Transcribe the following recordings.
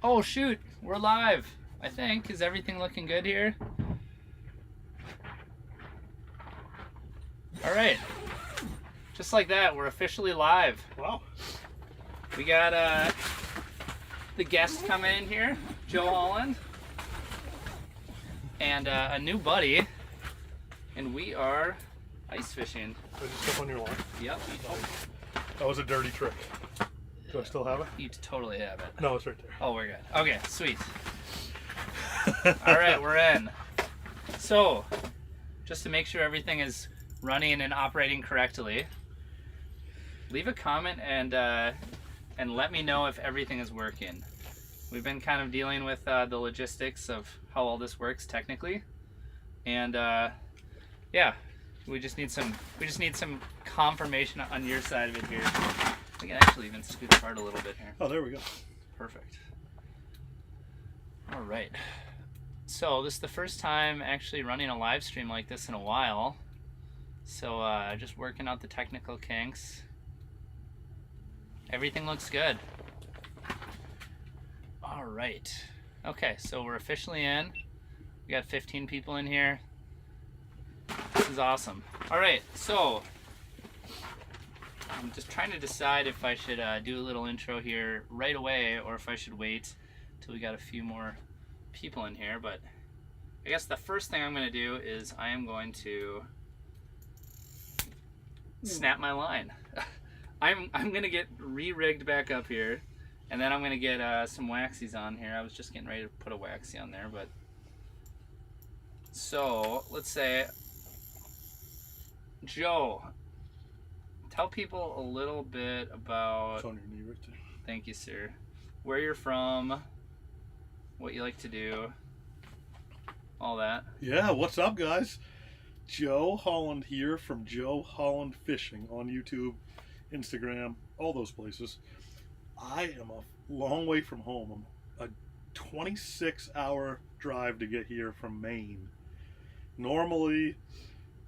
Oh shoot, we're live, I think. Is everything looking good here? All right. Just like that, we're officially live. Wow. We got the guest coming in here, Joe Holland, and a new buddy, and we are ice fishing. Did you step on your line? Yep. That was a dirty trick. Do I still have it? You totally have it. No, it's right there. Oh, we're good. Okay, sweet. All right, we're in. So, just to make sure everything is running and operating correctly, leave a comment and let me know if everything is working. We've been kind of dealing with the logistics of how all this works technically, and yeah, we just need some confirmation on your side of it here. We can actually even scoot apart a little bit here. Oh, there we go. Perfect. All right. So this is the first time actually running a live stream like this in a while. So just working out the technical kinks. Everything looks good. All right. Okay, so we're officially in. We got 15 people in here. This is awesome. All right, so I'm just trying to decide if I should do a little intro here right away or if I should wait till we got a few more people in here. But I guess the first thing I'm going to do is I am going to snap my line. I'm going to get re-rigged back up here, and then I'm going to get some waxies on here. I was just getting ready to put a waxie on there, but so let's say, Joe, tell people a little bit about... It's on your knee right there. Thank you, sir. Where you're from, what you like to do, all that. Yeah, what's up, guys? Joe Holland here from Joe Holland Fishing on YouTube, Instagram, all those places. I am a long way from home. I'm a 26-hour drive to get here from Maine. Normally,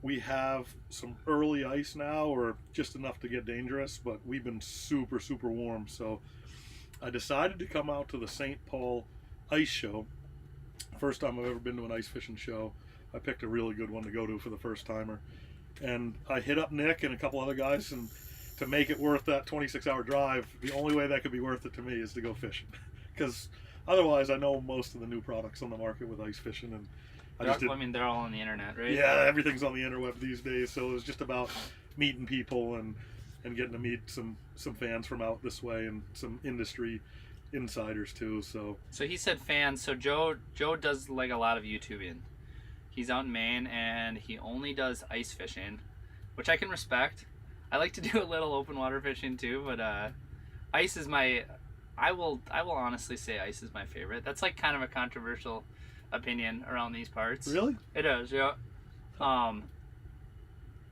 we have some early ice now, or just enough to get dangerous, but we've been super, super warm. So I decided to come out to the St. Paul Ice Show. First time I've ever been to an ice fishing show. I picked a really good one to go to for the first timer. And I hit up Nick and a couple other guys, and to make it worth that 26-hour drive, the only way that could be worth it to me is to go fishing. Because otherwise, I know most of the new products on the market with ice fishing, and I mean, they're all on the internet, right? Yeah, everything's on the interweb these days, so it was just about meeting people and getting to meet some fans from out this way and some industry insiders too. So he said fans. So Joe does like a lot of YouTubing. He's out in Maine and he only does ice fishing, which I can respect. I like to do a little open water fishing too, but ice is I will honestly say ice is my favorite. That's like kind of a controversial opinion around these parts. Really? It is, yeah.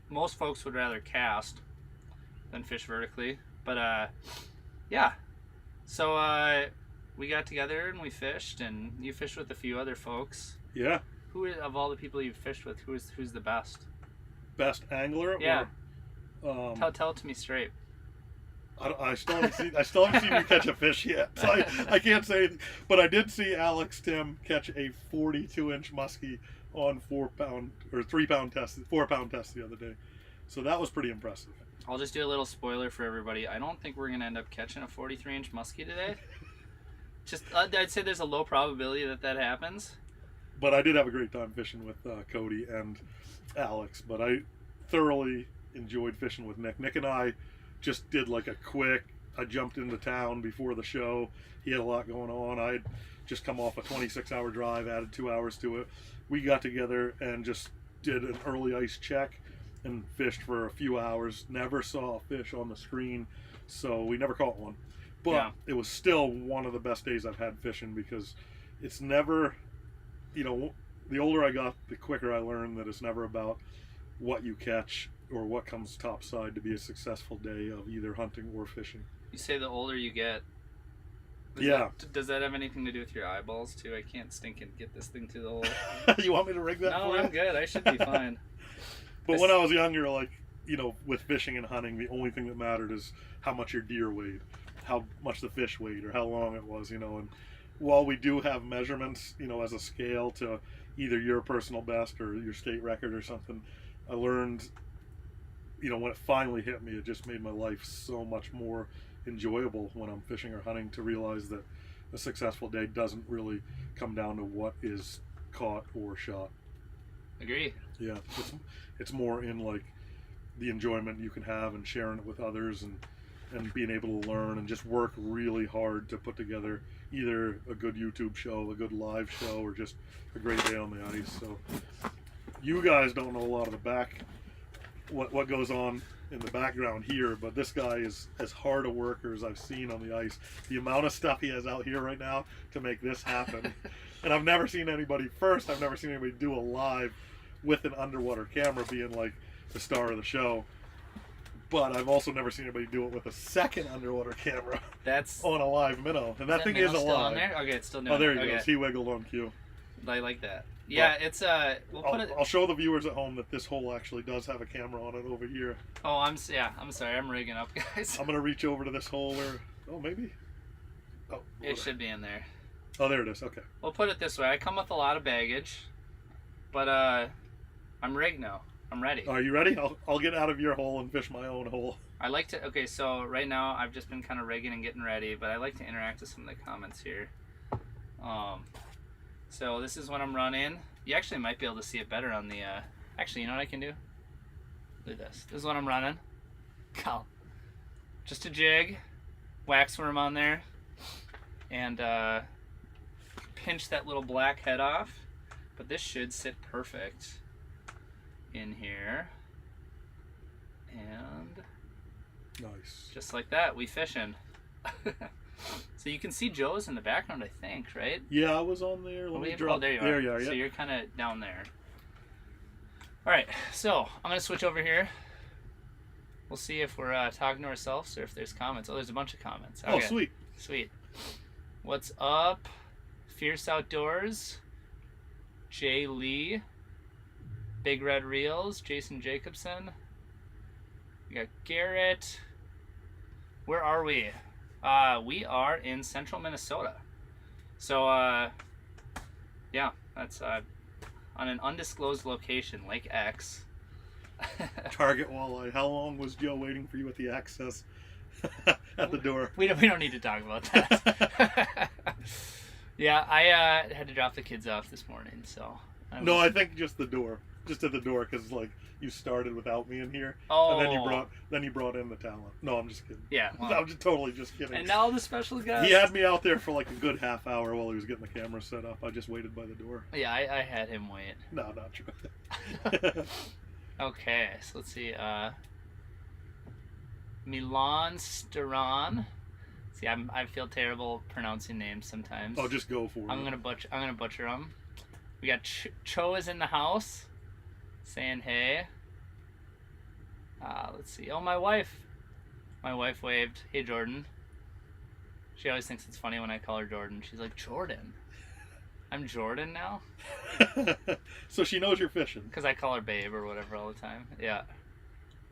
Most folks would rather cast than fish vertically, but yeah. So we got together and we fished, and you fished with a few other folks. Yeah. Who of all the people you've fished with, who's the best? Best angler? Yeah. Or, tell it to me straight. I still haven't seen you catch a fish yet, so I can't say anything. But I did see Alex Tim catch a 42-inch muskie on 3-pound test, 4-pound test the other day. So that was pretty impressive. I'll just do a little spoiler for everybody. I don't think we're gonna end up catching a 43-inch muskie today. Just I'd say there's a low probability that happens. But I did have a great time fishing with Cody and Alex. But I thoroughly enjoyed fishing with Nick. Nick and I just did like a quick, I jumped into town before the show. He had a lot going on. I'd just come off a 26-hour drive, added 2 hours to it. We got together and just did an early ice check and fished for a few hours. Never saw a fish on the screen, so we never caught one. But yeah, it was still one of the best days I've had fishing, because it's never, the older I got, the quicker I learned that it's never about what you catch or what comes topside to be a successful day of either hunting or fishing. You say the older you get. Does that have anything to do with your eyeballs too? I can't stinking get this thing to the hole. You want me to rig that for you? No, I'm good. I should be fine. But when I was younger, with fishing and hunting, the only thing that mattered is how much your deer weighed, how much the fish weighed, or how long it was, and while we do have measurements, you know, as a scale to either your personal best or your state record or something, I learned, you know, when it finally hit me, it just made my life so much more enjoyable when I'm fishing or hunting, to realize that a successful day doesn't really come down to what is caught or shot. Agree. Yeah, it's more in like the enjoyment you can have and sharing it with others, and being able to learn and just work really hard to put together either a good YouTube show, a good live show, or just a great day on the ice. So you guys don't know a lot of the what goes on in the background here, but this guy is as hard a worker as I've seen on the ice. The amount of stuff he has out here right now to make this happen. And I've never seen anybody do a live with an underwater camera being like the star of the show. But I've also never seen anybody do it with a second underwater camera. That's on a live minnow. And that thing is still alive. on there? Okay, it's still doing Oh, there it. he Okay. goes. He wiggled on cue. I like that. Yeah, it's we'll put it. I'll show the viewers at home that this hole actually does have a camera on it over here. Oh, I'm sorry. I'm rigging up, guys. I'm gonna reach over to this hole where. Oh, maybe. Oh, It should be in there. Oh, there it is. Okay. We'll put it this way. I come with a lot of baggage, but I'm rigged now. I'm ready. Are you ready? I'll get out of your hole and fish my own hole. I like to. Okay, so right now I've just been kind of rigging and getting ready, but I like to interact with some of the comments here. So this is what I'm running. You actually might be able to see it better on the. Actually, you know what I can do? Look at this. This is what I'm running. Go. Just a jig, wax worm on there, and pinch that little black head off. But this should sit perfect in here. And Nice. just like that, we fishing. So you can see Joe's in the background, I think, right? Yeah, I was on there. Let me drop. Oh, there you are. There you are. So Yeah. you're kind of down there. All right, so I'm gonna switch over here. We'll see if we're talking to ourselves or if there's comments. Oh, there's a bunch of comments. Oh, Okay. sweet. Sweet. What's up? Fierce Outdoors, Jay Lee, Big Red Reels, Jason Jacobson. We got Garrett. Where are we? We are in central Minnesota. So, yeah, that's on an undisclosed location, Lake X. Target walleye. How long was Joe waiting for you at the access at the door? We don't need to talk about that. Yeah, I had to drop the kids off this morning, so. I think just the door, just at the door, because like you started without me in here, Oh. and then you brought in the talent. No, I'm just kidding. Yeah. Well, I'm just totally just kidding. and now the special guest. He had me out there for like a good half hour while he was getting the camera set up. I just waited by the door. Yeah, I had him wait. No, not true. Okay, so let's see. Milan Staran. See, I feel terrible pronouncing names sometimes. Oh, just go for it. I'm gonna butcher them. We got Cho is in the house, saying hey. Let's see. Oh, my wife. My wife waved. Hey, Jordan. She always thinks it's funny when I call her Jordan. She's like, Jordan. I'm Jordan now? So she knows you're fishing. Because I call her babe or whatever all the time. Yeah.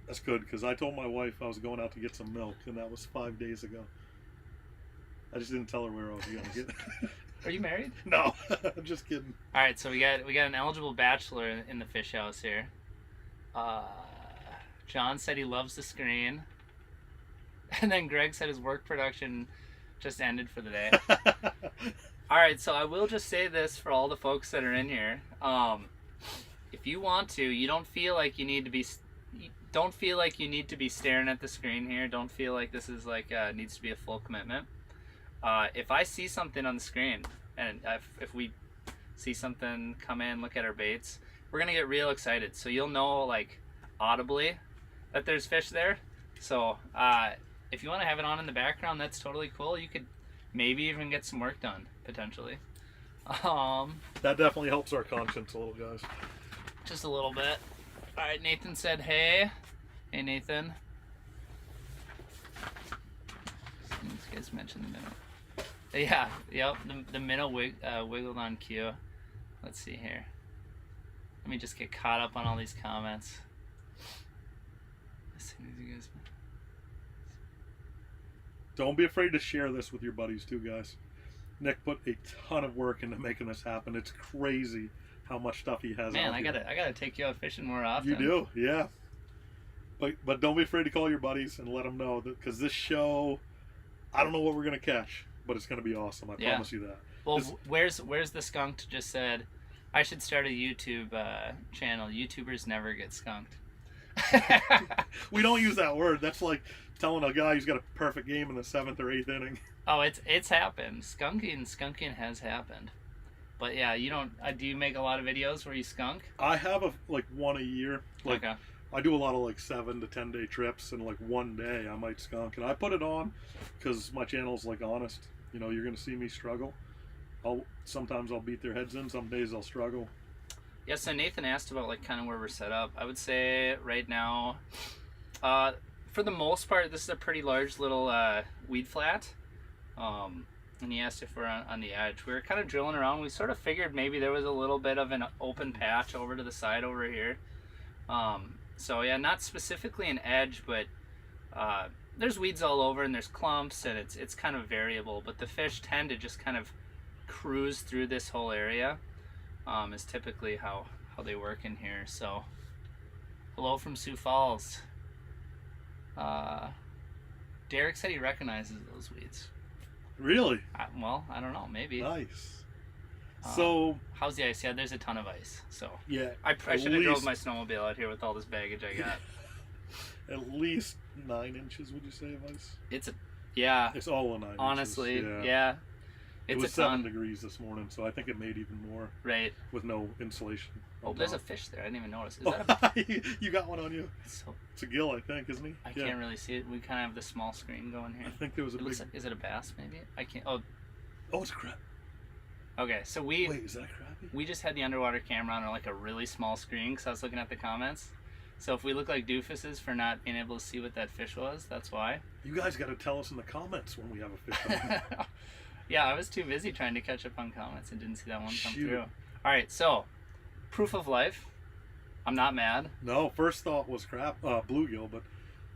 That's good, because I told my wife I was going out to get some milk, and that was 5 days ago. I just didn't tell her where I was going to get it. Are you married? No, I'm just kidding. All right, so we got an eligible bachelor in the fish house here. John said he loves the screen, and then Greg said his work production just ended for the day. All right, so I will just say this for all the folks that are in here: if you want to, you don't feel like you need to be staring at the screen here. Don't feel like this is like needs to be a full commitment. If I see something on the screen, and if we see something come in, look at our baits, we're gonna get real excited. So you'll know like audibly that there's fish there. So if you want to have it on in the background, that's totally cool. You could maybe even get some work done potentially. That definitely helps our conscience a little, guys. Just a little bit. All right, Nathan said hey. Hey, Nathan. These guys mentioned the minnow. Yeah, yep, the minnow wiggled on cue. Let's see here. Let me just get caught up on all these comments. As soon as you guys... Don't be afraid to share this with your buddies too, guys. Nick put a ton of work into making this happen. It's crazy how much stuff he has. Man, out I here. gotta take you out fishing more often. You do, yeah. But don't be afraid to call your buddies and let them know that, because this show, I don't know what we're gonna catch, but it's gonna be awesome. I promise you that. Well, where's the skunk just said, I should start a YouTube channel. YouTubers never get skunked. We don't use that word. That's like telling a guy who's got a perfect game in the 7th or 8th inning. Oh, it's happened. Skunking has happened. But yeah, you don't. Do you make a lot of videos where you skunk? I have one a year. Okay. I do a lot of 7 to 10 day trips, and one day I might skunk, and I put it on because my channel's honest. You're gonna see me struggle. Sometimes I'll beat their heads in. Some days I'll struggle. Yeah. So Nathan asked about kind of where we're set up. I would say right now, for the most part, this is a pretty large little weed flat. And he asked if we're on the edge. We were kind of drilling around. We sort of figured maybe there was a little bit of an open patch over to the side over here. So yeah, not specifically an edge, but there's weeds all over and there's clumps, and it's kind of variable. But the fish tend to just kind of cruise through this whole area. Is typically how they work in here. So hello from Sioux Falls. Derek said he recognizes those weeds. Really? Well, I don't know. Maybe. Nice. So how's the ice? Yeah, there's a ton of ice. So yeah, I should have drove my snowmobile out here with all this baggage I got. At least 9 inches, would you say, of ice? It's all in 9 honestly, inches. yeah. It was 7 degrees this morning, so I think it made even more. Right. With no insulation. Oh, there's a fish there. I didn't even notice. Is that you got one on you? So, it's a gill, I think, isn't he? I can't really see it. We kind of have the small screen going here. I think there was a big... Is it a bass, maybe? I can't... Oh, it's a crab. Okay, so Wait, is that a crappie? We just had the underwater camera on a really small screen because I was looking at the comments. So if we look like doofuses for not being able to see what that fish was, that's why. You guys got to tell us in the comments when we have a fish on. Yeah, I was too busy trying to catch up on comments and didn't see that one come through. All right, so proof of life. I'm not mad. No, first thought was bluegill, but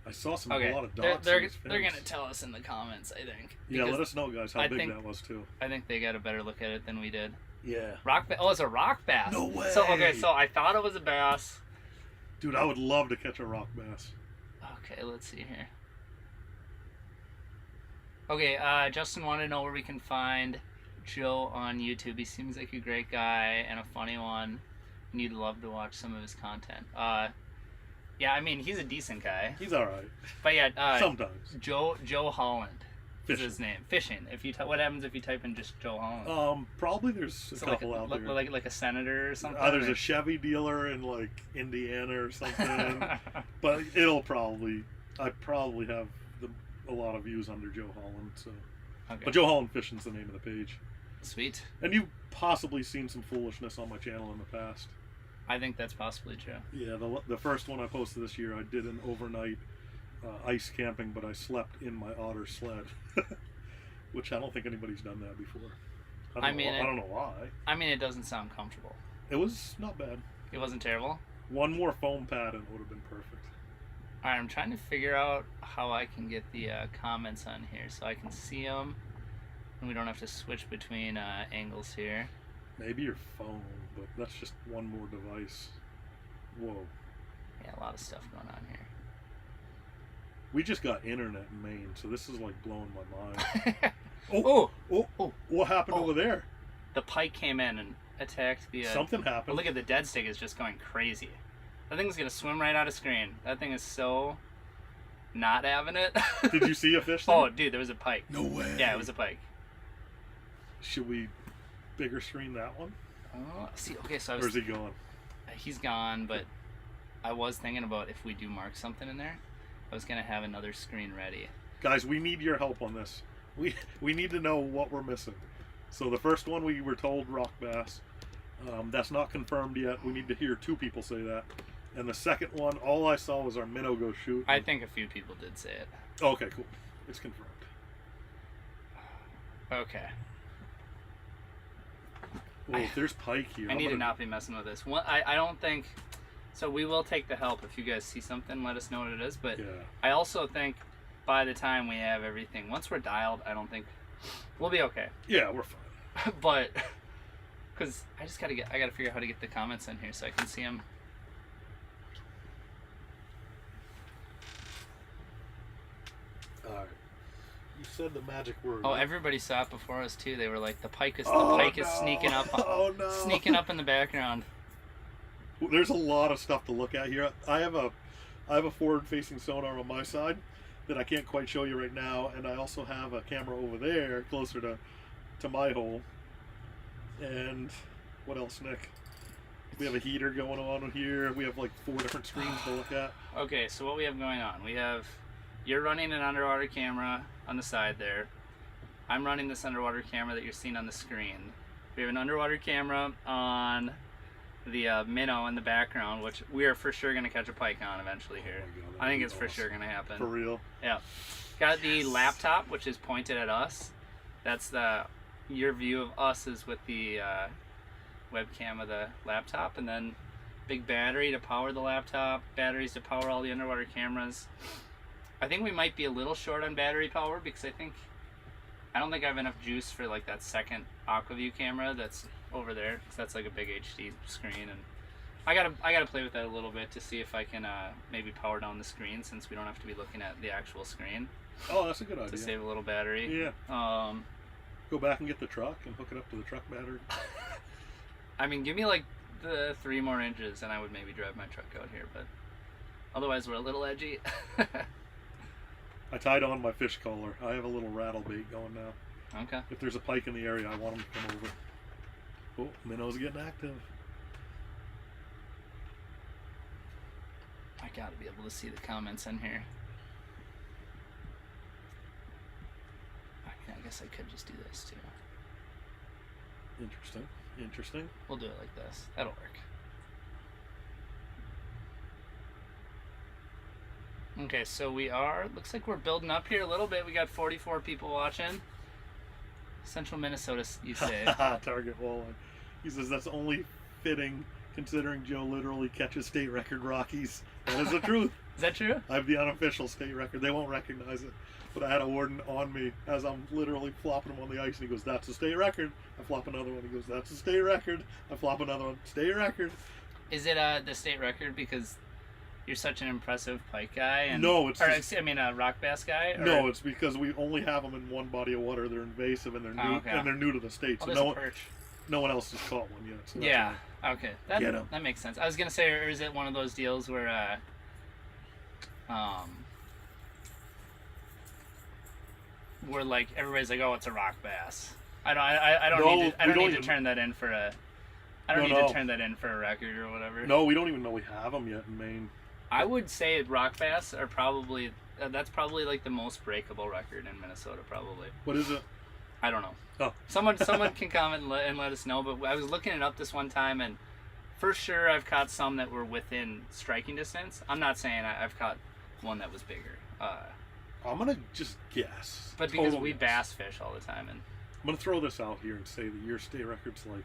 I saw a lot of dots. They're gonna tell us in the comments, I think. Yeah, let us know, guys, how big that was too. I think they got a better look at it than we did. Yeah. Oh, it's a rock bass. No way. So I thought it was a bass. Dude, I would love to catch a rock bass. Okay, let's see here. Okay, Justin wanted to know where we can find Joe on YouTube. He seems like a great guy and a funny one, and you'd love to watch some of his content. Yeah, I mean, he's a decent guy. He's all right. But yeah, sometimes. Joe Holland is Fishing. his name. Fishing. What happens if you type in just Joe Holland? Probably there's a couple out there. Like a senator or something. There's a Chevy dealer in Indiana or something. But I probably have a lot of views under Joe Holland. So, okay. But Joe Holland Fishing's the name of the page. Sweet. And you've possibly seen some foolishness on my channel in the past. I think that's possibly true. Yeah, the first one I posted this year, I did an overnight ice camping, but I slept in my otter sled, which I don't think anybody's done that before. I don't know why. I mean, it doesn't sound comfortable. It was not bad. It wasn't terrible? One more foam pad and it would have been perfect. Alright, I'm trying to figure out how I can get the comments on here so I can see them, and we don't have to switch between angles here. Maybe your phone, but that's just one more device. Whoa. Yeah, a lot of stuff going on here. We just got internet in Maine, so this is blowing my mind. Oh! What happened over there? The pike came in and attacked the... Something happened. Well, look at the dead stick is just going crazy. That thing's going to swim right out of screen. That thing is so not having it. Did you see a fish there? Oh, dude, there was a pike. No way. Yeah, it was a pike. Should we bigger screen that one? See, okay, so Where's he going? He's gone, but I was thinking about if we do mark something in there, I was going to have another screen ready. Guys, we need your help on this. We need to know what we're missing. So the first one we were told rock bass. That's not confirmed yet. We need to hear 2 people say that. And the second one, all I saw was our minnow go shoot. I think a few people did say it. Okay, cool. It's confirmed. Okay. Well, there's pike here. I need to not be messing with this. I don't think... So we will take the help. If you guys see something, let us know what it is. But yeah. I also think by the time we have everything, once we're dialed, I don't think We'll be okay. Yeah, we're fine. But, because I gotta figure out how to get the comments in here so I can see them. All right. You said the magic word. Oh, everybody saw it before us too. They were like, the pike is sneaking up. Sneaking up in the background. There's a lot of stuff to look at here. I have a forward-facing sonar on my side that I can't quite show you right now, and I also have a camera over there closer to my hole. And what else, Nick? We have a heater going on here. We have like 4 different screens to look at. Okay, so what we have going on? You're running an underwater camera on the side there. I'm running this underwater camera that you're seeing on the screen. We have an underwater camera on the minnow in the background, which we are for sure going to catch a pike on eventually here. Oh my God, I think it's for sure going to happen. For real? Yeah. Got the laptop, which is pointed at us. That's your view of us is with the webcam of the laptop, and then big battery to power the laptop, batteries to power all the underwater cameras. I think we might be a little short on battery power because I don't think I have enough juice for like that second Aquaview camera that's over there, because that's like a big HD screen, and I gotta play with that a little bit to see if I can maybe power down the screen, since we don't have to be looking at the actual screen. Oh, that's a good idea. To save a little battery. Yeah. Go back and get the truck and hook it up to the truck battery. I mean, give me like the 3 more inches and I would maybe drive my truck out here, but otherwise we're a little edgy. I tied on my fish collar. I have a little rattle bait going now. Okay. If there's a pike in the area, I want them to come over. Oh, minnow's getting active. I gotta be able to see the comments in here. I guess I could just do this too. Interesting. Interesting. We'll do it like this. That'll work. Okay, so looks like we're building up here a little bit. We got 44 people watching. Central Minnesota, you say? Target walleye. He says that's only fitting considering Joe literally catches state record Rockies. That is the truth. Is that true? I have the unofficial state record. They won't recognize it. But I had a warden on me as I'm literally flopping him on the ice, and he goes, "That's a state record." I flop another one. He goes, "That's a state record." I flop another one. State record. Is it the state record because you're such an impressive pike guy? And, no, it's a rock bass guy? Or? No, it's because we only have them in one body of water. They're invasive and they're new, and they're new to the state. Oh, so perch. No one else has caught one yet. So yeah. Okay. That makes sense. I was gonna say, or is it one of those deals where where like everybody's like, "Oh, it's a rock bass." I don't need to turn that in for a. I don't need to turn that in for a record or whatever. No, we don't even know we have them yet in Maine. I would say rock bass are probably that's probably like the most breakable record in Minnesota. Probably. What is it? I don't know. Oh. Someone can comment and let us know. But I was looking it up this one time, and for sure I've caught some that were within striking distance. I'm not saying I've caught one that was bigger. I'm gonna just guess. But because we bass fish all the time, and I'm gonna throw this out here and say that your state record's like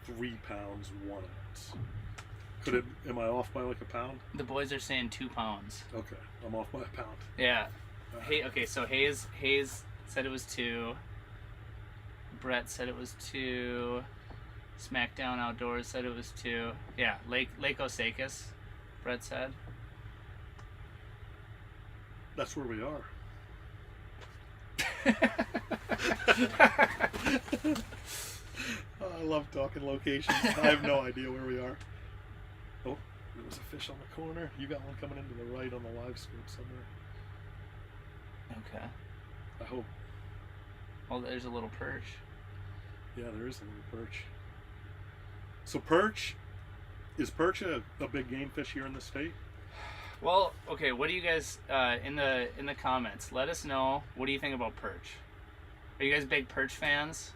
3 pounds 1 ounce. Am I off by like a pound? The boys are saying 2 pounds. Okay, I'm off by a pound. Yeah. Okay, so Hayes said it was 2. Brett said it was 2. Smackdown Outdoors said it was 2. Yeah, Lake Osakis, Brett said. That's where we are. I love talking locations. I have no idea where we are. Oh, there was a fish on the corner. You got one coming into the right on the live scoop somewhere. Okay. I hope. Oh, there's a little perch. Yeah, there is a little perch. So perch, is perch a big game fish here in the state? Well, okay, what do you guys, in the comments, let us know, what do you think about perch? Are you guys big perch fans?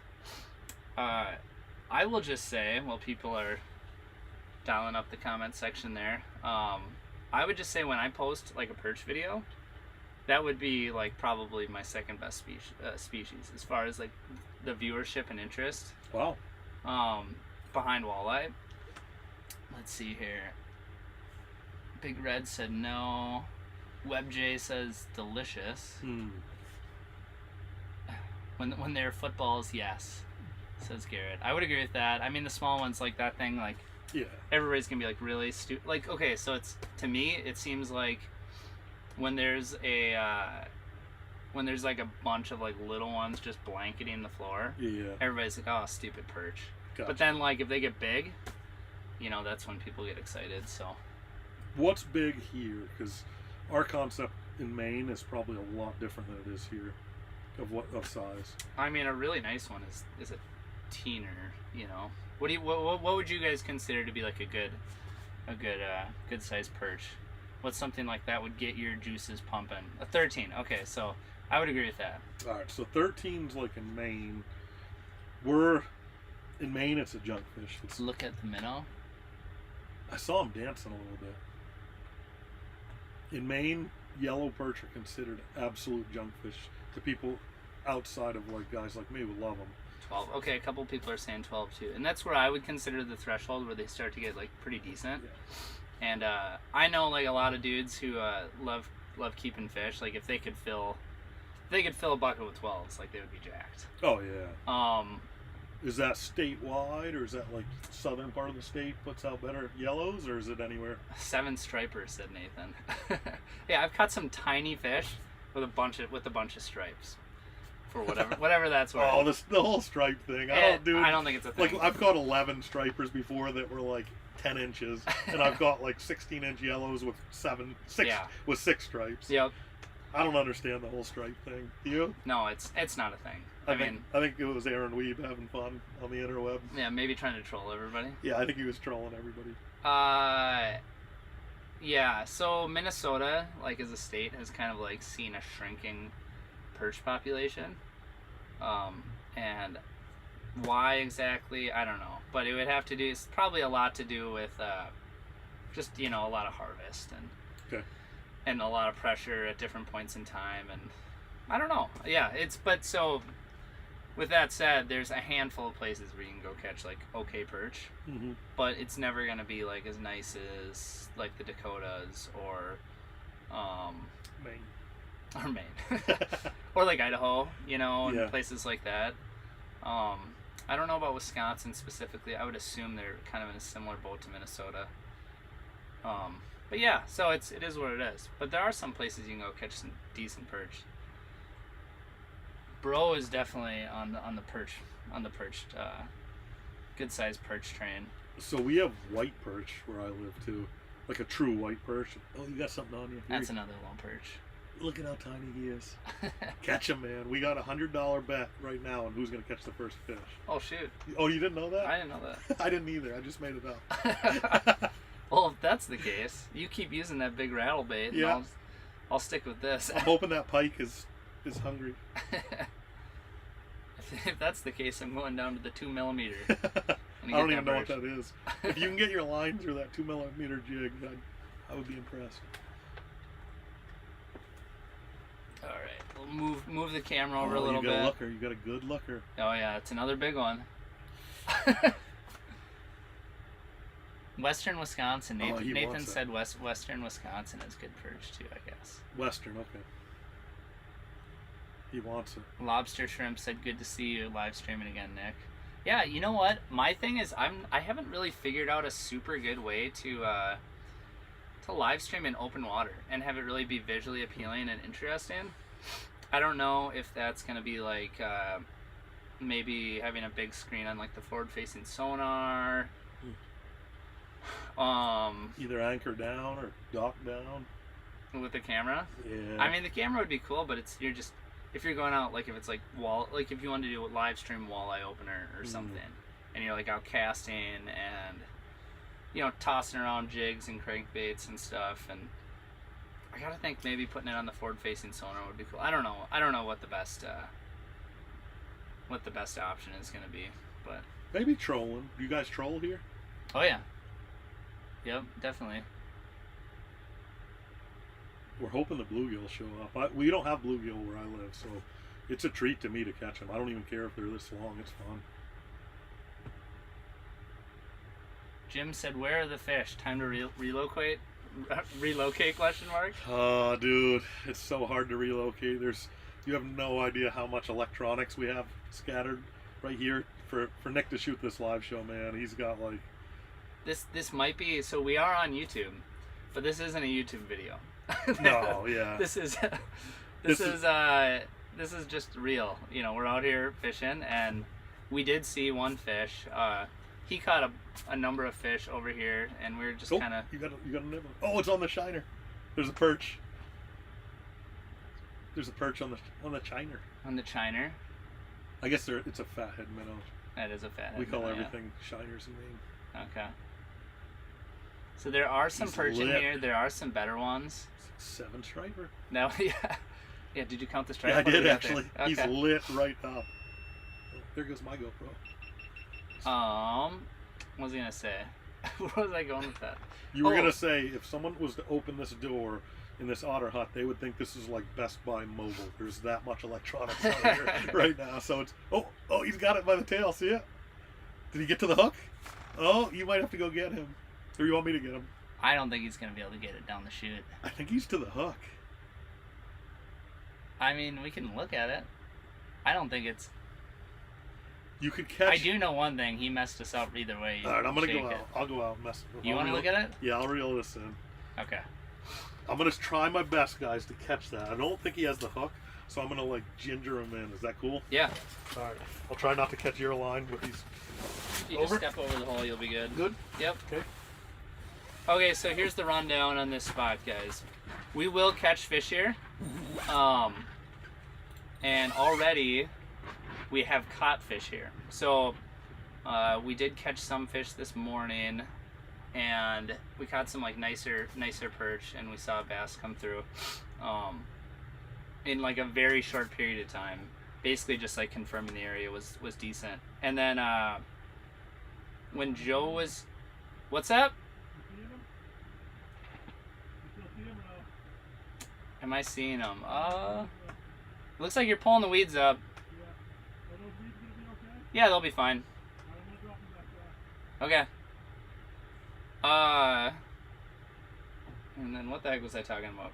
I will just say, while people are dialing up the comment section there, I would just say when I post like a perch video, that would be like probably my second best species as far as like the viewership and interest. Wow. Behind walleye. Let's see here. Big Red said no. WebJ says delicious. When they're footballs, yes, says Garrett. I would agree with that. I mean, the small ones, like that thing, like Yeah. everybody's gonna be like really stupid. Like, okay, so it's, to me, it seems like when there's like a bunch of like little ones just blanketing the floor, Yeah. everybody's like, oh, stupid perch. Gotcha. But then, like, if they get big, you know, that's when people get excited. So What's big here? Because our concept in Maine is probably a lot different than it is here. Of size? I mean, a really nice one is a teener. You know, what would you guys consider to be like a good sized perch? What's something like that would get your juices pumping? A 13. Okay, so I would agree with that. All right, so 13's like in Maine. In Maine, it's a junkfish. Let's look at the minnow. I saw him dancing a little bit. In Maine, yellow perch are considered absolute junkfish. The people outside of like guys like me would love them. 12. Okay, a couple people are saying 12 too, and that's where I would consider the threshold where they start to get like pretty decent. Yeah. And I know like a lot of dudes who love keeping fish. Like if they could fill a bucket with 12s, like they would be jacked. Oh yeah. Um, Is that statewide, or is that like southern part of the state puts out better yellows, or is it anywhere? 7 stripers, said Nathan. Yeah, I've caught some tiny fish with a bunch of stripes. For whatever that's worth. Oh, the whole stripe thing. I don't think it's a thing. Like I've caught 11 stripers before that were like 10 inches, and I've got like 16-inch yellows with 6 stripes. Yep. I don't understand the whole stripe thing. Do you? No, it's not a thing. I think it was Aaron Weeb having fun on the interwebs. Yeah, maybe trying to troll everybody. Yeah, I think he was trolling everybody. Yeah. So Minnesota, like as a state, has kind of like seen a shrinking perch population, and why exactly, I don't know. But it would have to do. It's probably a lot to do with just a lot of harvest and a lot of pressure at different points in time, and I don't know. Yeah, so. With that said, there's a handful of places where you can go catch like okay perch, but it's never gonna be like as nice as like the Dakotas or Maine, or like Idaho, and places like that. I don't know about Wisconsin specifically. I would assume they're kind of in a similar boat to Minnesota. But yeah, so it is what it is. But there are some places you can go catch some decent perch. Bro is definitely on the perched good sized perch train. So we have white perch where I live too, like a true white perch. Oh, you got something on you? That's another little perch. Look at how tiny he is. Catch him, man. We got $100 bet right now on who's gonna catch the first fish. Oh shoot! Oh, you didn't know that? I didn't know that. I didn't either. I just made it up. Well, if that's the case, you keep using that big rattle bait. Yeah. And I'll stick with this. I'm hoping that pike is hungry. If that's the case, I'm going down to the 2mm. I don't even know what that is. If you can get your line through that 2mm jig, I would be impressed. All right, we'll move the camera over a little bit. You got a good looker. Oh yeah, it's another big one. Western Wisconsin. Nathan said Western Wisconsin is good perch too, I guess. Western, okay. He wants it. Lobster Shrimp said, "Good to see you live streaming again, Nick." Yeah, you know what? My thing is, I haven't really figured out a super good way to live stream in open water and have it really be visually appealing and interesting. I don't know if that's gonna be like maybe having a big screen on like the forward-facing sonar. Either anchor down or dock down with the camera. Yeah. I mean, the camera would be cool, but if you're going out, like if it's like if you wanted to do a live stream walleye opener or something, and you're like out casting and tossing around jigs and crankbaits and stuff, and I gotta think maybe putting it on the forward-facing sonar would be cool. I don't know what the best option is gonna be, but maybe trolling. Do you guys troll here? Oh yeah. Yep, definitely. We're hoping the bluegill show up. We don't have bluegill where I live, so it's a treat to me to catch them. I don't even care if they're this long. It's fun. Jim said, "Where are the fish? Time to relocate." Relocate? Question mark. Oh, dude, it's so hard to relocate. You have no idea how much electronics we have scattered right here for Nick to shoot this live show, man. He's got like This might be, so we are on YouTube, but this isn't a YouTube video. no, yeah. This is just real. You know, we're out here fishing, and we did see one fish. He caught a number of fish over here, and we were just kind of. You got a nibble. Oh, it's on the shiner. There's a perch. There's a perch on the chiner. On the chiner. I guess it's a fathead minnow. That is a fathead. We call minnow, everything shiners in Maine. Okay. So there are some He's perch in lit. here. There are some better ones. 7 striper. No, yeah. Yeah, did you count the stripe? Yeah, I What do did we got actually. there? He's Okay. lit right up. Oh, there goes my GoPro. What was I gonna say? Where was I going with that? You were Oh. gonna say if someone was to open this door in this otter hut, they would think this is like Best Buy Mobile. There's that much electronics out here right now. So it's oh, he's got it by the tail. See it? Did he get to the hook? Oh, you might have to go get him. Or you want me to get him? I don't think he's gonna be able to get it down the chute. I think he's to the hook. I mean, we can look at it. I don't think it's. You could catch. I do know one thing. He messed us up either way. All right, I'm gonna Shake go it. out. I'll go out and mess with him. You want to look at it? Yeah, I'll reel this in. Okay. I'm gonna try my best, guys, to catch that. I don't think he has the hook, so I'm gonna like ginger him in. Is that cool? Yeah. All right. I'll try not to catch your line with these. If you Over? just step over the hole, you'll be good. Good. Yep. Okay. Okay, so here's the rundown on this spot, guys. We will catch fish here. And already we have caught fish here. So we did catch some fish this morning, and we caught some like nicer perch, and we saw a bass come through in like a very short period of time. Basically just like confirming the area was decent. And then when Joe was, what's up? Am I seeing them? Looks like you're pulling the weeds up. Yeah, they'll be fine. Okay. And then what the heck was I talking about?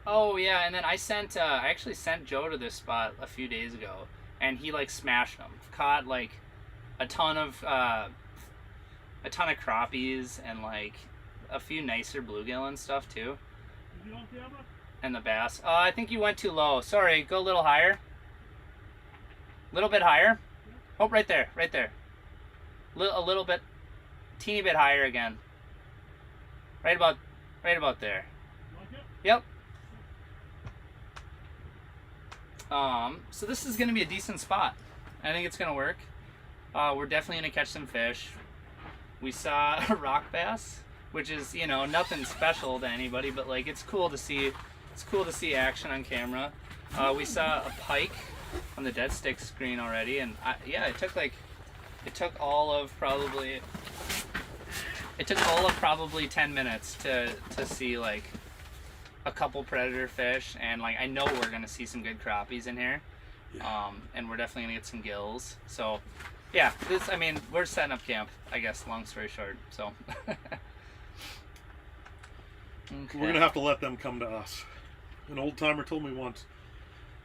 Oh yeah, and then I actually sent Joe to this spot a few days ago, and he like smashed them. Caught like a ton of crappies and like a few nicer bluegill and stuff too. And the bass. I think you went too low. Sorry, go a little higher. A little bit higher. Oh, right there, right there. A little bit, teeny bit higher again. Right about there. Yep. So this is gonna be a decent spot. I think it's gonna work. We're definitely gonna catch some fish. We saw a rock bass, which is, you know, nothing special to anybody, but like it's cool to see. It's cool to see action on camera. We saw a pike on the dead stick screen already, and yeah, it took all of probably 10 minutes to see like a couple predator fish, and like I know we're gonna see some good crappies in here. Yeah. And we're definitely gonna get some gills. So yeah, I mean, we're setting up camp, I guess, long story short. So okay. We're gonna have to let them come to us. An old timer told me once,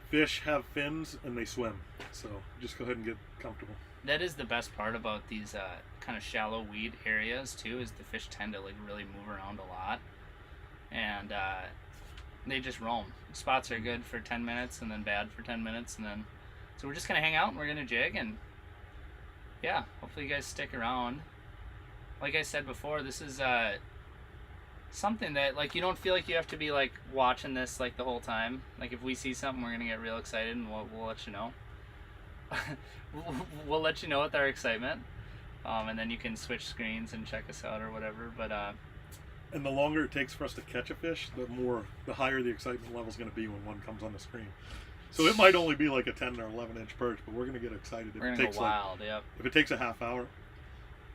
fish have fins and they swim. So just go ahead and get comfortable. That is the best part about these kind of shallow weed areas too, is the fish tend to like really move around a lot, and they just roam. Spots are good for 10 minutes and then bad for 10 minutes, and then so we're just gonna hang out and we're gonna jig, and yeah, hopefully you guys stick around. Like I said before, this is something that like you don't feel like you have to be like watching this like the whole time. Like if we see something, we're gonna get real excited, and we'll let you know. We'll let you know with our excitement, and then you can switch screens and check us out or whatever. But And the longer it takes for us to catch a fish, the higher the excitement level is going to be when one comes on the screen. So it might only be like a 10 or 11 inch perch, but we're going to get excited if we're it gonna takes go wild. Yep. if it takes a half hour,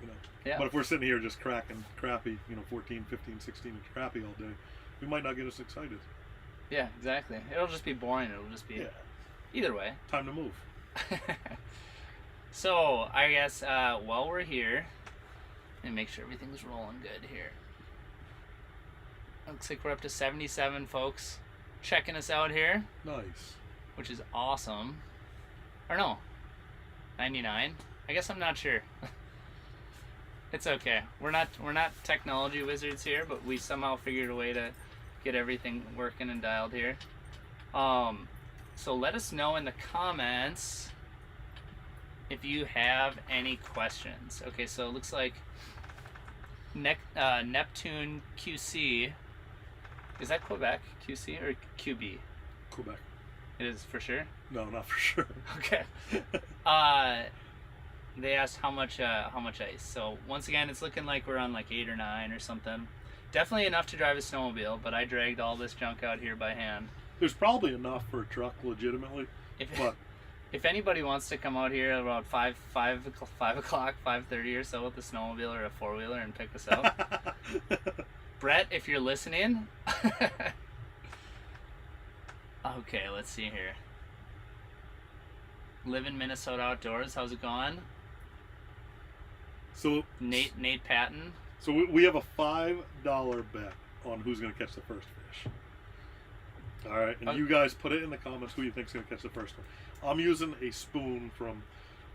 you know. Yeah. But if we're sitting here just cracking crappie, 14, 15, 16 inch crappie all day, we might not get us excited. Yeah, exactly. It'll just be boring. It'll just be either way. Time to move. So I guess while we're here, And make sure everything's rolling good here. Looks like we're up to 77 folks checking us out here. Nice. Which is awesome. Or no, 99. I guess I'm not sure. It's okay. We're not technology wizards here, but we somehow figured a way to get everything working and dialed here. So let us know in the comments if you have any questions. Okay, so it looks like Neptune QC. Is that Quebec QC or QB? Quebec. It is for sure? No, not for sure. Okay. They asked how much ice. So once again, it's looking like we're on like 8 or 9 or something. Definitely enough to drive a snowmobile, but I dragged all this junk out here by hand. There's probably enough for a truck, legitimately. If anybody wants to come out here about 5 o'clock, 5:30 or so with a snowmobile or a 4-wheeler and pick us up, Brett, if you're listening. Okay, let's see here. Live in Minnesota outdoors. How's it going? So Nate Patton. So we have a $5 bet on who's going to catch the first fish. All right, and you guys put it in the comments who you think's going to catch the first one. I'm using a spoon from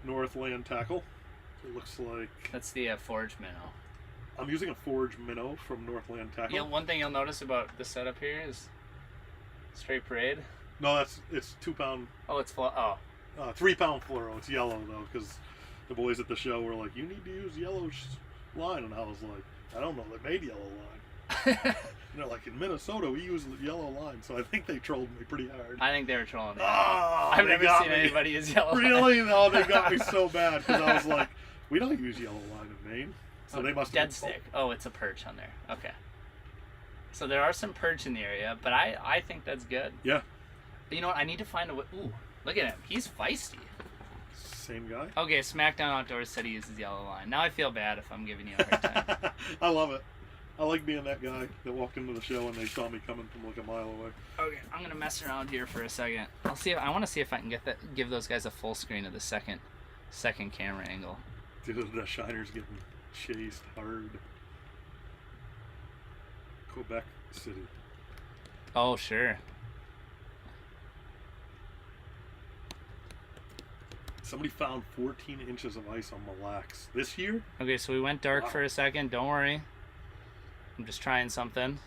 Northland Tackle. It looks like that's the Forge minnow. I'm using a Forge minnow from Northland Tackle. Yeah, one thing you'll notice about the setup here is straight parade. No, it's 2 pound. Oh, it's 3 pound fluoro. It's yellow though, because the boys at the show were like, "You need to use yellow line," and I was like, "I don't know. They made yellow line." You know, like in Minnesota, we use yellow line, so I think they trolled me pretty hard. I think they were trolling me. Oh, I've never seen anybody use yellow line. Really? No, they got me so bad because I was like, "We don't use yellow line in Maine," so they must. Dead stick. Oh, it's a perch on there. Okay. So there are some perch in the area, but I think that's good. Yeah. But you know what? I need to find a way. Ooh, look at him. He's feisty. Same guy? Okay, SmackDown Outdoors said he uses yellow line. Now I feel bad if I'm giving you a hard time. I love it. I like being that guy that walked into the show and they saw me coming from like a mile away. Okay, I'm gonna mess around here for a second. I want to see if I can give those guys a full screen of the second camera angle. Dude, the shiner's getting chased hard. Quebec City. Oh, sure. Somebody found 14 inches of ice on Mille Lacs this year. Okay, so we went dark for a second. Don't worry. I'm just trying something.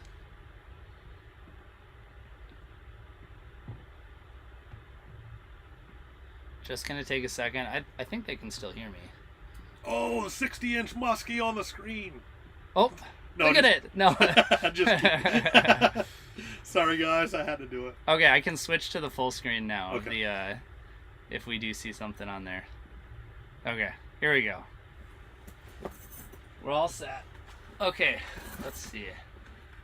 Just gonna take a second. I think they can still hear me. Oh, 60-inch muskie on the screen. Oh, no, look at it. No. Just kidding. Sorry, guys. I had to do it. Okay, I can switch to the full screen now. Okay. Of the, if we do see something on there. Okay, here we go. We're all set. Okay, let's see.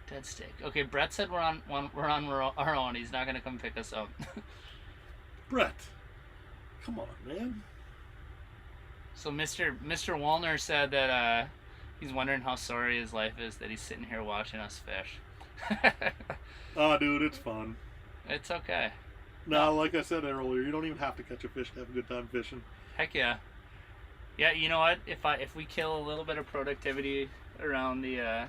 Dead stick. Okay, Brett said we're on our own. He's not gonna come pick us up. Brett, come on, man. So Mr. Wallner said that he's wondering how sorry his life is that he's sitting here watching us fish. Oh, dude, it's fun. It's okay. No, like I said earlier, you don't even have to catch a fish to have a good time fishing. Heck yeah. Yeah, you know what? If we kill a little bit of productivity around the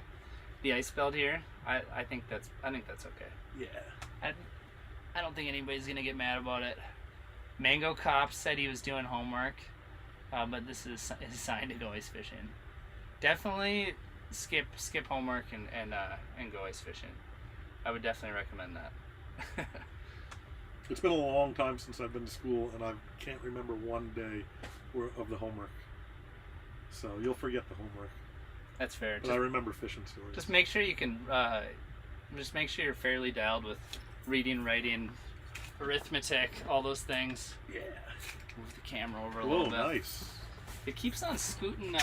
ice belt here, I think that's okay. Yeah. I don't think anybody's gonna get mad about it. Mango Cop said he was doing homework, but this is his sign to go ice fishing. Definitely skip homework and go ice fishing. I would definitely recommend that. It's been a long time since I've been to school, and I can't remember one day of the homework. So you'll forget the homework. That's fair. But I remember fishing stories. Just make sure you can. Just make sure you're fairly dialed with reading, writing, arithmetic, all those things. Yeah. Move the camera over a little bit. Nice. It keeps on scooting.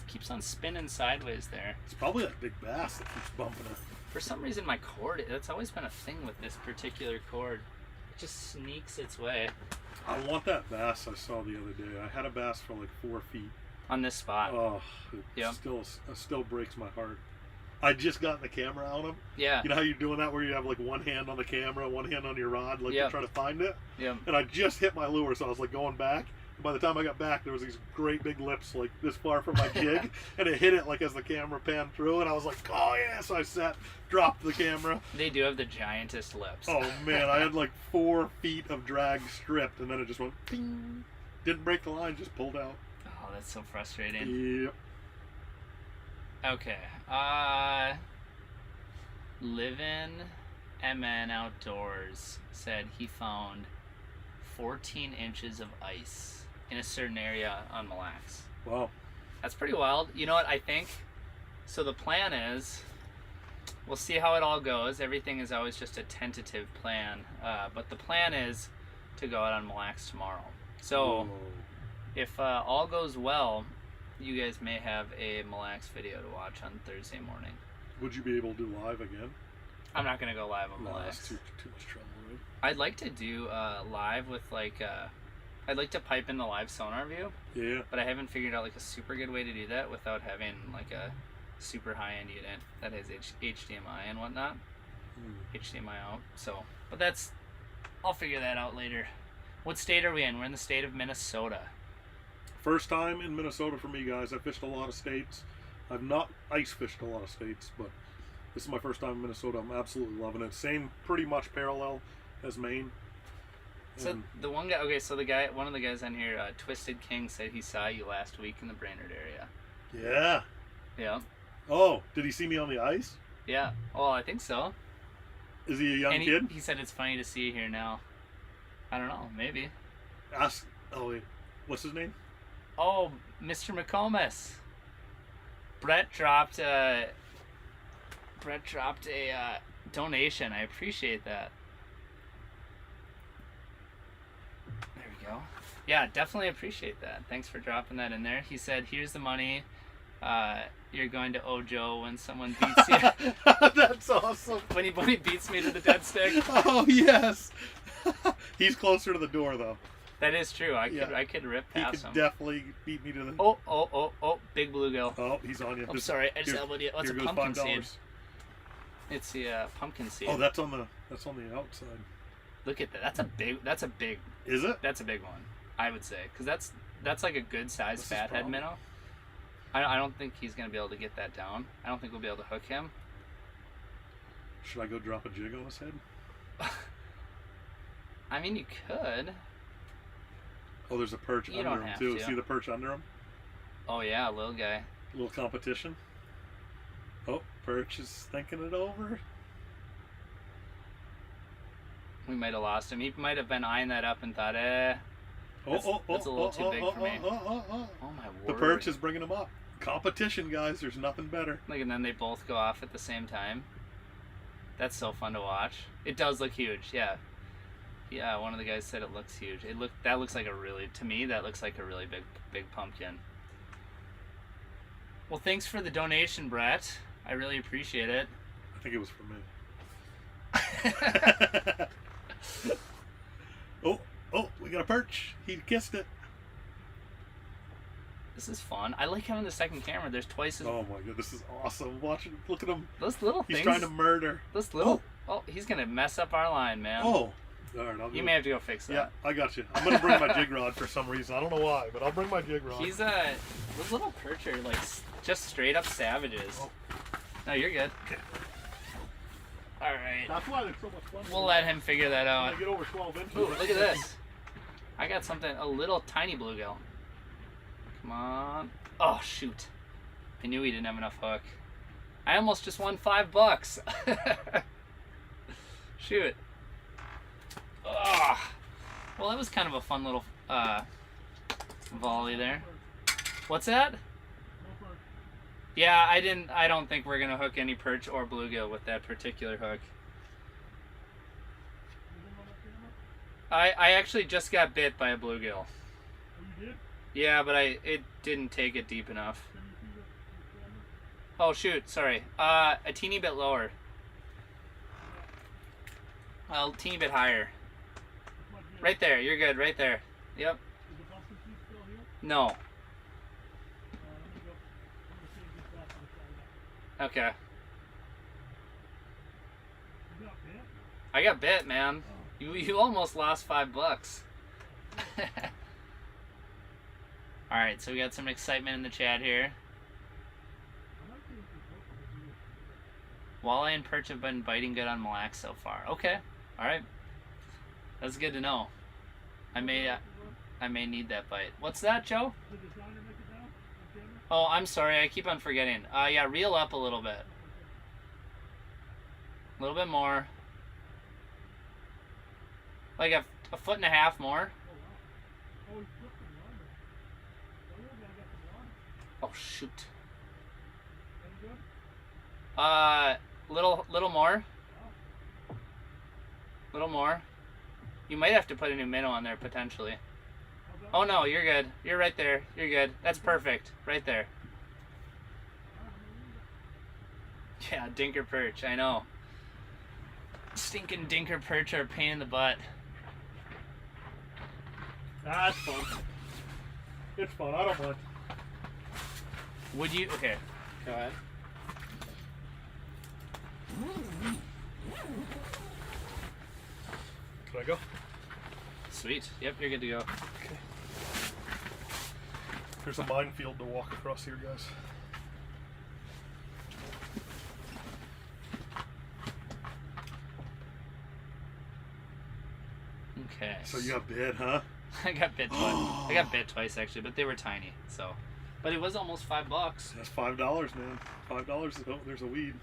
Keeps on spinning sideways there. It's probably that big bass that keeps bumping it. For some reason, my cord. That's always been a thing with this particular cord. It just sneaks its way. I want that bass I saw the other day. I had a bass for like 4 feet. On this spot. Oh, it still breaks my heart. I just got the camera out of him. Yeah. You know how you're doing that where you have like one hand on the camera, one hand on your rod, like to try to find it? Yeah. And I just hit my lure, so I was like going back, By the time I got back, there was these great big lips like this far from my jig, and it hit it like as the camera panned through, and I was like, oh yeah! So I dropped the camera. They do have the giantest lips. Oh man, I had like 4 feet of drag stripped, and then it just went ping. Didn't break the line, just pulled out. Oh, that's so frustrating. Yep. Okay. Livin' MN Outdoors said he found 14 inches of ice in a certain area on Mille Lacs. Wow. That's pretty wild. You know what I think? So the plan is, we'll see how it all goes. Everything is always just a tentative plan. But the plan is to go out on Mille Lacs tomorrow. So Whoa. if all goes well, you guys may have a Mille Lacs video to watch on Thursday morning. Would you be able to do live again? I'm not going to go live on Mille No, Lacs. that's too much trouble, right? I'd like to do live with like I'd like to pipe in the live sonar view, Yeah. but I haven't figured out like a super good way to do that without having like a super high-end unit that has HDMI and whatnot. HDMI out. So, but I'll figure that out later. What state are we in? We're in the state of Minnesota. First time in Minnesota for me, guys. I fished a lot of states. I've not ice fished a lot of states, but this is my first time in Minnesota. I'm absolutely loving it. Same, pretty much parallel as Maine. So And the one guy, one of the guys on here, Twisted King, said he saw you last week in the Brainerd area. yeah. Yeah. Oh, did he see me on the ice? Yeah. Well, I think so. Is he a young And kid? he said it's funny to see you here now. I don't know. Maybe. Ask. Oh wait, what's his name? Oh, Mr. McComas. Brett dropped a donation. I appreciate that. There we go. Yeah, definitely appreciate that. Thanks for dropping that in there. He said, "Here's the money. You're going to owe Joe when someone beats you." That's awesome. when he beats me to the dead stick. Oh yes. He's closer to the door though. That is true. I Yeah. could rip He past could him. definitely beat me to the. Oh! Big bluegill. Oh, he's on you. I'm sorry. I just here- elbowed you. Oh, it's a here goes pumpkin $5. seed. It's the pumpkin seed. Oh, that's on the outside. Look at that. That's a big. Is it? That's a big one. I would say, because that's like a good sized What's his fathead problem? minnow. I don't think he's gonna be able to get that down. I don't think we'll be able to hook him. Should I go drop a jig on his head? I mean, you could. Oh, there's a perch You under don't him have too. to. See the perch under him? Oh yeah, little guy. A little competition. Oh, perch is thinking it over. We might have lost him. He might have been eyeing that up and thought, That's a little too big for me. Oh my word. The perch is bringing him up. Competition, guys. There's nothing better. Like, and then they both go off at the same time. That's so fun to watch. It does look huge, yeah. Yeah, one of the guys said it looks huge. That looks like a really big pumpkin. Well, thanks for the donation, Brett. I really appreciate it. I think it was for me. Oh, we got a perch. He kissed it. This is fun. I like having the second camera. There's twice as Oh my god, this is awesome. Watch it. Look at him. those little He's things. trying to murder. Those little. Oh, he's gonna mess up our line, man. Oh. Alright, I'll You go. may have to go fix that. Yeah, I got you. I'm gonna bring my jig rod for some reason. I don't know why, but I'll bring my jig rod. He's those little perch are like just straight up savages. Oh. No, you're good. All right, That's why they're so much fun. we'll let him figure that When out. they get over 12 inches. Ooh, look at this. I got something, a little tiny bluegill. Come on. Oh shoot! I knew he didn't have enough hook. I almost just won $5. Shoot. Ugh. Well, that was kind of a fun little volley there. What's that? Yeah, I don't think we're gonna hook any perch or bluegill with that particular hook. I actually just got bit by a bluegill. You did? Yeah, but it didn't take it deep enough. Oh shoot, sorry. A teeny bit lower. Well, teeny bit higher. Right there, you're good, right there. Yep. Is the pumpkin seed still here? No. Let me go. I'm gonna change this back on the side. Okay. You got bit? I got bit, man. You almost lost $5. All right, so we got some excitement in the chat here. Walleye and perch have been biting good on Mille Lacs so far. Okay, all right, that's good to know. I may need that bite. What's that, Joe? Oh, I'm sorry. I keep on forgetting. Yeah, reel up a little bit. A little bit more. Like a foot and a half more. Oh shoot. Little more. Little more. You might have to put a new minnow on there potentially. Oh no, you're good. You're right there. You're good. That's perfect. Right there. Yeah, dinker perch. I know. Stinking dinker perch are a pain in the butt. Ah, it's fun. It's fun. I don't mind. Would you? Okay. Go ahead. Can I go? Sweet. Yep, you're good to go. Okay. There's a minefield to walk across here, guys. Okay. So you got bit, huh? I got bit twice. I got bit twice actually, but they were tiny. So, but it was almost $5. That's $5, man. $5. Oh, there's a weed.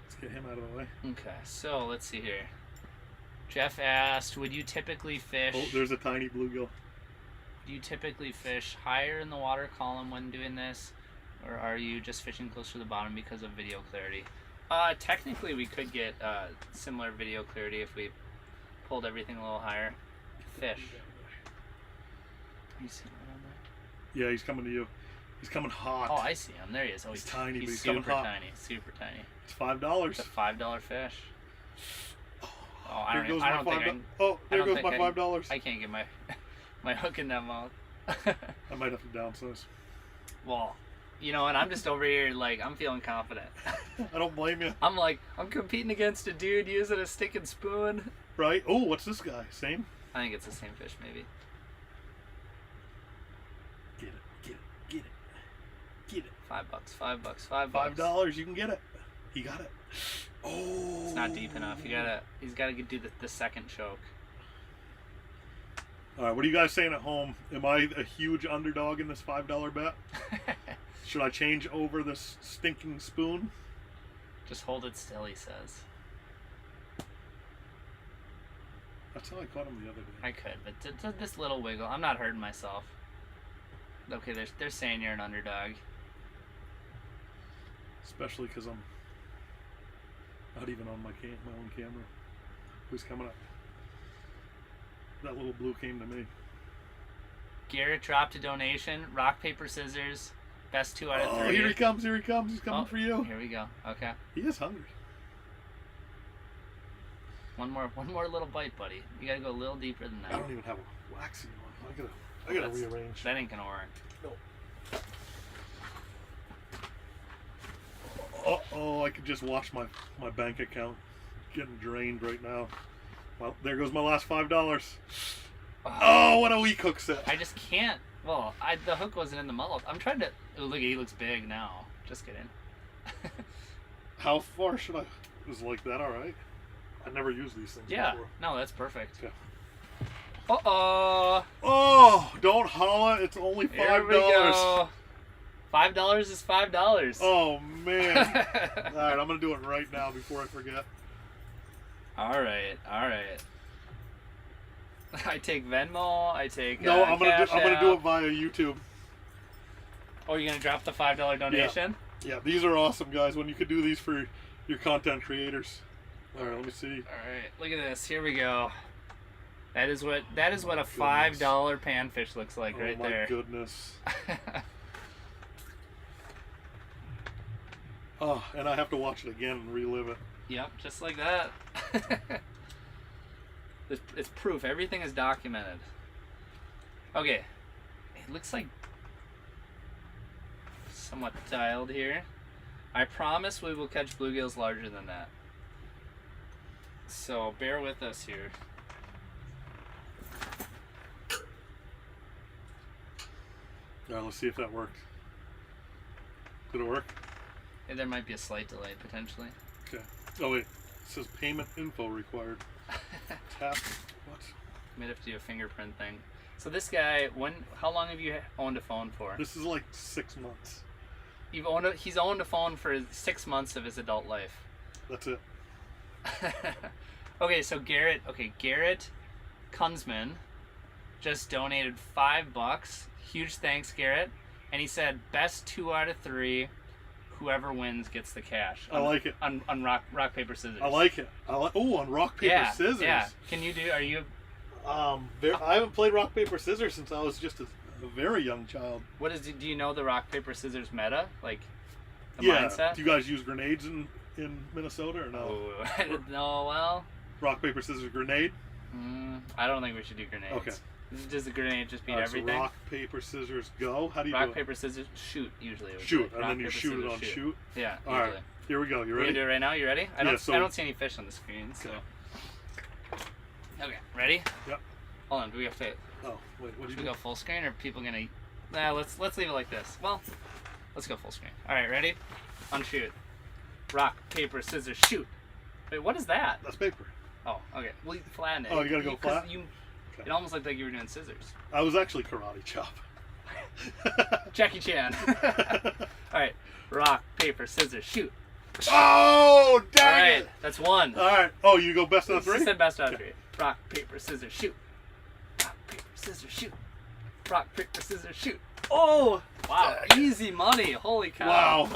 Let's get him out of the way. Okay. So let's see here. Jeff asked, "Would you typically fish? Oh, there's a tiny bluegill. Do you typically fish higher in the water column when doing this, or are you just fishing closer to the bottom because of video clarity?" Technically, we could get similar video clarity if we pulled everything a little higher. Fish. You see him right on there? Yeah, he's coming to you. He's coming hot. Oh, I see him. There he is. Oh, He's tiny, but He's he's coming super hot. tiny. Super tiny. It's $5. It's a $5 fish. Oh, I There don't, goes I my don't think I $5. can. Oh, I there don't goes think my $5. I can't get my my hook in that mouth. I might have to downsize. Well, you know what? I'm just over here like I'm feeling confident. I don't blame you. I'm like I'm competing against a dude using a stick and spoon. Right? Oh, what's this guy? Same? I think it's the same fish, maybe. Get it, get it, get it, get it. $5, $5, $5. $5, you can get it. He got it. Oh. It's not deep enough. He's gotta do the second choke. All right, what are you guys saying at home? Am I a huge underdog in this $5 bet? Should I change over this stinking spoon? Just hold it still, he says. That's how I caught him the other day. I could, but this little wiggle, I'm not hurting myself. Okay, they're saying you're an underdog. Especially because I'm not even on my own camera. Who's coming up? That little blue came to me. Garrett dropped a donation. Rock, paper, scissors. Best 2 out of 3. Oh, here he comes, here he comes. He's coming Oh, for you. Here we go. Okay. He is hungry. One more little bite, buddy. You gotta go a little deeper than that. I don't even have a waxy one. I gotta rearrange. That ain't gonna work. Uh-oh, I could just watch my bank account getting drained right now. Well, there goes my last $5. Oh, what a weak hook set. I just can't. Well, the hook wasn't in the mouth. I'm trying to. Oh, look, he looks big now. Just kidding. How far should I? Is like that all right? I never used these things Yeah. before. No, that's perfect. Yeah. Uh-oh. Oh, don't holla. It's only $5. Here we go. $5 is $5. Oh, man. All right, I'm going to do it right now before I forget. All right. I take Venmo. I take No, I'm gonna do it App. via YouTube. Oh, you're gonna drop the $5 donation? Yeah, these are awesome, guys. When you could do these for your content creators. All right, let me see. All right, look at this. Here we go. That is what a $5 panfish looks like right there. Oh my goodness. Oh, and I have to watch it again and relive it. Yep, just like that. It's proof. Everything is documented. Okay. It looks like somewhat dialed here. I promise we will catch bluegills larger than that. So bear with us here. All right, let's see if that worked. Did it work? Yeah, there might be a slight delay potentially. Okay. Oh wait, it says payment info required. Tap. What? Might have to do a fingerprint thing. So this guy, how long have you owned a phone for? This is like 6 months. He's owned a phone for 6 months of his adult life. That's it. Okay, so Garrett Kunzman just donated $5. Huge thanks, Garrett. And he said, best 2 out of 3. Whoever wins gets the cash. I like it. On rock paper scissors. I like it. On rock paper scissors. Yeah. Can you do? Are you? I haven't played rock paper scissors since I was just a very young child. What is? Do you know the rock paper scissors meta? Like the Yeah. mindset? Do you guys use grenades in Minnesota or no? Oh, no. Well. Rock paper scissors grenade. I don't think we should do grenades. Okay. Does the grenade just beat So everything? rock paper scissors go. How do you rock do it? paper scissors shoot usually. Shoot, rock, and then you paper, shoot it scissors, on shoot. Yeah. All right. Here we go. You We're ready? gonna do it right now. You ready? I don't so- I don't see any fish on the screen. So. Okay. Ready? Yep. Hold on. Do we have to? Oh wait. What do Should you we do? go full screen or are people gonna? Nah. Let's leave it like this. Well, let's go full screen. All right. Ready? Unshoot. Rock paper scissors shoot. Wait. What is that? That's paper. Oh. Okay. Well, you flatten it. Oh, you gotta go 'cause flat? It almost looked like you were doing scissors. I was actually karate chop. Jackie Chan. All right. Rock paper scissors shoot. Oh, dang All right. it! That's 1. All right. Oh, you go best out of 3? Said best out of 3. Rock paper scissors shoot. Rock paper scissors shoot. Rock paper scissors shoot. Oh! Wow. Easy money. Holy cow. Wow.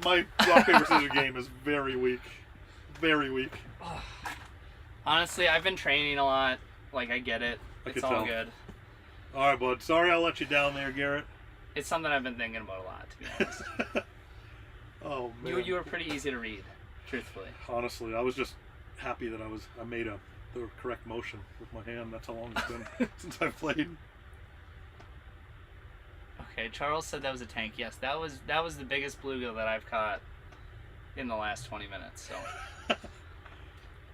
My rock paper scissors game is very weak. Very weak. Honestly, I've been training a lot. Like, I get it. I It's could all tell. good. All right, bud. Sorry I let you down there, Garrett. It's something I've been thinking about a lot, to be honest. Oh man. You were pretty easy to read, truthfully. Honestly, I was just happy that I made the correct motion with my hand. That's how long it's been since I've played. Okay, Charles said that was a tank. Yes, that was the biggest bluegill that I've caught in the last 20 minutes. So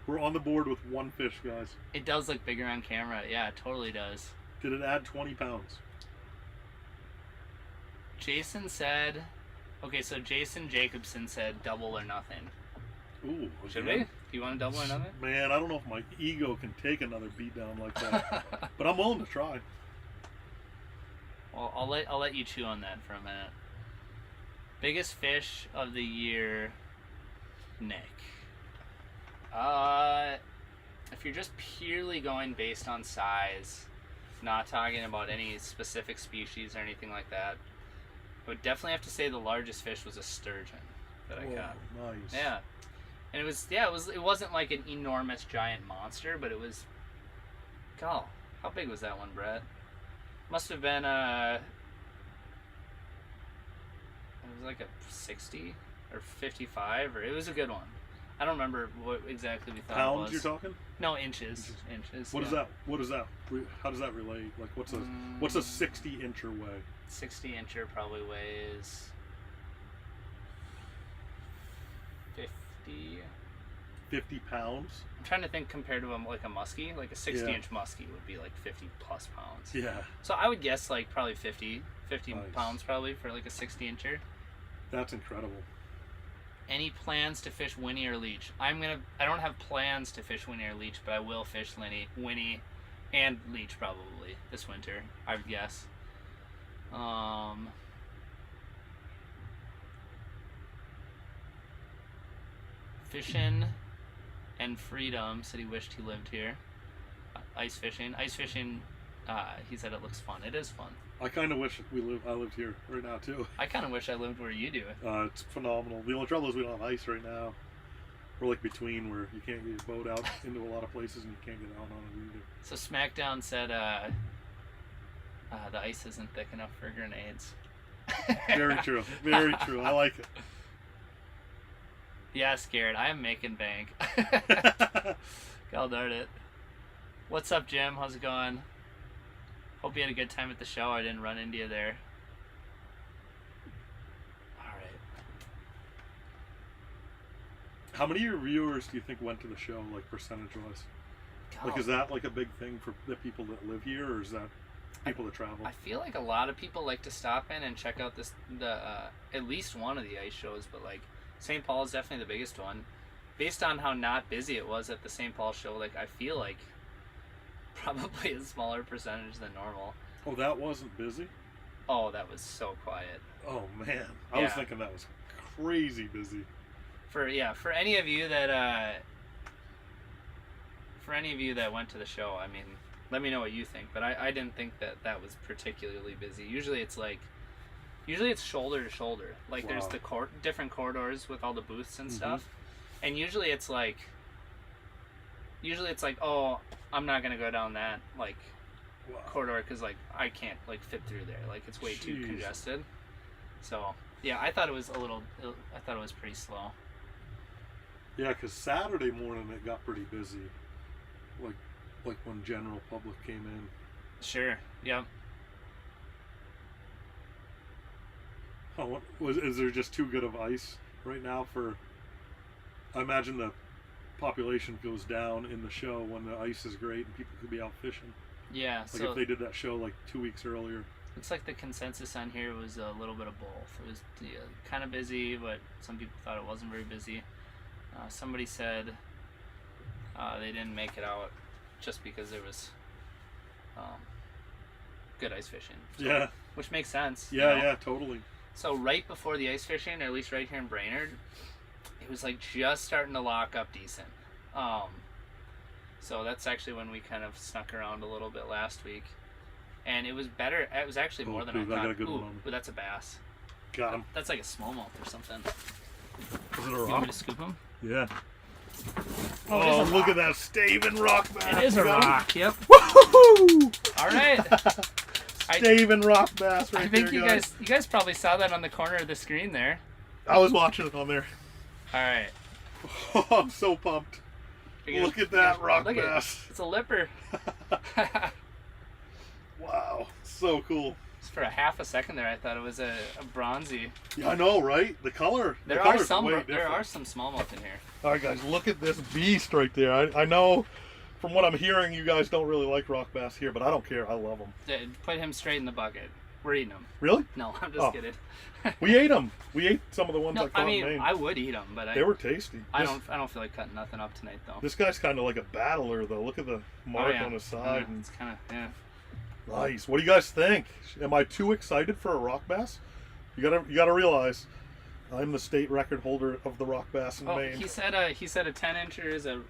We're on the board with 1 fish, guys. it does look bigger on camera. Yeah, it totally does. Did it add 20 pounds? Jason said, okay, so Jason Jacobson said double or nothing. Ooh. Should again? we? Do you want to double or nothing? Man, I don't know if my ego can take another beatdown like that, but I'm willing to try. Well, I'll let you chew on that for a minute. Biggest fish of the year, Nick. If you're just purely going based on size, not talking about any specific species or anything like that, I would definitely have to say the largest fish was a sturgeon that I caught. Nice. Yeah, and it wasn't like an enormous giant monster, but it was. God, how big was that one, Brett? Must have been it was like a 60 or 55, or it was a good one. I don't remember what exactly we thought it Pounds was. you're talking? No, inches. Inches. What yeah. is that? What is that? How does that relate? Like, what's a 60-incher weigh? 60-incher probably weighs 50. 50 pounds? I'm trying to think compared to like a muskie. Like a 60-inch muskie would be like 50 plus pounds. Yeah. So I would guess like probably 50 Nice. pounds probably for like a 60-incher. That's incredible. Any plans to fish Winnie or Leech? I don't have plans to fish Winnie or Leech, but I will fish Winnie and Leech probably this winter, I would guess. Fishing and Freedom said he wished he lived here. Ice fishing, he said it looks fun. It is fun. I kind of wish I lived here right now too. I kind of wish I lived where you do. It's phenomenal. The only trouble is we don't have ice right now. We're like between where you can't get your boat out into a lot of places and you can't get out on it either. So SmackDown said the ice isn't thick enough for grenades. Very true. Very true. I like it. Yeah, scared. I am making bank. God darn it. What's up, Jim? How's it going? Hope you had a good time at the show. I didn't run into you there. Alright. How many of your viewers do you think went to the show, like percentage-wise? Like, is that like a big thing for the people that live here, or is that people that travel. I feel like a lot of people like to stop in and check out at least one of the ice shows, but like St. Paul is definitely the biggest one. Based on how not busy it was at the St. Paul show, like I feel like probably a smaller percentage than normal. Oh, that wasn't busy? Oh, that was so quiet. Oh man, I was thinking that was crazy busy. For any of you that went to the show, I mean, let me know what you think. But I didn't think that was particularly busy. Usually it's shoulder to shoulder. Like there's the different corridors with all the booths and stuff, and usually it's like, oh, I'm not gonna go down that like corridor because like I can't like fit through there. Like it's way too congested. So yeah, I thought it was pretty slow. Yeah, because Saturday morning it got pretty busy. Like when general public came in. Sure. Yep. Oh, is there just too good of ice right now for? I imagine the population goes down in the show when the ice is great and people could be out fishing. Yeah. Like if they did that show like 2 weeks earlier. Looks like the consensus on here was a little bit of both. It was kind of busy, but some people thought it wasn't very busy. Somebody said they didn't make it out just because there was good ice fishing. So, yeah. Which makes sense. Yeah, you know? yeah, totally. So right before the ice fishing, or at least right here in Brainerd, it was like just starting to lock up decent. So that's actually when we kind of snuck around a little bit last week. And it was better. It was actually more than I thought. Got a good one. Ooh, that's a bass. Got him. That's like a smallmouth or something. Is it a You want rock? me to scoop him? Yeah. Oh, look at that staving rock bass. It is a rock. Yep. Woohoo! All right. Staving rock bass right I think there, you guys probably saw that on the corner of the screen there. I was watching it on there. All right. Oh, I'm so pumped. Look at that rock bass. It's a lipper. Wow, so cool. Just for a half a second there, I thought it was a bronzy. Yeah, I know, right? The color. There are some smallmouth in here. All right, guys, look at this beast right there. I know, from what I'm hearing, you guys don't really like rock bass here, but I don't care. I love them. Put him straight in the bucket. We're eating them. Really? No, I'm just kidding. We ate them. We ate some of the ones I caught in Maine. I would eat them, but they were tasty. I don't feel like cutting nothing up tonight though. This guy's kind of like a battler though. Look at the mark on his side. Yeah, it's kind of Nice. What do you guys think? Am I too excited for a rock bass? You gotta realize, I'm the state record holder of the rock bass in Maine. He said a 10-incher is a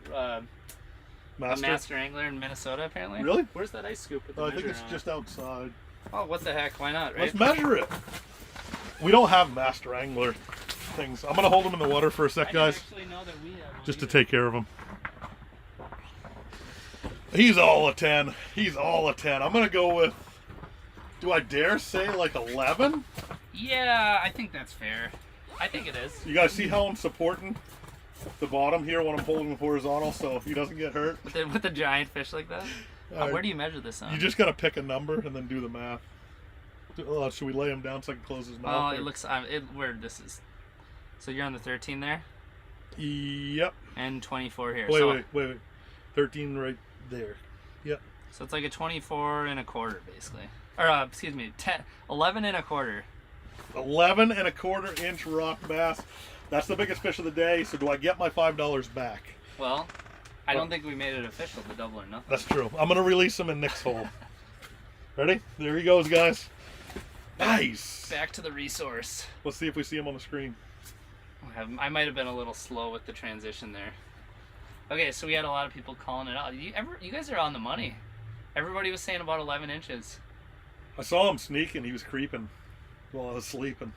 master angler in Minnesota apparently. Really? Where's that ice scoop with the I think measure it's on just outside. Oh, what the heck? Why not? Right? Let's measure it. We don't have master angler things. I'm gonna hold them in the water for a sec, guys. I didn't actually know that we have one just to either. take care of him. He's all a 10. He's all a 10. I'm gonna go with. Do I dare say like 11? Yeah, I think that's fair. I think it is. You guys see how I'm supporting the bottom here when I'm holding him horizontal, so he doesn't get hurt. With the giant fish like that. Right. Where do you measure this on? You just gotta pick a number and then do the math. Should we lay him down so I can close his mouth? Oh, it looks where this is. So you're on the 13 there. Yep. And 24 here. Wait. 13 right there. Yep. So it's like a 24 and a quarter, basically. Or excuse me, 11 and a quarter. 11 and a quarter inch rock bass. That's the biggest fish of the day. So do I get my $5 back? Well, I don't think we made it official, the double or nothing. That's true. I'm gonna release him in Nick's hole. Ready? There he goes, guys. Nice. Back to the resource. Let's see if we see him on the screen. I might have been a little slow with the transition there. Okay, so we had a lot of people calling it out. You guys are on the money. Everybody was saying about 11 inches. I saw him sneaking. He was creeping while I was sleeping.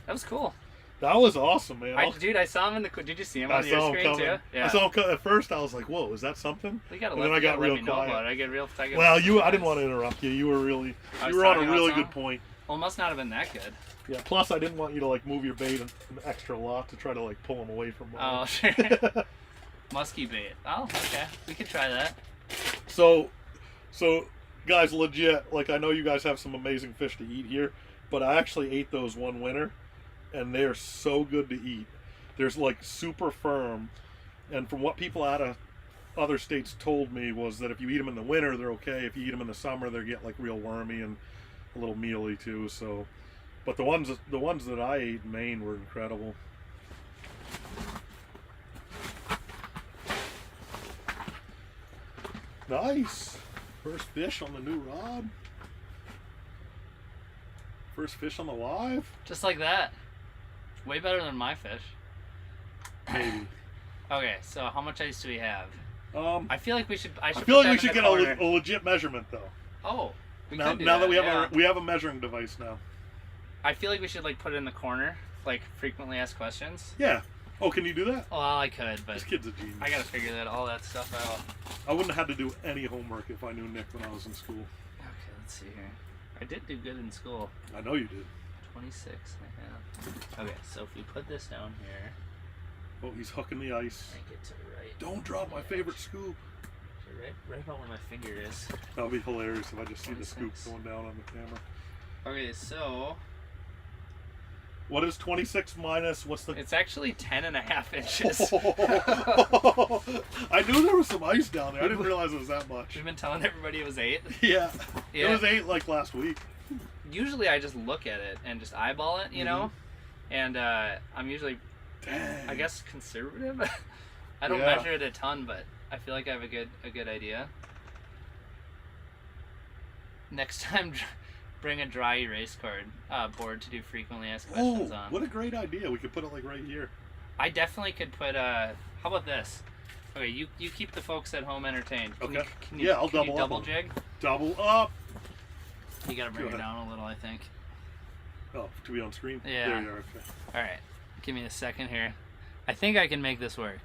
That was cool. That was awesome, man. Dude, I saw him in the. Did you see him on your screen too? Yeah. I saw him come. At first, I was like, "Whoa, is that something?" You gotta and then I got real quiet. quiet. Well, I didn't want to interrupt you. You were on a really good point. Well, it must not have been that good. Yeah. Plus, I didn't want you to like move your bait an extra lot to try to like pull him away from me. Oh, sure. Musky bait. Oh, okay. We could try that. So, guys, legit. Like, I know you guys have some amazing fish to eat here, but I actually ate those one winter, and they're so good to eat. They're like super firm, and from what people out of other states told me was that if you eat them in the winter, they're okay. If you eat them in the summer, they get like real wormy and a little mealy too. So, but the ones that I ate in Maine were incredible. Nice. First fish on the new rod. First fish on the live. Just like that. Way better than my fish. Maybe. Okay, so how much ice do we have? I feel like we should. I feel like we should get a legit measurement though. Oh, now that we have a measuring device now. I feel like we should like put it in the corner, like frequently asked questions. Yeah. Oh, can you do that? Well, I could, but this kid's a genius. I gotta figure all that stuff out. I wouldn't have had to do any homework if I knew Nick when I was in school. Okay, let's see here. I did do good in school. I know you did. 26 and a half. Okay, so if we put this down here. Oh, he's hooking the ice. Crank it to the right. Don't drop my favorite scoop. Right about where my finger is. That would be hilarious if I just 26. See the scoop going down on the camera. Okay, so. What is 26 minus? What's the? It's actually 10.5 inches. I knew there was some ice down there. I didn't realize it was that much. We've been telling everybody it was 8. Yeah. It was 8 like last week. Usually I just look at it and just eyeball it, you know? And I'm usually, I guess, conservative. I don't measure it a ton, but I feel like I have a good idea. Next time, bring a dry erase board to do frequently asked questions on. What a great idea. We could put it like right here. I definitely could put, how about this? Okay, you keep the folks at home entertained. Okay. I'll double jig? Double up. You gotta bring it down a little, I think. Oh, to be on screen? Yeah. There you are, okay. Alright, give me a second here. I think I can make this work.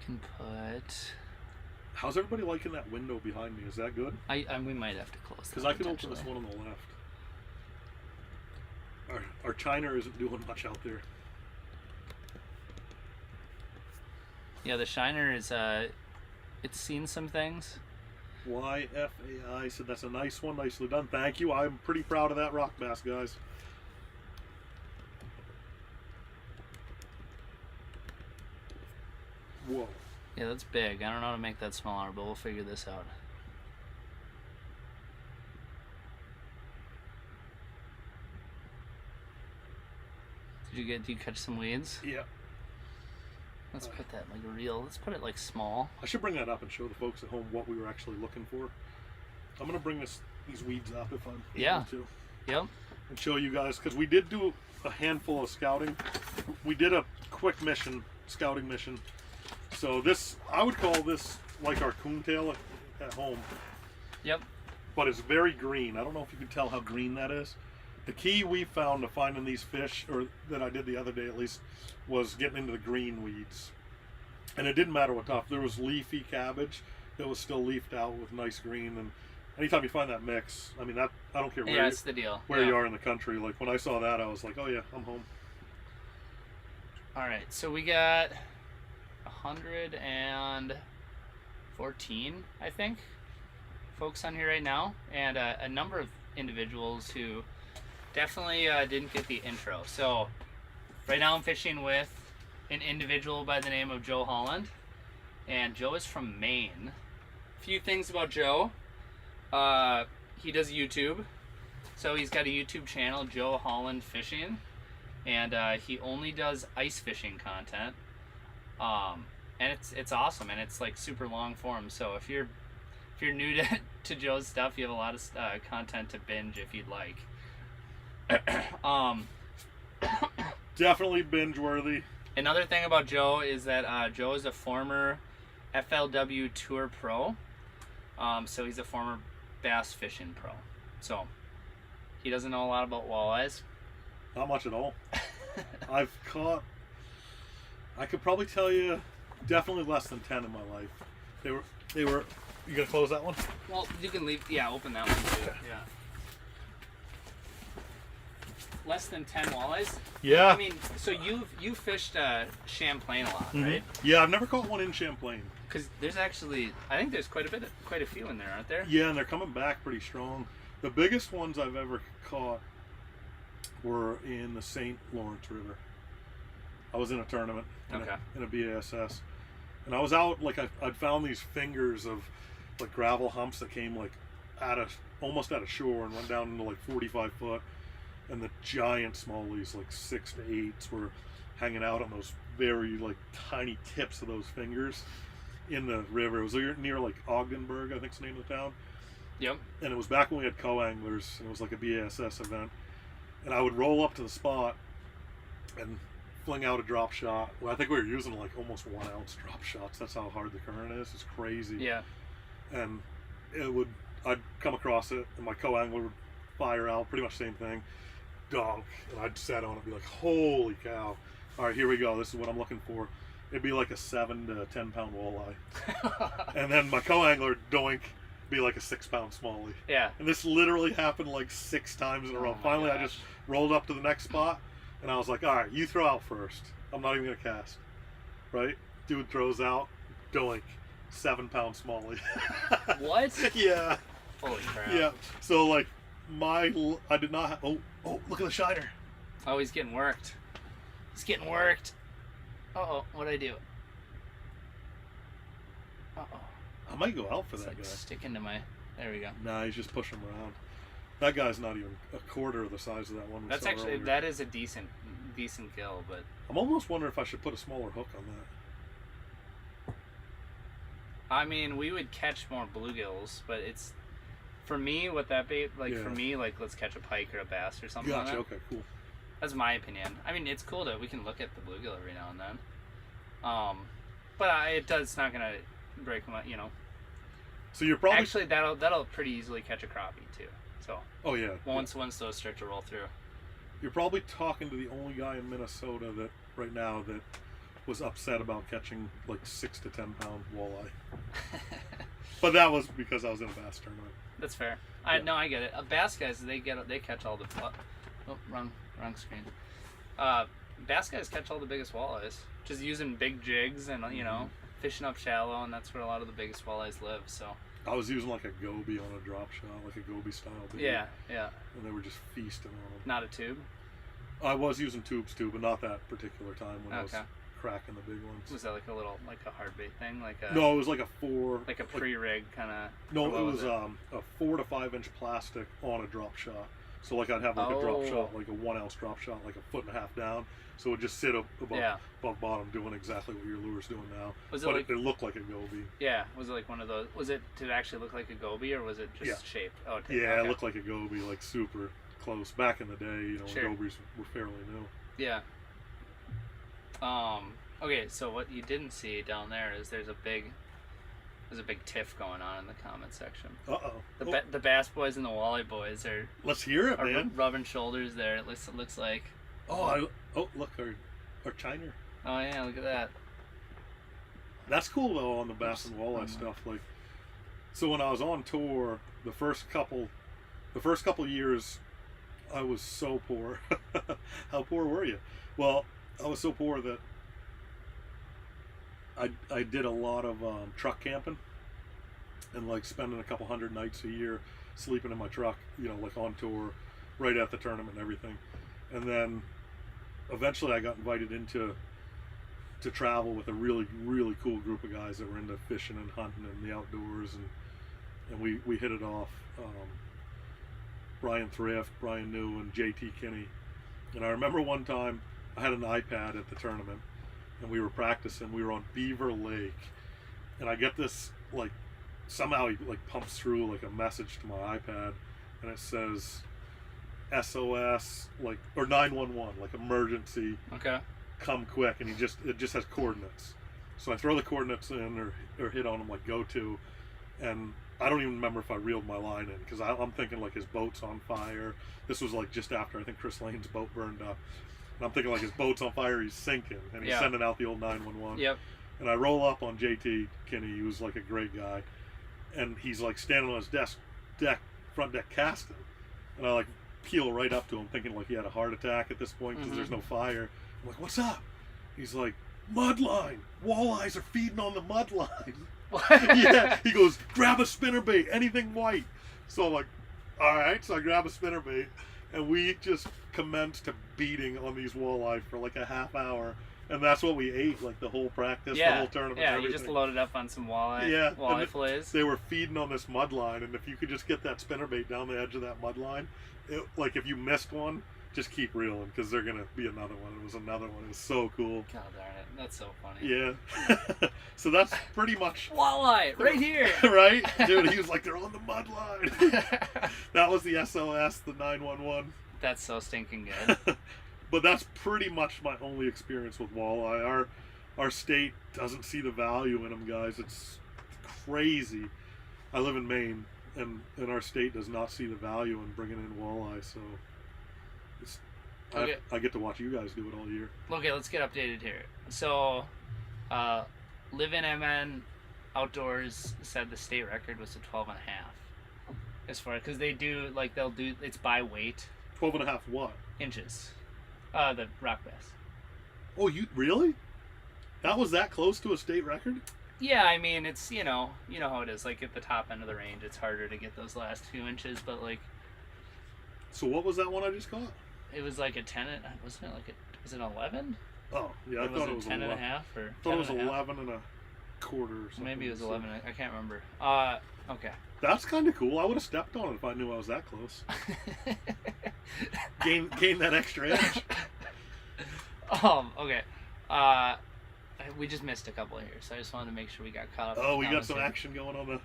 Can put... How's everybody liking that window behind me? Is that good? We might have to close that. Because I can open this one on the left. Our China isn't doing much out there. Yeah, the Shiner is, it's seen some things. YFAI said that's a nice one, nicely done. Thank you. I'm pretty proud of that rock bass, guys. Whoa. Yeah, that's big. I don't know how to make that smaller, but we'll figure this out. Did you catch some weeds? Yeah. Let's put that like real. Let's put it like small. I should bring that up and show the folks at home what we were actually looking for. I'm gonna bring these weeds up if I'm able to. Yep. And show you guys, because we did do a handful of scouting. We did a quick scouting mission. So this, I would call this like our coontail at home. Yep. But it's very green. I don't know if you can tell how green that is. The key we found to finding these fish, or that I did the other day at least, was getting into the green weeds. And it didn't matter what top. There was leafy cabbage that was still leafed out with nice green. And anytime you find that mix, I mean, I don't care where, it's the deal. Where you are in the country. Like when I saw that, I was like, oh yeah, I'm home. All right, so we got 114, I think, folks on here right now, and a number of individuals who definitely didn't get the intro. So right now I'm fishing with an individual by the name of Joe Holland, and Joe is from Maine. A few things about Joe. He does YouTube, so he's got a YouTube channel, Joe Holland Fishing, and he only does ice fishing content, and it's awesome, and it's like super long form. So if you're new to Joe's stuff, you have a lot of content to binge if you'd like. Definitely binge worthy. Another thing about Joe is that Joe is a former FLW Tour Pro, so he's a former bass fishing pro. So he doesn't know a lot about walleyes. Not much at all. I've caught, I could probably tell you, definitely less than 10 in my life. They were. You gonna close that one? Well, you can leave. Yeah, open that one too. Okay. Yeah. Less than 10 walleyes? Yeah. I mean, so you fished Champlain a lot, right? Yeah, I've never caught one in Champlain. Because there's actually, I think there's quite a few in there, aren't there? Yeah, and they're coming back pretty strong. The biggest ones I've ever caught were in the St. Lawrence River. I was in a tournament in a BASS, And I was out, like, I'd found these fingers of, like, gravel humps that came, like, almost out of shore and went down into, like, 45 foot. And the giant smallies, like 6 to 8s, were hanging out on those very, like, tiny tips of those fingers in the river. It was near like, Ogdenburg, I think's the name of the town. Yep. And it was back when we had co-anglers, and it was like a BASS event. And I would roll up to the spot and fling out a drop shot. Well, I think we were using like almost 1 ounce drop shots. That's how hard the current is. It's crazy. Yeah. And I'd come across it, and my co-angler would fire out, pretty much the same thing, dunk, and I'd set on it and be like, holy cow. All right, here we go. This is what I'm looking for. It'd be like a 7 to 10 pound walleye. And then my co-angler, doink, be like a 6 pound smallie. Yeah. And this literally happened like 6 times in a row. Finally, I just rolled up to the next spot, and I was like, all right, you throw out first. I'm not even going to cast. Right? Dude throws out, doink, 7 pound smallie. What? Yeah. Holy crap. Yeah. So, like, I did not have, oh, look at the shiner. Oh, he's getting worked. He's getting worked. Uh-oh, what'd I do? Uh-oh. I might go out for It's that like guy. sticking to my... There we go. Nah, he's just pushing him around. That guy's not even a quarter of the size of that one we That's saw actually... earlier. That is a decent gill, but... I'm almost wondering if I should put a smaller hook on that. I mean, we would catch more bluegills, but it's... For me, with that bait, like, Yeah. for me, like, let's catch a pike or a bass or something Gotcha, like that. okay, cool. That's my opinion. I mean, it's cool that we can look at the bluegill every now and then. But it's not gonna break my, you know. So you're probably... Actually, that'll pretty easily catch a crappie too. So Oh, yeah. once those start to roll through. You're probably talking to the only guy in Minnesota that, right now, that was upset about catching, like, 6 to 10 pound walleye. But that was because I was in a bass tournament. That's fair. Yeah. I get it. Bass guys, they catch all the... Oh, wrong screen. Bass guys catch all the biggest walleyes. Just using big jigs and, you know, fishing up shallow, and that's where a lot of the biggest walleyes live, so... I was using, like, a goby on a drop shot, like a goby style bait. Yeah. And they were just feasting on them. Not a tube? I was using tubes too, but not that particular time when I was Okay. cracking the big ones. Was that like a hard bait thing? Like a... No, it was like a 4... Like a pre-rig kind of... No, it was a 4 to 5 inch plastic on a drop shot. So, like, I'd have, like, a drop shot, like a 1 ounce drop shot, like a 1.5 foot down. So it would just sit above bottom, doing exactly what your lure's doing now. Was it but like... it looked like a goby. Yeah, was it like one of those... Did it actually look like a goby, or was it just shaped? Oh, Yeah, okay. it looked like a goby, like super close. Back in the day, you know, Sure. when gobies were fairly new. Yeah. Okay, so what you didn't see down there is there's a big tiff going on in the comment section. Uh-oh. The Bass Boys and the Walleye Boys are Let's hear it, man. rubbing shoulders there. It looks like. Look, our chiner. Oh yeah, look at that. That's cool though on the bass and walleye stuff. Like, so when I was on tour, the first couple years, I was so poor. How poor were you? Well, I was so poor that I did a lot of truck camping, and like spending a couple hundred nights a year sleeping in my truck, you know, like on tour, right at the tournament and everything. And then eventually I got invited to travel with a really, really cool group of guys that were into fishing and hunting and the outdoors, and we hit it off. Brian Thrift, Brian New, and JT Kinney. And I remember one time I had an iPad at the tournament, and we were practicing. We were on Beaver Lake, and I get this, like, somehow he like pumps through like a message to my iPad, and it says SOS, like, or 911, like emergency. Okay. Come quick. And it just has coordinates. So I throw the coordinates in or hit on them like go to, and I don't even remember if I reeled my line in, because I'm thinking like his boat's on fire. This was like just after I think Chris Lane's boat burned up, and I'm thinking like his boat's on fire, he's sinking, and he's sending out the old 911. Yep. And I roll up on JT Kinney, he was like a great guy, and he's like standing on his front deck casting, and I like peel right up to him thinking like he had a heart attack at this point because there's no fire. I'm like, what's up? He's like, mud line, walleyes are feeding on the mud line. Yeah, he goes, grab a spinnerbait, anything white. So I'm like, all right. So I grab a spinnerbait, and we just commenced to beating on these walleye for like a half hour And that's what we ate, like the whole practice, the whole tournament. Yeah, everything. you just loaded up on some walleye fillets. They were feeding on this mud line, and if you could just get that spinnerbait down the edge of that mud line, like if you missed one, just keep reeling because they're gonna be another one. It was another one. It was so cool. God darn it, that's so funny. Yeah. So that's pretty much walleye right here. Right, dude. He was like, they're on the mud line. That was the SOS, the 911. That's so stinking good. But that's pretty much my only experience with walleye. Our state doesn't see the value in them, guys. It's crazy. I live in Maine, and our state does not see the value in bringing in walleye. So okay. I get to watch you guys do it all year. Okay, let's get updated here. So, Live in MN Outdoors said the state record was a 12 and a half. As far because they do they'll do it's by weight. 12 and a half what? Inches. The rock bass. Oh, you really? That was that close to a state record? Yeah, I mean it's you know how it is. Like at the top end of the range, it's harder to get those last few inches. But like. So what was that one I just caught? It was like a 10. Wasn't it like was it 11? Oh yeah, I thought it was 10 11. and a half or. I thought it was 11 and a quarter or something. Maybe it was 11. I can't remember. Okay. That's kind of cool. I would have stepped on it if I knew I was that close. gain that extra inch. Okay. We just missed a couple here, so I just wanted to make sure we got caught up. Oh, we got some action going on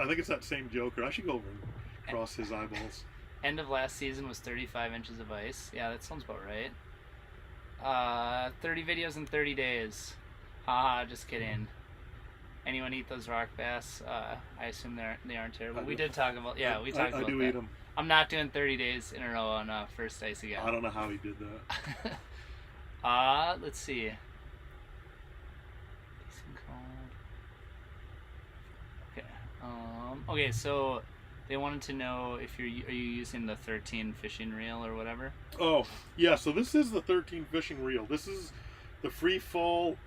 I think it's that same Joker. I should go over and cross his eyeballs. End of last season was 35 inches of ice. Yeah, that sounds about right. 30 videos in 30 days. Haha, just kidding. Anyone eat those rock bass? I assume they aren't terrible. We did talk about we talked about that. I do eat them. I'm not doing 30 days in a row on first ice again. I don't know how he did that. Let's see. Okay. Okay, so they wanted to know if are you using the 13 fishing reel or whatever? Oh, yeah, so this is the 13 fishing reel. This is the free fall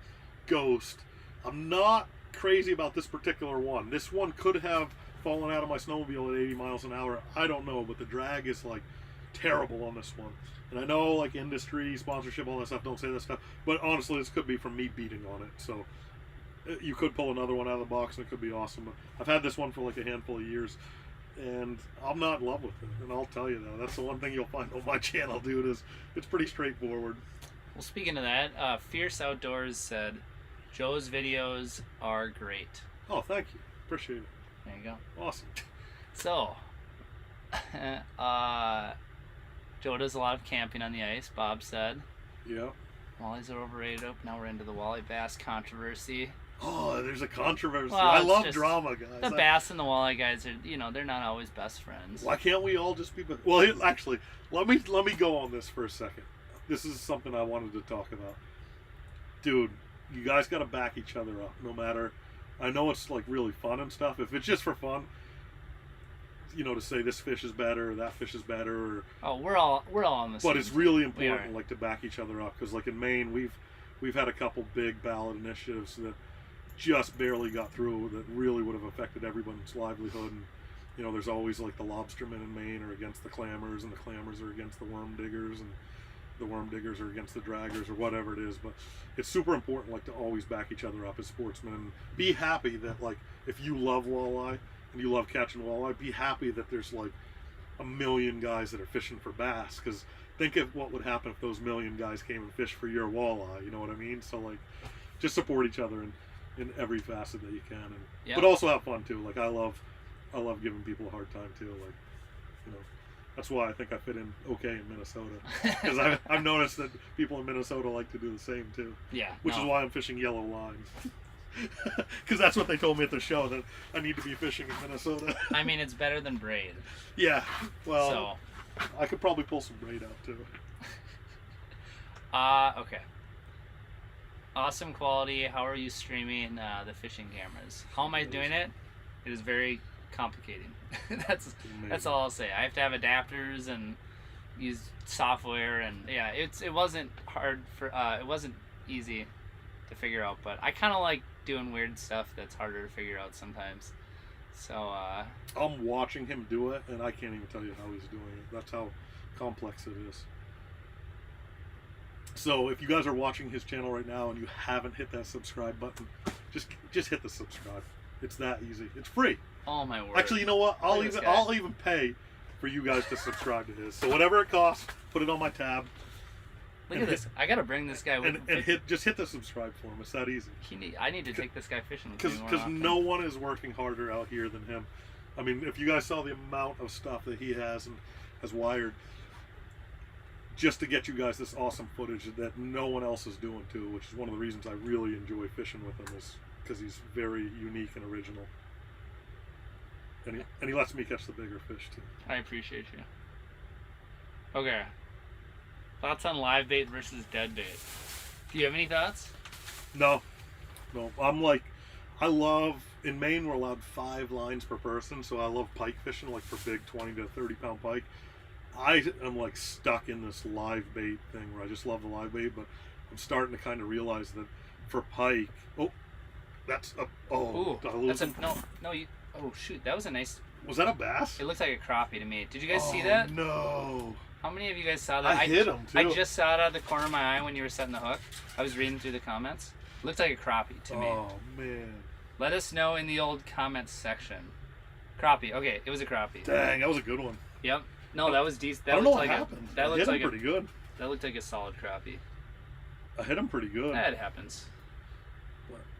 Ghost. I'm not crazy about this particular one. This one could have fallen out of my snowmobile at 80 miles an hour. I don't know, but the drag is like terrible on this one. And I know like industry, sponsorship, all that stuff, don't say that stuff. But honestly, this could be from me beating on it. So you could pull another one out of the box and it could be awesome. But I've had this one for like a handful of years. And I'm not in love with it. And I'll tell you though, that's the one thing you'll find on my channel, dude, is it's pretty straightforward. Well, speaking of that, Fierce Outdoors said, Joe's videos are great. Oh, thank you. Appreciate it. There you go. Awesome. So, Joe does a lot of camping on the ice, Bob said. Yeah. Wallies are overrated. Now we're into the walleye bass controversy. Oh, there's a controversy. Well, I love drama, guys. The bass and the walleye guys are, they're not always best friends. Why can't we all just be? Well, actually, let me go on this for a second. This is something I wanted to talk about, dude. You guys got to back each other up, no matter. I know it's like really fun and stuff. If it's just for fun, to say this fish is better or that fish is better. We're all on the same. But it's really important, like, to back each other up, because like in Maine, we've had a couple big ballot initiatives that just barely got through that really would have affected everyone's livelihood. And there's always like the lobstermen in Maine are against the clammers, and the clammers are against the worm diggers, and the worm diggers are against the draggers, or whatever it is. But it's super important, like, to always back each other up as sportsmen, and be happy that, like, if you love walleye and you love catching walleye, be happy that there's like 1 million guys that are fishing for bass, because think of what would happen if those 1 million guys came and fished for your walleye. You know what I mean? So like, just support each other in every facet that you can, and but also have fun too. Like, I love giving people a hard time too. Like, that's why I think I fit in okay in Minnesota, because I've noticed that people in Minnesota like to do the same too. Yeah. Which is why I'm fishing yellow line, because that's what they told me at the show, that I need to be fishing in Minnesota. I mean, it's better than braid. Yeah. Well, I could probably pull some braid out too. Okay. Awesome quality. How are you streaming the fishing cameras? How am I doing it? It is very complicated. That's all I'll say. I have to have adapters and use software, and yeah, it wasn't hard it wasn't easy to figure out, but I kind of like doing weird stuff that's harder to figure out sometimes. So I'm watching him do it, and I can't even tell you how he's doing it. That's how complex it is. So if you guys are watching his channel right now and you haven't hit that subscribe button, just hit the subscribe. It's that easy. It's free. Oh my word. Actually, you know what? I'll even pay for you guys to subscribe to his. So whatever it costs, put it on my tab. Look at this. I gotta bring this guy with and hit the subscribe for him. It's that easy. I need to take this guy fishing. Because no one is working harder out here than him. I mean, if you guys saw the amount of stuff that he has and has wired, just to get you guys this awesome footage that no one else is doing too, which is one of the reasons I really enjoy fishing with him, is because he's very unique and original. And he lets me catch the bigger fish too. I appreciate you. Okay. Thoughts on live bait versus dead bait? Do you have any thoughts? No. In Maine we're allowed 5 lines per person, so I love pike fishing, like for big 20 to 30 pound pike. I am like stuck in this live bait thing where I just love the live bait, but I'm starting to kind of realize that for pike, oh shoot, that was a nice. Was that a bass? It looked like a crappie to me. Did you guys see that? No. How many of you guys saw that? I hit him too. I just saw it out of the corner of my eye when you were setting the hook. I was reading through the comments. It looked like a crappie to me. Oh man. Let us know in the old comments section. Crappie. Okay, it was a crappie. Dang, that was a good one. Yep. No, that was decent. That I don't know looked what like happened. That looked like pretty good. That looked like a solid crappie. I hit him pretty good. That happens.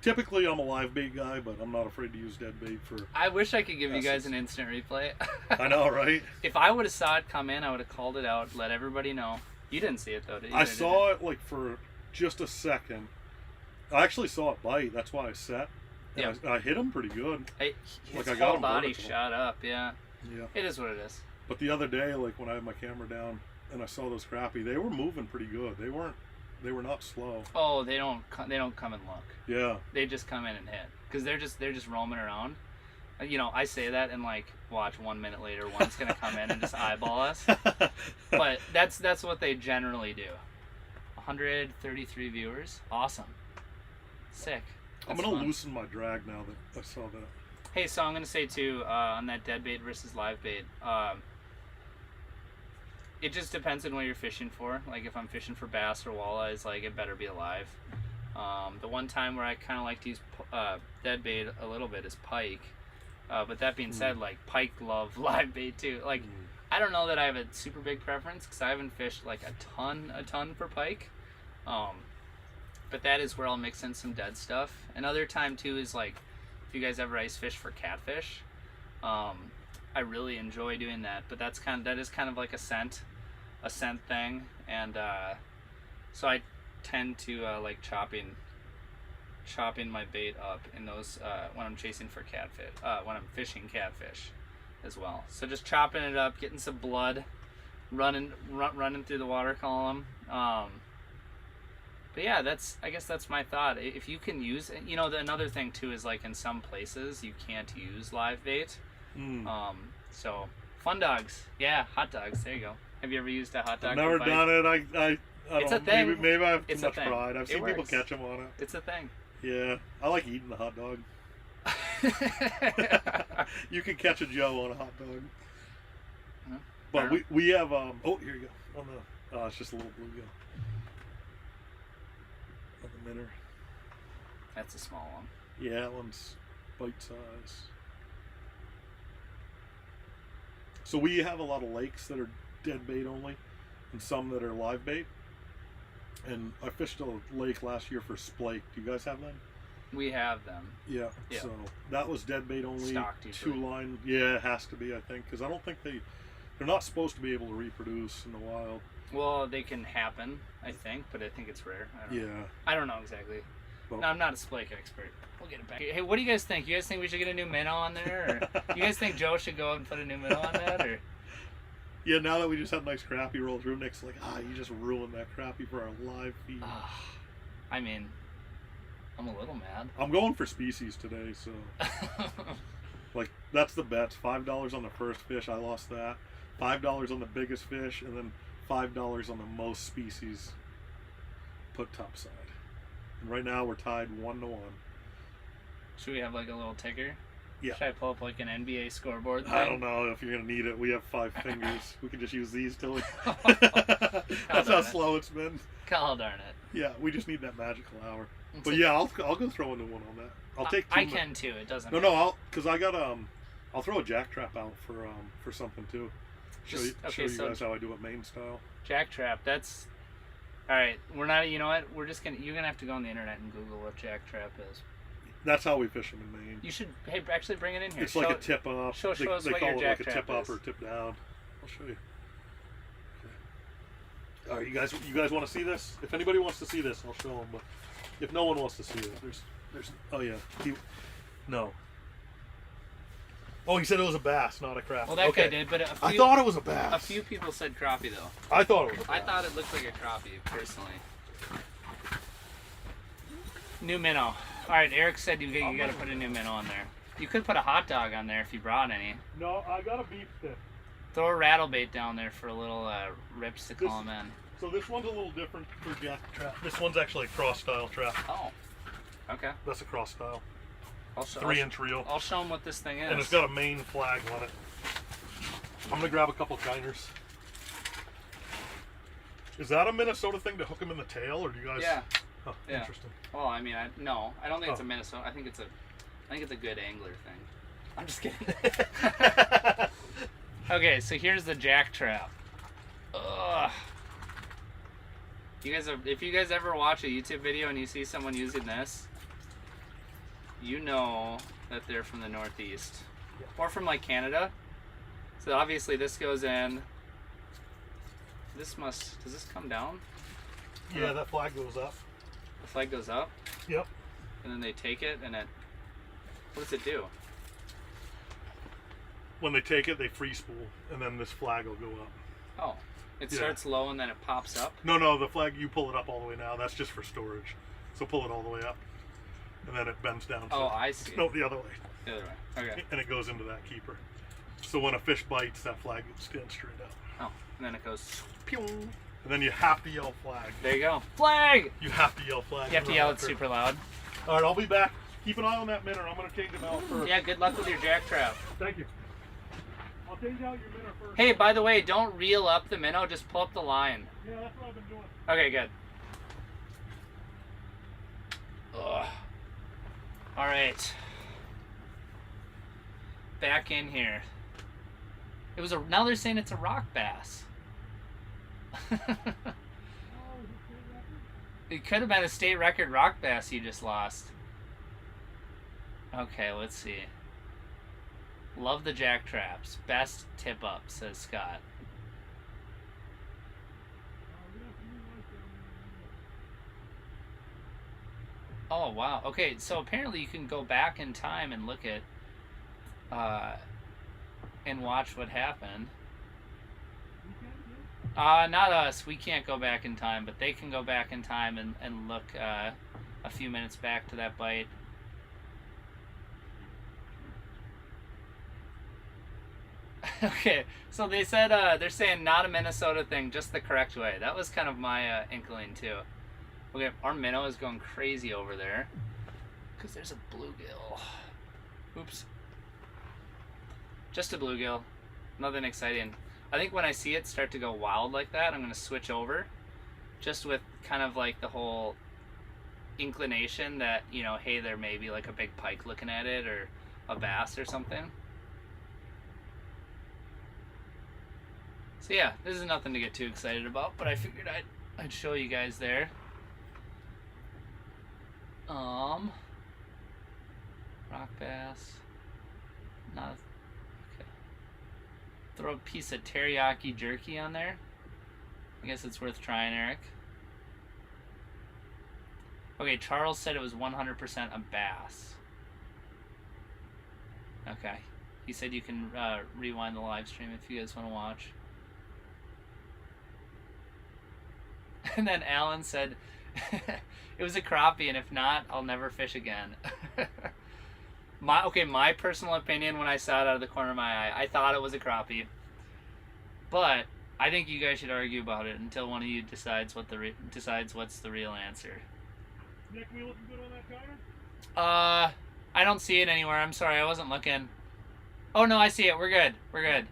Typically, I'm a live bait guy, but I'm not afraid to use dead bait for. I wish I could give you guys an instant replay. I know, right? If I would have saw it come in, I would have called it out, let everybody know. You didn't see it though, did you? I saw it like for just a second. I actually saw it bite. That's why I set. Yeah. I hit him pretty good. His I got whole him body vertical. shot up. Yeah. Yeah. It is what it is. But the other day, like when I had my camera down and I saw those crappie, they were moving pretty good. They were not slow. Oh, they don't come and look. Yeah. They just come in and hit because they're just roaming around. You know, I say that and like watch 1 minute later, one's gonna come in and just eyeball us. But that's what they generally do. 133 viewers, awesome, sick. I'm gonna loosen my drag now that I saw that. Hey, so I'm gonna say too on that dead bait versus live bait. It just depends on what you're fishing for. Like if I'm fishing for bass or walleyes, like it better be alive. The one time where I kind of like to use dead bait a little bit is pike. But that being said, like pike love live bait too. Like I don't know that I have a super big preference because I haven't fished like a ton for pike. But that is where I'll mix in some dead stuff. Another time too is like if you guys ever ice fish for catfish. I really enjoy doing that, but that is kind of like a scent thing, and so I tend to like chopping my bait up in those when I'm chasing for catfish, when I'm fishing catfish as well. So just chopping it up, getting some blood running through the water column. But yeah, I guess that's my thought. If you can use, you know, another thing too is like in some places you can't use live bait. So fun dogs, yeah, hot dogs. There you go. Have you ever used a hot dog? I've never done it. I It's don't, a thing. Maybe I have too It's a much thing. pride. I've It seen people works. catch them on it. It's a thing. Yeah, I like eating the hot dog. You can catch a Joe on a hot dog. But we have oh, here you go. Oh, it's just a little bluegill. On the minnow. That's a small one. Yeah, that one's bite size. So we have a lot of lakes that are dead bait only, and some that are live bait. And I fished a lake last year for splake. Do you guys have them? We have them. Yeah. So that was dead bait only. Stocked usually. 2 line. Yeah, it has to be, I think, because I don't think they're not supposed to be able to reproduce in the wild. Well, they can happen, I think, but I think it's rare. I don't know exactly. Well, No, I'm not a splake expert. We'll get it back. Hey, what do you guys think? You guys think we should get a new minnow on there? Or you guys think Joe should go and put a new minnow on that? Or yeah, now that we just had nice crappie roll through, Nick's like, you just ruined that crappie for our live feed. I mean, I'm a little mad. I'm going for species today, so like that's the bets. $5 on the first fish, I lost that. $5 on the biggest fish, and then $5 on the most species put topside. And right now we're tied 1-1. Should we have like a little ticker? Yeah. Should I pull up like an NBA scoreboard thing? I don't know if you're gonna need it. We have 5 fingers. We can just use these till we... That's how slow it's been. God darn it. Yeah, we just need that magical hour. It's But yeah, I'll go throw into one on that. I'll take 2 I can too. It doesn't. No, because I got I'll throw a jack trap out for something too. Show you guys how I do it Maine style. Jack trap. That's all right. We're not. You know what? We're just gonna. You're gonna have to go on the internet and Google what jack trap is. That's how we fish them in Maine. You should. Hey, actually bring it in here. It's like a tip up. Show us they what call your it jack like a trap tip up is. or tip down. I'll show you. Okay. All right, you guys want to see this? If anybody wants to see this, I'll show them. But if no one wants to see it, there's. Oh yeah. No. Oh, he said it was a bass, not a crappie. Well, that guy did, but I thought it was a bass. A few people said crappie though. I thought it was a bass. I thought it looked like a crappie personally. New minnow. All right, Eric said you got to put a new minnow on there. You could put a hot dog on there if you brought any. No, I got a beef stick. Throw a rattle bait down there for a little rips to call them in. So this one's a little different for jack trap. This one's actually a cross style trap. Oh, okay. That's a cross style. 3-inch reel. I'll show them what this thing is. And it's got a Maine flag on it. I'm gonna grab a couple diners. Is that a Minnesota thing to hook them in the tail, or do you guys? Yeah. Oh, yeah. Interesting. Well, I mean, no, I don't think it's a Minnesota. I think it's a good angler thing. I'm just kidding. Okay, so here's the jack trap. Ugh. If you guys ever watch a YouTube video and you see someone using this, you know that they're from the Northeast. Or from like Canada. So obviously this goes in. Does this come down? Yeah, that flag goes up. The flag goes up? Yep. And then they take it and what does it do? When they take it, they free spool, and then this flag will go up. Oh. It starts low and then it pops up? No, the flag, you pull it up all the way now. That's just for storage. So pull it all the way up. And then it bends down. Oh, I see. No, the other way. The other way. Okay. And it goes into that keeper. So when a fish bites, that flag stands straight up. Oh, and then it goes. Pew! And then you have to yell flag. There you go. Flag! You have to yell flag. You have to yell it super loud. All right, I'll be back. Keep an eye on that minnow. I'm going to change him out first. Yeah, good luck with your jack trap. Thank you. I'll change out your minnow first. Hey, by the way, don't reel up the minnow. Just pull up the line. Yeah, that's what I've been doing. Okay, good. Ugh. All right. Back in here. Now they're saying it's a rock bass. It could have been a state record rock bass you just lost. Okay, let's see. Love the jack traps. Best tip up, says Scott. Oh, wow. Okay, so apparently you can go back in time and look at and watch what happened. Not us. We can't go back in time, but they can go back in time and look a few minutes back to that bite. Okay, so they said they're saying not a Minnesota thing, just the correct way. That was kind of my inkling too. Okay, our minnow is going crazy over there because there's a bluegill. Oops. Just a bluegill. Nothing exciting. I think when I see it start to go wild like that, I'm going to switch over just with kind of like the whole inclination that, you know, hey, there may be like a big pike looking at it or a bass or something. So yeah, this is nothing to get too excited about, but I figured I'd show you guys there. Rock bass. Not okay. Throw a piece of teriyaki jerky on there. I guess it's worth trying, Eric. Okay, Charles said it was 100% a bass. Okay. He said you can rewind the live stream if you guys want to watch. And then Alan said it was a crappie, and if not, I'll never fish again. My personal opinion when I saw it out of the corner of my eye, I thought it was a crappie. But I think you guys should argue about it until one of you decides what's the real answer. Nick, we looking good on that counter? I don't see it anywhere. I'm sorry, I wasn't looking. Oh no, I see it. We're good. We're good.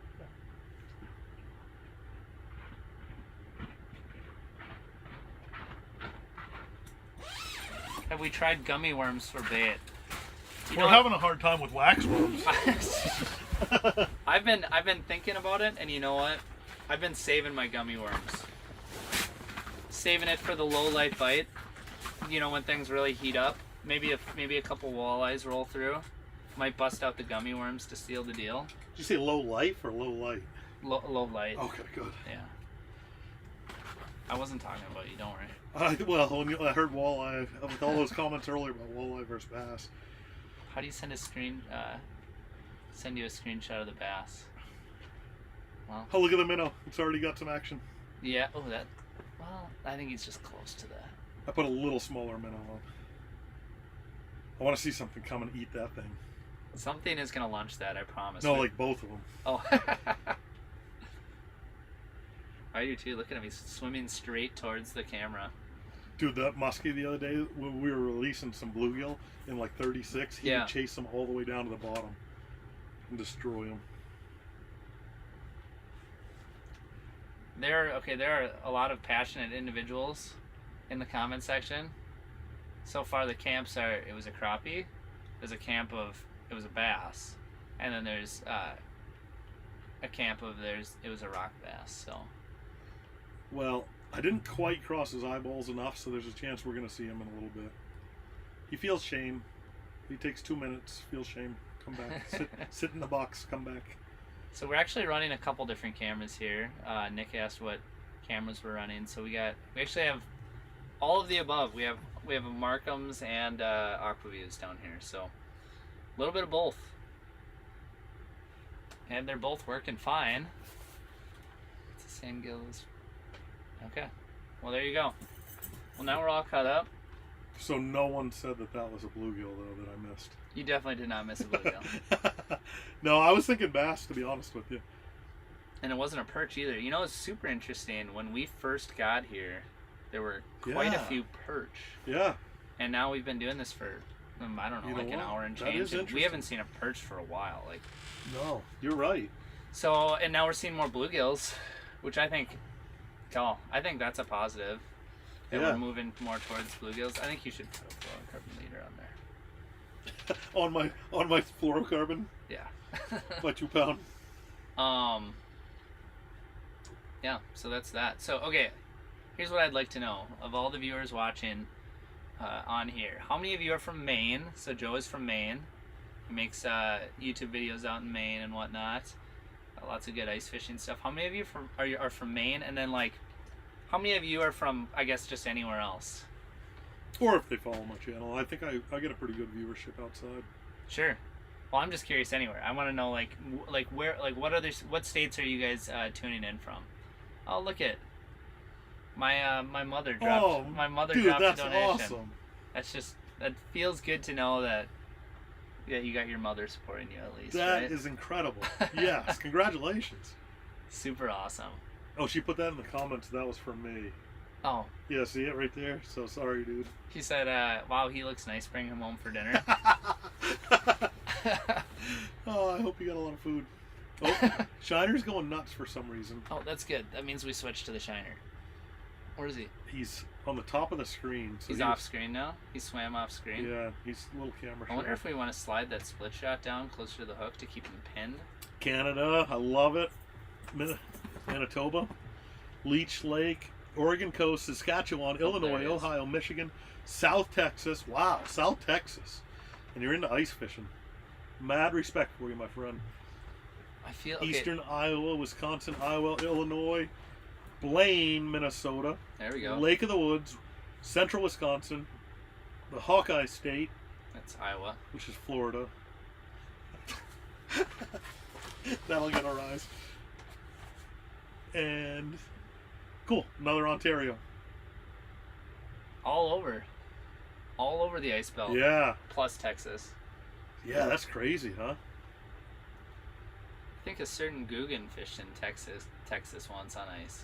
have we tried gummy worms for bait? We're having a hard time with wax worms. I've been thinking about it, and you know what? I've been saving my gummy worms. Saving it for the low light bite. You know, when things really heat up. Maybe a couple walleyes roll through. Might bust out the gummy worms to seal the deal. Did you say low life or low light? Low light. Okay, good. Yeah. I wasn't talking about you, don't worry. Well, when I heard walleye, with all those comments earlier about walleye versus bass. How do you send you a screenshot of the bass? Well, Oh, look at the minnow. It's already got some action. yeah. Oh, that. Well, I think he's just close to that. I put a little smaller minnow on. I want to see something come and eat that thing. Something is gonna launch that, I promise. No, like both of them. Oh. I do too. Look at him. He's swimming straight towards the camera. Dude, that muskie the other day, when we were releasing some bluegill in like 36, he would chase them all the way down to the bottom and destroy them. There are a lot of passionate individuals in the comment section. So far, the camps are, it was a crappie, there's a camp of, it was a bass, and then there's a camp of, it was a rock bass, so. Well, I didn't quite cross his eyeballs enough, so there's a chance we're going to see him in a little bit. He feels shame. He takes 2 minutes, feels shame, come back, sit in the box, come back. So we're actually running a couple different cameras here. Nick asked what cameras we're running, so we actually have all of the above. We have Markham's and Aquaviews down here, so a little bit of both, and they're both working fine. It's a sand gills. Okay, well there you go. Well, now we're all caught up. So no one said that was a bluegill though that I missed. You definitely did not miss a bluegill. No, I was thinking bass, to be honest with you. And it wasn't a perch either. You know, it's super interesting. When we first got here, there were quite a few perch. Yeah. And now we've been doing this for, I don't know, an hour and change. And we haven't seen a perch for a while. Like. No, you're right. So, and now we're seeing more bluegills, which I think that's a positive. That we're moving more towards bluegills. I think you should put a fluorocarbon leader on there. on my fluorocarbon? Yeah. My 2 pound. Yeah, so that's that. So, okay, here's what I'd like to know. Of all the viewers watching on here, how many of you are from Maine? So Joe is from Maine. He makes YouTube videos out in Maine and whatnot. Lots of good ice fishing stuff. How many of you are from Maine? And then, like, how many of you are from, I guess, just anywhere else? Or if they follow my channel. I think I get a pretty good viewership outside. Sure. Well, I'm just curious anywhere. I want to know, like where, like what states are you guys tuning in from? Oh, look at my mother dropped. My mother dropped a donation. That's awesome. That feels good to know that you got your mother supporting you at least. That right? is incredible. Yes, congratulations. Super awesome. Oh, she put that in the comments. That was from me. Oh. Yeah, see it right there? So sorry, dude. She said, wow, he looks nice. Bring him home for dinner. Oh, I hope you got a lot of food. Oh, Shiner's going nuts for some reason. Oh, that's good. That means we switched to the Shiner. Where is he? He's on the top of the screen. So he's off screen now? He swam off screen? Yeah, he's a little camera shy. I wonder if we want to slide that split shot down closer to the hook to keep him pinned. Canada, I love it. Manitoba, Leech Lake, Oregon Coast, Saskatchewan, Illinois, Ohio, Michigan, South Texas. Wow, South Texas. And you're into ice fishing. Mad respect for you, my friend. I feel Eastern Iowa, Wisconsin, Iowa, Illinois, Blaine, Minnesota. There we go. Lake of the Woods, Central Wisconsin, the Hawkeye State. That's Iowa. Which is Florida. That'll get our eyes. And cool, another Ontario. All over the ice belt. Yeah. Plus Texas. Yeah, that's crazy, huh? I think a certain Guggen fished in Texas once on ice.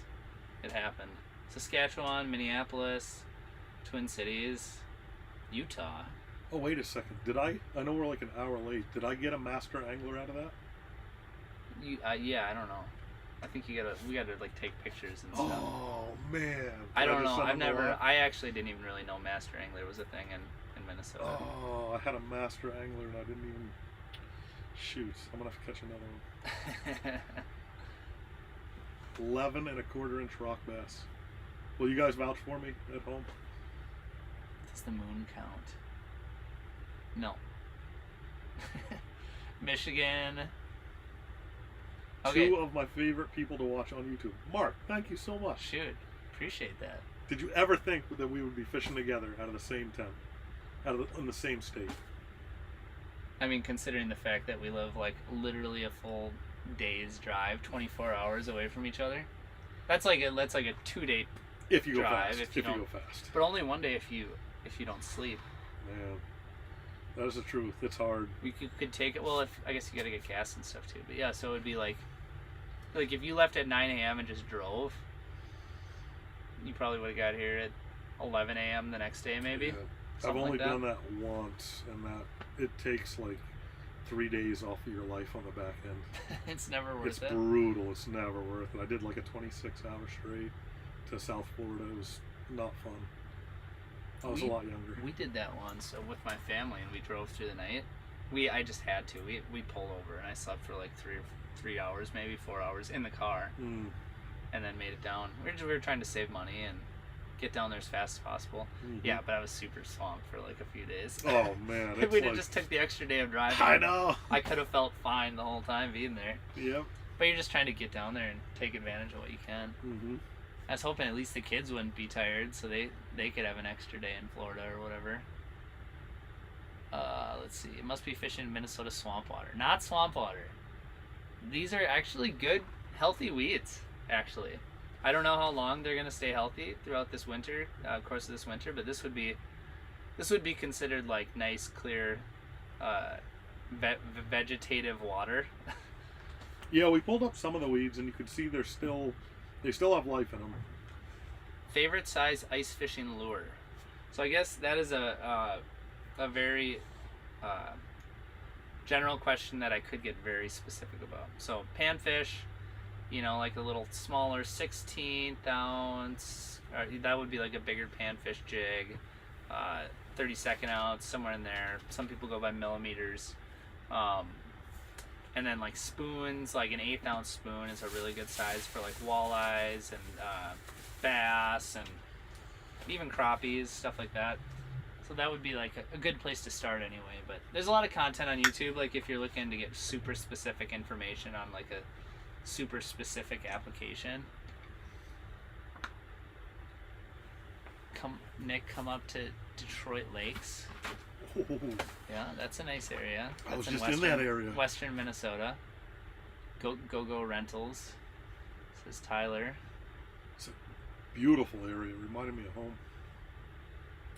It happened. Saskatchewan, Minneapolis, Twin Cities, Utah. Oh, wait a second. I know we're like an hour late. Did I get a master angler out of that? Yeah, I don't know. I think we gotta like take pictures and stuff. Oh man. I don't know. I've never. I actually didn't even really know master angler was a thing in Minnesota. Oh, I had a master angler and I didn't even. Shoot, I'm gonna have to catch another one. 11 1/4 inch rock bass. Will you guys vouch for me at home? Does the moon count? No. Michigan. Okay. 2 of my favorite people to watch on YouTube. Mark, thank you so much. Shoot, appreciate that. Did you ever think that we would be fishing together out of the same tent, in the same state? I mean, considering the fact that we live like literally a full day's drive, 24 hours away from each other, that's like a 2-day if you go drive. fast. If you go fast. But only one day if you don't sleep. Man, that is the truth. It's hard. We could take it. Well, I guess you got to get gas and stuff too. But yeah, so it would be like if you left at 9 a.m. and just drove, you probably would have got here at 11 a.m. the next day, maybe. Yeah. I've only done that once, and that it takes like 3 days off of your life on the back end. It's never worth it. It's brutal. It's never worth it. I did like a 26-hour straight to South Florida. It was not fun. I was a lot younger. We did that once with my family, and we drove through the night. I just had to. We pulled over, and I slept for like 3 hours, maybe 4 hours in the car, and then made it down. We were trying to save money and get down there as fast as possible. Yeah, but I was super swamped for like a few days. Oh man, if we'd have just took the extra day of driving, I know. I could have felt fine the whole time being there. Yep. But you're just trying to get down there and take advantage of what you can. I was hoping at least the kids wouldn't be tired, so they could have an extra day in Florida or whatever. Let's see. It must be fishing in Minnesota swamp water. Not swamp water. These are actually good, healthy weeds, actually. I don't know how long they're going to stay healthy throughout this winter, course of this winter, but this would be considered like nice, clear, vegetative water. Yeah, we pulled up some of the weeds, and you could see they still have life in them. Favorite size ice fishing lure. So I guess that is a very general question that I could get very specific about. So panfish, like a little smaller 16th ounce, or that would be like a bigger panfish jig, 32nd ounce, somewhere in there. Some people go by millimeters. And then like spoons, like an 1/8 ounce spoon is a really good size for like walleyes and bass and even crappies, stuff like that. So that would be like a good place to start anyway. But there's a lot of content on YouTube, like if you're looking to get super specific information on like a super specific application. Nick, come up to Detroit Lakes. Oh. Yeah, that's a nice area. That's I was just in that area. Western Minnesota. Go Rentals. Says Tyler. It's a beautiful area. Reminded me of home.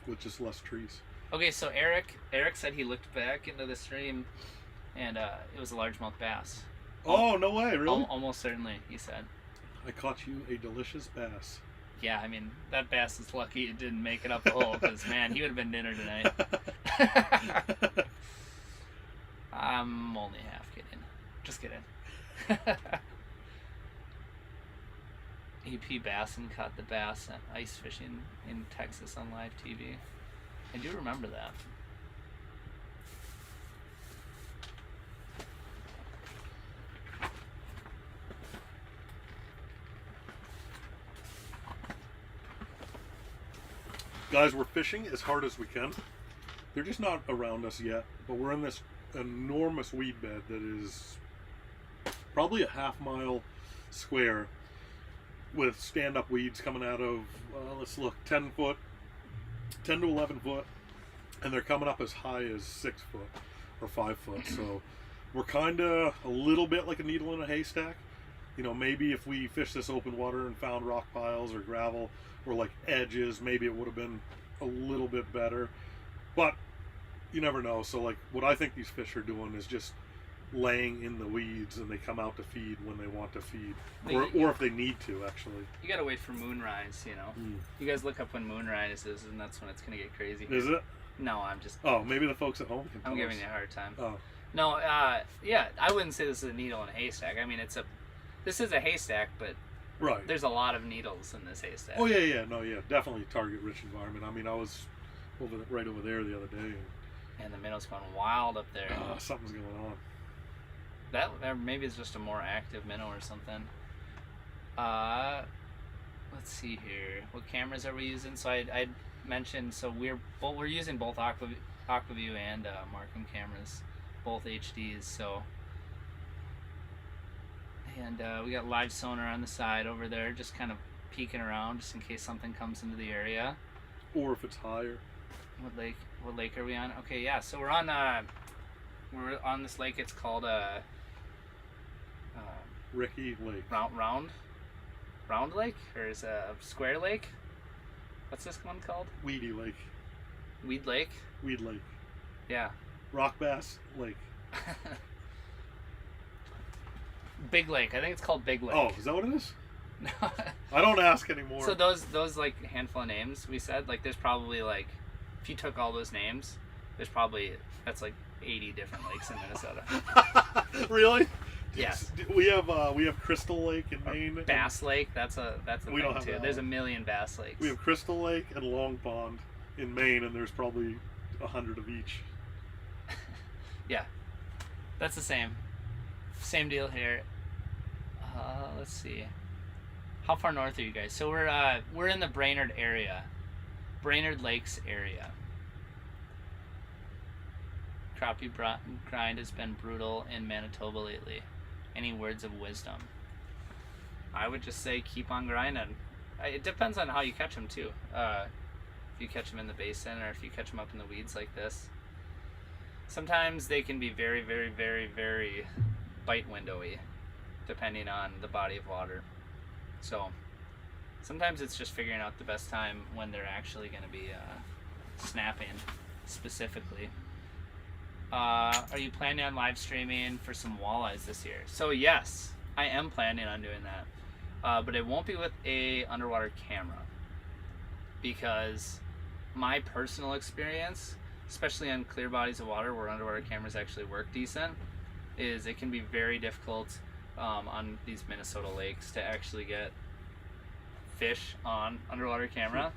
With just less trees. Okay, so Eric said he looked back into the stream, and it was a largemouth bass. Oh, no way, really? Almost certainly, he said. I caught you a delicious bass. Yeah, I mean, that bass is lucky it didn't make it up the hole, because, man, he would have been dinner tonight. I'm only half kidding. Just kidding. AP Basson caught the bass at ice fishing in Texas on live TV. I do remember that. Guys, we're fishing as hard as we can. They're just not around us yet, but we're in this enormous weed bed that is probably a half-mile square with stand-up weeds coming out of, let's look, 10 to 11 foot, and they're coming up as high as 6 foot or 5 foot. So we're kind of a little bit like a needle in a haystack. Maybe if we fished this open water and found rock piles or gravel or like edges, maybe it would have been a little bit better, but you never know. So like what I think these fish are doing is just laying in the weeds, and they come out to feed when they want to feed, or if they need to, actually. You gotta wait for moonrise, You guys look up when moonrise is, and that's when it's gonna get crazy. Is it? No, I'm just... Oh, maybe the folks at home can tell giving us. you a hard time. Oh. No, yeah, I wouldn't say this is a needle in a haystack. I mean, it's This is a haystack, but Right. there's a lot of needles in this haystack. Oh yeah, no, yeah, definitely target-rich environment. I mean, I was right over there the other day, And the minnow's going wild up there. and something's going on. That maybe it's just a more active minnow or something. Let's see here. What cameras are we using? So I mentioned, so we're using both Aquaview and Markham cameras, both HDs. So, and we got live sonar on the side over there, just kind of peeking around, just in case something comes into the area. Or if it's higher. What lake are we on? Okay, yeah. So we're on this lake. It's called Ricky Lake. Round Lake, or is it a square lake? What's this one called? Weedy Lake. Weed Lake? Weed Lake. Yeah. Rock Bass Lake. Big Lake. I think it's called Big Lake. Oh, is that what it is? No. I don't ask anymore. So those like handful of names we said, like there's probably like, if you took all those names, that's like 80 different lakes in Minnesota. Really? Yes. We have Crystal Lake in Maine. Bass Lake, that's a We thing don't have too. that There's a one. million Bass Lakes. We have Crystal Lake and Long Pond in Maine, and there's probably 100 of each. Yeah, that's the same deal here. Let's see, how far north are you guys? So we're in the Brainerd Lakes area. Crappie grind has been brutal in Manitoba lately. Any words of wisdom? I would just say keep on grinding. It depends on how you catch them too. If you catch them in the basin, or if you catch them up in the weeds like this. Sometimes they can be very, very, very, very bite windowy, depending on the body of water. So sometimes it's just figuring out the best time when they're actually going to be snapping specifically. Are you planning on live streaming for some walleyes this year? So yes, I am planning on doing that, but it won't be with a underwater camera, because my personal experience, especially on clear bodies of water where underwater cameras actually work decent, is it can be very difficult on these Minnesota lakes to actually get fish on underwater camera.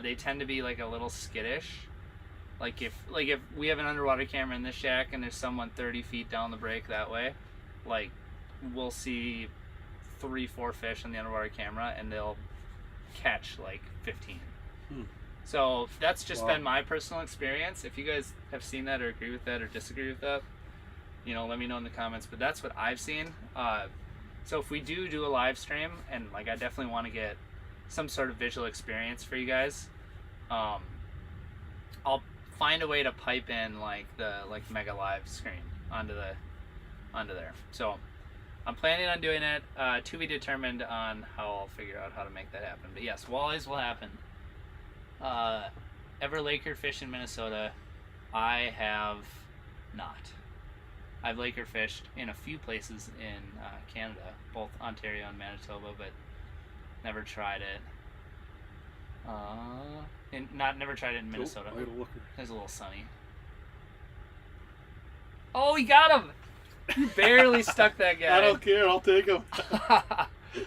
They tend to be like a little skittish. Like if we have an underwater camera in this shack and there's someone 30 feet down the break that way, like we'll see 3-4 fish on the underwater camera and they'll catch like 15. So that's just been my personal experience. If you guys have seen that or agree with that or disagree with that, let me know in the comments. But that's what I've seen. So if we do a live stream, and like I definitely want to get some sort of visual experience for you guys, I'll find a way to pipe in like the mega live screen onto there. So I'm planning on doing it, to be determined on how I'll figure out how to make that happen. But yes, walleyes will happen. Ever Laker fish in Minnesota? I have not. I've Laker fished in a few places in Canada, both Ontario and Manitoba, but never tried it. Never tried it in Minnesota. Oh, looker. There's a little sunny. Oh, he got him! You barely stuck that guy. I don't care. I'll take him.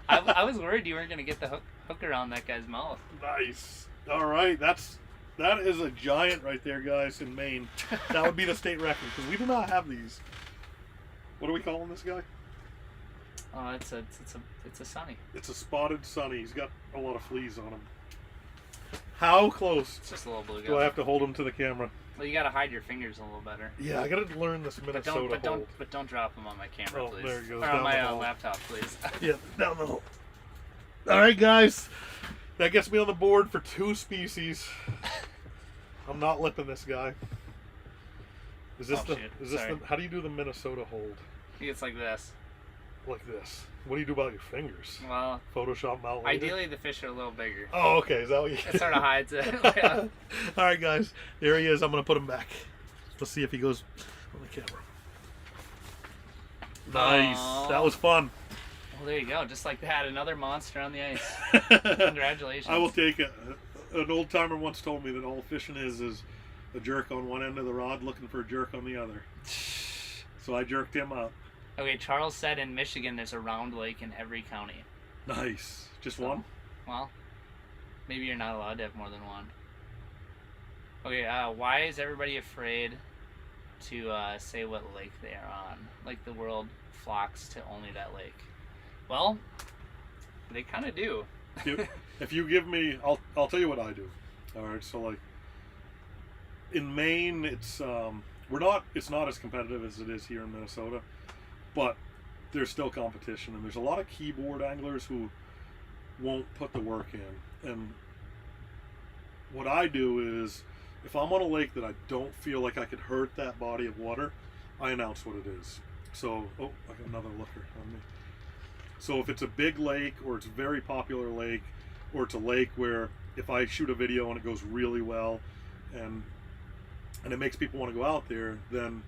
I was worried you weren't going to get the hook around that guy's mouth. Nice. All right. That is a giant right there, guys, in Maine. That would be the state record, because we do not have these. What are we calling this guy? It's a sunny. It's a spotted sunny. He's got a lot of fleas on him. How close It's just a little bluegill. do I have to hold him to the camera? Well, you gotta hide your fingers a little better. Yeah, I gotta learn this Minnesota hold. But don't drop them on my camera, Oh, please. there he goes, Or down on my the hole. laptop, please. Yeah, down the hole. All right, guys. That gets me on the board for 2 species. I'm not lipping this guy. Is this Sorry. how do you do the Minnesota hold? I think it's like this. Like this. What do you do about your fingers? Well, Photoshop them out later? ideally the fish are a little bigger. Oh, okay. Is that what you It sort of hides it. All right, guys. There he is. I'm going to put him back. Let's see if he goes on the camera. Nice. Aww. That was fun. Well, there you go. Just like that. Another monster on the ice. Congratulations. I will take it. An old timer once told me that all fishing is a jerk on one end of the rod looking for a jerk on the other. So I jerked him up. Okay, Charles said in Michigan there's a round lake in every county. Nice. Just one? Well, maybe you're not allowed to have more than one. Okay, why is everybody afraid to say what lake they are on? Like the world flocks to only that lake. Well, they kind of do. If you give me, I'll tell you what I do. All right, so like in Maine, it's not as competitive as it is here in Minnesota, but there's still competition, and there's a lot of keyboard anglers who won't put the work in. And what I do is, if I'm on a lake that I don't feel like I could hurt that body of water, I announce what it is. So, oh, I got another looker on me. So if it's a big lake, or it's a very popular lake, or it's a lake where if I shoot a video and it goes really well, and it makes people want to go out there, then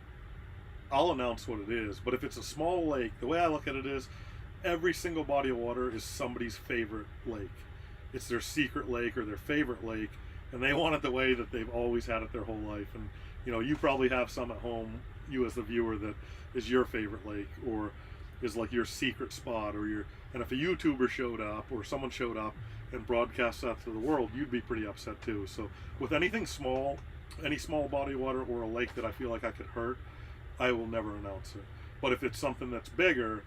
I'll announce what it is. But if it's a small lake, the way I look at it is, every single body of water is somebody's favorite lake. It's their secret lake or their favorite lake, and they want it the way that they've always had it their whole life. And you know, you probably have some at home, you as the viewer, that is your favorite lake, or is like your secret spot, or your. And if a YouTuber showed up or someone showed up and broadcast that to the world, you'd be pretty upset too. So with anything small, any small body of water or a lake that I feel like I could hurt, I will never announce it. But if it's something that's bigger,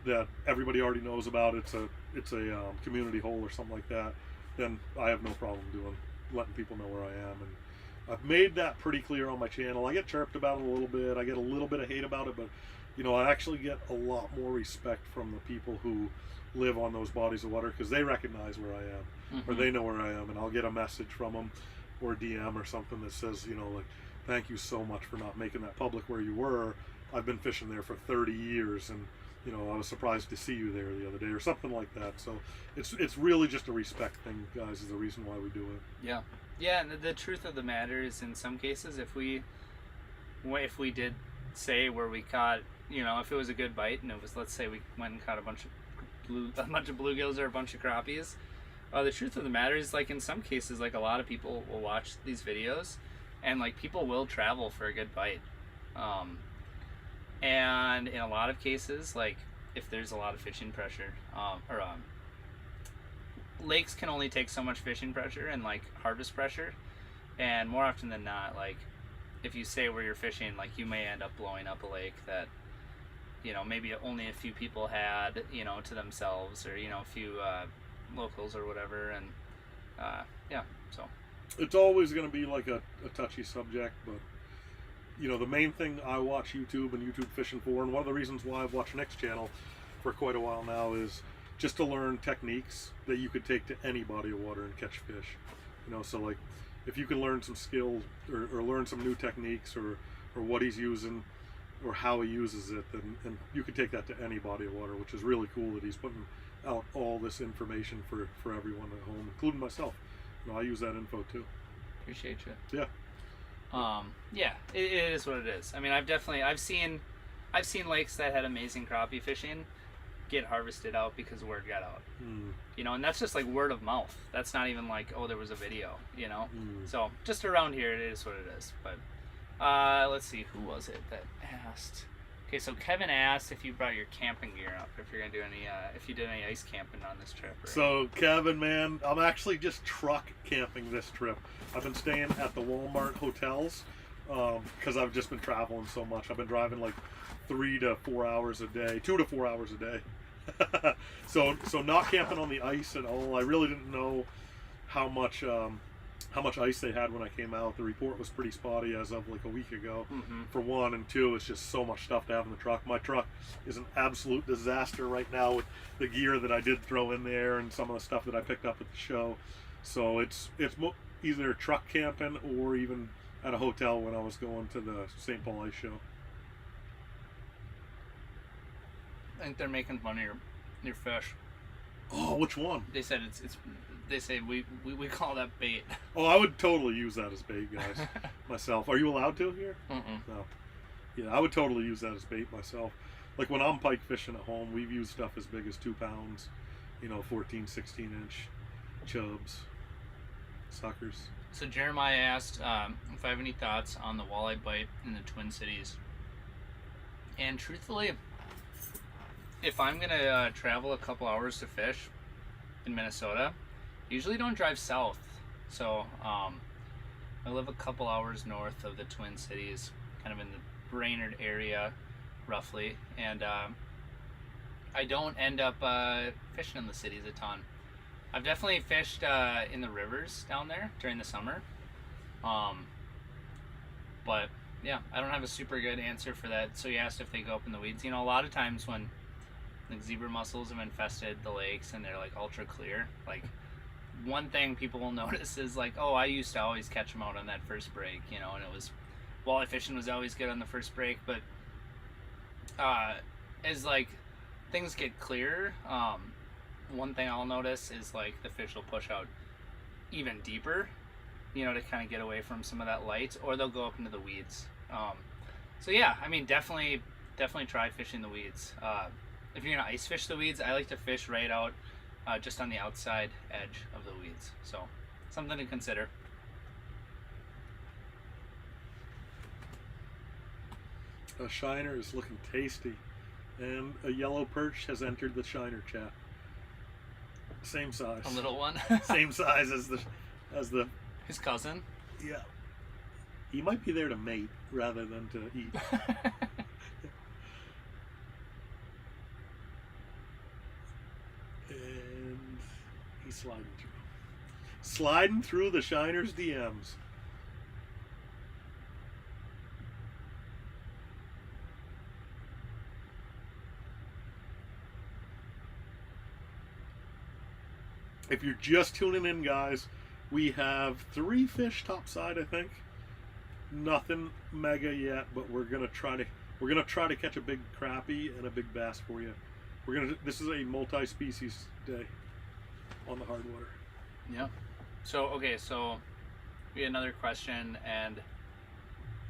that everybody already knows about, it's a community hole or something like that, then I have no problem letting people know where I am. And I've made that pretty clear on my channel. I get chirped about it a little bit. I get a little bit of hate about it, but you know, I actually get a lot more respect from the people who live on those bodies of water, because they recognize where I am, or they know where I am, and I'll get a message from them or a DM or something that says, you know, like, thank you so much for not making that public where you were. I've been fishing there for 30 years, and you know, I was surprised to see you there the other day, or something like that. So it's really just a respect thing, guys, is the reason why we do it. Yeah, and the truth of the matter is, in some cases, if we did say where we caught, you know, if it was a good bite, and it was, let's say we went and caught a bunch of bluegills or a bunch of crappies, the truth of the matter is, like, in some cases, like, a lot of people will watch these videos, and like, people will travel for a good bite, and in a lot of cases, like, if there's a lot of fishing pressure, lakes can only take so much fishing pressure and like harvest pressure, and more often than not, like, if you say where you're fishing, like, you may end up blowing up a lake that, you know, maybe only a few people had, you know, to themselves, or, you know, a few locals or whatever. And yeah, so it's always going to be like a touchy subject, but you know, the main thing I watch YouTube and YouTube fishing for, and one of the reasons why I've watched Nick's channel for quite a while now, is just to learn techniques that you could take to any body of water and catch fish. You know, so like, if you can learn some skills, or learn some new techniques, or what he's using, or how he uses it, then and you can take that to any body of water, which is really cool that he's putting out all this information for everyone at home, including myself. You know, I use that info too. Appreciate you. Yeah. Yeah, it is what it is. I mean, I've seen lakes that had amazing crappie fishing get harvested out because word got out. You know, and that's just like word of mouth. That's not even like, oh, there was a video, you know. So just around here, it is what it is. But let's see, who was it that asked? Okay, so Kevin asked if you brought your camping gear up, if you're gonna do any, if you did any ice camping on this trip. Right? So Kevin, man, I'm actually just truck camping this trip. I've been staying at the Walmart hotels because I've just been traveling so much. I've been driving like 3 to 4 hours a day, 2 to 4 hours a day. so not camping on the ice at all. I really didn't know how much ice they had when I came out. The report was pretty spotty as of like a week ago, for one, and two, it's just so much stuff to have in the truck. My truck is an absolute disaster right now with the gear that I did throw in there and some of the stuff that I picked up at the show. So it's either truck camping or even at a hotel when I was going to the St. Paul Ice Show. I think they're making fun of your fish. Oh, which one? They said it's they say we call that bait. Oh, I would totally use that as bait, guys. Myself. Are you allowed to here? No. Yeah, I would totally use that as bait myself. Like when I'm pike fishing at home, we've used stuff as big as 2 pounds, you know, 14, 16-inch chubs, suckers. So Jeremiah asked if I have any thoughts on the walleye bite in the Twin Cities. And truthfully, if I'm gonna travel a couple hours to fish in Minnesota, usually don't drive south. So I live a couple hours north of the Twin Cities, kind of in the Brainerd area, roughly, and I don't end up fishing in the cities a ton. I've definitely fished in the rivers down there during the summer, but yeah, I don't have a super good answer for that. So you asked if they go up in the weeds. You know, a lot of times when like zebra mussels have infested the lakes and they're like ultra clear, like one thing people will notice is like, oh, I used to always catch them out on that first break, you know, and it was walleye fishing was always good on the first break, but as like things get clearer, one thing I'll notice is like the fish will push out even deeper, you know, to kind of get away from some of that light, or they'll go up into the weeds. So yeah, I mean, definitely try fishing the weeds. If you're gonna ice fish the weeds, I like to fish right out just on the outside edge of the weeds. So something to consider. A shiner is looking tasty, and a yellow perch has entered the shiner chat. Same size. A little one. Same size as the his cousin. Yeah. He might be there to mate rather than to eat. And he's sliding through the shiner's DMs. If you're just tuning in, guys, we have 3 fish topside, I think. Nothing mega yet, but we're gonna try to catch a big crappie and a big bass for you. This is a multi-species day on the hard water. Yeah. So okay, so we had another question, and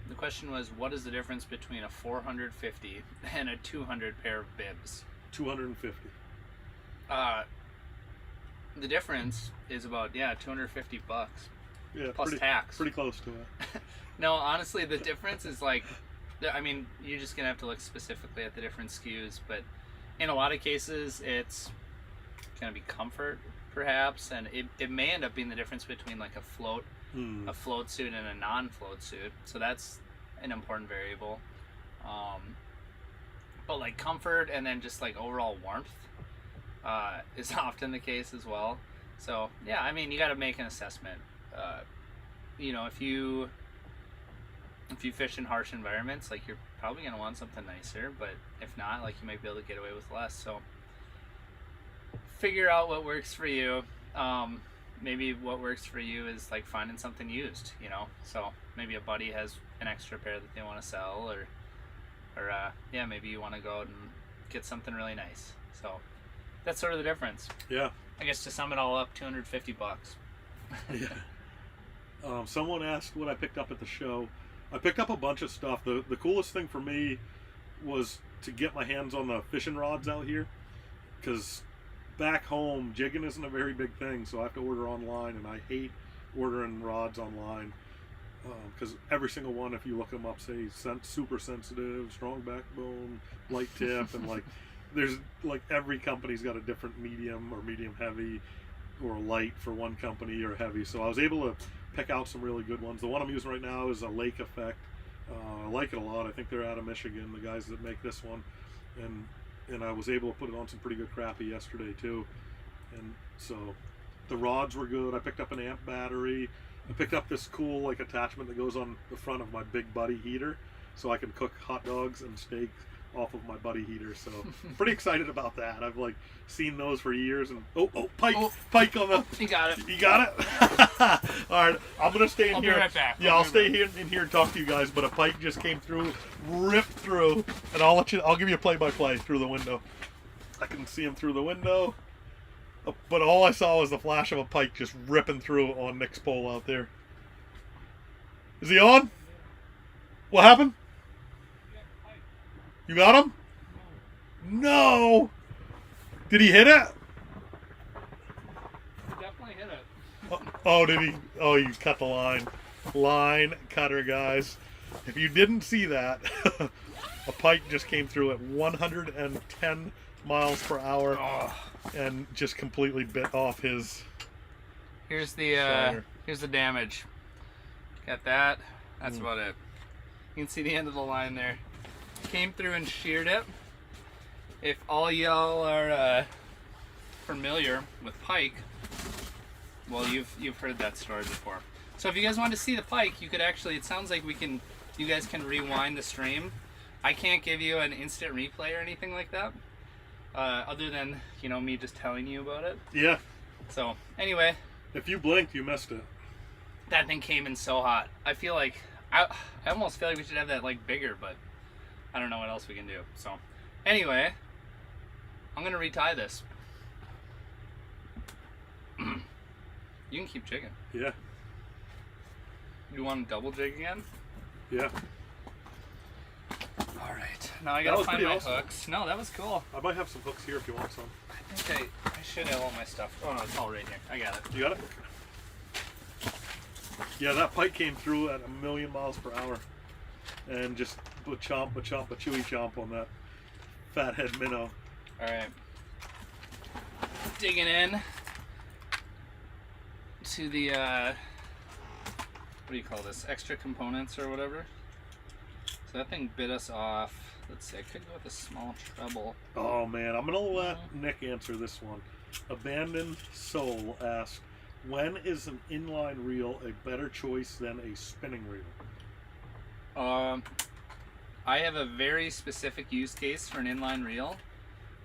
the question was, what is the difference between a 450 and a 200 pair of bibs? 250. The difference is about $250. Yeah, plus tax. Pretty close to it. No, honestly, the difference is like, I mean, you're just gonna have to look specifically at the different SKUs, but in a lot of cases, it's gonna be comfort, perhaps, and it may end up being the difference between like a float suit and a non-float suit. So that's an important variable. But like comfort and then just like overall warmth is often the case as well. So yeah, I mean, you got to make an assessment. You know, if you fish in harsh environments, like you're probably gonna want something nicer, but if not, like you might be able to get away with less. So figure out what works for you. Maybe what works for you is like finding something used, you know. So maybe a buddy has an extra pair that they want to sell, or yeah, maybe you want to go out and get something really nice. So that's sort of the difference. Yeah. I guess to sum it all up, $250. Yeah. Someone asked what I picked up at the show. I picked up a bunch of stuff. The coolest thing for me was to get my hands on the fishing rods out here, because back home jigging isn't a very big thing, so I have to order online, and I hate ordering rods online because every single one, if you look them up, say super sensitive, strong backbone, light tip, and like there's like every company's got a different medium or medium heavy or light for one company or heavy. So I was able to pick out some really good ones. The one I'm using right now is a Lake Effect. I like it a lot. I think they're out of Michigan, the guys that make this one, and I was able to put it on some pretty good crappie yesterday too. And so the rods were good. I picked up an amp battery. I picked up this cool like attachment that goes on the front of my Big Buddy heater, so I can cook hot dogs and steaks off of my Buddy heater. So pretty excited about that. I've like seen those for years. And Pike on the. You got it. You got it. All right, I'm gonna stay in here. I'll be right back. Yeah, I'll stay here in here and talk to you guys. But a pike just came through, ripped through, and I'll give you a play-by-play through the window. I can see him through the window, but all I saw was the flash of a pike just ripping through on Nick's pole out there. Is he on? What happened? You got him? No. Did he hit it? He definitely hit it. Oh, did he? Oh, you cut the line. Line cutter, guys. If you didn't see that, a pike just came through at 110 miles per hour Oh. and just completely bit off his Here's the shiner. here's the damage. Got that. That's about it. You can see the end of the line there. Came through and sheared it. If all y'all are familiar with pike, well, you've heard that story before. So if you guys want to see the pike, you could actually. It sounds like you guys can rewind the stream. I can't give you an instant replay or anything like that, other than me just telling you about it. Yeah. So anyway, If you blinked, you missed it. that thing came in so hot. I feel like I almost feel like we should have that like bigger, but I don't know what else we can do. So anyway, I'm gonna retie this. You can keep jigging. Yeah. You want to double jig again? Yeah. All right. Now I That gotta was find pretty my awesome. hooks. No, that was cool. I might have some hooks here if you want some. I think I should have all my stuff. Oh no, it's all right here. I got it. You got it? Yeah, that pike came through at 1,000,000 miles per hour. And just a chomp, a chewy chomp on that fathead minnow. All right. Digging in to the what do you call this? Extra components or whatever. So that thing bit us off. Let's see. I could go with a small treble. Oh man, I'm gonna let Nick answer this one. Abandoned Soul asked, when is an inline reel a better choice than a spinning reel? I have a very specific use case for an inline reel,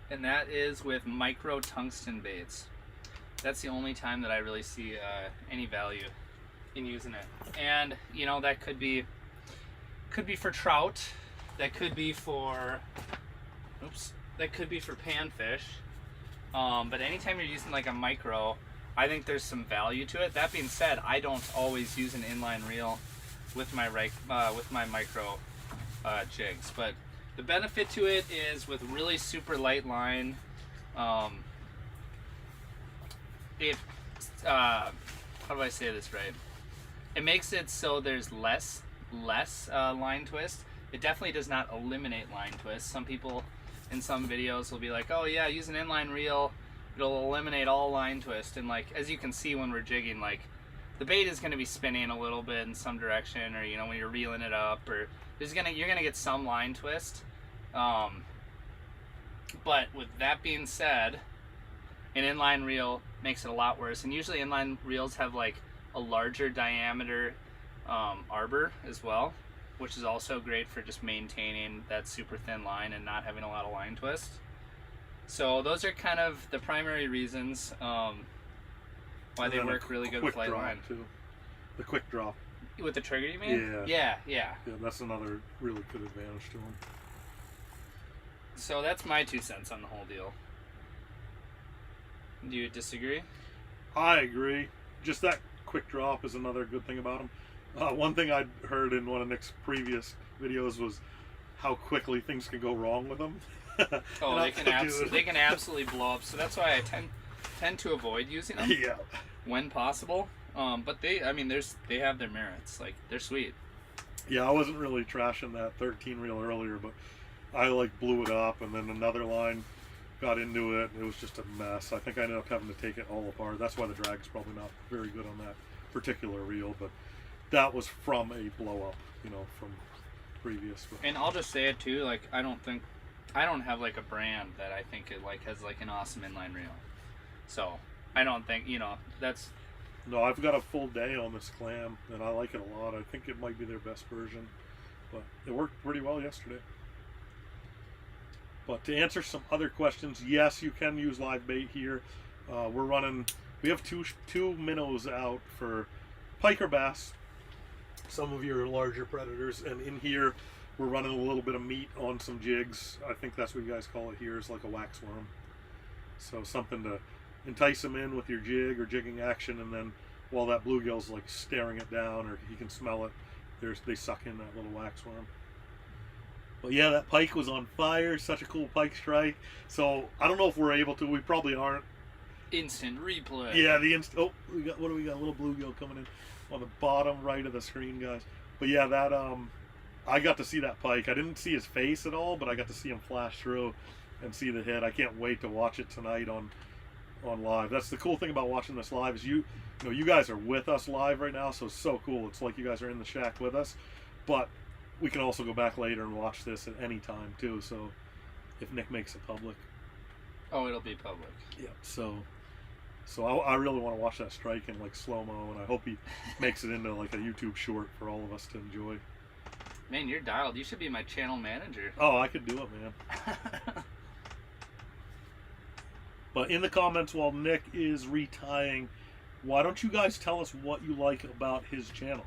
and that is with micro tungsten baits. That's the only time that I really see any value in using it. And that could be for trout, that could be for panfish. But anytime you're using like a micro, I think there's some value to it. That being said, I don't always use an inline reel with my micro jigs, but the benefit to it is with really super light line, how do I say this right? It makes it so there's less line twist. It definitely does not eliminate line twist. Some people in some videos will be like, oh yeah, use an inline reel, it'll eliminate all line twist. And like, as you can see when we're jigging, like the bait is going to be spinning a little bit in some direction, or when you're reeling it up, or you're gonna get some line twist. But with that being said, an inline reel makes it a lot worse. And usually inline reels have like a larger diameter arbor as well, which is also great for just maintaining that super thin line and not having a lot of line twist. So those are kind of the primary reasons why they work really good with light line. Too. The quick drop. With the trigger, you mean? Yeah. Yeah. Yeah, that's another really good advantage to them. So that's my 2 cents on the whole deal. Do you disagree? I agree. Just that quick drop is another good thing about them. One thing I'd heard in one of Nick's previous videos was how quickly things can go wrong with them. Oh, they can absolutely blow up. So that's why I tend to avoid using them. Yeah. When possible. But they have their merits. Like, they're sweet. Yeah, I wasn't really trashing that 13 reel earlier, but I like blew it up, and then another line got into it, and it was just a mess. I think I ended up having to take it all apart. That's why the drag is probably not very good on that particular reel, but that was from a blow up, from previous. But. And I'll just say it too, like I don't have like a brand that I think it like has like an awesome inline reel. So I don't think that's. No, I've got a full day on this clam, and I like it a lot. I think it might be their best version, but it worked pretty well yesterday. But to answer some other questions, yes, you can use live bait here. We have two minnows out for pike or bass, some of your larger predators, and in here we're running a little bit of meat on some jigs. I think that's what you guys call it here, is like a wax worm. So something to entice them in with your jig or jigging action, and then while that bluegill's like staring it down, or he can smell it, they suck in that little wax worm. But yeah, that pike was on fire. Such a cool pike strike. So I don't know if we're able to. We probably aren't. Instant replay. Yeah, oh, what do we got? A little bluegill coming in on the bottom right of the screen, guys. But yeah, that I got to see that pike. I didn't see his face at all, but I got to see him flash through. and see the hit. I can't wait to watch it tonight on live. That's the cool thing about watching this live is you know, you guys are with us live right now, so it's so cool. It's like you guys are in the shack with us, but we can also go back later and watch this at any time too. So if Nick makes it public. Oh, it'll be public. Yeah. So I really want to watch that strike in like slow-mo, and I hope he makes it into like a YouTube short for all of us to enjoy. Man, you're dialed. You should be my channel manager. Oh, I could do it, man. But in the comments while Nick is retying, why don't you guys tell us what you like about his channel?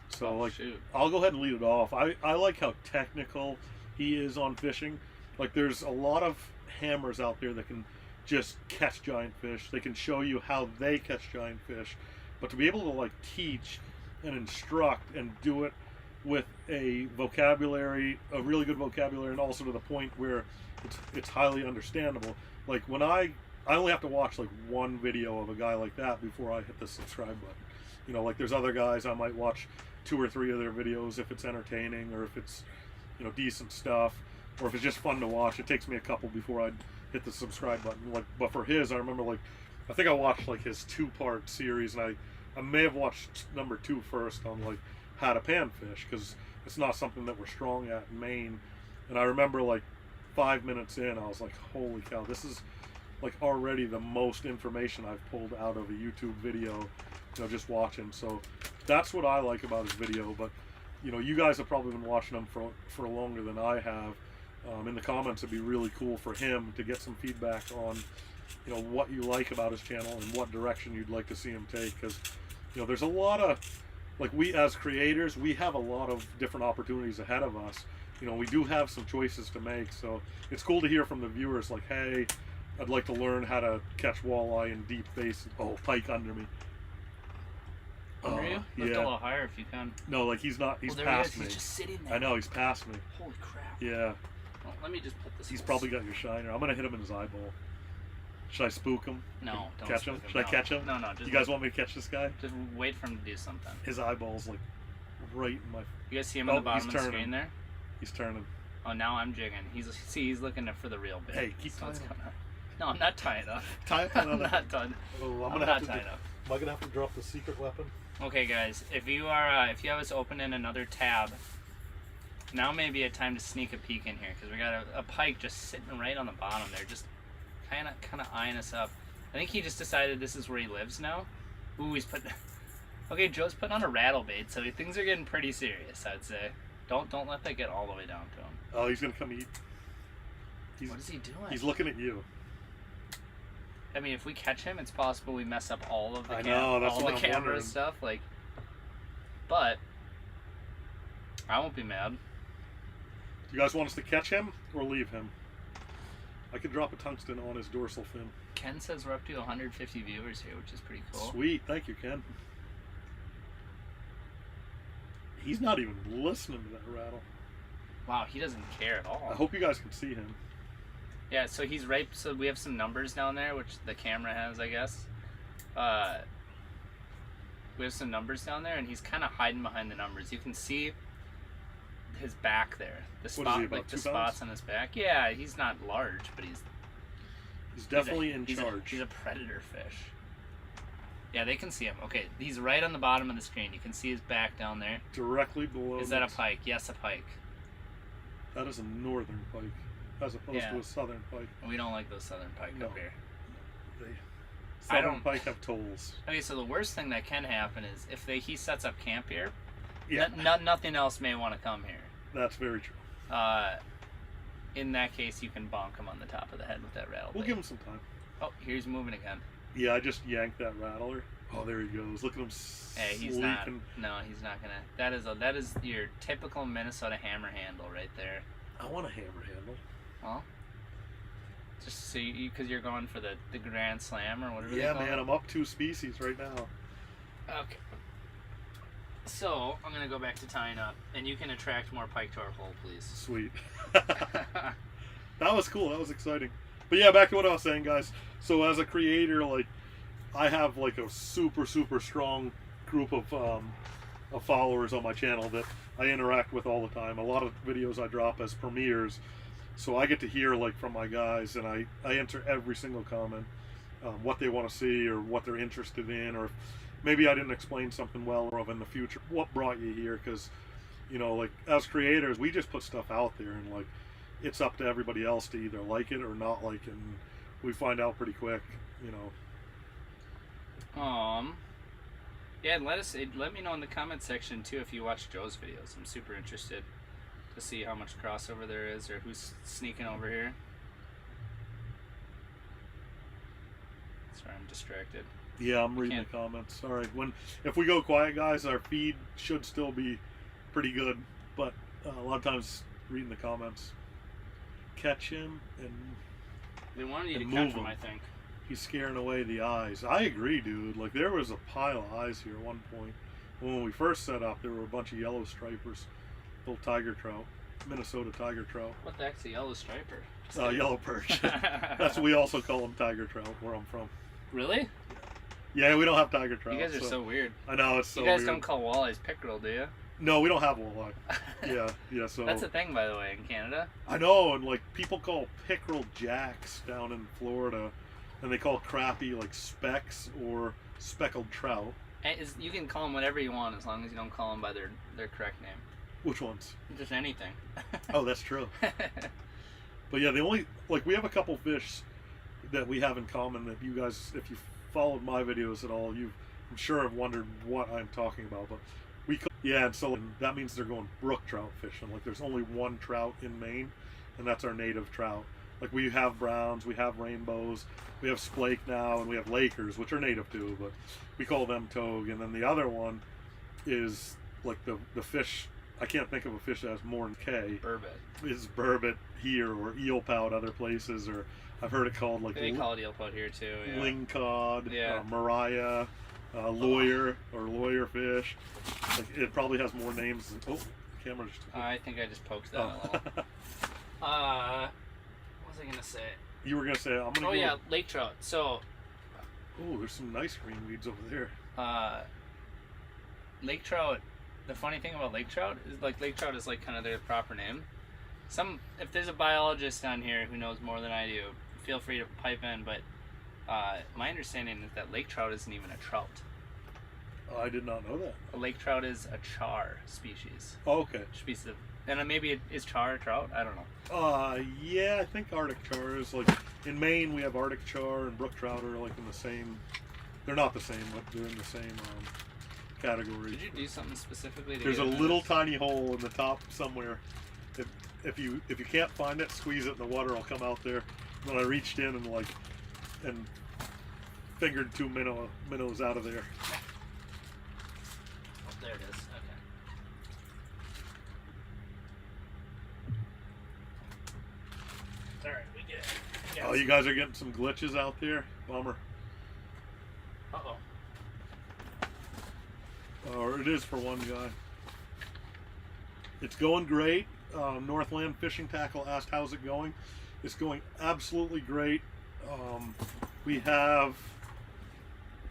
So shoot. I'll go ahead and lead it off. I like how technical he is on fishing. Like there's a lot of hammers out there that can just catch giant fish. They can show you how they catch giant fish. But to be able to like teach and instruct and do it with a vocabulary, a really good vocabulary, and also to the point where it's highly understandable. Like when I only have to watch like one video of a guy like that before I hit the subscribe button. You know, like there's other guys I might watch 2 or 3 of their videos if it's entertaining or if it's, you know, decent stuff, or if it's just fun to watch. It takes me a couple before I hit the subscribe button. Like, but for his, I remember like I think I watched like his 2-part series, and I may have watched number 2 first on like how to panfish, because it's not something that we're strong at in Maine. And I remember like 5 minutes in, I was like, holy cow, this is like already the most information I've pulled out of a YouTube video, you know, just watching. So that's what I like about his video. But you know, you guys have probably been watching him for longer than I have. In the comments, it'd be really cool for him to get some feedback on, you know, what you like about his channel and what direction you'd like to see him take. Because, you know, there's a lot of, like, we as creators, we have a lot of different opportunities ahead of us. You know, we do have some choices to make. So it's cool to hear from the viewers like, hey, I'd like to learn how to catch walleye in deep basin. Oh, pike under me. Under you? Lift a little higher if you can. No, like he's not. He's there past he is. me. He's just sitting there. I know, he's past me. Holy crap. Yeah. Well, let me just put this. He's probably got your shiner. I'm gonna hit him in his eyeball. Should I spook him? No, don't catch him. spook him. Should I catch him? No, just you guys want me to catch this guy? Just wait for him to do something. His eyeball's like right in my. You guys see him on the bottom of the screen there? He's turning. Oh, now I'm jigging. He's looking for the real bit. Hey, keep tying up. No, I'm not tying up. Tie up I'm not done. Oh, I'm not tying up. Am I gonna have to drop the secret weapon? Okay, guys. If you have us open in another tab, now may be a time to sneak a peek in here, because we got a pike just sitting right on the bottom there, just kind of eyeing us up. I think he just decided this is where he lives now. Ooh, he's putting. Okay, Joe's putting on a rattle bait, so things are getting pretty serious, I'd say. Don't let that get all the way down to him. Oh, he's gonna come eat. What is he doing? He's looking at you. I mean, if we catch him, it's possible we mess up all of the camera stuff. Like, but I won't be mad. Do you guys want us to catch him or leave him? I could drop a tungsten on his dorsal fin. Ken says we're up to 150 viewers here, which is pretty cool. Sweet, thank you, Ken. He's not even listening to that rattle. Wow, he doesn't care at all. I hope you guys can see him. Yeah, so he's right. So we have some numbers down there, which the camera has, I guess. We have some numbers down there, and he's kind of hiding behind the numbers. You can see his back there. The spot, what is he, about like 2 the spots on his back. Yeah, he's not large, but he's definitely in charge. He's a predator fish. Yeah, they can see him. Okay, he's right on the bottom of the screen. You can see his back down there. Directly below. Is that a pike? Yes, a pike. That is a northern pike, as opposed to a southern pike. We don't like those southern pike up here. Southern pike have tolls. Okay, so the worst thing that can happen is if he sets up camp here, yeah. Nothing else may want to come here. That's very true. In that case, you can bonk him on the top of the head with that rattle. We'll give him some time. Oh, here's moving again. Yeah, I just yanked that rattler. Oh, there he goes. Look at him. Hey, he's not. No, he's not gonna. That is your typical Minnesota hammer handle right there. I want a hammer handle. Well, just so because you're going for the Grand Slam or whatever. Yeah, man, I'm up 2 species right now. Okay. So I'm gonna go back to tying up, and you can attract more pike to our hole, please. Sweet. That was cool. That was exciting. But yeah, back to what I was saying, guys. So as a creator, like, I have like a super strong group of followers on my channel that I interact with all the time. A lot of videos I drop as premieres, So I get to hear like from my guys, and I answer every single comment, what they want to see or what they're interested in, or if maybe I didn't explain something well or of in the future. What brought you here? Because like as creators, we just put stuff out there, and like it's up to everybody else to either like it or not like it, and we find out pretty quick. Yeah, let me know in the comment section too if you watch Joe's videos. I'm super interested to see how much crossover there is or who's sneaking over here. Sorry, I'm distracted. Yeah, I'm reading the comments. Sorry. If we go quiet, guys, our feed should still be pretty good, but a lot of times reading the comments. Catch him and they wanted you to catch him, I think. He's scaring away the eyes. I agree, dude. Like, there was a pile of eyes here at one point. When we first set up, there were a bunch of yellow stripers, little tiger trout, Minnesota tiger trout. What the heck's a yellow striper? Yellow perch. That's what we also call them, tiger trout, where I'm from. Really? Yeah, we don't have tiger trout. You guys are so weird. I know, it's so weird. You guys weird. don't call walleyes pickerel, do you? No, we don't have walleye. Yeah, so... That's a thing, by the way, in Canada. I know, and like, people call pickerel jacks down in Florida, and they call crappie like specks or speckled trout. You can call them whatever you want as long as you don't call them by their correct name. Which ones? Just anything. Oh, that's true. But yeah, we have a couple fish that we have in common that you guys, if you followed my videos at all, I'm sure have wondered what I'm talking about. But and so that means they're going brook trout fishing. Like, there's only one trout in Maine, and that's our native trout. Like, we have browns, we have rainbows, we have splake now, and we have lakers, which are native too, but we call them togue. And then the other one is like the fish, I can't think of a fish that has more than K. Burbot. Is burbot here, or eel pout other places, or I've heard it called like... They call it eel pout here too, yeah. Lingcod, yeah. Mariah, lawyer, or lawyer fish. Like, it probably has more names than... Oh, the camera just... I think I just poked that a little. What was I going to say? You were going to say, I'm going to go... Oh, yeah, lake trout. So... Oh, there's some nice green weeds over there. Lake trout, the funny thing about lake trout is, like, lake trout is, like, kind of their proper name. If there's a biologist on here who knows more than I do, feel free to pipe in, but my understanding is that lake trout isn't even a trout. Oh, I did not know that. A lake trout is a char species. Oh, okay. Species of... And maybe is char a trout? I don't know. Yeah, I think Arctic char is, like, in Maine we have Arctic char and brook trout are like in the same, they're not the same, but they're in the same category. Did you do something specifically to There's a get little tiny hole in the top somewhere. If you can't find it, squeeze it in the water, I'll come out there. When I reached in and fingered 2 minnows out of there. Oh, there it is. Okay. Alright, we get it. Oh, you guys are getting some glitches out there? Bummer. Uh-oh. Or it is for one guy. It's going great. Northland Fishing Tackle asked how's it going. It's going absolutely great. We have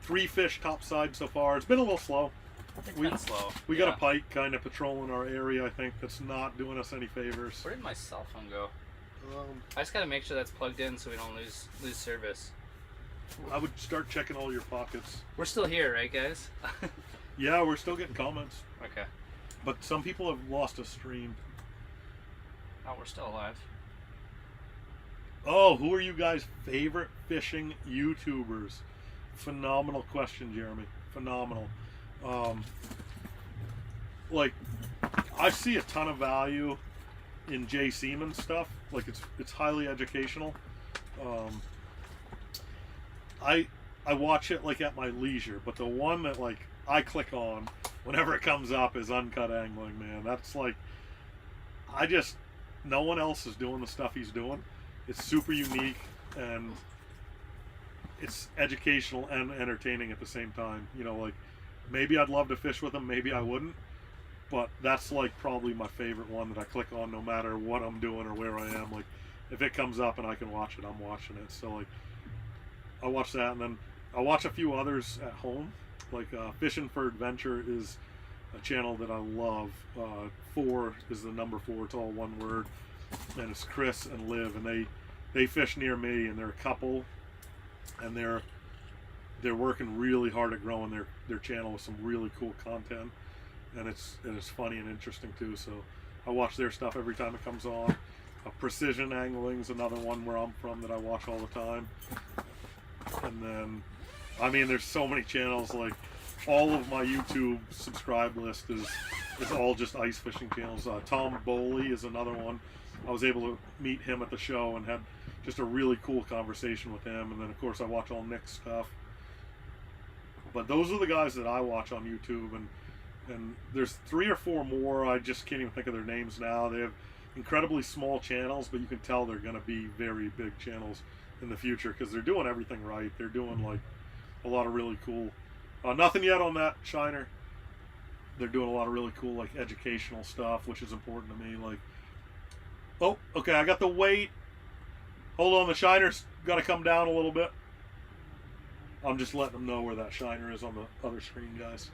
3 fish topside so far. It's been a little slow. It's been slow. We got a pike kind of patrolling our area, I think, that's not doing us any favors. Where did my cell phone go? I just gotta make sure that's plugged in so we don't lose service. I would start checking all your pockets. We're still here, right, guys? Yeah, we're still getting comments. Okay. But some people have lost a stream. Oh, we're still alive. Oh, who are you guys' favorite fishing YouTubers? Phenomenal question, Jeremy. Phenomenal. Like, I see a ton of value in Jay Seaman's stuff. Like, it's highly educational. I watch it like at my leisure, but the one that like I click on whenever it comes up is Uncut Angling, man. That's like, no one else is doing the stuff he's doing. It's super unique and it's educational and entertaining at the same time. Like, maybe I'd love to fish with him, maybe I wouldn't, but that's like probably my favorite one that I click on no matter what I'm doing or where I am. Like, if it comes up and I can watch it, I'm watching it. So like, I watch that, and then I watch a few others at home. Like Fishing for Adventure is a channel that I love. 4 is the number 4. It's all one word. and it's Chris and Liv, and they fish near me, and they're a couple, and they're working really hard at growing their channel with some really cool content, and it's funny and interesting too. So I watch their stuff every time it comes on. Precision Angling's another one where I'm from that I watch all the time. And then, I mean, there's so many channels. Like, all of my YouTube subscribe list is all just ice fishing channels. Tom Bowley is another one. I was able to meet him at the show and had just a really cool conversation with him. And then, of course, I watch all Nick's stuff. But those are the guys that I watch on YouTube. And there's 3 or 4 more. I just can't even think of their names now. They have incredibly small channels, but you can tell they're going to be very big channels in the future because they're doing everything right. They're doing like a lot of really cool, nothing yet on that shiner. They're doing a lot of really cool like educational stuff, which is important to me. Like, oh, okay, I got the weight. Hold on, the shiner's got to come down a little bit. I'm just letting them know where that shiner is on the other screen, guys.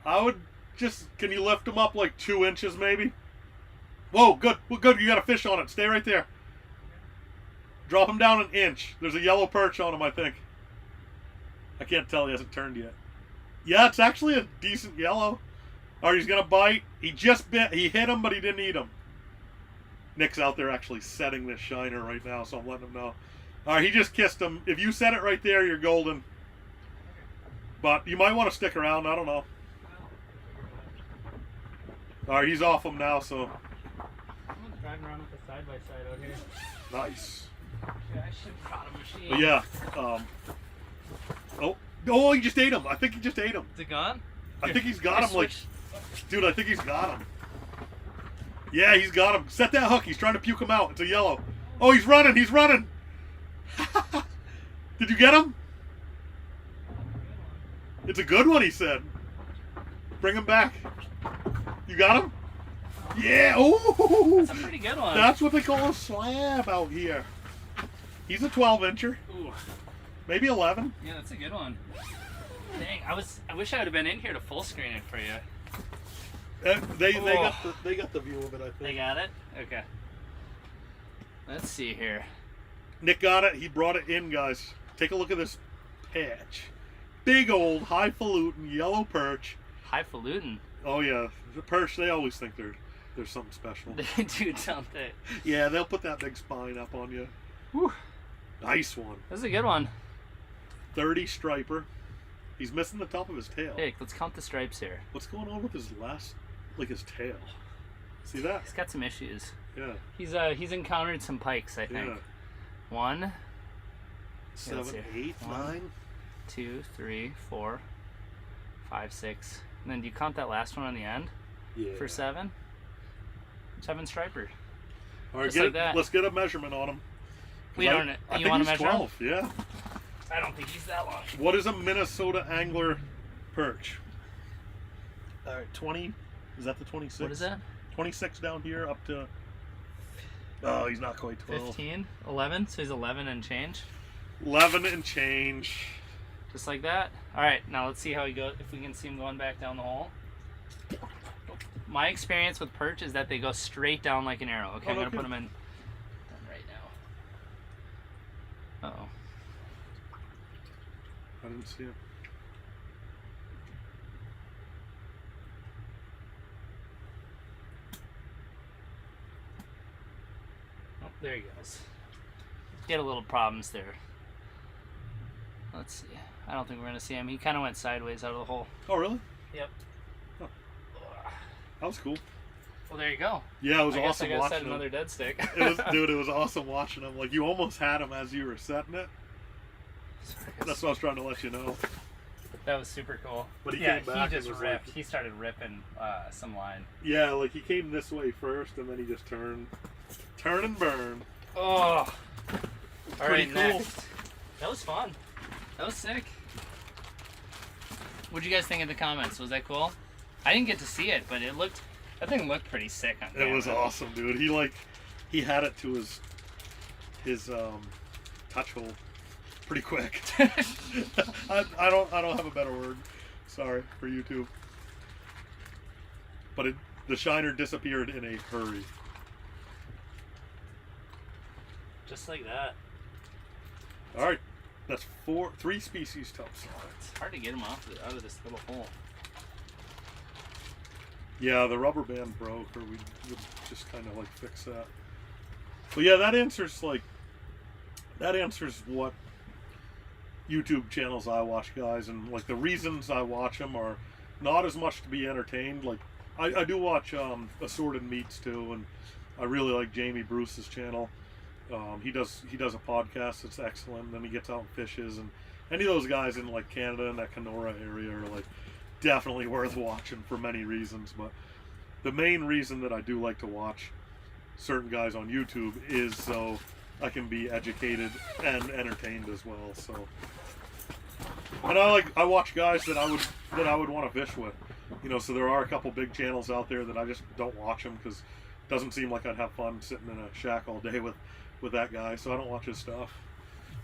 I would just, can you lift them up like 2 inches maybe? Whoa, good, good, you got a fish on it. Stay right there. Drop him down 1 inch. There's a yellow perch on him, I think. I can't tell, he hasn't turned yet. Yeah, it's actually a decent yellow. Alright, he's gonna bite. He just bit, he hit him, but he didn't eat him. Nick's out there actually setting this shiner right now, so I'm letting him know. Alright, he just kissed him. If you set it right there, you're golden. But you might want to stick around, I don't know. Alright, he's off him now, so. I'm driving around with the side-by-side out here. Nice. Yeah, I should have brought a machine. But yeah, oh, he just ate him. I think he just ate him. Is it gone? I think he's got him, like, dude, I think he's got him. Yeah, he's got him. Set that hook. He's trying to puke him out. It's a yellow. Oh, he's running. He's running. Did you get him? It's a good one, he said. Bring him back. You got him? Yeah. Oh, that's a pretty good one. That's what they call a slab out here. He's a 12-incher. Ooh. Maybe 11. Yeah, that's a good one. Dang, I wish I would have been in here to full screen it for you. They got the view of it, I think. They got it? Okay. Let's see here. Nick got it. He brought it in, guys. Take a look at this patch. Big old highfalutin yellow perch. Highfalutin? Oh yeah, the perch. They always think they're something special. They do, don't they? Yeah, they'll put that big spine up on you. Whew. Nice one. This is a good one. 30 striper. He's missing the top of his tail. Hey, let's count the stripes here. What's going on with his his tail? See that? He's got some issues. Yeah. He's encountered some pikes, I think. Yeah. 1, 7, 8, 9, 2, 3, 4, 5, 6. And then do you count that last one on the end? Yeah. For 7? 7 striper. All right, like that. Let's get a measurement on him. We don't. You want to measure 12, him? Yeah. I don't think he's that long. What is a Minnesota angler perch? All right, 20. Is that the 26? What is that? 26 down here up to. Oh, he's not quite 12. 15, 11. So he's 11 and change. 11 and change. Just like that. All right, now let's see how he goes. If we can see him going back down the hole. My experience with perch is that they go straight down like an arrow. Okay, I'm gonna put them in right now. Uh oh. I didn't see him. Oh, there he goes. Get a little problems there. Let's see. I don't think we're gonna see him. He kind of went sideways out of the hole. Oh, really? Yep. Huh. That was cool. Well, there you go. Yeah, it was I guess awesome I gotta watching set another dead stick. Dude, it was awesome watching him. Like, you almost had him as you were setting it. That's what I was trying to let you know. That was super cool. But he yeah, came back he just and was ripped. like, He started ripping some line. yeah, like he came this way first, and then he just turned and burn. Oh. All right, cool. next. That was fun. That was sick. What'd you guys think in the comments? Was that cool? I didn't get to see it, but that thing looked pretty sick on camera. It was awesome, dude. He had it to his touch hole pretty quick. I don't have a better word. Sorry for YouTube. But the shiner disappeared in a hurry. Just like that. All right, that's 3 species topside. It's hard to get them out of this little hole. Yeah, the rubber band broke, or we would just kind of like fix that. But yeah, that answers what YouTube channels I watch, guys, and like the reasons I watch them are not as much to be entertained. Like I do watch Assorted Meats too, and I really like Jamie Bruce's channel. He does a podcast that's excellent. Then he gets out and fishes, and any of those guys in like Canada and that Kenora area are like definitely worth watching for many reasons. But the main reason that I do like to watch certain guys on YouTube is so I can be educated and entertained as well. So, and I watch guys that I would want to fish with, you know. So there are a couple big channels out there that I just don't watch them because it doesn't seem like I'd have fun sitting in a shack all day with that guy. So I don't watch his stuff.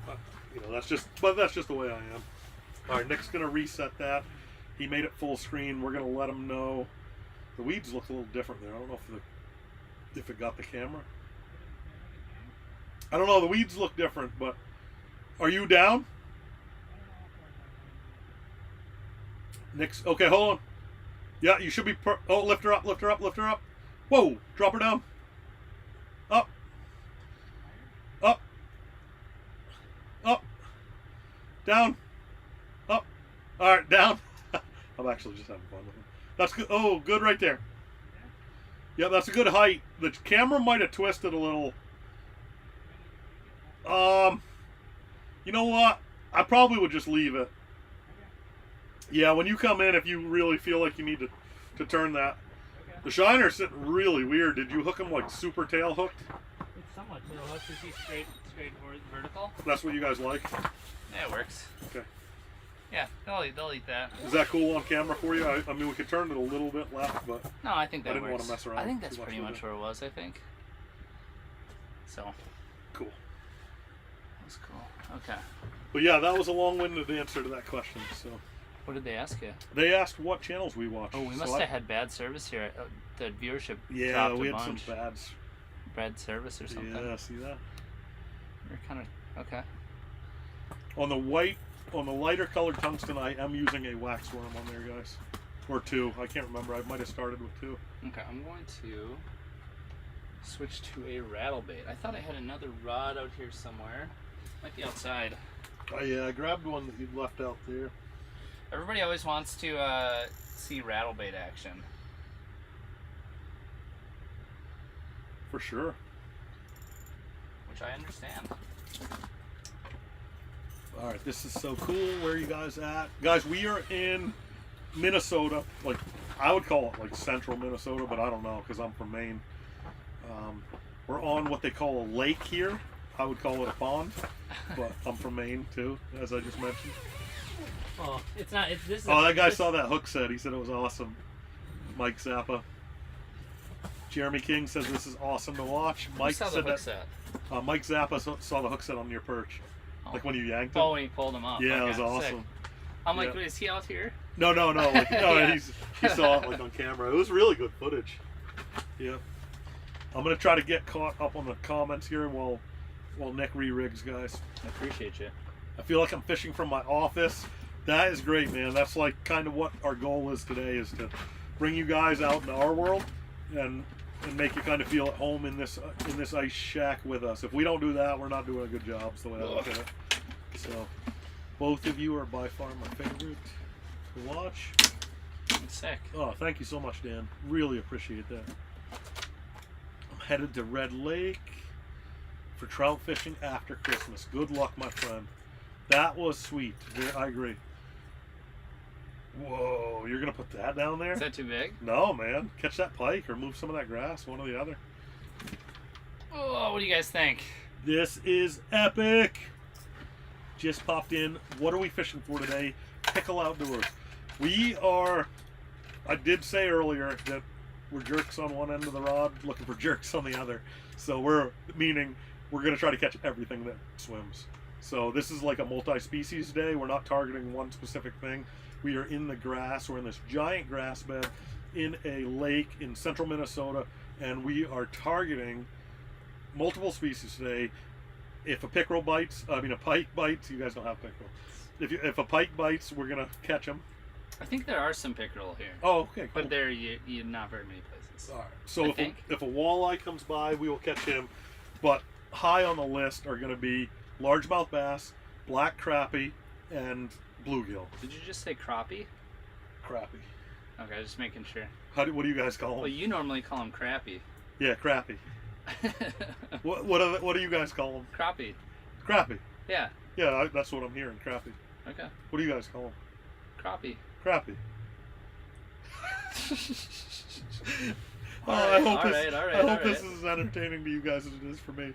But, you know, that's just the way I am. All right, Nick's gonna reset that. He made it full screen. We're gonna let him know. The weeds look a little different there. I don't know if it got the camera. I don't know. The weeds look different, but are you down? Nick's okay. Hold on. Yeah, you should be. Oh, lift her up, lift her up, lift her up. Whoa! Drop her down. Up. Up. Up. Down. Up. All right, down. I'm actually just having fun with him. That's good. Oh, good right there. Yeah, that's a good height. The camera might have twisted a little. You know what? I probably would just leave it. Yeah, when you come in, if you really feel like you need to turn that. The shiner's sitting really weird. Did you hook him like super tail hooked? It's somewhat tail hooked. Is he straight vertical? That's what you guys like? Yeah, it works. Okay. Yeah, they'll eat that. Is that cool on camera for you? I mean, we could turn it a little bit left, but no, I think that I didn't works. want to mess around. I think that's pretty much where it was. I think. So. Cool. That's cool. Okay. But yeah, that was a long-winded answer to that question. So. What did they ask you? They asked what channels we watch. Oh, we must have had bad service here. The viewership yeah, dropped we a had bunch. some bad service or something. Yeah, see that? We're kind of okay. On the lighter colored tungsten, I am using a wax worm on there, guys, or 2. I can't remember. I might have started with 2. Okay, I'm going to switch to a rattle bait. I thought I had another rod out here somewhere. Might be outside. Oh yeah, I grabbed one that you left out there. Everybody always wants to see rattle bait action. For sure. Which I understand. All right, this is so cool. Where are you guys at? Guys, we are in Minnesota. Like, I would call it like central Minnesota, but I don't know because I'm from Maine. We're on what they call a lake here. I would call it a pond, but I'm from Maine too, as I just mentioned. Well, it's not. This is. Oh, that guy saw that hook set. He said it was awesome. Mike Zappa. Jeremy King says this is awesome to watch. Mike saw said the hook that. set? Mike Zappa saw the hook set on your perch, like when you yanked him. Oh, when he pulled him up. Yeah, okay, it was awesome. Sick. I'm like, Yeah. is he out here? No. Like, no, Yeah. he saw it like on camera. It was really good footage. Yeah. I'm gonna try to get caught up on the comments here while Nick re-rigs, guys. I appreciate you. I feel like I'm fishing from my office. That is great, man. That's like kind of what our goal is today, is to bring you guys out into our world and make you kind of feel at home in this ice shack with us. If we don't do that, we're not doing a good job. Is the way I look at it. So, both of you are by far my favorite to watch. Sick. Oh, thank you so much, Dan. Really appreciate that. I'm headed to Red Lake for trout fishing after Christmas. Good luck, my friend. That was sweet. I agree. Whoa, you're gonna put that down there? Is that too big? No, man. Catch that pike or move some of that grass, one or the other. Oh, what do you guys think? This is epic. Just popped in. What are we fishing for today? Pickle Outdoors. I did say earlier that we're jerks on one end of the rod, looking for jerks on the other. So we're going to try to catch everything that swims. So this is like a multi-species day. We're not targeting one specific thing. We are in the grass. We're in this giant grass bed in a lake in central Minnesota, and we are targeting multiple species today. If a pike bites, you guys don't have pickerel. If a pike bites, we're gonna catch them. I think there are some pickerel here. Oh, okay, cool. But they're not very many places. All right. So if a walleye comes by, we will catch him. But high on the list are going to be largemouth bass, black crappie, and bluegill. Did you just say crappie? Crappie. Okay, just making sure. What do you guys call them? Well, you normally call them crappie. Yeah, crappie. What do you guys call them? Crappie. Crappie. Yeah. Yeah, that's what I'm hearing. Crappie. Okay. What do you guys call them? Crappie. Crappie. I hope this is as entertaining to you guys as it is for me.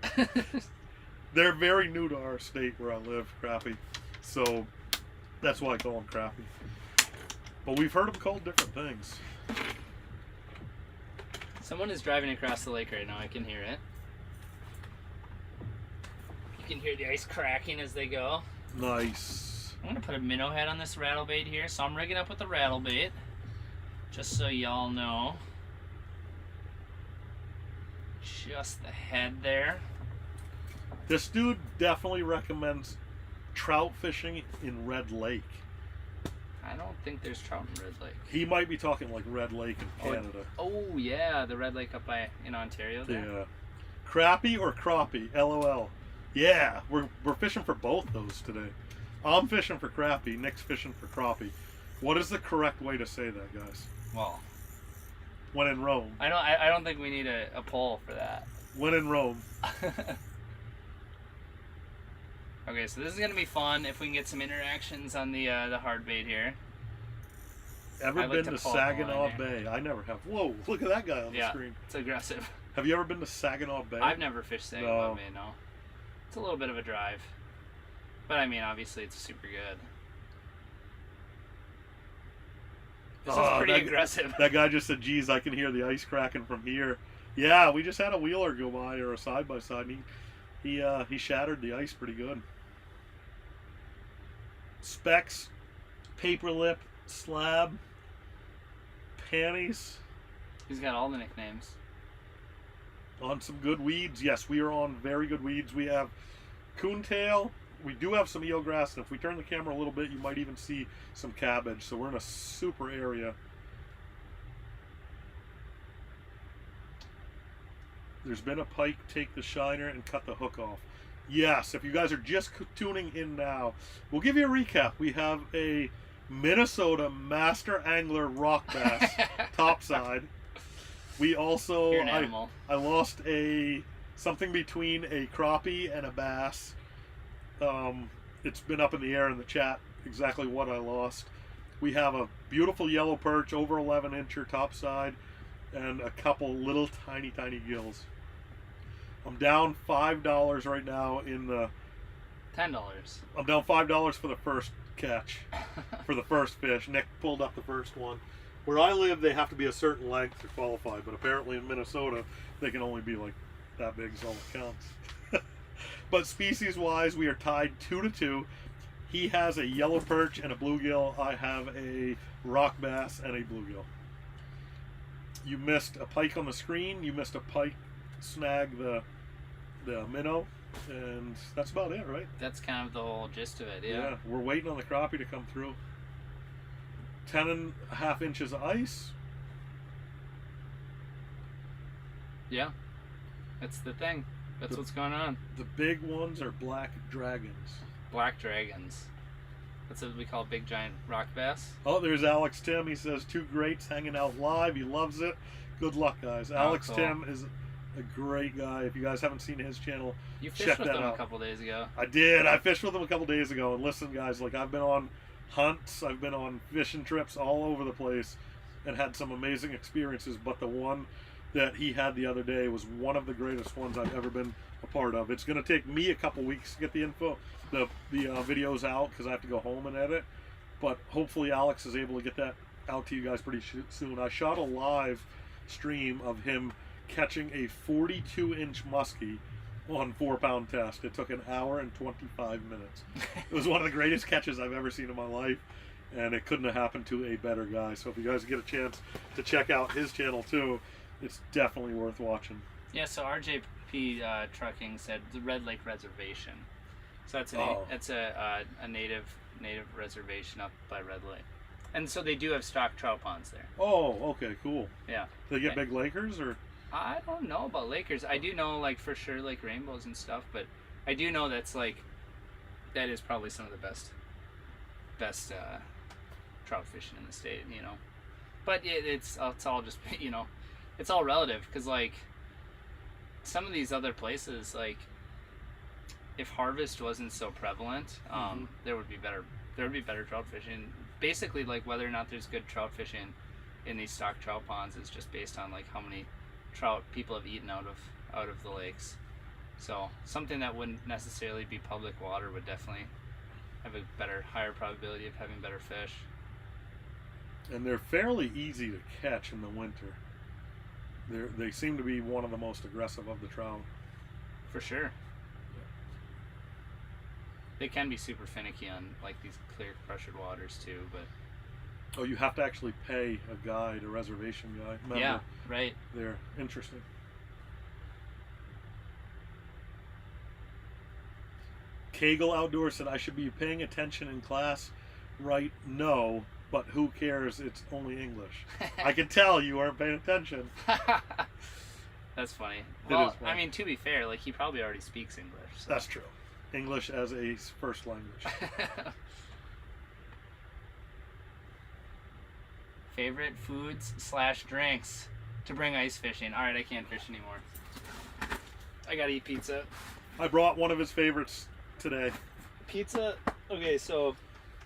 They're very new to our state where I live, crappie. So that's why I call them crappie. But we've heard them called different things. Someone is driving across the lake right now. I can hear it. You can hear the ice cracking as they go. Nice. I'm going to put a minnow head on this rattle bait here. So I'm rigging up with the rattle bait. Just so y'all know. Just the head there. This dude definitely recommends trout fishing in Red Lake. I don't think there's trout in Red Lake. He might be talking like Red Lake in Canada. Oh yeah, the Red Lake up in Ontario there. Yeah. Crappie or crappie? LOL. Yeah, we're fishing for both those today. I'm fishing for crappie, Nick's fishing for crappie. What is the correct way to say that, guys? Well, when in Rome. I don't think we need a poll for that. When in Rome. Okay, so this is gonna be fun if we can get some interactions on the hard bait here. Ever been to Saginaw Bay? I never have. Whoa, look at that guy on the screen. It's aggressive. Have you ever been to Saginaw Bay? I've never fished Saginaw Bay, no. It's a little bit of a drive. But I mean, obviously it's super good. This is pretty aggressive. That guy just said, geez, I can hear the ice cracking from here. Yeah, we just had a wheeler go by, or a side-by-side, and he shattered the ice pretty good. Specs, paper lip, slab, panties. He's got all the nicknames. On some good weeds. Yes, we are on very good weeds. We have coontail. We do have some eelgrass, and if we turn the camera a little bit, you might even see some cabbage. So we're in a super area. There's been a pike take the shiner and cut the hook off. Yes, if you guys are just tuning in now, we'll give you a recap. We have a Minnesota master angler rock bass topside. We also, I lost something between a crappie and a bass. It's been up in the air in the chat exactly what I lost. We have a beautiful yellow perch, over 11-incher topside, and a couple little tiny gills. I'm down $5 right now in the... $10. I'm down $5 for the first catch, for the first fish. Nick pulled up the first one. Where I live, they have to be a certain length to qualify, but apparently in Minnesota, they can only be like that big, is all that counts. But species-wise, we are tied 2-2. He has a yellow perch and a bluegill. I have a rock bass and a bluegill. You missed a pike on the screen. You missed a pike snag the minnow, and that's about it, right? That's kind of the whole gist of it, Yeah, we're waiting on the crappie to come through. 10.5 inches of ice. Yeah, that's the thing. That's what's going on. The big ones are black dragons. Black dragons. That's what we call big giant rock bass. Oh, there's Alex Tim. He says 2 greats hanging out live. He loves it. Good luck, guys. Alex Tim is a great guy. If you guys haven't seen his channel, you fished with him a couple days ago. I did. I fished with him a couple days ago. And listen, guys, like I've been on hunts, I've been on fishing trips all over the place, and had some amazing experiences. But the one that he had the other day was one of the greatest ones I've ever been a part of. It's going to take me a couple weeks to get the info, the videos out, because I have to go home and edit. But hopefully Alex is able to get that out to you guys pretty soon. I shot a live stream of him catching a 42-inch muskie on 4-pound test. It took 1 hour and 25 minutes. It was one of the greatest catches I've ever seen in my life. and it couldn't have happened to a better guy. So if you guys get a chance to check out his channel too, it's definitely worth watching. Yeah, so RJP Trucking said the Red Lake Reservation. So that's a native reservation up by Red Lake. And so they do have stock trout ponds there. Oh, okay, cool. Yeah. Do they get big Lakers or? I don't know about Lakers. I do know like for sure like rainbows and stuff, but I do know that is probably some of the best trout fishing in the state, you know. But it's all just, you know, it's all relative, because like some of these other places, like if harvest wasn't so prevalent, there would be better trout fishing. Basically, like whether or not there's good trout fishing in these stock trout ponds is just based on like how many trout people have eaten out of the lakes. So something that wouldn't necessarily be public water would definitely have a higher probability of having better fish. And they're fairly easy to catch in the winter. They seem to be one of the most aggressive of the trout. For sure. They can be super finicky on like these clear pressured waters too, but oh, you have to actually pay a guide, a reservation guide. Member. Yeah, right. They're interesting. Kegel Outdoors said I should be paying attention in class, right? No, but who cares? It's only English. I can tell you aren't paying attention. That's funny. It Well, is funny. I mean, to be fair, like he probably already speaks English. So. That's true. English as a first language. Favorite foods/drinks to bring ice fishing. All right, I can't fish anymore. I gotta eat pizza. I brought one of his favorites today. Pizza. Okay, so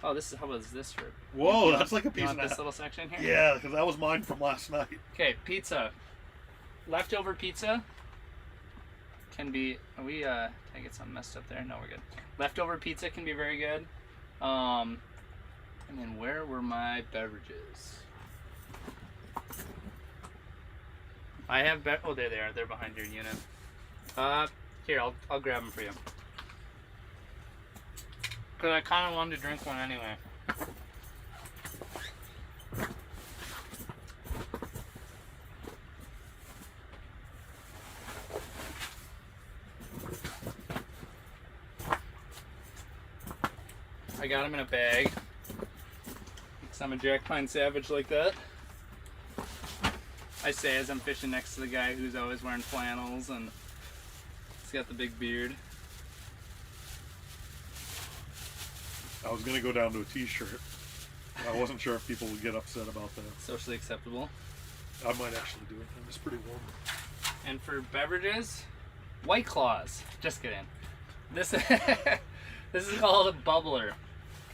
how about this for? Whoa, that's like a piece You of want this that. little section here? Yeah, because that was mine from last night. Okay, pizza. Leftover pizza can be. Did I get something messed up there? No, we're good. Leftover pizza can be very good. And then where were my beverages? I have oh, there they are. They're behind your unit. Here, I'll grab them for you. Cause I kind of wanted to drink one anyway. I got them in a bag. Cause I'm a Jack Pine savage like that. I say as I'm fishing next to the guy who's always wearing flannels and he's got the big beard. I was gonna go down to a t-shirt. I wasn't sure if people would get upset about that. Socially acceptable. I might actually do it. It's pretty warm. And for beverages, White Claws. Just kidding. This this is called a bubbler,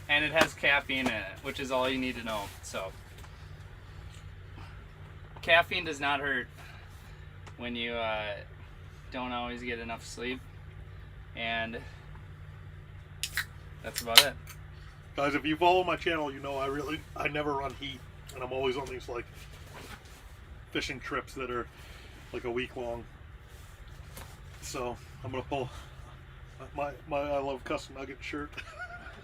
and it has caffeine in it, which is all you need to know. So caffeine does not hurt when you don't always get enough sleep, and that's about it. Guys, if you follow my channel, you know I never run heat, and I'm always on these like fishing trips that are like a week long. So I'm gonna pull my I love Cusk Nugget shirt.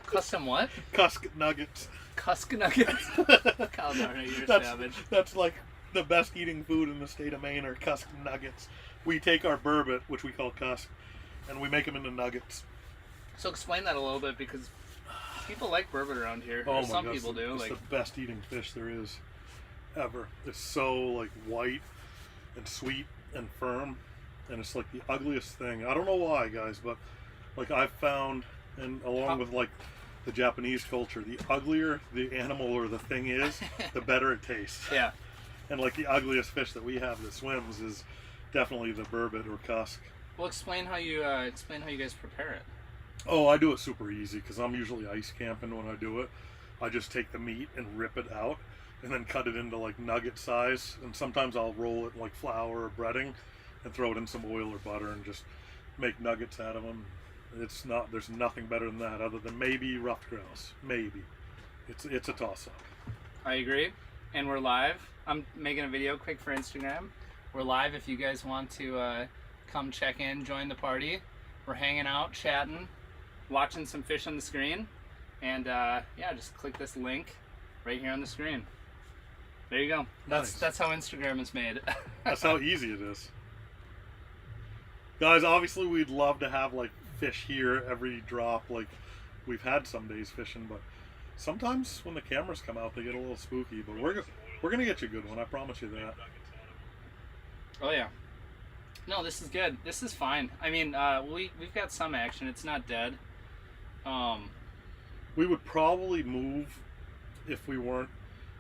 Custom what? Cusk Nuggets. Cusk nuggets. God darn it, you're savage. That's like the best eating food in the state of Maine are Cusk Nuggets. We take our burbot, which we call Cusk, and we make them into nuggets. So explain that a little bit, because people like burbot around here. Oh Or my some God, people do. It's Like, the best eating fish there is ever. It's so like white and sweet and firm, and it's like the ugliest thing. I don't know why, guys, but like I've found, and along with like the Japanese culture, the uglier the animal or the thing is, the better it tastes. yeah. And like the ugliest fish that we have that swims is definitely the burbot or cusk. Well, explain how you guys prepare it. Oh, I do it super easy because I'm usually ice camping when I do it. I just take the meat and rip it out and then cut it into like nugget size. And sometimes I'll roll it in like flour or breading and throw it in some oil or butter and just make nuggets out of them. There's nothing better than that other than maybe ruffed grouse. Maybe. It's a toss-up. I agree. And we're live. I'm making a video quick for Instagram. We're live if you guys want to come check in, join the party. We're hanging out, chatting, watching some fish on the screen. And yeah, just click this link right here on the screen. There you go. That's how Instagram is made. That's how easy it is. Guys, obviously we'd love to have like fish here every drop, like we've had some days fishing, but sometimes when the cameras come out they get a little spooky. But we're gonna get you a good one, I promise you that. Oh yeah. No, this is good. This is fine. I mean, we've got some action. It's not dead. We would probably move if we weren't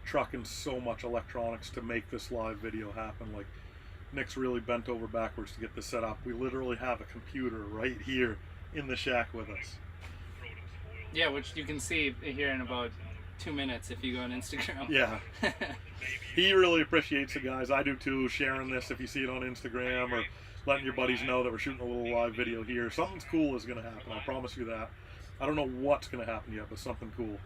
trucking so much electronics to make this live video happen. Like, Nick's really bent over backwards to get this set up. We literally have a computer right here in the shack with us. Yeah, which you can see here in about 2 minutes if you go on Instagram. Yeah. He really appreciates it, guys. I do too, sharing this if you see it on Instagram, or letting your buddies know that we're shooting a little live video here. Something cool is going to happen, I promise you that. I don't know what's going to happen yet, but something cool.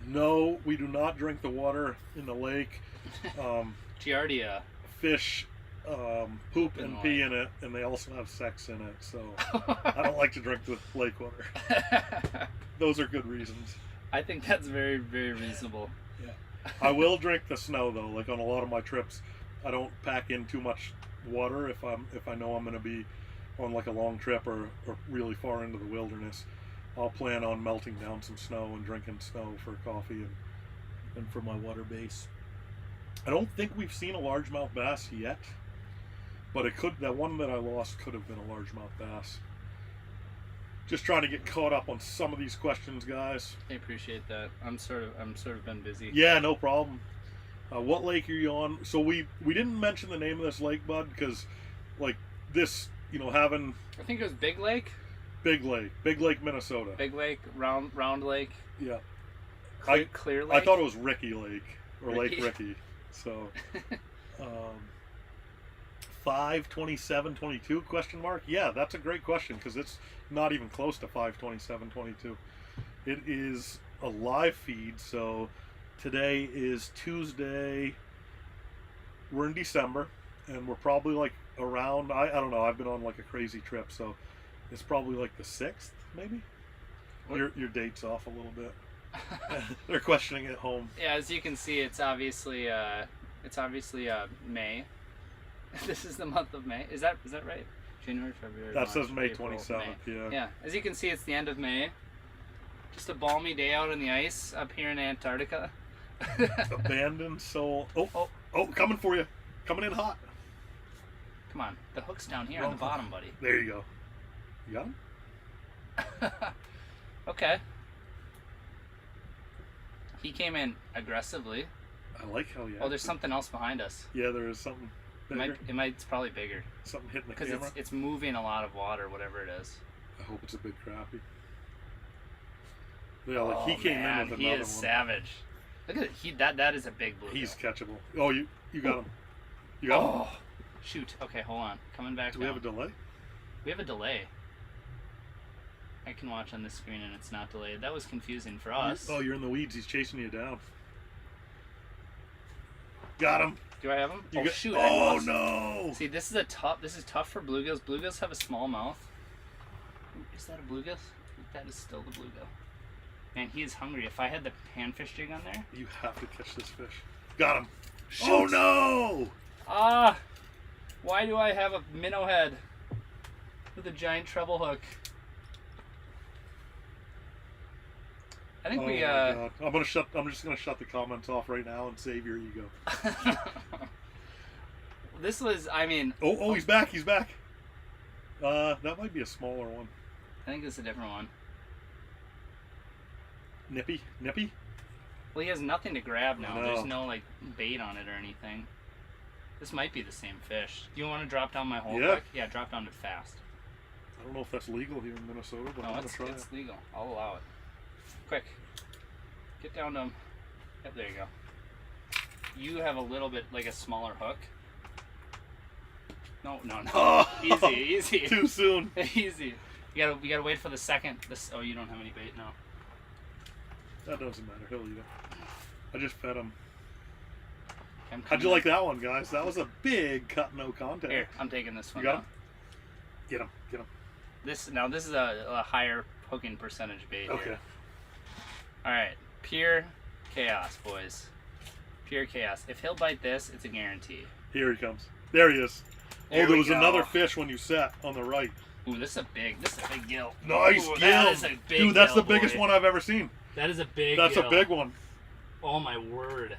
No, we do not drink the water in the lake. Giardia. Fish poop and pee in it, and they also have sex in it, so I don't like to drink the lake water. Those are good reasons. I think that's very, very reasonable. Yeah. I will drink the snow though. Like on a lot of my trips, I don't pack in too much water if I know I'm going to be on like a long trip or really far into the wilderness. I'll plan on melting down some snow and drinking snow for coffee and for my water base. I don't think we've seen a largemouth bass yet, but it could. That one that I lost could have been a largemouth bass. Just trying to get caught up on some of these questions, guys. I appreciate that. I'm sort of been busy. Yeah, no problem. What lake are you on? So we didn't mention the name of this lake, bud, because like this, you know, having. I think it was Big Lake. Big Lake, Minnesota. Big Lake, round lake. Yeah. Clear Lake. I thought it was Ricky Lake or Ricky. Lake Ricky. So, 5:27:22 question mark? Yeah, that's a great question because it's not even close to 5:27:22. It is a live feed, so today is Tuesday. We're in December, and we're probably like around. I don't know. I've been on like a crazy trip, so it's probably like the 6th, maybe. Your date's off a little bit. They're questioning it at home. Yeah, as you can see, it's obviously May. This is the month of May. Is that right? January, February. That March, says May April, 27th. May. Yeah. Yeah. As you can see, it's the end of May. Just a balmy day out on the ice up here in Antarctica. Abandoned soul. Oh! Coming for you. Coming in hot. Come on, the hook's down here on the bottom, buddy. There you go. You got him? Okay. He came in aggressively. I like how you. Oh, there's something else behind us. Yeah, there is something bigger. It's probably bigger. Something hitting the because camera. it's moving a lot of water, whatever it is. I hope it's a big crappie. Yeah, like he came in with another one. He is savage. Look at it. That is a big bluegill. He's catchable. Oh, you got him. You got him. Shoot. Okay, hold on. Coming back. Do we have a delay? We have a delay. I can watch on this screen and it's not delayed. That was confusing for us. Oh, you're in the weeds. He's chasing you down. Got him. Do I have him? Shoot. Oh no! See, this is tough for bluegills. Bluegills have a small mouth. Is that a bluegill? That is still the bluegill. Man, he is hungry. If I had the panfish jig on there. You have to catch this fish. Got him. Shoot. Oh no! Why do I have a minnow head with a giant treble hook? I think we. God. I'm just gonna shut the comments off right now and save your ego. This was. I mean. Oh, he's back. He's back. That might be a smaller one. I think it's a different one. Nippy. Well, he has nothing to grab now. No. There's no like bait on it or anything. This might be the same fish. Do you want to drop down my hole quick? Yeah, drop down it fast. I don't know if that's legal here in Minnesota, but I'm gonna try it. It's legal. I'll allow it. Quick. Get down to him. Yep, there you go. You have a little bit like a smaller hook. No. Oh, Easy. Too soon. Easy. You gotta wait for the second. You don't have any bait now. That doesn't matter. He'll eat it. I just fed him. I'm How'd you like that one, guys? That was a big cut no contact. Here, I'm taking this one. You got him? Get him. This is a higher hooking percentage bait. Okay. Here. All right, pure chaos, boys. Pure chaos. If he'll bite this, it's a guarantee. Here he comes. There he is. There there we was go. another fish when you sat on the right. Ooh, this is a big gill. Nice Ooh, gill. That is a big Dude, that's gill, the biggest boy. one I've ever seen. That is a big That's gill. a big one. Oh my word.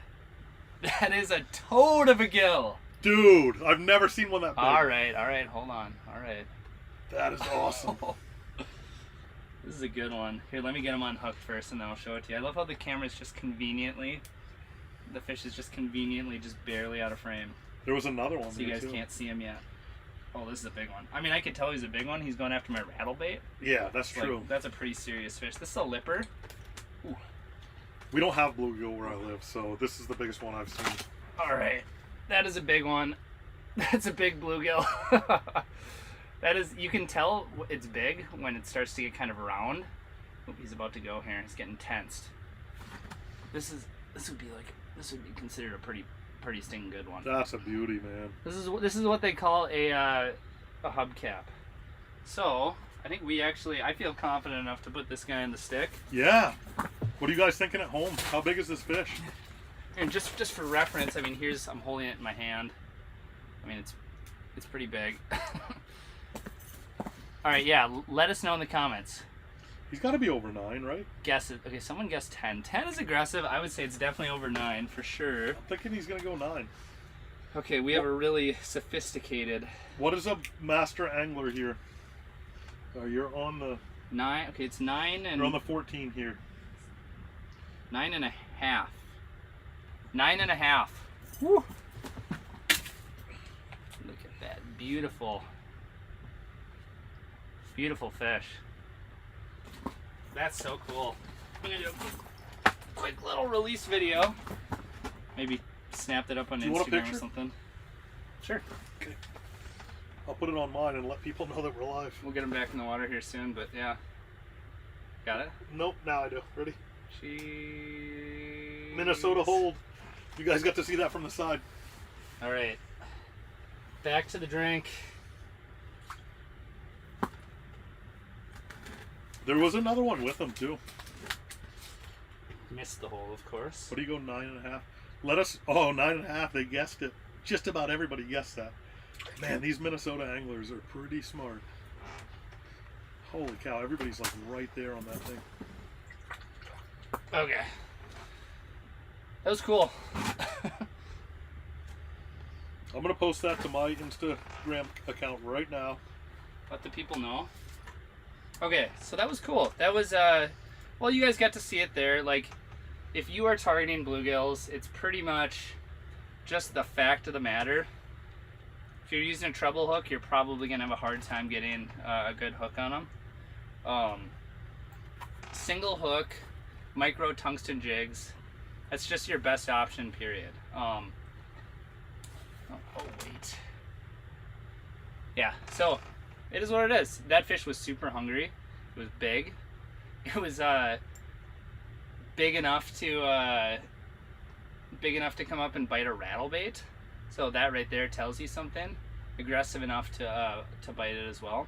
That is a toad of a gill. Dude, I've never seen one that big. All right, hold on. All right. That is awesome. This is a good one. Here, let me get him unhooked first and then I'll show it to you. I love how the camera's just conveniently, the fish is just conveniently just barely out of frame. There was another one. So you guys can't see him yet. Oh, this is a big one. I mean, I could tell he's a big one. He's going after my rattle bait. Yeah, that's Like, true. that's a pretty serious fish. This is a lipper. Ooh. We don't have bluegill where I live, so this is the biggest one I've seen. All right. That is a big one. That's a big bluegill. That is, you can tell it's big when it starts to get kind of round. Oh, he's about to go here. He's getting tensed. This would be considered a pretty stinking good one. That's a beauty, man. This is what they call a hubcap. So I think I feel confident enough to put this guy in the stick. Yeah. What are you guys thinking at home? How big is this fish? And just for reference, I mean, I'm holding it in my hand. I mean, it's pretty big. All right, yeah. Let us know in the comments. He's got to be over 9, right? Guess it. Okay, someone guessed 10. 10 is aggressive. I would say it's definitely over 9 for sure. I'm thinking he's going to go 9. Okay, we have a really sophisticated What is a master angler here? You're on the 9. Okay, it's 9 and you're on the 14 here. 9.5. 9.5. Woo! Look at that beautiful fish. That's so cool. I'm gonna do a quick little release video. Maybe snap that up on Do you want a Instagram or picture? something. Sure. Okay. I'll put it on mine and let people know that we're live. We'll get him back in the water here soon, but yeah. Got it? Nope, now I do. Ready? Jeez. Minnesota hold. You guys got to see that from the side. All right. Back to the drink. There was another one with them too. Missed the hole, of course. What do you go 9.5? Let us. Oh, 9.5. They guessed it. Just about everybody guessed that. Man, these Minnesota anglers are pretty smart. Holy cow! Everybody's like right there on that thing. Okay. That was cool. I'm gonna post that to my Instagram account right now. Let the people know. Okay, so that was cool. That was well, you guys got to see it there. Like, if you are targeting bluegills, it's pretty much just the fact of the matter. If you're using a treble hook, you're probably gonna have a hard time getting a good hook on them. Single hook, micro tungsten jigs. That's just your best option, period. Oh wait. Yeah, so it is what it is. That fish was super hungry. It was big. It was big enough to come up and bite a rattle bait. So that right there tells you something. Aggressive enough to bite it as well.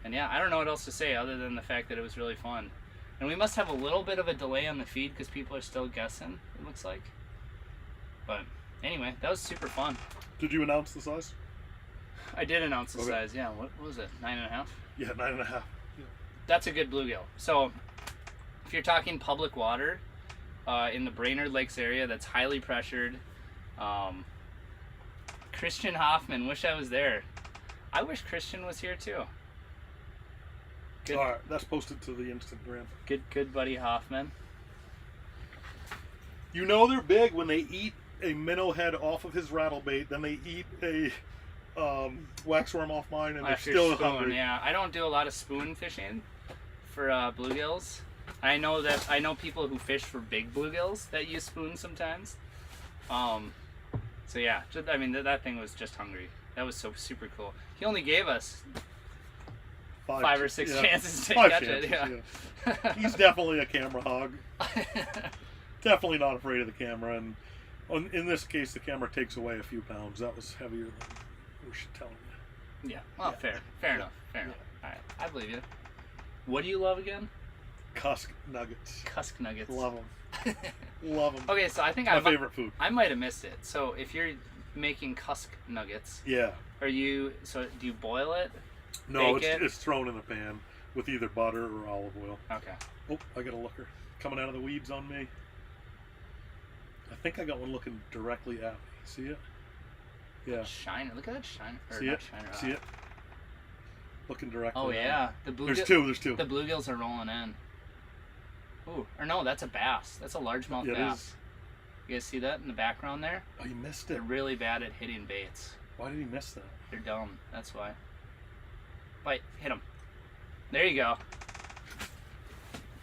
And yeah, I don't know what else to say other than the fact that it was really fun. And we must have a little bit of a delay on the feed because people are still guessing, it looks like. But anyway, that was super fun. Did you announce the size? I did announce the Okay. size, yeah. What was it? 9.5? Yeah, 9.5. Yeah. That's a good bluegill. So if you're talking public water in the Brainerd Lakes area that's highly pressured, Christian Hoffman, wish I was there. I wish Christian was here too. Good, All right, that's posted to the Instagram. good buddy Hoffman. You know they're big when they eat a minnow head off of his rattle bait, then they eat a waxworm off mine, and they're After still spoon, hungry. yeah. I don't do a lot of spoon fishing for bluegills. I know people who fish for big bluegills that use spoons sometimes. So yeah, I mean that thing was just hungry. That was so super cool. He only gave us 5 or 6 chances to catch it. Yeah. He's definitely a camera hog. Definitely not afraid of the camera, and in this case, the camera takes away a few pounds. That was heavier than we should tell you. Yeah. Well, Yeah. fair enough. Fair enough. All right, I believe you. What do you love again? Cusk nuggets. Cusk nuggets. Love them. Love them. Okay, so I think My favorite food. I might have missed it. So if you're making cusk nuggets, Yeah. do you boil it? No, Bake it? it's thrown in a pan with either butter or olive oil. Okay. Oh, I got a looker coming out of the weeds on me. I think I got one looking directly at me. See it? Yeah. Shiner. Look at that shiner. See it? See it? Looking directly. Oh at yeah. me. The There's two. There's two. The bluegills are rolling in. Ooh, or no, that's a bass. That's a largemouth Yeah, it bass. is. You guys see that in the background there? Oh, you missed it. They're really bad at hitting baits. Why did he miss that? They're dumb. That's why. Bite. Hit them. There you go.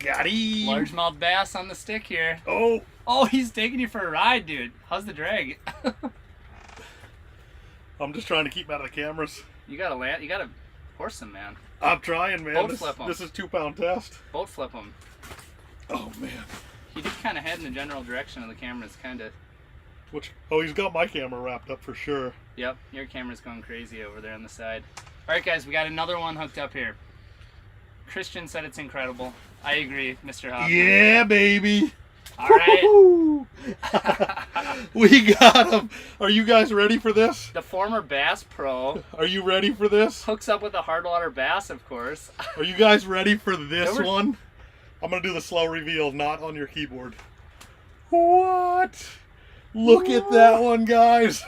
Got him. Largemouth bass on the stick here. Oh. Oh, he's taking you for a ride, dude. How's the drag? I'm just trying to keep him out of the cameras. You gotta land. You gotta horse him, man. I'm trying, man. Boat flip 'em. This is 2 pound test. Boat flip him. Oh man. He did kind of head in the general direction of the cameras, kind of. Which? Oh, he's got my camera wrapped up for sure. Yep, your camera's going crazy over there on the side. All right, guys, we got another one hooked up here. Christian said it's incredible. I agree, Mr. Hoffman. Yeah, baby. All right. We got him. Are you guys ready for this? The former bass pro Are you ready for this? hooks up with a hardwater bass, of course. Are you guys ready for this Over- one? I'm going to do the slow reveal, not on your keyboard. What? Look at that one, guys.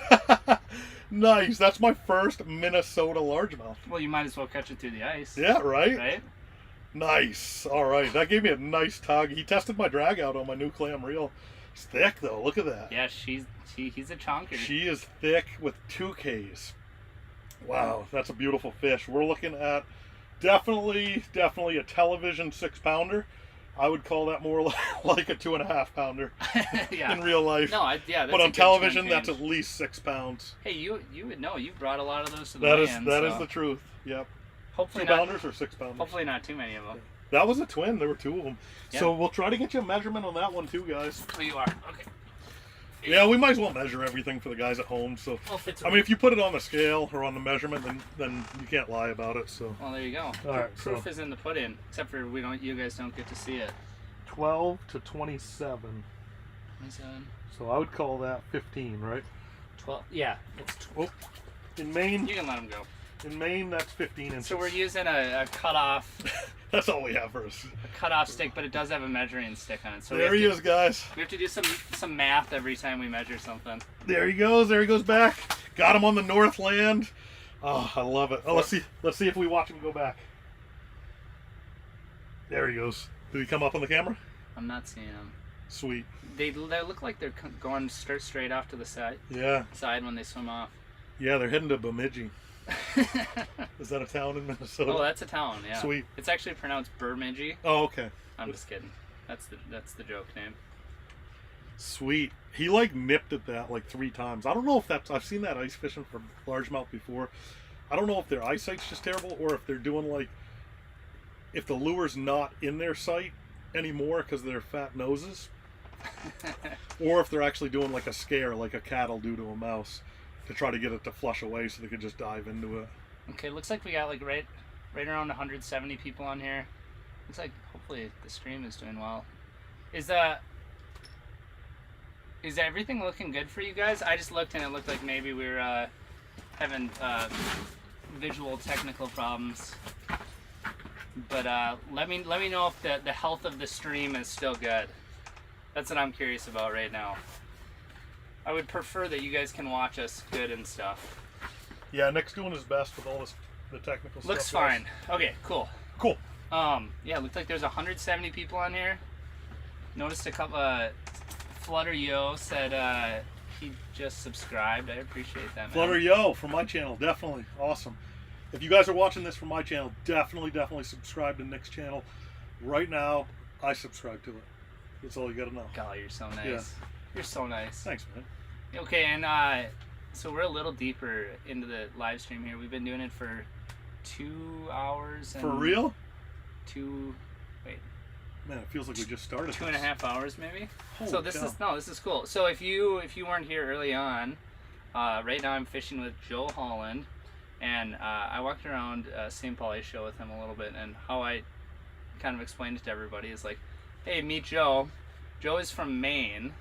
Nice. That's my first Minnesota largemouth. Well, you might as well catch it through the ice. Yeah, right? Right? Nice. All right. That gave me a nice tug. He tested my drag out on my new clam reel. It's thick, though. Look at that. Yeah, he's a chonker. She is thick with 2Ks. Wow, that's a beautiful fish. We're looking at definitely a television 6-pounder. I would call that more like a 2.5-pounder Yeah. in real life. No, that's But a on good television, twin that's change. at least 6 pounds. Hey, you would know. You brought a lot of those to the That weigh-in, is so the truth. Yep. hopefully 2-pounders or 6-pounders? Hopefully not too many of them. That was a twin. There were 2 of them. Yeah. So we'll try to get you a measurement on that one too, guys. Oh, you are. Okay. Yeah, we might as well measure everything for the guys at home. So, Well, if it's I mean, if you put it on the scale or on the measurement, then you can't lie about it. So, well, there you go. all right. Proof So is in the pudding, except for you guys don't get to see it. 12 to 27. 27, So I would call that 15, right? 12. Yeah, it's In Maine, you can let them go. in Maine, that's 15 inches. So we're using a cutoff That's all we have for us. stick, but it does have a measuring stick on it. So There he is, guys. we have to do some math every time we measure something. There he goes. There he goes back. Got him on the Northland. Oh, I love it. Oh, let's see if we watch him go back. There he goes. Did he come up on the camera? I'm not seeing them. Sweet. They look like they're going straight off to the side Yeah. when they swim off. Yeah, they're heading to Bemidji. Is that a town in Minnesota? Oh, that's a town. Yeah. Sweet. It's actually pronounced Bemidji. Oh, okay. I'm just kidding. That's the joke name. Sweet. He like nipped at that like 3 times. I don't know if I've seen that ice fishing for largemouth before. I don't know if their eyesight's just terrible or if they're doing like, if the lure's not in their sight anymore because of their fat noses, or if they're actually doing like a scare like a cat'll do to a mouse to try to get it to flush away so they could just dive into it. Okay, looks like we got like right around 170 people on here. Looks like hopefully the stream is doing well. Is everything looking good for you guys? I just looked and it looked like maybe we were having visual technical problems. But let me know if the health of the stream is still good. That's what I'm curious about right now. I would prefer that you guys can watch us good and stuff. Yeah, Nick's doing his best with all the technical stuff. Looks fine. Okay, cool. Cool. Yeah, looks like there's 170 people on here. Noticed a couple. Flutter Yo said he just subscribed. I appreciate that, man. Flutter Yo from my channel, definitely awesome. If you guys are watching this from my channel, definitely subscribe to Nick's channel. Right now, I subscribe to it. That's all you gotta know. God, you're so nice. Yeah. You're so nice. Thanks, man. Okay, and so we're a little deeper into the live stream here. We've been doing it for 2 hours. And For real? Man, it feels like we just started. 2.5 hours maybe. Holy So this is cool. So if you weren't here early on, right now I'm fishing with Joe Holland, And I walked around St. Paul Ice Show with him a little bit, and how I kind of explained it to everybody is like, hey, meet Joe. Joe is from Maine.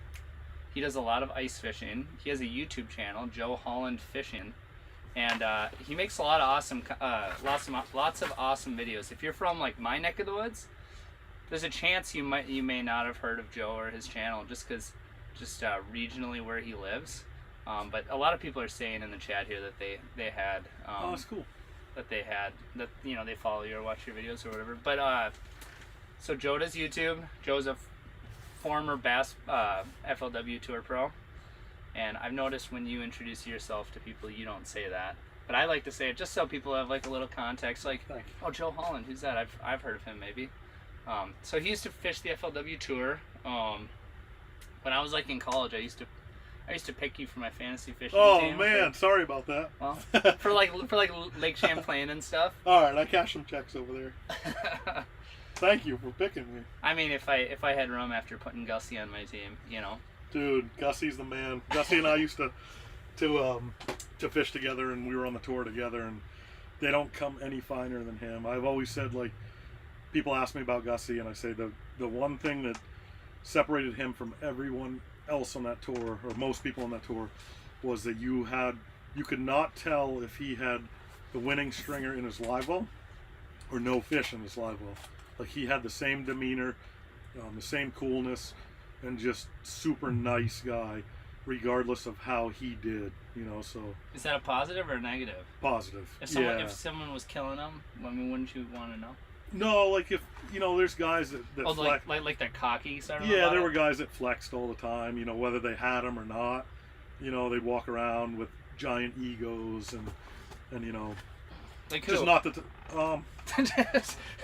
He does a lot of ice fishing. He has a YouTube channel, Joe Holland Fishing, and he makes a lot of awesome, lots of awesome videos. If you're from like my neck of the woods, there's a chance you may not have heard of Joe or his channel just because regionally where he lives. But a lot of people are saying in the chat here that they had. Oh, that's cool. That they follow you or watch your videos or whatever. But so Joe does YouTube. Joe's a former Bass FLW Tour Pro, and I've noticed when you introduce yourself to people, you don't say that. But I like to say it just so people have like a little context. Like, oh, Joe Holland, who's that? I've heard of him maybe. So he used to fish the FLW Tour. When I was like in college, I used to pick you for my fantasy fishing team. Oh man, sorry about that. Well, for like Lake Champlain and stuff. All right, I cashed some checks over there. Thank you for picking me. I mean, if I had room after putting Gussie on my team, you know. Dude, Gussie's the man. Gussie and I used to fish together, and we were on the tour together, and they don't come any finer than him. I've always said, like, people ask me about Gussie, and I say the one thing that separated him from everyone else on that tour, or most people on that tour, was that you could not tell if he had the winning stringer in his live well or no fish in his live well. Like, he had the same demeanor, the same coolness, and just super nice guy, regardless of how he did, you know. So is that a positive or a negative? Positive. If someone was killing him, I mean, wouldn't you want to know? No, like, if you know, there's guys that flex. like that cocky sort of. Yeah, there were guys that flexed all the time, you know, whether they had them or not. You know, they'd walk around with giant egos and you know, like who? Just not that.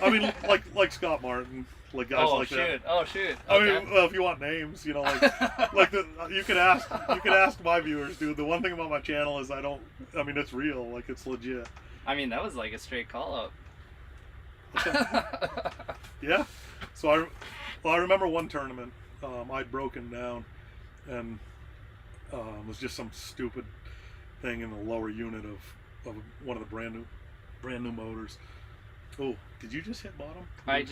I mean, like Scott Martin, like guys like that. Oh shoot! I mean, well, if you want names, you know, like you could ask my viewers, dude. The one thing about my channel is I mean, it's real, like it's legit. I mean, that was like a straight call out. Yeah. So I remember one tournament, I'd broken down, and it was just some stupid thing in the lower unit of one of the brand new motors. Oh, did you just hit bottom? I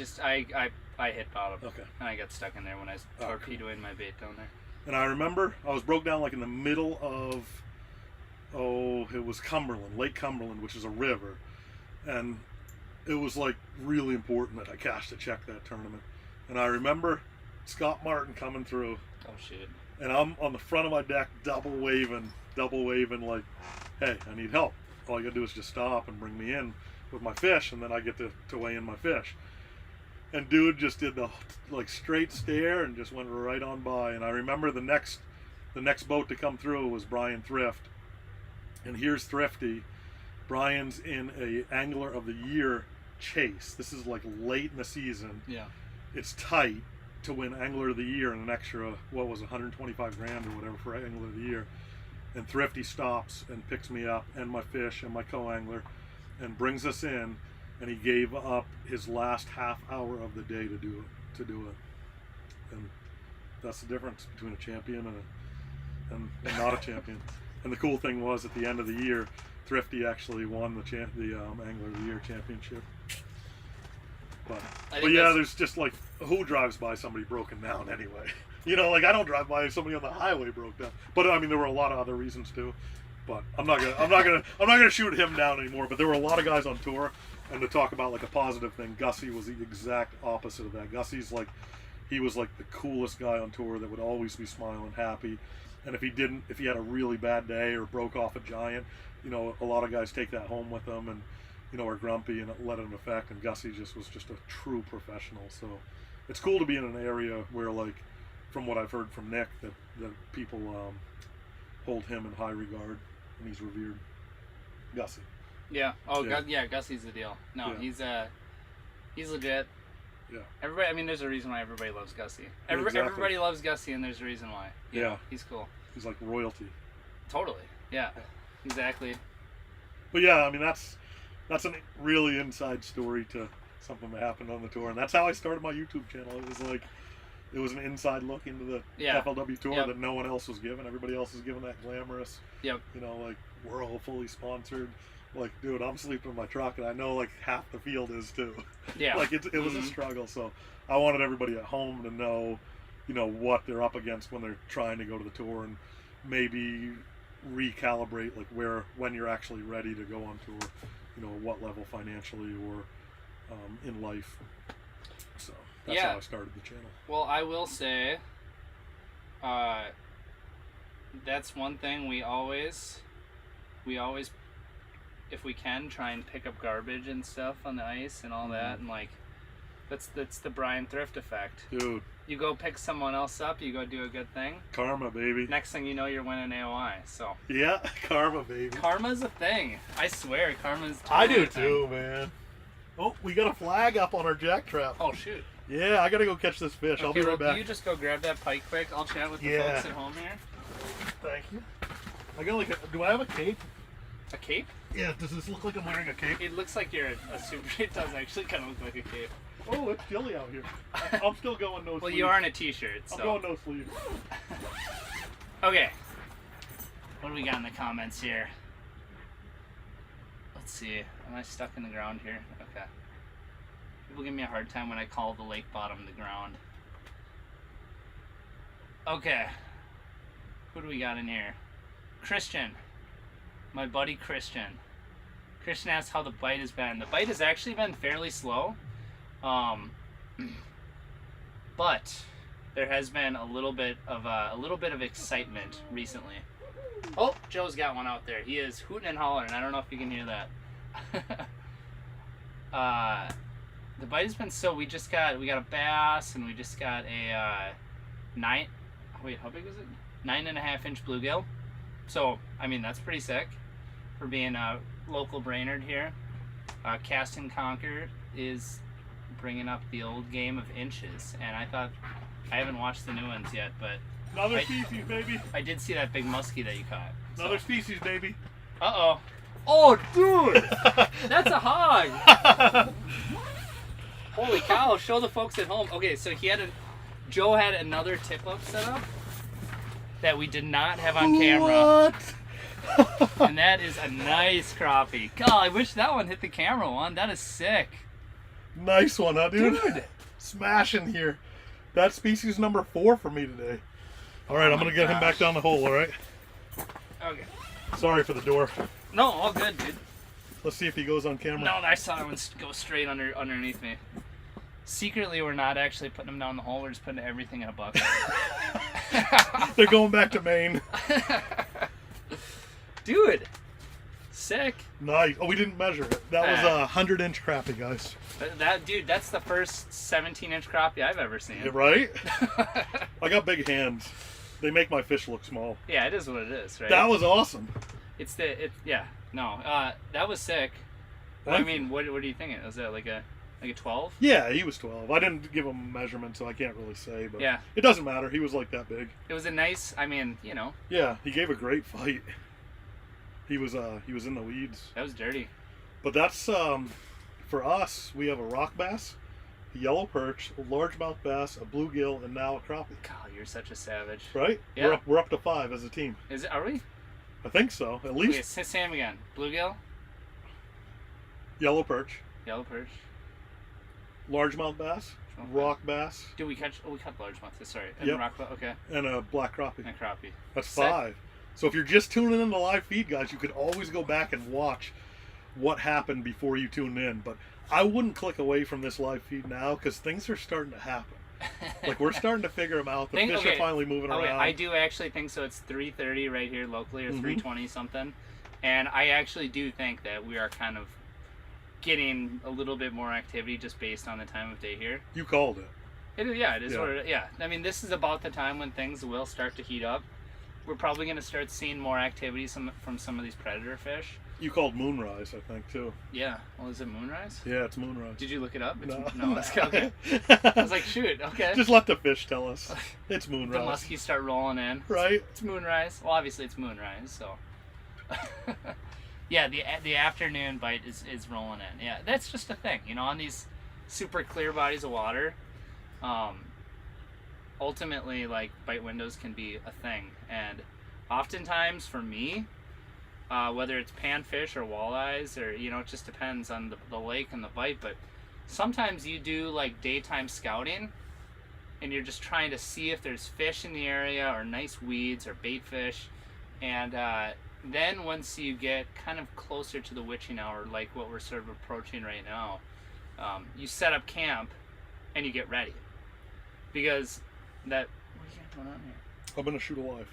hit bottom. Okay. And I got stuck in there when I was torpedoing my bait down there. And I remember I was broke down like in the middle of, it was Cumberland, Lake Cumberland, which is a river, and it was like really important that I cashed a check that tournament. And I remember Scott Martin coming through. Oh shit. And I'm on the front of my deck double waving like, hey, I need help. All you gotta do is just stop and bring me in with my fish, and then I get to weigh in my fish. And dude just did the like straight stare and just went right on by. And I remember the next boat to come through was Brian Thrift. And here's Thrifty. Brian's in a Angler of the Year chase. This is like late in the season. Yeah. It's tight to win Angler of the Year and an extra, what was 125 grand or whatever for Angler of the Year. And Thrifty stops and picks me up and my fish and my co-angler and brings us in, and he gave up his last half hour of the day to do it. And that's the difference between a champion and not a champion. And the cool thing was, at the end of the year, Thrifty actually won the Angler of the Year championship. But yeah, there's just like, who drives by somebody broken down anyway? You know, like I don't drive by somebody on the highway broke down. But I mean, there were a lot of other reasons too. But I'm not gonna shoot him down anymore. But there were a lot of guys on tour, and to talk about like a positive thing, Gussie was the exact opposite of that. Gussie's like, he was like the coolest guy on tour that would always be smiling, happy. And if he had a really bad day or broke off a giant, you know, a lot of guys take that home with them and, you know, are grumpy and let it affect. And Gussie was just a true professional. So it's cool to be in an area where, like, from what I've heard from Nick, that people hold him in high regard and he's revered. Gussie. Yeah. Oh, yeah. Gussie's the deal. No, yeah. He's legit. Yeah. Everybody. I mean, there's a reason why everybody loves Gussie. Exactly. Everybody loves Gussie, and there's a reason why. Yeah. He's cool. He's like royalty. Totally. Yeah. Exactly. But yeah, I mean, that's a really inside story to something that happened on the tour, and that's how I started my YouTube channel. It was an inside look into the FLW tour that no one else was given. Everybody else was given that glamorous, you know, like, we're all fully sponsored, Like, dude, I'm sleeping in my truck, and I know like half the field is too. Yeah. Like it was a struggle. So I wanted everybody at home to know, what they're up against when they're trying to go to the tour, and maybe recalibrate like when you're actually ready to go on tour. What level financially or in life. So that's how I started the channel. Well, I will say, that's one thing we always, if we can, try and pick up garbage and stuff on the ice and all that, and like, that's the Brian Thrift effect. Dude. You go pick someone else up, you go do a good thing. Karma, baby. Next thing you know, you're winning AOI. So. Yeah, karma, baby. Karma's a thing. I swear, karma's. Totally I do a thing. too, man. Oh, we got a flag up on our jack trap. Oh shoot. Yeah, I gotta go catch this fish. Okay, I'll be right back. You just go grab that pike quick. I'll chat with the folks at home here. Thank you. I got do I have a cape? A cape? Yeah, does this look like I'm wearing a cape? It looks like you're a super. It does actually kind of look like a cape. Oh, it's chilly out here. I'm still going no sleeves. Well, you are in a t-shirt, so. I'm going no sleeves. Okay. What do we got in the comments here? Let's see. Am I stuck in the ground here? Okay. People give me a hard time when I call the lake bottom the ground. Okay. Who do we got in here? Christian. My buddy Christian. Christian asks how the bite has been. The bite has actually been fairly slow. But there has been a little bit of excitement recently. Oh, Joe's got one out there. He is hooting and hollering. I don't know if you can hear that. The bite has been we got a bass, and we just got a how big was it? 9.5-inch bluegill. So I mean, that's pretty sick for being a local Brainerd here. Casting Conquer is bringing up the old game of inches, and I haven't watched the new ones yet, but another species, baby. I did see that big muskie that you caught. Another species, baby. Uh-oh. Oh, dude! That's a hog! Holy cow, show the folks at home. Okay, so Joe had another tip-up set up that we did not have on camera. What? And that is a nice crappie. God, I wish that one hit the camera one. That is sick. Nice one, huh, dude? Smashing here. That's species number 4 for me today. All right, I'm going to get him back down the hole, all right? Okay. Sorry for the door. No, all good, dude. Let's see if he goes on camera. No, I saw that one go straight underneath me. Secretly, we're not actually putting them down the hole. We're just putting everything in a bucket. They're going back to Maine. Dude, sick. Nice. Oh, we didn't measure it. That was a 100-inch crappie, guys. Dude, that's the first 17-inch crappie I've ever seen. Yeah, right? I got big hands. They make my fish look small. Yeah, it is what it is, right? That was awesome. That was sick. Well, I mean, what are you thinking? Was that like a 12? Yeah, he was 12. I didn't give him a measurement, so I can't really say, but yeah, it doesn't matter. He was like that big. It was a nice, I mean, Yeah, he gave a great fight. He was in the weeds. That was dirty. But that's for us. We have a rock bass, a yellow perch, a largemouth bass, a bluegill, and now a crappie. God, you're such a savage. Right? Yeah. We're up to 5 as a team. Is it? Are we? I think so. At least. Okay, say them again. Bluegill. Yellow perch. Yellow perch. Largemouth bass. Okay. Rock bass. Did we catch? Oh, we caught largemouth. Sorry. And Yep. rock. Okay. And a black crappie. And a crappie. That's Sick. 5. So if you're just tuning in the live feed, guys, you could always go back and watch what happened before you tune in. But I wouldn't click away from this live feed now because things are starting to happen. Like, we're starting to figure them out. The fish are finally moving around. I do actually think so. It's 3:30 right here locally, or 3:20 something. And I actually do think that we are kind of getting a little bit more activity just based on the time of day here. You called it. It is what it is. Yeah. I mean, this is about the time when things will start to heat up. We're probably going to start seeing more activity from some of these predator fish. You called moonrise, I think, too. Yeah. Well, is it moonrise? Yeah, it's moonrise. Did you look it up? No. It's okay. I was like, shoot, okay. Just let the fish tell us. It's The moonrise. muskies start rolling in. Right? It's moonrise. Well, obviously it's moonrise, so. Yeah, the afternoon bite is rolling in. Yeah, that's just a thing, on these super clear bodies of water. Ultimately, like, bite windows can be a thing, and oftentimes for me, whether it's panfish or walleyes, or it just depends on the lake and the bite. But sometimes you do like daytime scouting, and you're just trying to see if there's fish in the area or nice weeds or bait fish, and then once you get kind of closer to the witching hour, like what we're sort of approaching right now, you set up camp and you get ready, because that. What do you got going on here? I'm gonna shoot a live.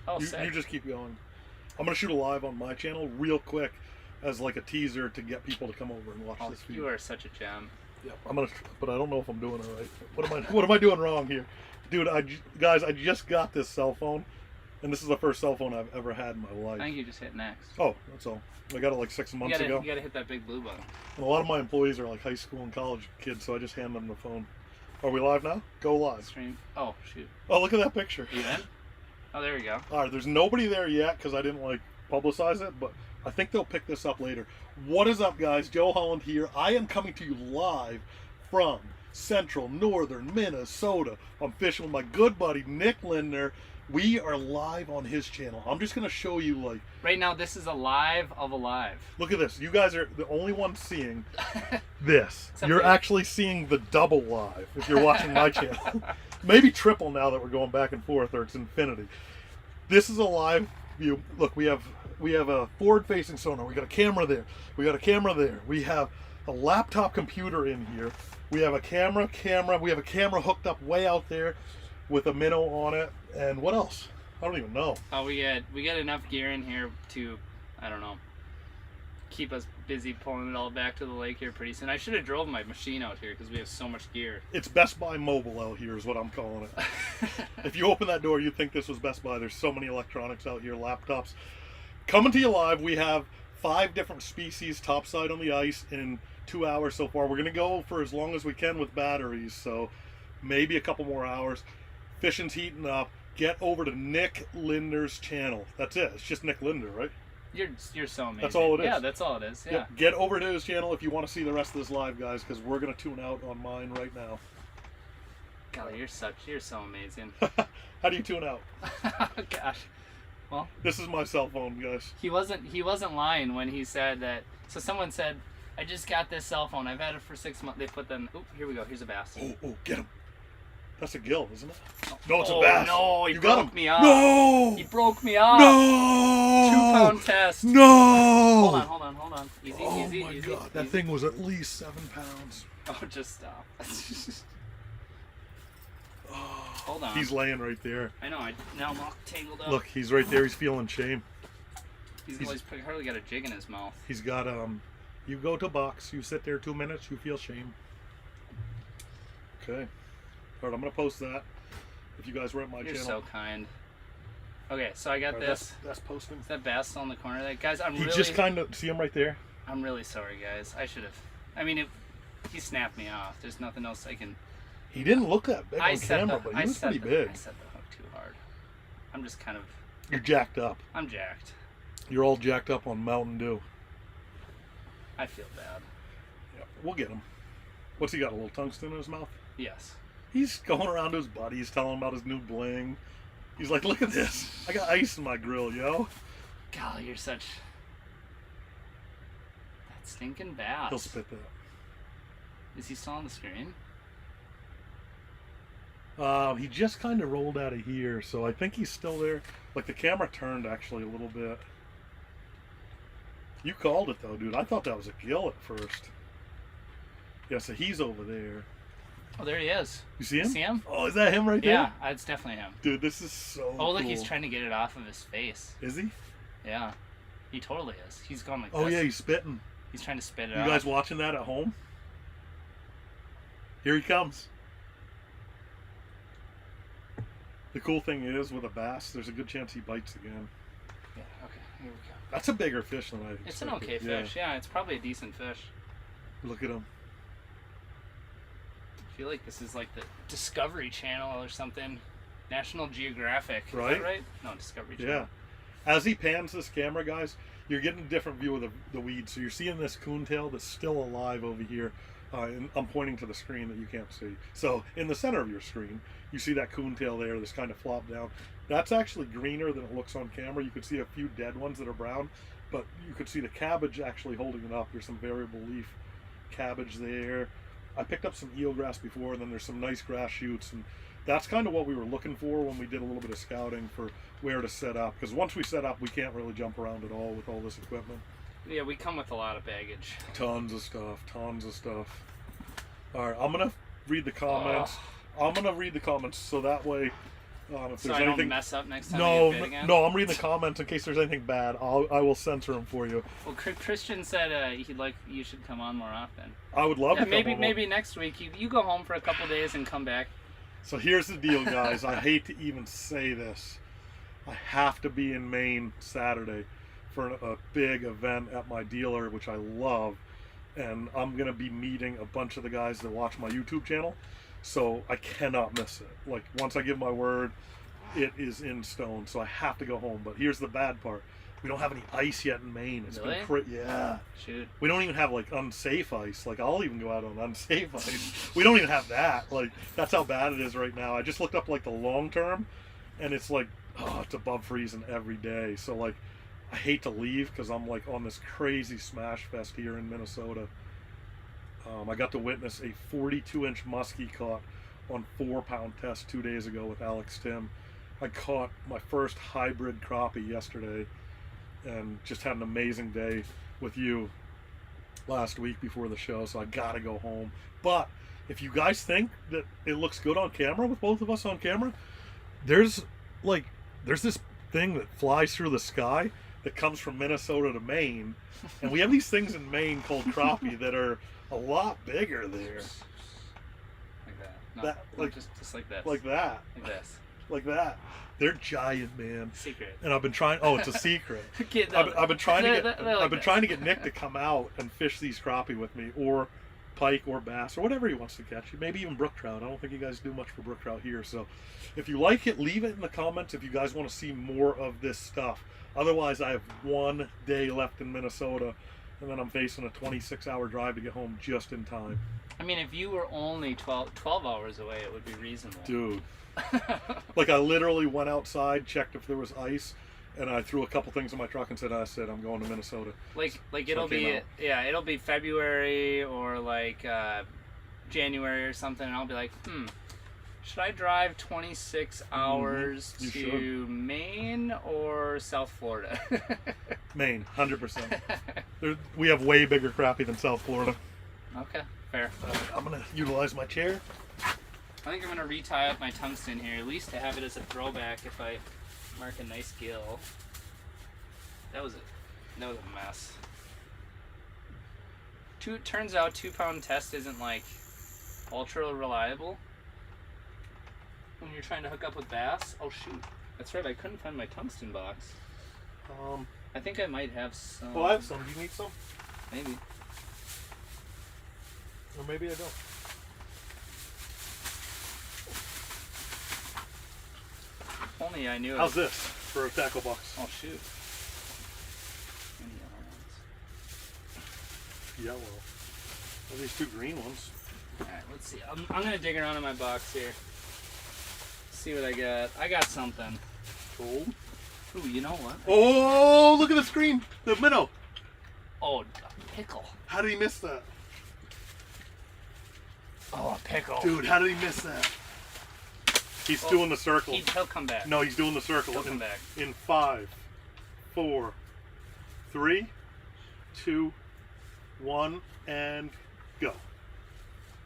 Oh, you just keep going. I'm gonna shoot a live on my channel real quick, as like a teaser to get people to come over and watch this video. You are such a gem. Yeah, but I don't know if I'm doing it right. What am I doing wrong here, dude? Guys, I just got this cell phone, and this is the first cell phone I've ever had in my life. I think you just hit next. Oh, that's all. I got it like 6 months ago. You gotta hit that big blue button. And a lot of my employees are like high school and college kids, so I just hand them the phone. Are we live now? Go live. Stream. Oh shoot. Oh, look at that picture. You in? Oh, there we go. All right, there's nobody there yet because I didn't like publicize it, but I think they'll pick this up later. What is up, guys? Joe Holland here. I am coming to you live from central northern Minnesota. I'm fishing with my good buddy Nick Lindner. We are live on his channel. I'm just gonna show you, like, right now this is a live of a live. Look at this. You guys are the only ones seeing this. Except You're actually seeing the double live if you're watching my channel. Maybe triple now that we're going back and forth, or it's infinity. This is a live view. Look, we have a forward-facing sonar. We got a camera there. We got a camera there. We have a laptop computer in here. We have a camera. We have a camera hooked up way out there with a minnow on it. And what else? I don't even know. Oh, we get enough gear in here to, I don't know, keep us busy pulling it all back to the lake here pretty soon. I should have drove my machine out here because we have so much gear. It's Best Buy Mobile out here is what I'm calling it. If you open that door, you'd think this was Best Buy. There's so many electronics out here, laptops. Coming to you live, we have 5 different species topside on the ice in 2 hours so far. We're going to go for as long as we can with batteries, so maybe a couple more hours. Fishing's heating up. Get over to Nick Lindner's channel. That's it. It's just Nick Lindner, right? You're so amazing. That's all it is. Yeah, that's all it is. Yeah. Yep. Get over to his channel if you want to see the rest of this live, guys, because we're going to tune out on mine right now. Golly, you're so amazing. How do you tune out? Oh, gosh. Well, this is my cell phone, guys. He wasn't lying when he said that. So someone said, I just got this cell phone. I've had it for 6 months. They put them. Oh, here we go. Here's a bass. Oh, get him. That's a gill, isn't it? Oh, no, it's a bass. No, you got him. Me off. No! He broke me off. No! 2-pound test. No! Hold on. Easy, oh easy, my easy. God, that thing was at least 7 pounds. Oh, just stop. Oh, hold on. He's laying right there. I know. Now I'm all tangled up. Look, he's right there. He's feeling shame. He's hardly got a jig in his mouth. He's got You go to box. You sit there 2 minutes. You feel shame. Okay. All right, I'm gonna post that. If you guys were at my channel. You're so kind. Okay, so I got this. That's posting. Is that bass still in the corner there? Guys, He just kind of, see him right there? I'm really sorry, guys. I should have. I mean, he snapped me off. There's nothing else I can. He didn't look that big on camera, but he was pretty big. I set the hook too hard. I'm just kind of. You're jacked up. I'm jacked. You're all jacked up on Mountain Dew. I feel bad. Yeah, we'll get him. What's he got, a little tungsten in his mouth? Yes. He's going around to his buddies, telling him about his new bling. He's like, look at this. I got ice in my grill, yo. Golly, you're such... That stinking bass. He'll spit that. Is he still on the screen? He just kind of rolled out of here, so I think he's still there. Like, the camera turned, actually, a little bit. You called it, though, dude. I thought that was a gill at first. Yeah, so he's over there. Oh, there he is. You see him? See him? Oh, is that him right there? Yeah, it's definitely him. Dude, this is so Oh, look, cool. he's trying to get it off of his face. Is he? Yeah. He totally is. He's going like Oh, this. yeah, he's spitting. He's trying to spit it You out. guys watching that at home? Here he comes. The cool thing is, with a bass, there's a good chance he bites again. Yeah, okay, here we go. That's a bigger fish than I expected. It's an okay fish. Yeah, it's probably a decent fish. Look at him. I feel like this is like the Discovery Channel or something. National Geographic. Is Right? that right? No, Discovery Channel. Yeah. As he pans this camera, guys, you're getting a different view of the weeds. So you're seeing this coontail that's still alive over here. And I'm pointing to the screen that you can't see. So in the center of your screen, you see that coontail there, this kind of flop down. That's actually greener than it looks on camera. You could see a few dead ones that are brown, but you could see the cabbage actually holding it up. There's some variable leaf cabbage there. I picked up some eelgrass before, and then there's some nice grass shoots, and that's kind of what we were looking for when we did a little bit of scouting for where to set up. Because once we set up, we can't really jump around at all with all this equipment. Yeah, we come with a lot of baggage. Tons of stuff, tons of stuff. All right, I'm gonna read the comments. I'm gonna read the comments so that way, if So there's I anything. don't mess up next time. No, I get bit again? no, I'm reading the comments in case there's anything bad. I will censor them for you. Well, Christian said he'd like you should come on more often. I would love to. Maybe next week you go home for a couple days and come back. So here's the deal, guys. I hate to even say this. I have to be in Maine Saturday for a big event at my dealer, which I love, and I'm gonna be meeting a bunch of the guys that watch my YouTube channel, so I cannot miss it. Like, once I give my word, it is in stone, so I have to go home. But here's the bad part: we don't have any ice yet in Maine. It's Really? been yeah. Shoot. We don't even have like unsafe ice. Like, I'll even go out on unsafe ice. We don't even have that. Like, that's how bad it is right now. I just looked up like the long term, and it's like, oh, it's above freezing every day. So like, I hate to leave because I'm like on this crazy smash fest here in Minnesota. I got to witness a 42-inch muskie caught on 4-pound test 2 days ago with Alex Tim. I caught my first hybrid crappie yesterday and just had an amazing day with you last week before the show, so I gotta go home. But if you guys think that it looks good on camera with both of us on camera, there's this thing that flies through the sky that comes from Minnesota to Maine, and we have these things in Maine called crappie that are a lot bigger there. Like that. No, That, like, just like this. Like that. Like this. Like that. They're giant, man. Secret. And I've been trying. Oh, it's a secret. I've been trying to get Nick to come out and fish these crappie with me, or pike, or bass, or whatever he wants to catch. Maybe even brook trout. I don't think you guys do much for brook trout here. So, if you like it, leave it in the comments. If you guys want to see more of this stuff. Otherwise, I have 1 day left in Minnesota, and then I'm facing a 26-hour drive to get home just in time. I mean, if you were only 12 hours away, it would be reasonable. Dude. Like, I literally went outside, checked if there was ice, and I threw a couple things in my truck and said, I'm going to Minnesota. Like So it'll be, it'll be February or like January or something, and I'll be like, should I drive 26 hours to Maine or South Florida? Maine, 100%. We have way bigger crappie than South Florida. Okay, fair. I'm going to utilize my chair. I think I'm going to re-tie up my tungsten here, at least to have it as a throwback if I mark a nice gill. That was a mess. Turns out 2-pound test isn't like ultra reliable when you're trying to hook up with bass. Oh shoot, that's right, I couldn't find my tungsten box. I think I might have some. Oh, I have some. Do you need some? Maybe. Or maybe I don't. If only I knew. How's this for a tackle box? Oh shoot. Yellow. Well, these 2 green ones. Alright, let's see. I'm gonna dig around in my box here. See what I got. I got something. Cool. Ooh, you know what? Oh, look at the screen. The minnow. Oh, a pickle. How did he miss that? Oh, a pickle. Dude, how did he miss that? He's doing the circle. He'll come back. No, he's doing the circle. He'll come back. In 5, 4, 3, 2, 1, and go.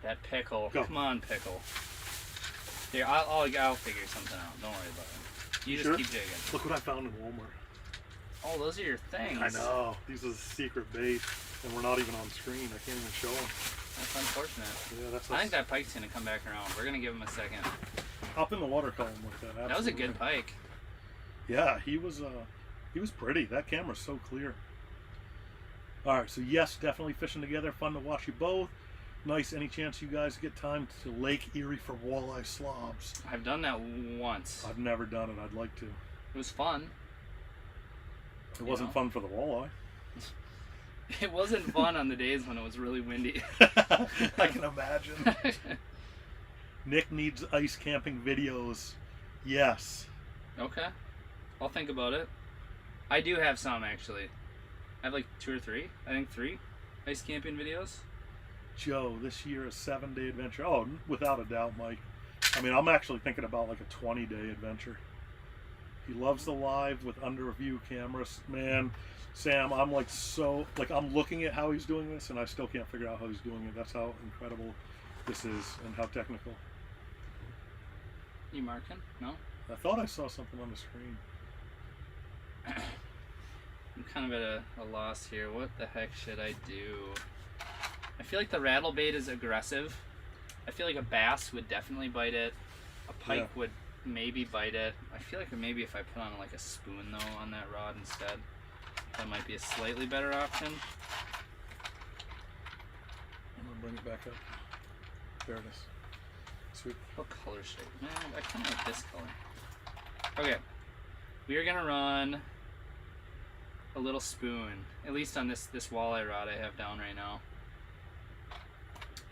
That pickle. Go. Come on, pickle. Here, I'll figure something out. Don't worry about it. You just keep digging. Look what I found in Walmart. Oh, those are your things. I know. These are the secret bait, and we're not even on screen. I can't even show them. That's unfortunate. Yeah, that's. I think that pike's gonna come back around. We're gonna give him a second. Hop in the water column with that. Absolutely. That was a good pike. Yeah, he was pretty. That camera's so clear. All right, so yes, definitely fishing together. Fun to watch you both. Nice. Any chance you guys get time to Lake Erie for walleye slobs? I've done that once. I've never done it. I'd like to. It was fun. It wasn't fun for the walleye. It wasn't fun on the days when it was really windy. I can imagine. Nick needs ice camping videos. Yes. Okay. I'll think about it. I do have some, actually. I have like 2 or 3. I think 3 ice camping videos. Joe, this year a 7-day adventure. Oh, without a doubt, Mike. I mean, I'm actually thinking about like a 20-day adventure. He loves the live with under view cameras. Man, Sam, I'm like I'm looking at how he's doing this and I still can't figure out how he's doing it. That's how incredible this is and how technical. You marking? No? I thought I saw something on the screen. I'm kind of at a loss here. What the heck should I do? I feel like the rattle bait is aggressive. I feel like a bass would definitely bite it. A pike would maybe bite it. I feel like maybe if I put on like a spoon though on that rod instead, that might be a slightly better option. I'm gonna bring it back up. There it is. Sweet. What color should I? Man, I kind of like this color. Okay, we are gonna run a little spoon, at least on this walleye rod I have down right now.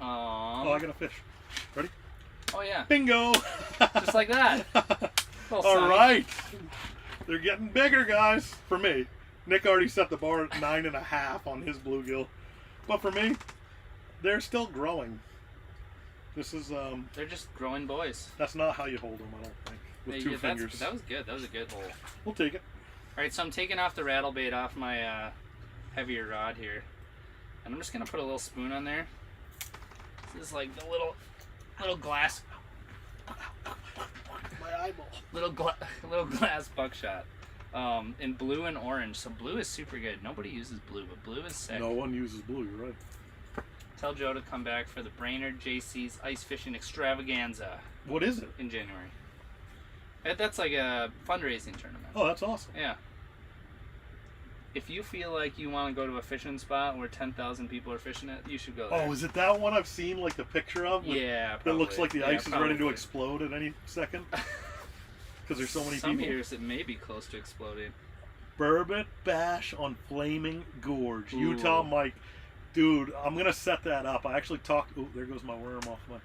Oh, I got a fish. Ready? Oh yeah. Bingo! Just like that. All right. They're getting bigger, guys. For me. Nick already set the bar at 9.5 on his bluegill. But for me, they're still growing. This is, they're just growing boys. That's not how you hold them, I don't think. With two fingers. That was good. That was a good hole. We'll take it. Alright, so I'm taking off the rattle bait off my heavier rod here. And I'm just going to put a little spoon on there. This is like the little glass. My eyeball. Little glass buckshot. In blue and orange. So blue is super good. Nobody uses blue, but blue is sick. No one uses blue, you're right. Tell Joe to come back for the Brainerd JC's Ice Fishing Extravaganza. What is it? In January. That's like a fundraising tournament. Oh, that's awesome. Yeah. If you feel like you want to go to a fishing spot where 10,000 people are fishing it, you should go there. Oh, is it that one I've seen like the picture of? Yeah, probably. That probably. looks like the ice is probably. ready to explode at any second? Because there's so many people. Some years it may be close to exploding. Burbot Bash on Flaming Gorge. Ooh. Utah Mike. Dude, I'm going to set that up. I actually talked... Oh, there goes my worm off my...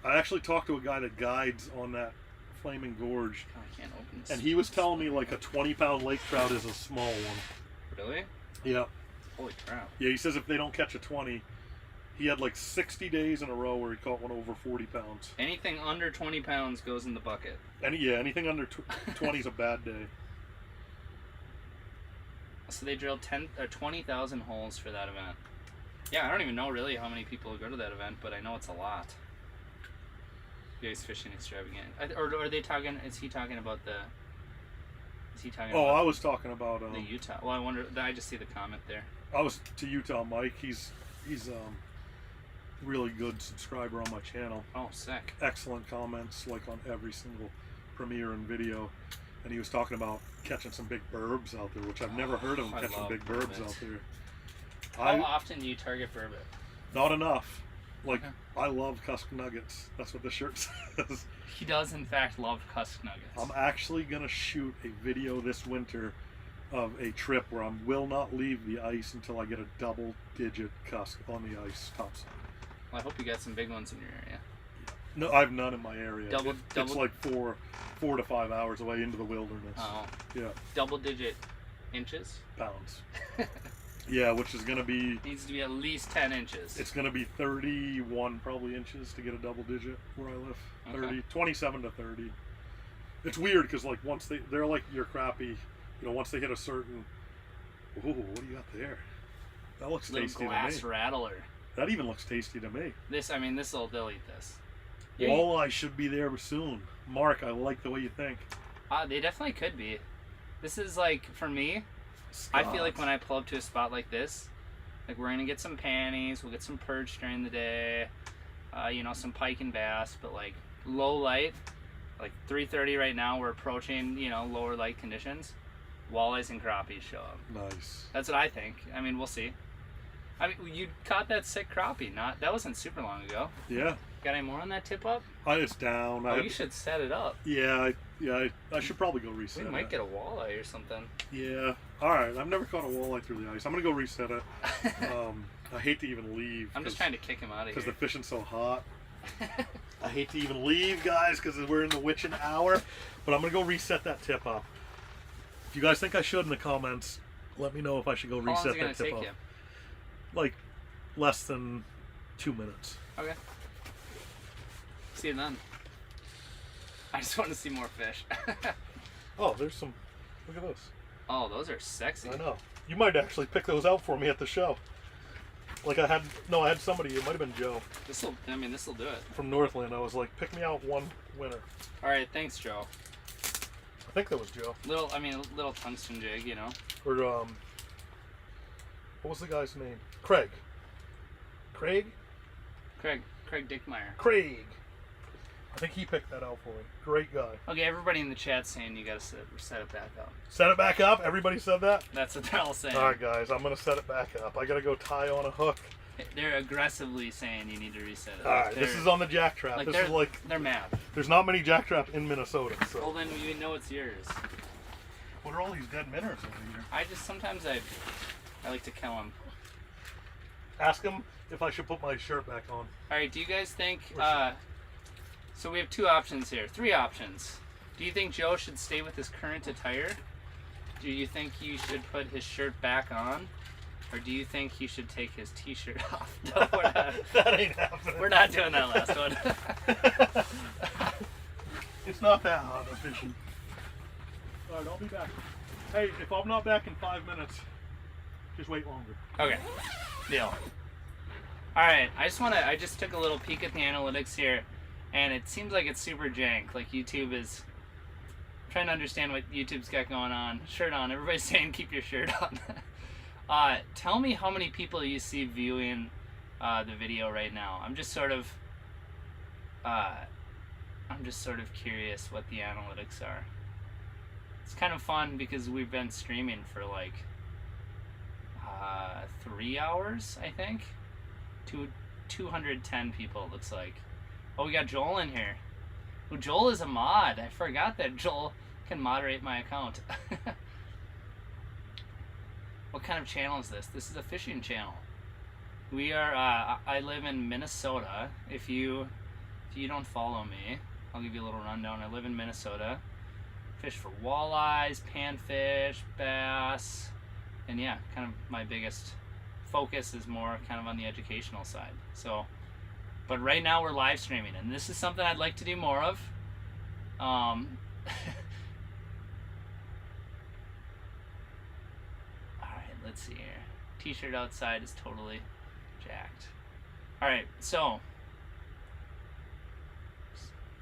I actually talked to a guy that guides on that Flaming Gorge. Oh, I can't open this. And he was telling me like a 20-pound lake trout is a small one. Really? Yeah. Holy crap. Yeah, he says if they don't catch a 20... He had like 60 days in a row where he caught one over 40 pounds. Anything under 20 pounds goes in the bucket. Anything under 20 is a bad day. So they drilled 20,000 holes for that event. Yeah, I don't even know really how many people go to that event, but I know it's a lot. Ice Fishing Extravaganza. Or are they talking? Is he talking about the? Is he talking? Oh, about I was talking about the Utah. Well, I wonder. I just see the comment there. I was to Utah Mike. He's really good subscriber on my channel. Oh, sick. Excellent comments, like on every single premiere and video. And he was talking about catching some big burbs out there, which I've never heard of him catching big burbs out there. How often do you target burbot? Not enough. Like, I love cusk nuggets. That's what the shirt says. He does, in fact, love cusk nuggets. I'm actually going to shoot a video this winter of a trip where I will not leave the ice until I get a double-digit cusk on the ice topside. Well, I hope you got some big ones in your area. No, I have none in my area. Double. It's like 4 to 5 hours away into the wilderness. Oh. Yeah. Double-digit inches? Pounds. Yeah, which is going to be... Needs to be at least 10 inches. It's going to be 31 probably inches to get a double digit where I live. 30, Okay. 27 to 30. It's weird because like once they're like your crappie, once they hit a certain... Ooh, what do you got there? That looks Little tasty to glass me. rattler. That even looks tasty to me. They'll eat this. Walleye should be there soon. Mark, I like the way you think. They definitely could be. This is like, for me, I feel like when I pull up to a spot like this, like we're gonna get some panties, we'll get some perch during the day, some pike and bass, but like low light, like 3:30 right now, we're approaching, lower light conditions. Walleyes and crappies show up. Nice. That's what I think. I mean, we'll see. I mean, you caught that sick crappie. That wasn't super long ago. Yeah. Got any more on that tip up? It's down. Oh, you should set it up. Yeah, I should probably go reset it. We might get a walleye or something. Yeah. All right. I've never caught a walleye through the ice. I'm gonna go reset it. I hate to even leave. I'm just trying to kick him out of here. Because the fishing's so hot. I hate to even leave, guys, because we're in the witching hour. But I'm gonna go reset that tip up. If you guys think I should in the comments, let me know if I should go reset that tip up. You? Like less than 2 minutes. Okay. See you then. I just want to see more fish. Oh, there's some. Look at this. Oh, those are sexy. I know. You might actually pick those out for me at the show. Like I had somebody. It might have been Joe. This'll do it. From Northland. I was like, pick me out one winner. All right, thanks, Joe. I think that was Joe. Little tungsten jig, you know. Or what was the guy's name? Craig. Craig Dickmeyer. Craig. I think he picked that out for me. Great guy. Okay, everybody in the chat's saying you gotta set it back up. Set it back up? Everybody said that? That's what they're all saying. Alright guys, I'm gonna set it back up. I gotta go tie on a hook. They're aggressively saying you need to reset it. Alright, this is on the jack trap. Like this is like they're mad. There's not many jack traps in Minnesota, so. Well then you know it's yours. What are all these dead minnows over here? Sometimes I like to kill them. Ask him if I should put my shirt back on. Alright, do you guys think so we have 2 options here. 3 options. Do you think Joe should stay with his current attire? Do you think you should put his shirt back on? Or do you think he should take his t-shirt off? No, we're not. That ain't happening. We're not doing that last one. It's not that hot of fishing. Alright, I'll be back. Hey, if I'm not back in 5 minutes, just wait longer. Okay. Deal. Alright, I just took a little peek at the analytics here, and it seems like it's super jank. Like YouTube is I'm trying to understand what YouTube's got going on. Shirt on. Everybody's saying keep your shirt on. Tell me how many people you see viewing the video right now. I'm just sort of curious what the analytics are. It's kind of fun because we've been streaming for like 3 hours, I think. 210 people, it looks like. Oh, we got Joel in here. Oh, Joel is a mod. I forgot that Joel can moderate my account. What kind of channel is this? This is a fishing channel. We are, I live in Minnesota. If you don't follow me, I'll give you a little rundown. I live in Minnesota. Fish for walleyes, panfish, bass, and yeah, kind of my biggest focus is more kind of on the educational side. So, but right now we're live streaming, and this is something I'd like to do more of. Alright, let's see here. T-shirt outside is totally jacked. Alright, so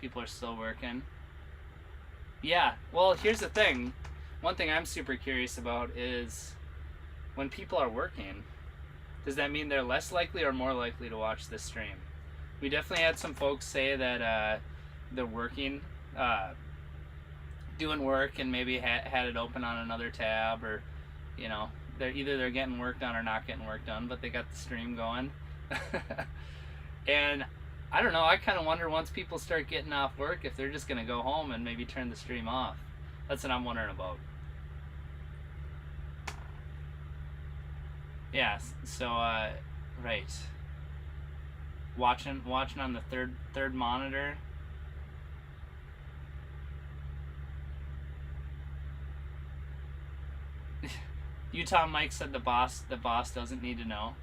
people are still working. Yeah, well, here's the thing. One thing I'm super curious about is when people are working, does that mean they're less likely or more likely to watch this stream? We definitely had some folks say that they're working, doing work, and maybe had it open on another tab, or you know, they're getting work done or not getting work done, but they got the stream going. And I don't know, I kind of wonder once people start getting off work if they're just gonna go home and maybe turn the stream off. That's what I'm wondering about. Yeah, so right. Watching on the third monitor. Utah Mike said the boss doesn't need to know.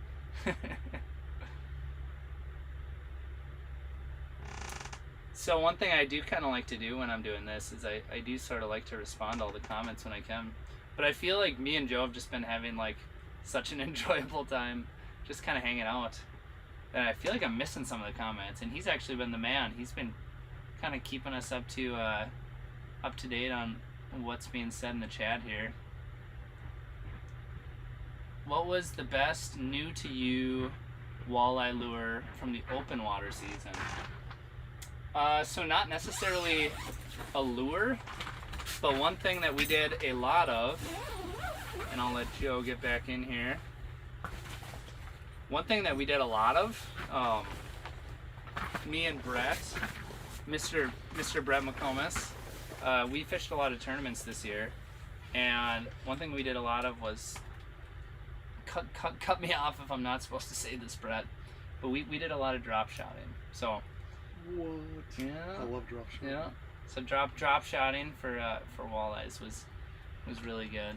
So one thing I do kind of like to do when I'm doing this is I do sort of like to respond to all the comments when I can. But I feel like me and Joe have just been having like such an enjoyable time just kind of hanging out that I feel like I'm missing some of the comments. And he's actually been the man. He's been kind of keeping us up to date on what's being said in the chat here. What was the best new to you walleye lure from the open water season? So not necessarily a lure, but one thing that we did a lot of, and I'll let Joe get back in here, One thing that we did a lot of, me and Brett, Mr. Brett McComas, we fished a lot of tournaments this year, and one thing we did a lot of was cut me off if I'm not supposed to say this, Brett, but we did a lot of drop shotting. So What? yeah, I love drop shotting. yeah. So drop shotting for walleyes was really good.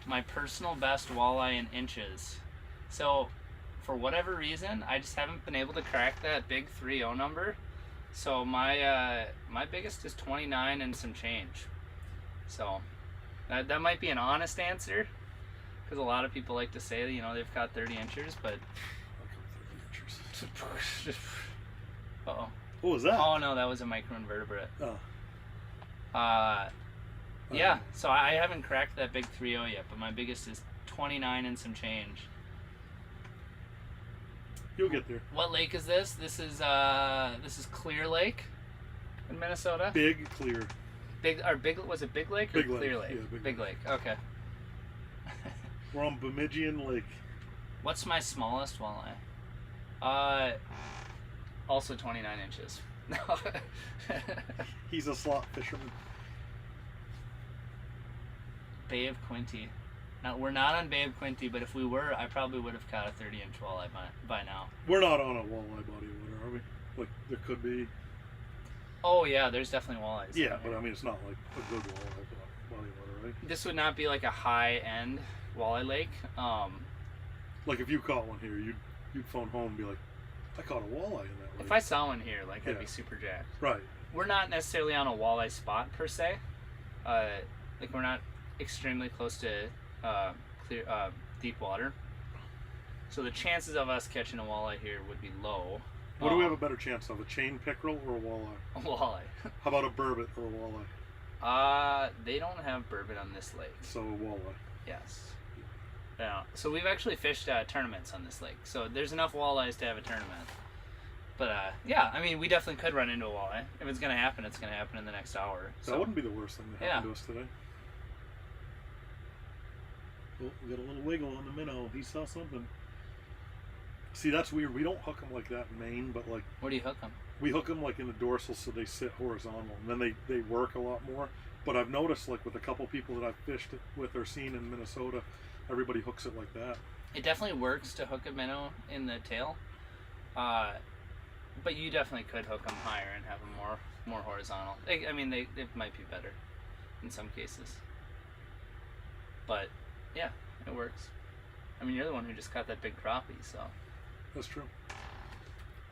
My personal best walleye in inches. So for whatever reason, I just haven't been able to crack that big 3-0 number. So my biggest is 29 and some change. So that might be an honest answer, because a lot of people like to say, you know, they've caught 30 inchers, but uh-oh. What was that? Oh no, that was a microinvertebrate. Oh. Yeah, so I haven't cracked that big 3-0 yet, but my biggest is 29 and some change. You'll get there. What lake is this? This is Clear Lake in Minnesota. Big Clear. Was it Big Lake or Big Lake, Clear Lake? yeah, Big Lake. Okay. We're on Bemidjian Lake. What's my smallest walleye? Also 29 inches. No. He's a slot fisherman. Bay of Quinte. Now, we're not on Bay of Quinte, but if we were, I probably would have caught a 30-inch walleye by now. We're not on a walleye body of water, are we? Like, there could be. Oh yeah, there's definitely walleyes. Yeah, but I mean, it's not like a good walleye body of water, right? This would not be like a high-end walleye lake. Like, if you caught one here, you'd phone home and be like, I caught a walleye in that lake. If I saw one here, like, I'd Yeah. be super jacked. Right. We're not necessarily on a walleye spot per se. Like, we're not extremely close to deep water. So the chances of us catching a walleye here would be low. What do we have a better chance of, a chain pickerel or a walleye? A walleye. How about a burbot or a walleye? They don't have burbot on this lake. So a walleye. Yes. Yeah. So we've actually fished tournaments on this lake. So there's enough walleyes to have a tournament. But yeah, I mean, we definitely could run into a walleye. If it's gonna happen, it's gonna happen in the next hour. So. That wouldn't be the worst thing that happened to us today. Oh, we got a little wiggle on the minnow. He saw something. See, that's weird. We don't hook them like that in Maine, but like... Where do you hook them? We hook them like in the dorsal so they sit horizontal, and then they work a lot more. But I've noticed, like, with a couple people that I've fished with or seen in Minnesota, everybody hooks it like that. It definitely works to hook a minnow in the tail. But you definitely could hook them higher and have them more horizontal. I mean, it might be better in some cases. But, yeah, it works. I mean, you're the one who just caught that big crappie, so... That's true.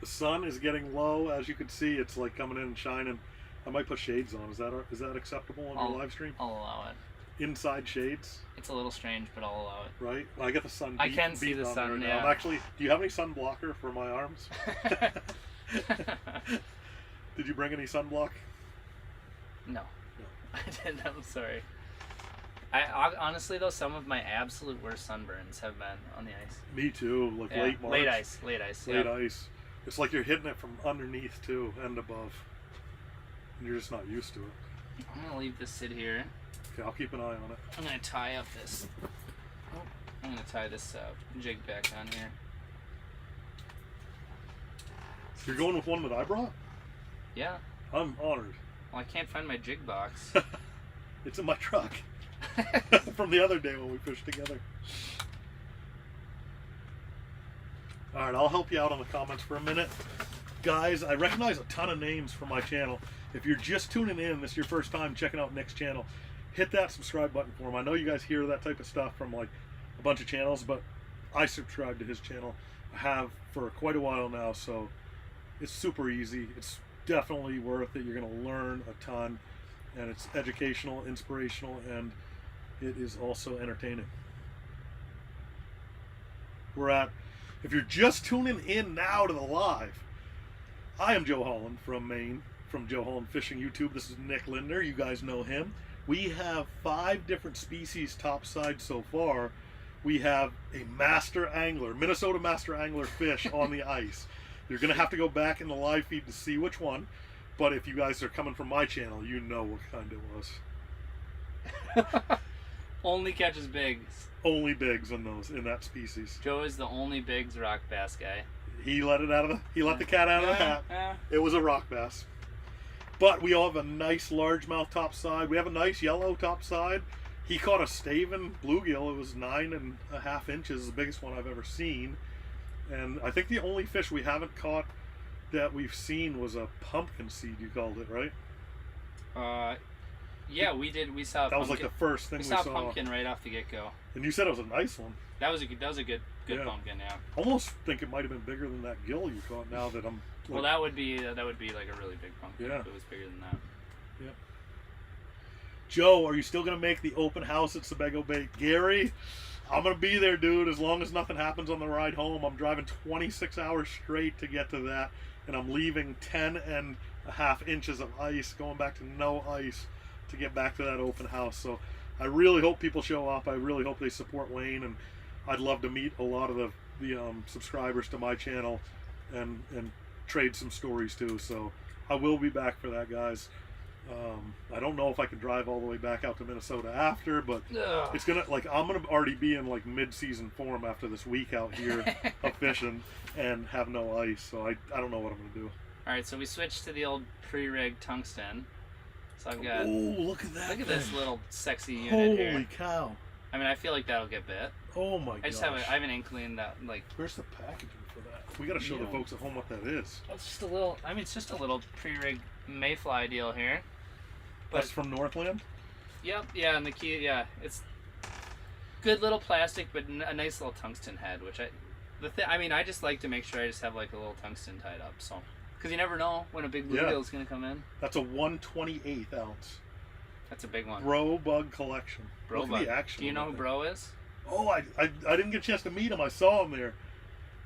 The sun is getting low, as you can see. It's like coming in and shining. I might put shades on. Is that acceptable on your live stream? I'll allow it. Inside shades? It's a little strange, but I'll allow it. Right? Well, I get the sun. I can see the sun, right yeah. now. Actually, do you have any sun blocker for my arms? Did you bring any sunblock? No. I didn't. I'm sorry. I honestly though, some of my absolute worst sunburns have been on the ice. Me too. Like Yeah. late March. Late ice. Late ice. It's like you're hitting it from underneath too and above. And you're just not used to it. I'm gonna leave this sit here. Okay, I'll keep an eye on it. I'm gonna tie up this. I'm gonna tie this jig back on here. You're going with one that I brought? Yeah. I'm honored. Well, I can't find my jig box. It's in my truck. From the other day when we fished together. Alright, I'll help you out on the comments for a minute. Guys, I recognize a ton of names from my channel. If you're just tuning in, this is your first time checking out Nick's channel, hit that subscribe button for him. I know you guys hear that type of stuff from like a bunch of channels, but I subscribe to his channel. I have for quite a while now, so it's super easy. It's definitely worth it. You're going to learn a ton, and it's educational, inspirational, and it is also entertaining. If you're just tuning in now to the live, I am Joe Holland from Maine, from Joe Holland Fishing YouTube. This is Nick Lindner. You guys know him. We have 5 different species topside so far. We have a master angler, Minnesota master angler fish on the ice. You're going to have to go back in the live feed to see which one. But if you guys are coming from my channel, you know what kind it was. Only catches big. only bigs in that species. Joe is the only bigs rock bass guy. He let the cat out of the hat. Yeah. It was a rock bass. But we all have a nice largemouth top side. We have a nice yellow top side. He caught a Staven bluegill. It was 9.5 inches, the biggest one I've ever seen. And I think the only fish we haven't caught that we've seen was a pumpkin seed, you called it, right? Yeah, we did. We saw. That was like the first thing we saw. We saw pumpkin right off the get-go. And you said it was a nice one. That was a good pumpkin. Yeah. Almost think it might have been bigger than that gill you caught. Now that I'm. Well, that would be like a really big pumpkin. Yeah. If it was bigger than that. Yeah. Joe, are you still gonna make the open house at Sebago Bay? Gary, I'm gonna be there, dude. As long as nothing happens on the ride home, I'm driving 26 hours straight to get to that, and I'm leaving 10.5 inches of ice, going back to no ice to get back to that open house. So I really hope people show up. I really hope they support Wayne, and I'd love to meet a lot of the subscribers to my channel and trade some stories too. So I will be back for that, guys. I don't know if I can drive all the way back out to Minnesota after, but it's gonna, like, I'm gonna already be in like mid-season form after this week out here of fishing and have no ice. So I don't know what I'm gonna do. All right, so we switched to the old pre-rig tungsten. So I've got. Oh, look at that! Look at this little sexy unit here. Holy cow! I mean, I feel like that'll get bit. Oh my god! I have an inkling that, like. Where's the packaging for that? We gotta show the folks at home what that is. It's just a little. I mean, it's just a little pre-rig mayfly deal here. But, that's from Northland? Yep, yeah, and the key, yeah, it's good little plastic, but a nice little tungsten head, which I mean, I just like to make sure I just have like a little tungsten tied up, so, because you never know when a big bluegill is going to come in. That's a 1/28 ounce. That's a big one. Bro Bug collection. Bro Bug. Do you know who Bro is? Oh, I didn't get a chance to meet him. I saw him there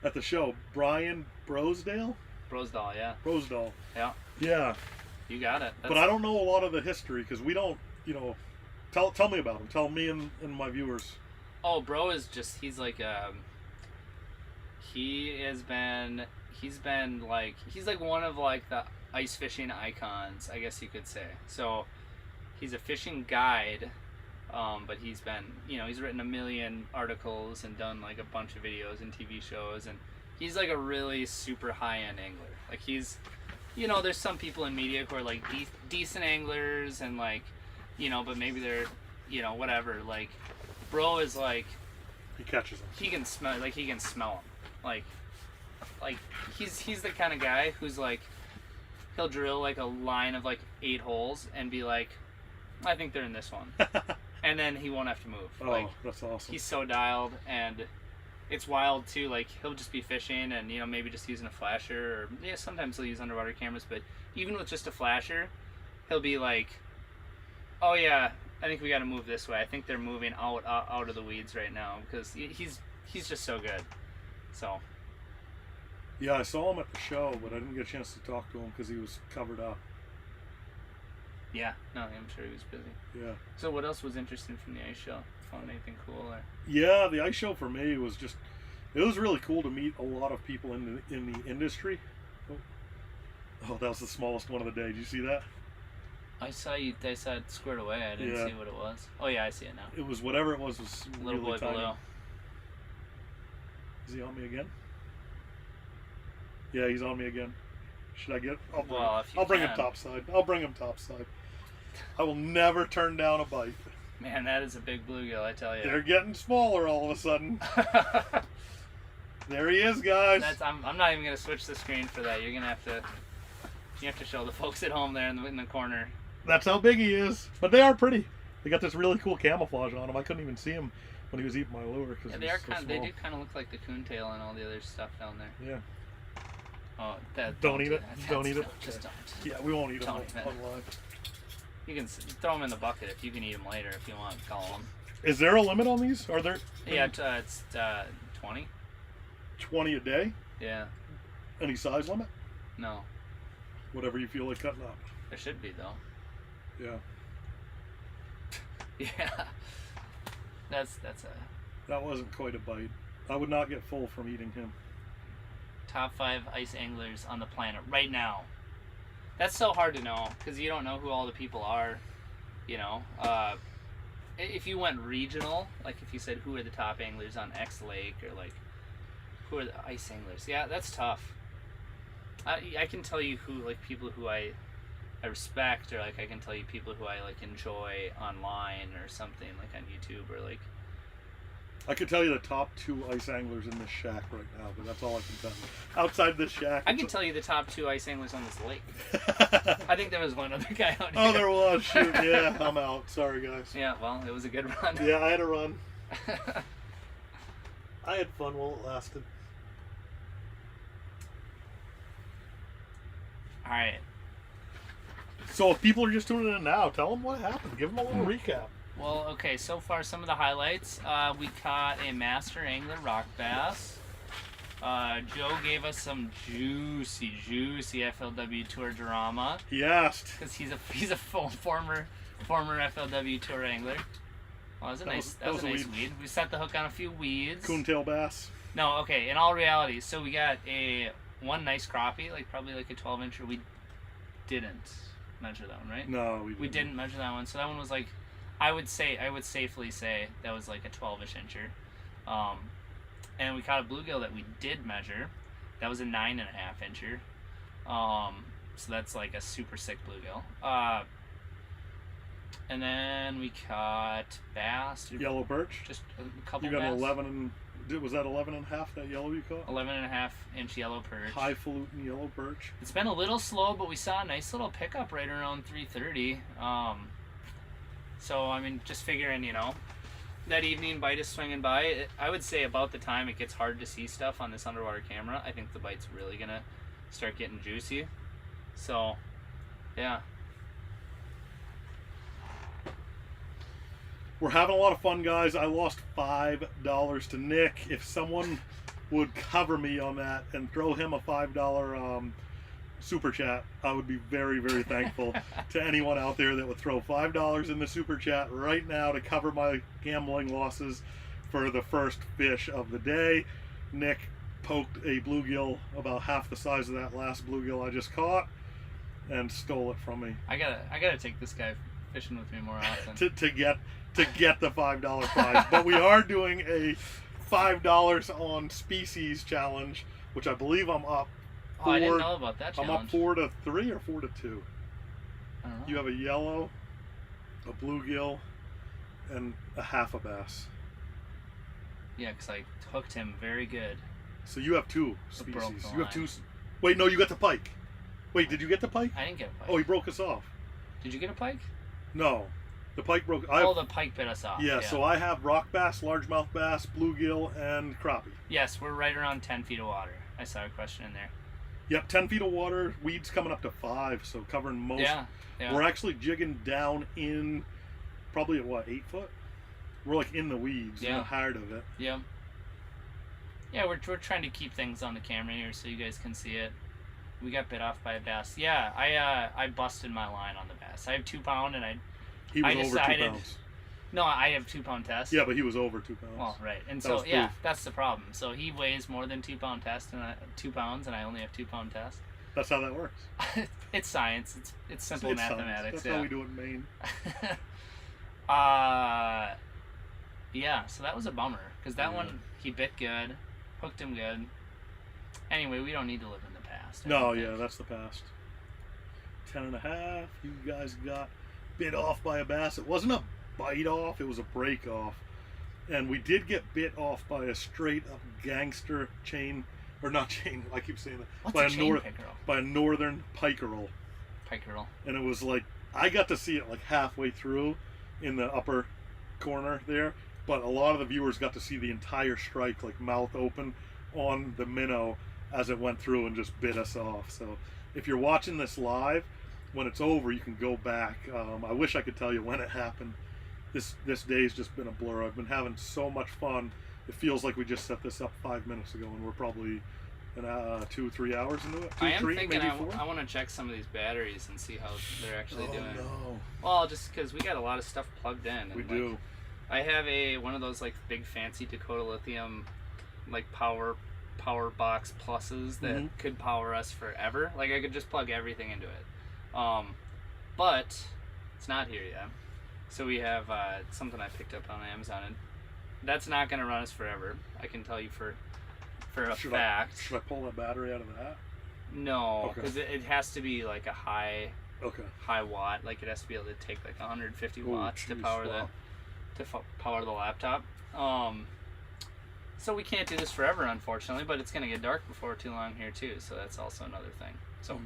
at the show. Brian Brosdale? Brosdahl, yeah. Brosdahl. Yeah. Yeah. You got it. But I don't know a lot of the history because we don't, tell me about him. Tell me and my viewers. Oh, Bro is just, he's like, he's like one of like the ice fishing icons, I guess you could say. So he's a fishing guide, but he's been, he's written a million articles and done like a bunch of videos and TV shows, and he's like a really super high-end angler. Like he's, there's some people in media who are like decent anglers and like, but maybe they're, whatever. Like, Bro is like, he catches them. He can smell them. Like he's the kind of guy who's like, he'll drill like a line of like 8 holes and be like, I think they're in this one, and then he won't have to move. Oh, like, that's awesome. He's so dialed, and it's wild too. Like he'll just be fishing and maybe just using a flasher, or sometimes he'll use underwater cameras, but even with just a flasher, he'll be like, oh yeah, I think we got to move this way. I think they're moving out of the weeds right now, because he's just so good. So yeah, I saw him at the show, but I didn't get a chance to talk to him because he was covered up. Yeah, no, I'm sure he was busy. Yeah. So what else was interesting from the ice show? Found anything cool? Or? Yeah, the ice show for me was just, it was really cool to meet a lot of people in the industry. Oh, that was the smallest one of the day. Did you see that? I saw it squared away. I didn't see what it was. Oh yeah, I see it now. It was whatever it was little really boy tiny. below. Is he on me again? Yeah, he's on me again. Should I get? I'll bring him topside. I will never turn down a bite. Man, that is a big bluegill, I tell you. They're getting smaller all of a sudden. There he is, guys. I'm not even gonna switch the screen for that. You have to show the folks at home there in the corner. That's how big he is. But they are pretty. They got this really cool camouflage on them. I couldn't even see him when he was eating my lure. Yeah, they do kind of look like the coontail and all the other stuff down there. Yeah. Oh, don't eat it. Don't eat it. Just don't. Yeah, we won't eat them on live. You can throw them in the bucket if you can eat them later if you want. Call them. Is there a limit on these? Are there? Yeah, it's 20. 20 a day? Yeah. Any size limit? No. Whatever you feel like cutting up. There should be though. Yeah. Yeah. That wasn't quite a bite. I would not get full from eating him. Top 5 ice anglers on the planet right now. That's so hard to know because you don't know who all the people are. if you went regional, like if you said who are the top anglers on X Lake, or like who are the ice anglers, yeah, that's tough. I can tell you who, like, people who I respect, or like I can tell you people who I like enjoy online or something, like on YouTube, or like. I could tell you the top 2 ice anglers in this shack right now, but that's all I can tell you. Outside this shack, I can tell you the top 2 ice anglers on this lake. I think there was one other guy out here. Oh, there was. Shoot, yeah, I'm out. Sorry, guys. Yeah, well, it was a good run. Yeah, I had a run. I had fun while it lasted. All right. So if people are just tuning in now, tell them what happened. Give them a little recap. Well, okay, so far some of the highlights. We caught a master angler rock bass. Joe gave us some juicy FLW Tour drama. He asked. Because he's a former FLW Tour angler. Oh, that was a nice weed. We set the hook on a few weeds. Coontail bass. No, okay, in all reality, so we got one nice crappie, like probably like a 12-incher. We didn't measure that one, right? No, we didn't measure that one. So that one was like, I would safely say that was like a 12-ish incher. And we caught a bluegill that we did measure. That was a 9.5 incher. So that's like a super sick bluegill. And then we caught bass. Yellow perch. Just a couple. You got bass. an 11 and was that 11.5 that yellow you caught? 11.5 inch yellow perch. Highfalutin yellow perch. It's been a little slow, but we saw a nice little pickup right around 3:30. So I mean, just figuring, you know, that evening bite is swinging by. I would say about the time it gets hard to see stuff on this underwater camera, I think the bite's really gonna start getting juicy. So, yeah. We're having a lot of fun, guys. I lost $5 to Nick. If someone would cover me on that and throw him a $5 super chat, I would be very, very thankful to anyone out there that would throw $5 in the super chat right now to cover my gambling losses for the first fish of the day. Nick poked a bluegill about half the size of that last bluegill I just caught and stole it from me. I gotta take this guy fishing with me more often. to get the $5 prize. But we are doing a $5 on species challenge, which I believe I'm up. Oh, I didn't know about that challenge. I'm up 4-3 or 4-2. I don't know. You have a yellow, a bluegill, and a half a bass. Yeah, because I hooked him very good. So you have 2 But broke species. the You have 2. line. Wait, no, you got the pike. Wait, did you get the pike? I didn't get a pike. Oh, he broke us off. Did you get a pike? No, the pike broke. The pike bit us off. Yeah, so I have rock bass, largemouth bass, bluegill, and crappie. Yes, we're right around 10 feet of water. I saw a question in there. Yep, 10 feet of water. Weeds coming up to 5, so covering most. Yeah. We're actually jigging down in probably at what, 8 foot? We're like in the weeds, in the heart of it. Yeah. Yeah, we're trying to keep things on the camera here so you guys can see it. We got bit off by a bass. Yeah, I busted my line on the bass. I have 2 pound, and he was over 2 pounds. No, I have 2 pound test. Yeah, but he was over 2 pounds. Well, right, and That so was proof. yeah, that's the problem. So he weighs more than 2 pound test, and 2 pounds, and I only have 2 pound test. That's how that works. It's science. It's simple mathematics. That's how we do it in Maine. Yeah. So that was a bummer because that one he bit good, hooked him good. Anyway, we don't need to live in the past. No, yeah, that's the past. 10.5. You guys got bit off by a bass. It wasn't a bite off, it was a break off. And we did get bit off by a straight up gangster chain, or not chain, I keep saying that. What's by a chain pickerel? By a northern pickerel. Pickerel. And it was like, I got to see it like halfway through in the upper corner there, but a lot of the viewers got to see the entire strike, like mouth open on the minnow as it went through and just bit us off. So if you're watching this live, when it's over, you can go back. I wish I could tell you when it happened. This day's just been a blur. I've been having so much fun. It feels like we just set this up 5 minutes ago, and we're probably 2-3 hours into it. I am thinking I want to check some of these batteries and see how they're actually doing. No. Well, just because we got a lot of stuff plugged in. And we do. I have one of those like big fancy Dakota Lithium like power box pluses that could power us forever. Like I could just plug everything into it. But it's not here yet. So we have something I picked up on Amazon, and that's not going to run us forever. I can tell you for a fact. Should I pull that battery out of that? No, Okay. because it has to be like a high Okay. watt. Like it has to be able to take like 150 Oh, watts to geez, power wow. power the laptop. So we can't do this forever, unfortunately. But it's gonna get dark before too long here too. So that's also another thing. So,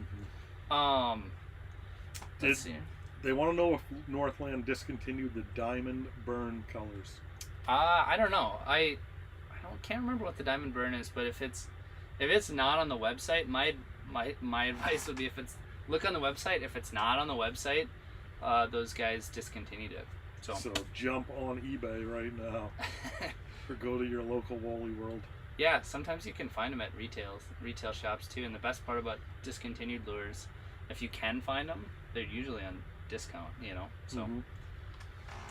let's see. They want to know if Northland discontinued the diamond burn colors. I don't know. I can't remember what the diamond burn is, but if it's not on the website, my advice would be look on the website. If it's not on the website, those guys discontinued it. So Jump on eBay right now, or go to your local Wally World. Yeah, sometimes you can find them at retail shops too. And the best part about discontinued lures, if you can find them, they're usually on discount. So.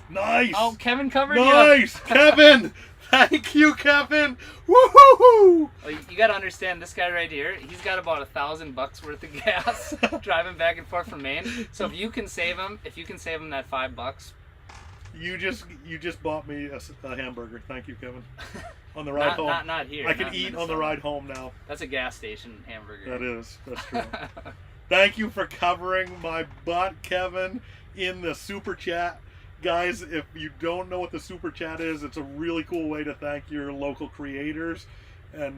Nice. Oh, Kevin covered you. Nice, Kevin. Thank you, Kevin. Woohoo! Well, you got to understand this guy right here. He's got about $1,000 worth of gas driving back and forth from Maine. So if you can save him that $5, you just bought me a hamburger. Thank you, Kevin. On the ride home. Not here. I can eat on the ride home now. That's a gas station hamburger. That is. That's true. Thank you for covering my butt, Kevin, in the super chat. Guys, if you don't know what the super chat is, it's a really cool way to thank your local creators. And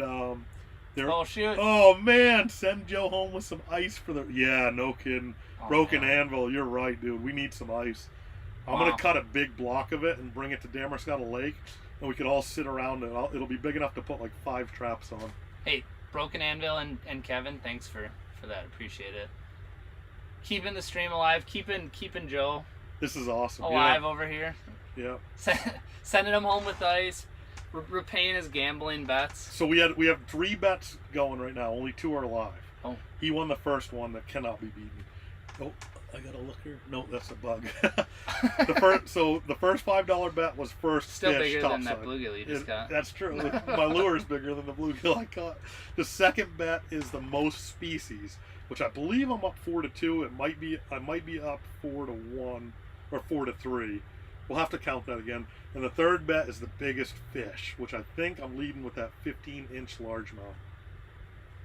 they're Oh shoot. Oh man, send Joe home with some ice for the no kidding. Oh, Broken man. Anvil, you're right, dude. We need some ice. I'm Wow. gonna cut a big block of it and bring it to Damerscott Lake, and we could all sit around it. It'll be big enough to put like 5 traps on. Hey, Broken Anvil and Kevin, thanks for that. Appreciate it. Keeping the stream alive, keeping Joe This is awesome. alive over here. Yeah. Sending him home with ice, repaying his gambling bets. So we have 3 bets going right now. Only 2 are live. Oh. He won the first one that cannot be beaten. Oh, I got a looker. No, that's a bug. the first $5 bet was first Still fish bigger than topside. that bluegill you just got. That's true. My lure is bigger than the bluegill I caught. The second bet is the most species, which I believe I'm up 4-2. I might be up 4-1 or 4-3. We'll have to count that again. And the third bet is the biggest fish, which I think I'm leading with that 15-inch largemouth.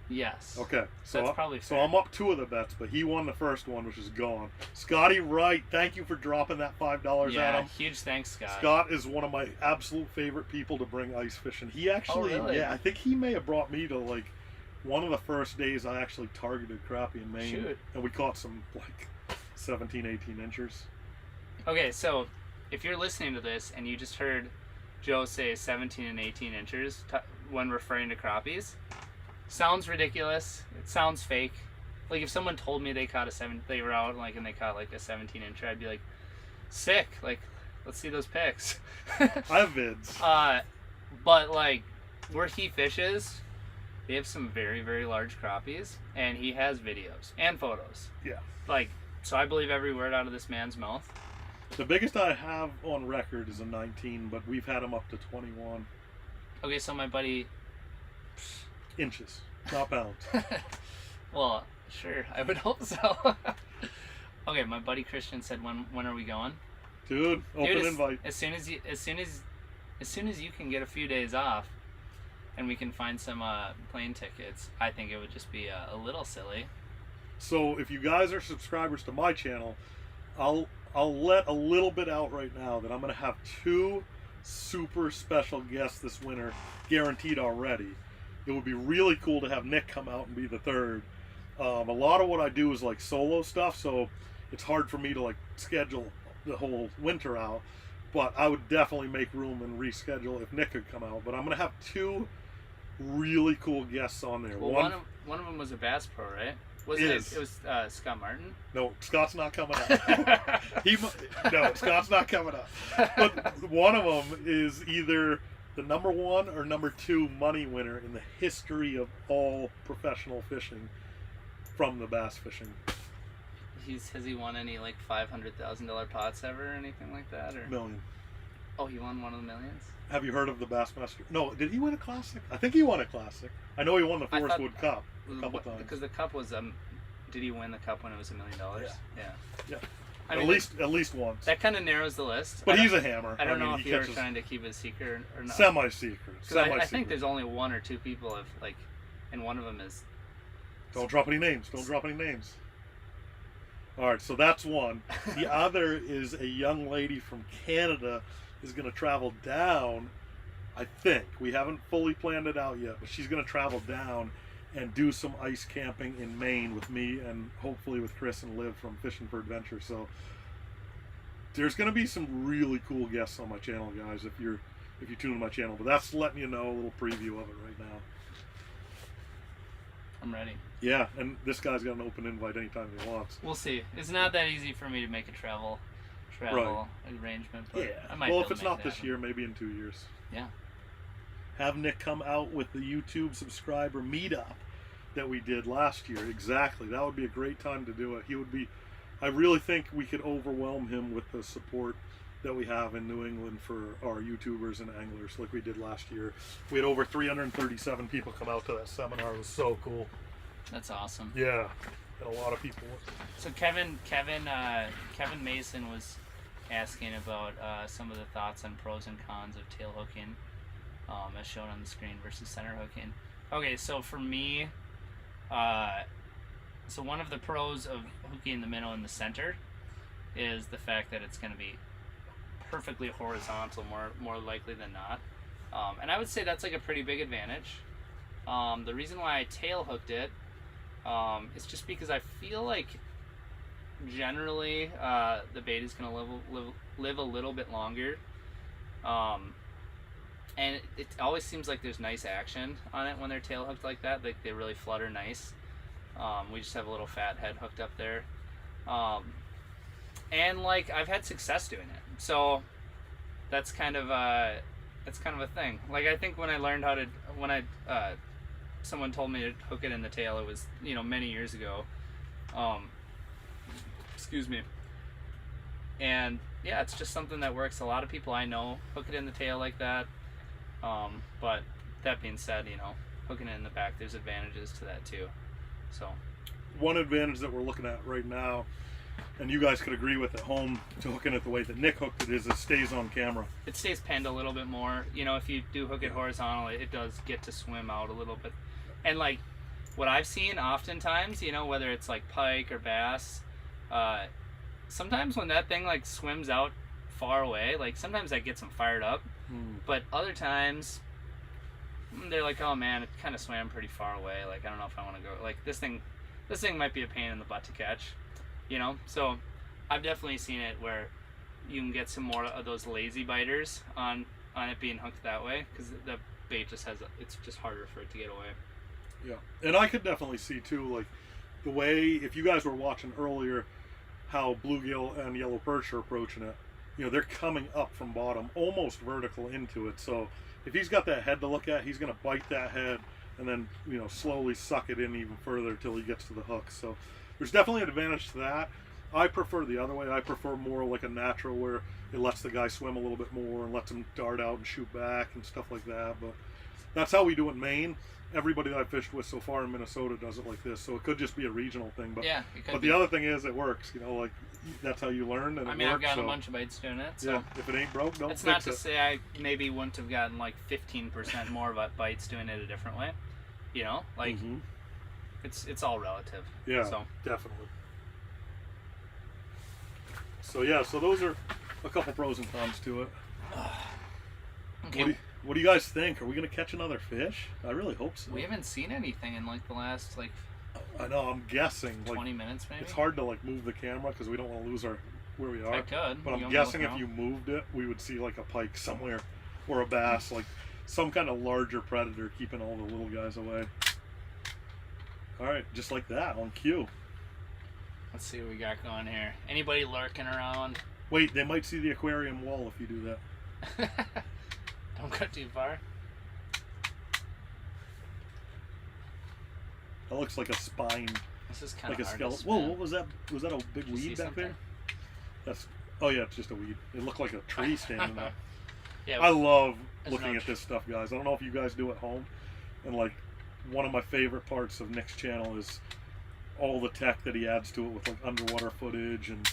Yes. Okay, That's probably so fair. I'm up 2 of the bets, but he won the first one, which is gone. Scotty Wright, thank you for dropping that $5 Yeah, at him. huge thanks, Scott. Scott is one of my absolute favorite people to bring ice fishing. He actually, really? I think he may have brought me to like one of the first days I actually targeted crappie in Maine. Shoot. And we caught some like 17, 18 inchers. Okay, so if you're listening to this and you just heard Joe say 17 and 18 inches when referring to crappies, sounds ridiculous. It sounds fake. Like if someone told me they caught they were out like and they caught like a 17 incher, I'd be like, sick. Like, let's see those pics. I have vids. But like where he fishes, they have some very, very large crappies, and he has videos and photos. Yeah. Like, so I believe every word out of this man's mouth. The biggest I have on record is a 19, but we've had him up to 21 Okay, so my buddy. inches, not pounds. Well, sure, I would hope so. Okay, my buddy Christian said, "When are we going?" Dude, open invite. As soon as you can get a few days off, and we can find some plane tickets, I think it would just be a little silly. So if you guys are subscribers to my channel, I'll let a little bit out right now that I'm going to have 2 super special guests this winter guaranteed already. It would be really cool to have Nick come out and be the third. A lot of what I do is like solo stuff, so it's hard for me to like schedule the whole winter out, but I would definitely make room and reschedule if Nick could come out. But I'm going to have 2 really cool guests on there. Well, one of them was a Bass Pro, right? It was Scott Martin? No, Scott's not coming up. Scott's not coming up. But one of them is either the number 1 or number 2 money winner in the history of all professional fishing from the bass fishing. Has he won any like $500,000 pots ever or anything like that? Or Million. Oh, he won one of the millions? Have you heard of the Bassmaster? No, did he win a classic? I think he won a classic. I know he won the Forest Wood Cup a couple times. Because the cup was did he win the cup when it was $1 million? Yeah. I At mean, least once. that kind of narrows the list. But he's a hammer. I don't know mean, if you were trying to keep it secret or not. Semi-secret. Because I think there's only 1 or 2 people have like, and one of them is. Don't drop any names. Don't drop any names. All right, so that's one. The other is a young lady from Canada is going to travel down. I think we haven't fully planned it out yet, but she's going to travel down and do some ice camping in Maine with me and hopefully with Chris and Liv from Fishing for Adventure. So there's going to be some really cool guests on my channel, guys, if you tune in my channel. But that's letting you know, a little preview of it right now. I'm ready. Yeah, and this guy's got an open invite anytime he wants. We'll see. It's not that easy for me to make a travel arrangement. But Yeah. I might Well, if it's not this year, maybe in 2 years. Yeah. Have Nick come out with the YouTube subscriber meetup that we did last year. Exactly. That would be a great time to do it. He would be. I really think we could overwhelm him with the support that we have in New England for our YouTubers and anglers like we did last year. We had over 337 people come out to that seminar. It was so cool. That's awesome. Yeah. And a lot of people. So Kevin Mason was asking about some of the thoughts on pros and cons of tail hooking, as shown on the screen, versus center hooking. Okay, so for me, so one of the pros of hooking in the minnow in the center is the fact that it's going to be perfectly horizontal, more likely than not, and I would say that's like a pretty big advantage. The reason why I tail hooked it is just because I feel like generally the bait is going to live a little bit longer, and it always seems like there's nice action on it when they're tail hooked like that. Like they really flutter nice. We just have a little fat head hooked up there, and like I've had success doing it. So that's kind of a thing. Like I think when I learned how to, someone told me to hook it in the tail, it was many years ago. Excuse me. And yeah, it's just something that works. A lot of people I know hook it in the tail like that. But that being said, hooking it in the back, there's advantages to that too. So one advantage that we're looking at right now, and you guys could agree with at home to hooking it the way that Nick hooked it, is it stays on camera. It stays penned a little bit more. If you do hook it horizontal, it does get to swim out a little bit. And like what I've seen oftentimes, whether it's like pike or bass, sometimes when that thing like swims out far away, like sometimes that gets them fired up. But other times they're like, oh man, it kind of swam pretty far away. Like I don't know if I want to go. Like this thing might be a pain in the butt to catch. So I've definitely seen it where you can get some more of those lazy biters on it being hooked that way, because the bait just it's just harder for it to get away. Yeah, and I could definitely see too, like the way, if you guys were watching earlier, how bluegill and yellow perch are approaching it. They're coming up from bottom, almost vertical into it. So if he's got that head to look at, he's going to bite that head and then slowly suck it in even further till he gets to the hook. So there's definitely an advantage to that. I prefer the other way. I prefer more like a natural where it lets the guy swim a little bit more and lets him dart out and shoot back and stuff like that. But that's how we do it in Maine. Everybody that I've fished with so far in Minnesota does it like this. So it could just be a regional thing. But yeah, but the other thing is it works. Like that's how you learn, and I've gotten a bunch of bites doing it. So yeah, if it ain't broke, don't fix it. It's not to say I maybe wouldn't have gotten like 15% more bites doing it a different way. It's all relative. Yeah, so definitely. So yeah, so those are a couple pros and cons to it. Okay. What do you guys think? Are we gonna catch another fish? I really hope so. We haven't seen anything in like the last I know. I'm guessing 20 minutes maybe. It's hard to move the camera because we don't want to lose where we are. I could. But I'm guessing if you moved it, we would see like a pike somewhere, or a bass, like some kind of larger predator keeping all the little guys away. All right, just like that on cue. Let's see what we got going here. Anybody lurking around? Wait, they might see the aquarium wall if you do that. Don't go too far. That looks like a spine. This is kind of like a skeleton. Whoa, what was that? Was that a big weed back there? Oh yeah, it's just a weed. It looked like a tree standing there. Yeah, I love looking at this stuff, guys. I don't know if you guys do at home. And like one of my favorite parts of Nick's channel is all the tech that he adds to it with like underwater footage and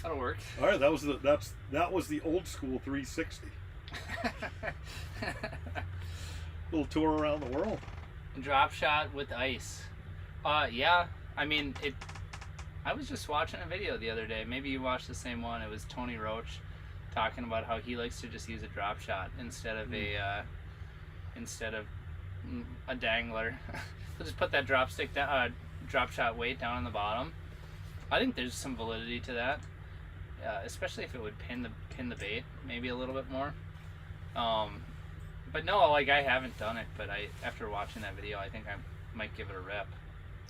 That'll work. All right, that was the old school 360. Little tour around the world. Drop shot with ice. Yeah. I mean, I was just watching a video the other day. Maybe you watched the same one. It was Tony Roach talking about how he likes to just use a drop shot instead of a dangler. So just put that drop shot weight down on the bottom. I think there's some validity to that, especially if it would pin the bait maybe a little bit more. But no, like I haven't done it, but after watching that video, I think I might give it a rip.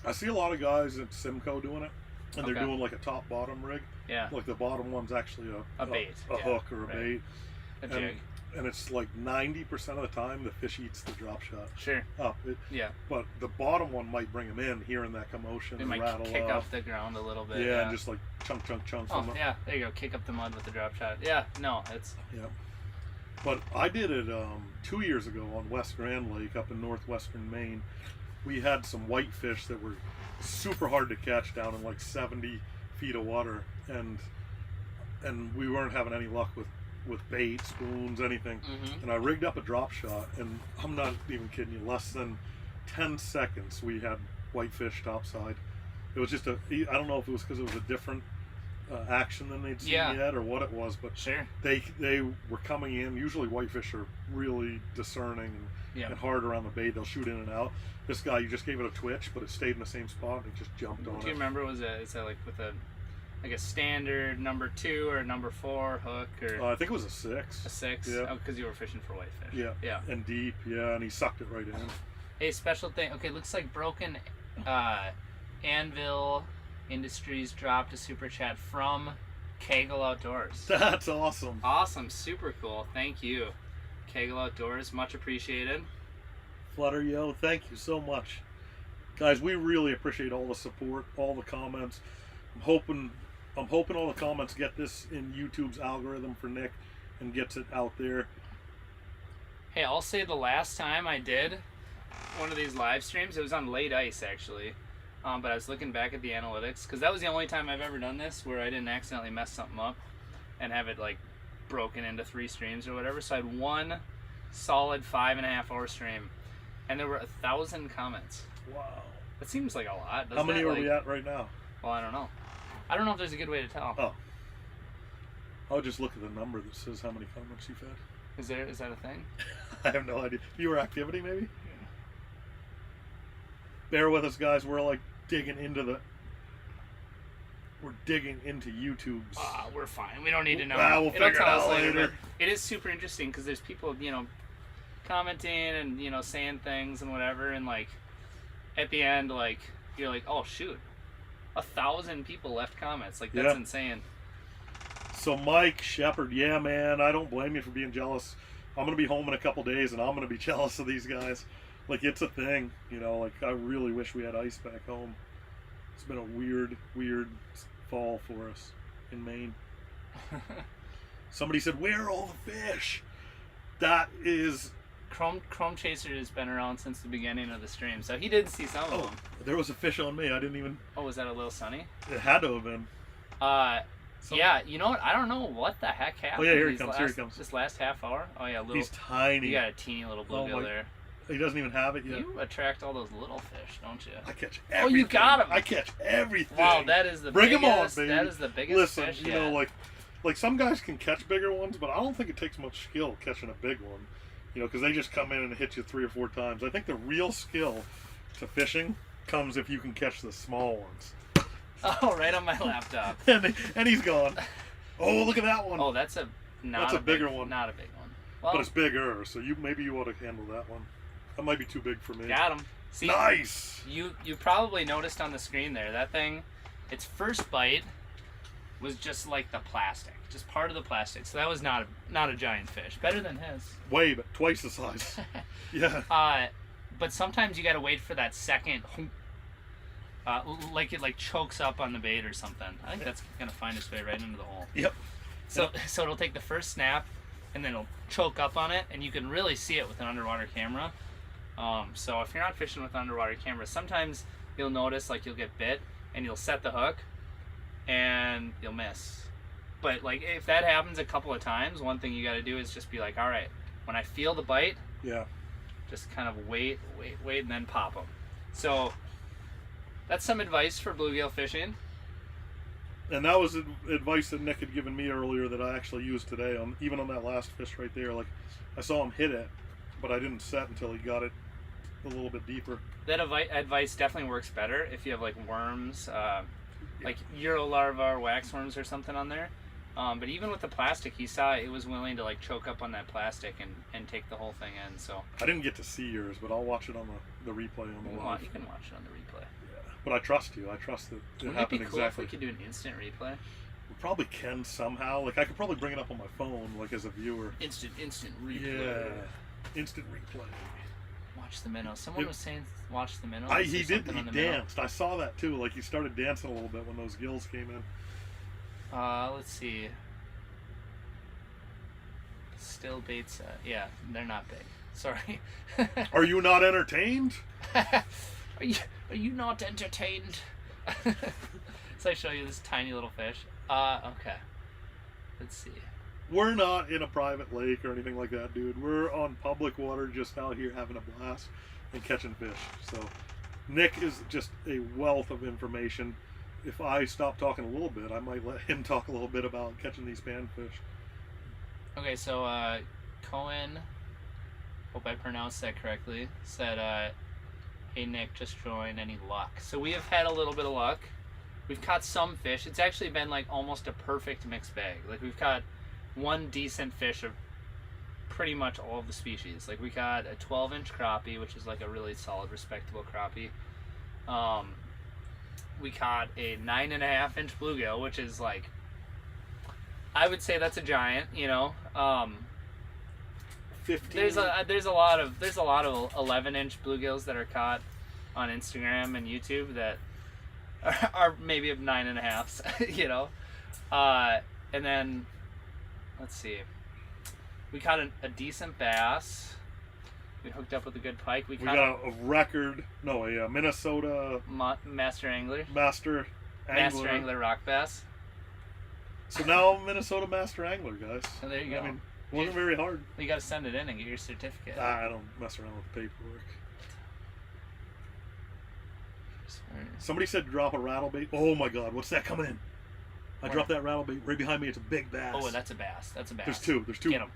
I see a lot of guys at Simcoe doing it, and they're doing like a top-bottom rig. Yeah. Like the bottom one's actually a bait, a hook or a bait. A jig. And it's like 90% of the time the fish eats the drop shot. Sure. Up. Yeah. But the bottom one might bring them in, hearing that commotion. It might rattle kick up the ground a little bit. Yeah, and just like chunk. Oh, yeah. There you go. Kick up the mud with the drop shot. Yeah. No, it's. Yeah. But I did it 2 years ago on West Grand Lake up in northwestern Maine. We had some whitefish that were super hard to catch down in like 70 feet of water, and we weren't having any luck with bait, spoons, anything. Mm-hmm. And I rigged up a drop shot, and I'm not even kidding you, less than 10 seconds we had whitefish topside. It was just I don't know if it was because it was a different action than they'd seen yet or what it was, but sure. they were coming in. Usually whitefish are really discerning and hard around the bait. They'll shoot in and out. This guy, you just gave it a twitch, but it stayed in the same spot and it just jumped on it. Do you remember, is that like with a standard number 2 or number 4 hook, or I think it was a 6. A 6? Yeah. Oh, because you were fishing for whitefish. Yeah. Yeah. And deep, and he sucked it right in. Hey, special thing. Okay, looks like Broken Anvil Industries dropped a super chat from Kegel Outdoors. That's awesome. Awesome, super cool. Thank you, Kegel Outdoors. Much appreciated. Flutter Yo, thank you so much, guys. We really appreciate all the support, all the comments. I'm hoping all the comments get this in YouTube's algorithm for Nick and gets it out there. Hey, I'll say the last time I did one of these live streams, it was on late ice actually. But I was looking back at the analytics, because that was the only time I've ever done this where I didn't accidentally mess something up and have it like broken into 3 streams or whatever. So I had one solid 5.5 hour stream, and there were 1,000 comments. Wow. That seems like a lot. How many are we at right now? Well, I don't know. I don't know if there's a good way to tell. Oh. I'll just look at the number that says how many comments you've had. Is that a thing? I have no idea. Viewer activity, maybe? Yeah. Bear with us, guys. We're like digging into YouTube's. We're fine. We don't need to know. We'll figure it out later. It is super interesting because there's people, commenting and, saying things and whatever. And, like, at the end, like, you're like, oh, shoot. 1,000 people left comments. Like, that's insane. So, Mike Shepard, yeah, man, I don't blame you for being jealous. I'm going to be home in a couple days, and I'm going to be jealous of these guys. Like, it's a thing, like, I really wish we had ice back home. It's been a weird fall for us in Maine. Somebody said, where are all the fish? That is... Chrome Chaser has been around since the beginning of the stream, so he did see some of them. There was a fish on me. I didn't even... Oh, was that a little sunny? It had to have been. Yeah, you know what? I don't know what the heck happened. Oh, yeah, here he comes. This last half hour. Oh, yeah, little... He's tiny. You got a teeny little bluegill there. He doesn't even have it yet. You attract all those little fish, don't you? I catch everything. Oh, you got him. I catch everything. Wow, that is the Bring biggest. Bring him on, baby. That is the biggest fish. Listen, like some guys can catch bigger ones, but I don't think it takes much skill catching a big one. Because they just come in and hit you 3 or 4 times. I think the real skill to fishing comes if you can catch the small ones. Oh, right on my laptop. and he's gone. Oh, look at that one. Oh, that's a bigger one. Not a big one. Well, but it's bigger, so maybe you ought to handle that one. That might be too big for me. Got him. See, nice. You probably noticed on the screen there, that thing, its first bite was just like the plastic, just part of the plastic. So that was not a giant fish. Better than his. Way, but twice the size. Yeah. But sometimes you gotta wait for that second, like it chokes up on the bait or something. I think that's gonna find its way right into the hole. Yep. So it'll take the first snap, and then it'll choke up on it, and you can really see it with an underwater camera. So if you're not fishing with underwater cameras, sometimes you'll notice like you'll get bit, and you'll set the hook, and you'll miss. But like if that happens a couple of times, one thing you got to do is just be like, all right, when I feel the bite, Yeah. just kind of wait, and then pop them. So that's some advice for bluegill fishing. And that was advice that Nick had given me earlier that I actually used today, even on that last fish right there. Like, I saw him hit it, but I didn't set until he got it a little bit deeper. That advice definitely works better if you have like worms, like Eurolarva or waxworms or something on there. But even with the plastic, he saw it was willing to like choke up on that plastic and take the whole thing in. So I didn't get to see yours, but I'll watch it on the replay on the live. You can watch it on the replay. Yeah. But I trust you. I trust that it Wouldn't happened it be cool exactly. if we could do an instant replay? We probably can somehow. Like, I could probably bring it up on my phone, like as a viewer. Instant replay. Yeah. Instant replay. Watch the minnow. Someone was saying watch the minnow. He did. He danced. I saw that too. Like, he started dancing a little bit when those gills came in. Let's see. Still baits. Yeah, they're not big. Sorry. Are you not entertained? Are you not entertained? So I show you this tiny little fish. Okay. Let's see. We're not in a private lake or anything like that, dude. We're on public water, just out here having a blast and catching fish. So Nick is just a wealth of information. If I stop talking a little bit, I might let him talk a little bit about catching these panfish. Okay, so Cohen, hope I pronounced that correctly, said, hey Nick, just join, any luck? So we have had a little bit of luck. We've caught some fish. It's actually been like almost a perfect mixed bag. Like we've caught one decent fish of pretty much all of the species. Like we caught a 12-inch crappie, which is like a really solid, respectable crappie. We caught a 9.5-inch bluegill, which is like, I would say that's a giant, you know. 15. There's a lot of 11-inch bluegills that are caught on Instagram and YouTube that are maybe of 9.5s, you know. And then let's see, we caught a decent bass. We hooked up with a good pike. We got a record, a Minnesota master angler rock bass. So now Minnesota master angler, guys. So there you go. I mean, it wasn't very hard. You got to send it in and get your certificate. I don't mess around with the paperwork. Somebody said drop a rattle bait. Oh my God, what's that coming in? I dropped that rattle bait right behind me. It's a big bass. Oh, that's a bass. That's a bass. There's two. Get him.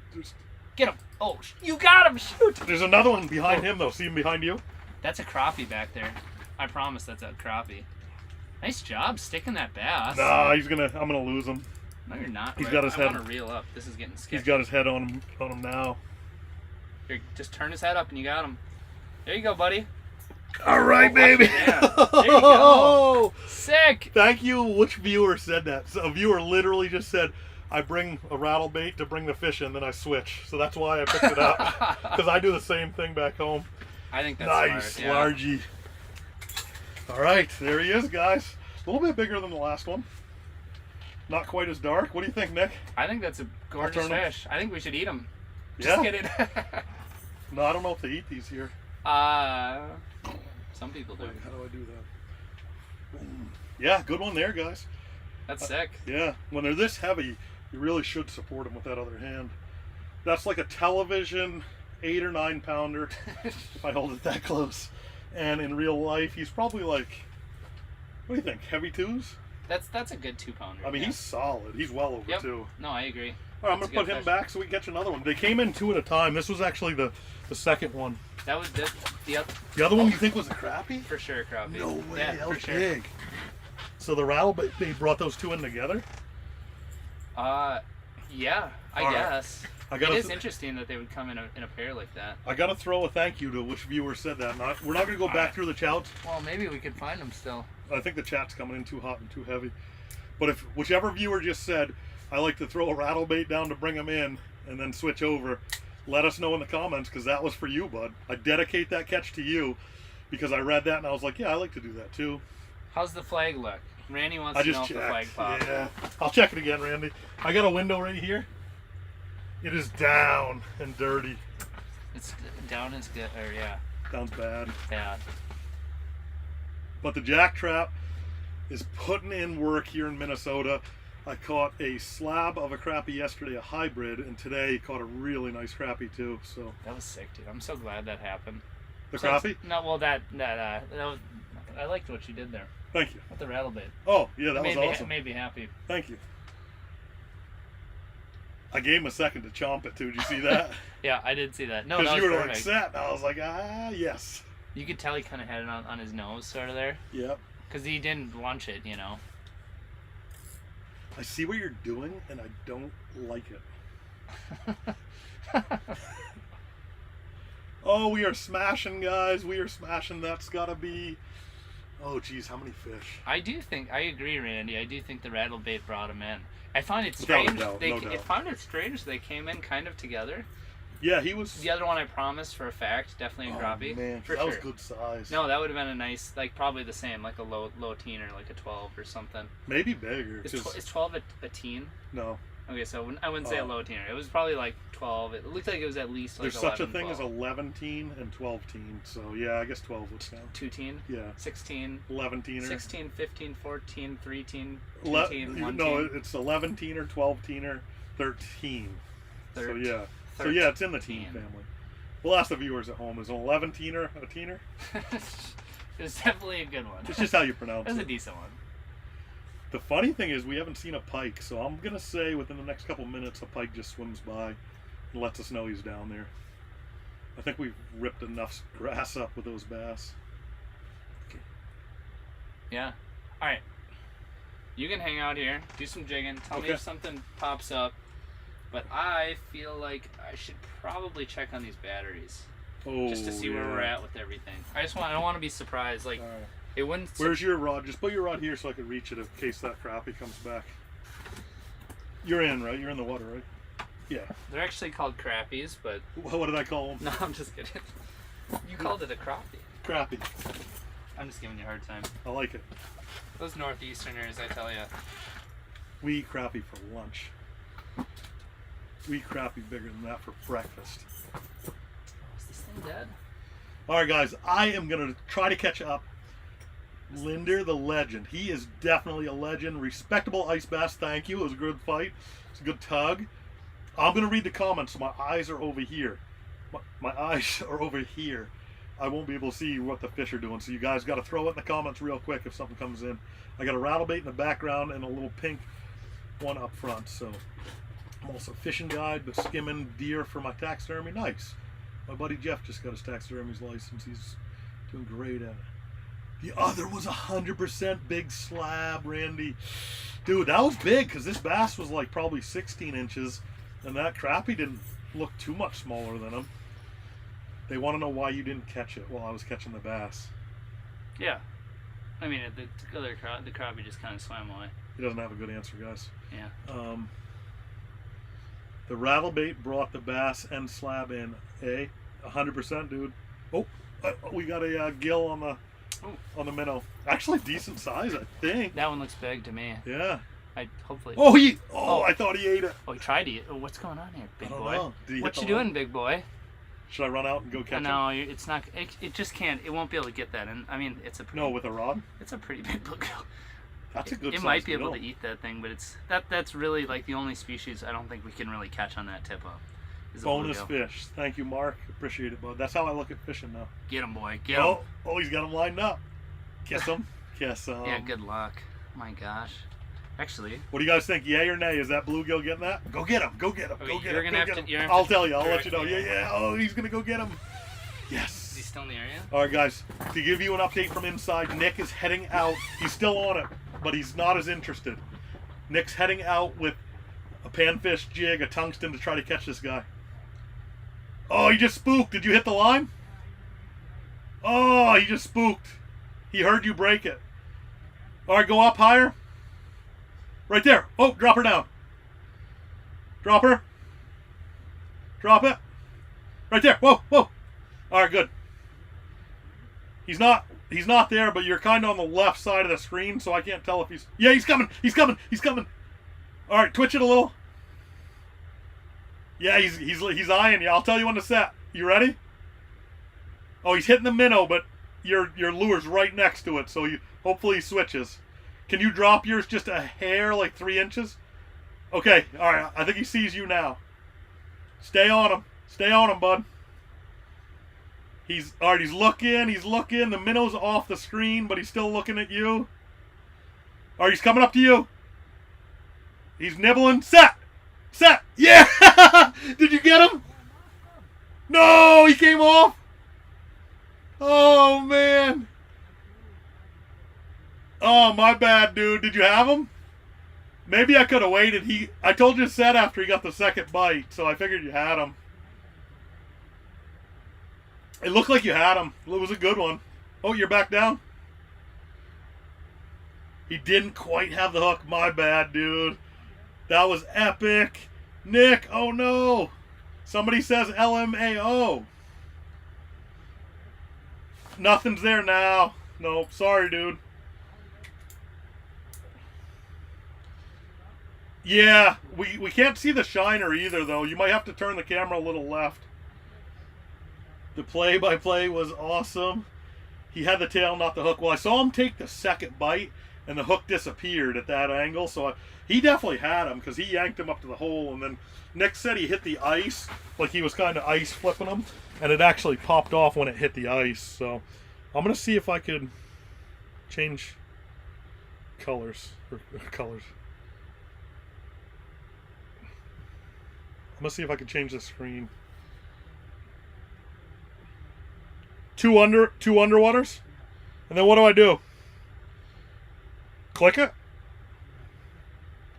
Get him. Oh, you got him. Shoot. There's another one behind him, though. See him behind you? That's a crappie back there. I promise that's a crappie. Nice job sticking that bass. Nah, I'm gonna lose him. No, you're not. He's got his head. I want to reel up. This is getting sketchy. He's got his head on him now. Here, just turn his head up and you got him. There you go, buddy. All right, baby. There you go. Sick. Thank you. Which viewer said that? So a viewer literally just said, I bring a rattle bait to bring the fish in, then I switch. So that's why I picked it up. Because I do the same thing back home. I think that's nice, smart, largy. All right, there he is, guys. A little bit bigger than the last one. Not quite as dark. What do you think, Nick? I think that's a gorgeous fish. I think we should eat him. Yeah? Just kidding. No, I don't know if they eat these here. Some people do. Wait, how do I do that? Yeah, good one there, guys. That's sick. Yeah, when they're this heavy, you really should support them with that other hand. That's like a television 8 or 9 pounder if I hold it that close. And in real life, he's probably like, what do you think, heavy 2s? That's a good 2-pounder. I mean, he's solid. He's well over 2. No, I agree. All right, I'm going to put him back so we can catch another one. They came in 2 at a time. This was actually the second one. That was the other one you think was a crappie? For sure, crappie. No way, yeah, that was sure. big. So the rattle, they brought those 2 in together? Yeah, I guess. It is interesting that they would come in a pair like that. I got to throw a thank you to which viewer said that. We're not going to go back through the chats. Well, maybe we could find them still. I think the chat's coming in too hot and too heavy. But if whichever viewer just said, I like to throw a rattle bait down to bring them in and then switch over, let us know in the comments, because that was for you, bud. I dedicate that catch to you because I read that and I was like, yeah, I like to do that too. How's the flag look? Randy wants to know if the flag popped. Yeah, I'll check it again, Randy. I got a window right here. It is down and dirty. It's down is good, or yeah. Down's bad. Bad. But the jack trap is putting in work here in Minnesota. I caught a slab of a crappie yesterday, a hybrid, and today caught a really nice crappie too. So That was sick, dude. I'm so glad that happened. the So crappie? No, well, that was, I liked what you did there Thank you. with the rattle bait. Oh, yeah, that was awesome. Made me happy. Thank you. I gave him a second to chomp it too. Did you see that? Yeah, I did see that. No, Because that you was were like perfect. set, and I was like, yes. You could tell he kind of had it on his nose, sort of there, Yep. because he didn't launch it, you know. I see what you're doing, and I don't like it. Oh, we are smashing, guys. We are smashing. That's got to be... Oh, geez, how many fish? I agree, Randy. I do think the rattle bait brought him in. I find it Without a strange. doubt, no doubt. I found it strange they came in kind of together. Yeah, he was... The other one I promised for a fact, definitely a crappie. Man, for that was sure. good size. No, that would have been a nice, like probably the same, like a low teener, like a 12 or something. Maybe bigger. Is 12 a teen? No. Okay, so I wouldn't say a low teener. It was probably like 12. It looked like it was at least like There's 11, such a thing 12. as 11 teen and 12 teen. So, yeah, I guess 12 would count. 2 teen? Yeah. 16? 11 teener. 16, 15, 14, 3 teen, 2 Le- teen, 1 no, teen. it's 11 teener, 12 teener, 13. So, yeah. So, yeah, it's in the teen 13. family. We'll ask the viewers at home. Is an 11 teener a teener? It was definitely a good one. It's just how you pronounce It was a it. decent one. The funny thing is we haven't seen a pike, so I'm going to say within the next couple minutes a pike just swims by and lets us know he's down there. I think we've ripped enough grass up with those bass. Yeah. All right. You can hang out here, do some jigging. Tell me Okay. if something pops up. But I feel like I should probably check on these batteries Oh, just to see where we're at with everything. I don't want to be surprised. Like All right. it wouldn't. Where's your rod? Just put your rod here so I can reach it in case that crappie comes back. You're in, right? You're in the water, right? Yeah. They're actually called crappies, but What did I call them? no, I'm just kidding. You called it a crappie. Crappie. I'm just giving you a hard time. I like it. Those northeasterners, I tell you. We eat crappie for lunch. We eat crappie bigger than that for breakfast. Is this thing dead? All right, guys. I am going to try to catch up. Lindner, the legend. He is definitely a legend. Respectable ice bass. Thank you. It was a good fight. It's a good tug. I'm going to read the comments. So my eyes are over here. My eyes are over here. I won't be able to see what the fish are doing. So you guys got to throw it in the comments real quick if something comes in. I got a rattle bait in the background and a little pink one up front. So I'm also fishing guide, but skimming deer for my taxidermy. Nice. My buddy Jeff just got his taxidermy's license. He's doing great at it. The other was 100% big slab, Randy. Dude, that was big because this bass was like probably 16 inches, and that crappie didn't look too much smaller than him. They want to know why you didn't catch it while I was catching the bass. Yeah. I mean, the crappie just kind of swam away. He doesn't have a good answer, guys. Yeah. The rattle bait brought the bass and slab in. 100%, dude. Oh, we got a gill on the minnow. Actually, decent size, I think. That one looks big to me. Yeah. Hopefully. Oh, I thought he ate it. Oh, he tried to eat. Oh, what's going on here, big I don't boy? know. Did he What hit you the line? doing, big boy? Should I run out and go catch him? No, it's not. It just can't. It won't be able to get that. And I mean, it's a pretty, No, with a rod? It's a pretty big bluegill. That's a good It might size be able gill. to eat that thing, but that's really like the only species I don't think we can really catch on that tip of. Is a Bonus bluegill. fish. Thank you, Mark. Appreciate it, bud. That's how I look at fishing now. Get him, boy. Get him. Oh, he's got him lined up. Kiss him. Kiss him. Yeah, good luck. Oh my gosh. Actually, What do you guys think? Yay or nay? Is that bluegill getting that? Go get him. Go get him. Okay, Go get you're him. gonna Go have get to- you're him. gonna have I'll to tell you. I'll let you know. direct Yeah, me. yeah. Oh, he's going to go get him. is he Yes. still in the area? All right, guys. To give you an update from inside, Nick is heading out. He's still on it, but he's not as interested. Nick's heading out with a panfish jig, a tungsten, to try to catch this guy. Oh, he just spooked. Did you hit the line? Oh, he just spooked. He heard you break it. All right, go up higher. Right there. Oh, drop her down. Drop her. Drop it. Right there. Whoa, whoa. All right, good. He's not there, but you're kind of on the left side of the screen, so I can't tell if he's... Yeah, he's coming. He's coming. He's coming. All right, twitch it a little. Yeah, he's eyeing you. I'll tell you when to set. You ready? Oh, he's hitting the minnow, but your lure's right next to it, so hopefully he switches. Can you drop yours just a hair, like 3 inches? Okay, all right. I think he sees you now. Stay on him. Stay on him, bud. He's all right. He's looking. He's looking. The minnow's off the screen, but he's still looking at you. All right, he's coming up to you. He's nibbling. Set. Set. Yeah. Did you get him? No, he came off. Oh man. Oh, my bad, dude. Did you have him? Maybe I could have waited. I told you to set after he got the second bite, so I figured you had him. It looked like you had him. It was a good one. Oh, you're back down? He didn't quite have the hook. My bad, dude. That was epic. Nick, oh no. Somebody says LMAO. Nothing's there now. Nope, sorry, dude. Yeah, we can't see the shiner either, though. You might have to turn the camera a little left. The play-by-play was awesome. He had the tail, not the hook. Well, I saw him take the second bite, and the hook disappeared at that angle. So he definitely had him, because he yanked him up to the hole. And then Nick said he hit the ice, like he was kind of ice flipping him. And it actually popped off when it hit the ice. So I'm going to see if I could change colors. I'm going to see if I can change the screen. Two underwaters? And then what do I do? Click it?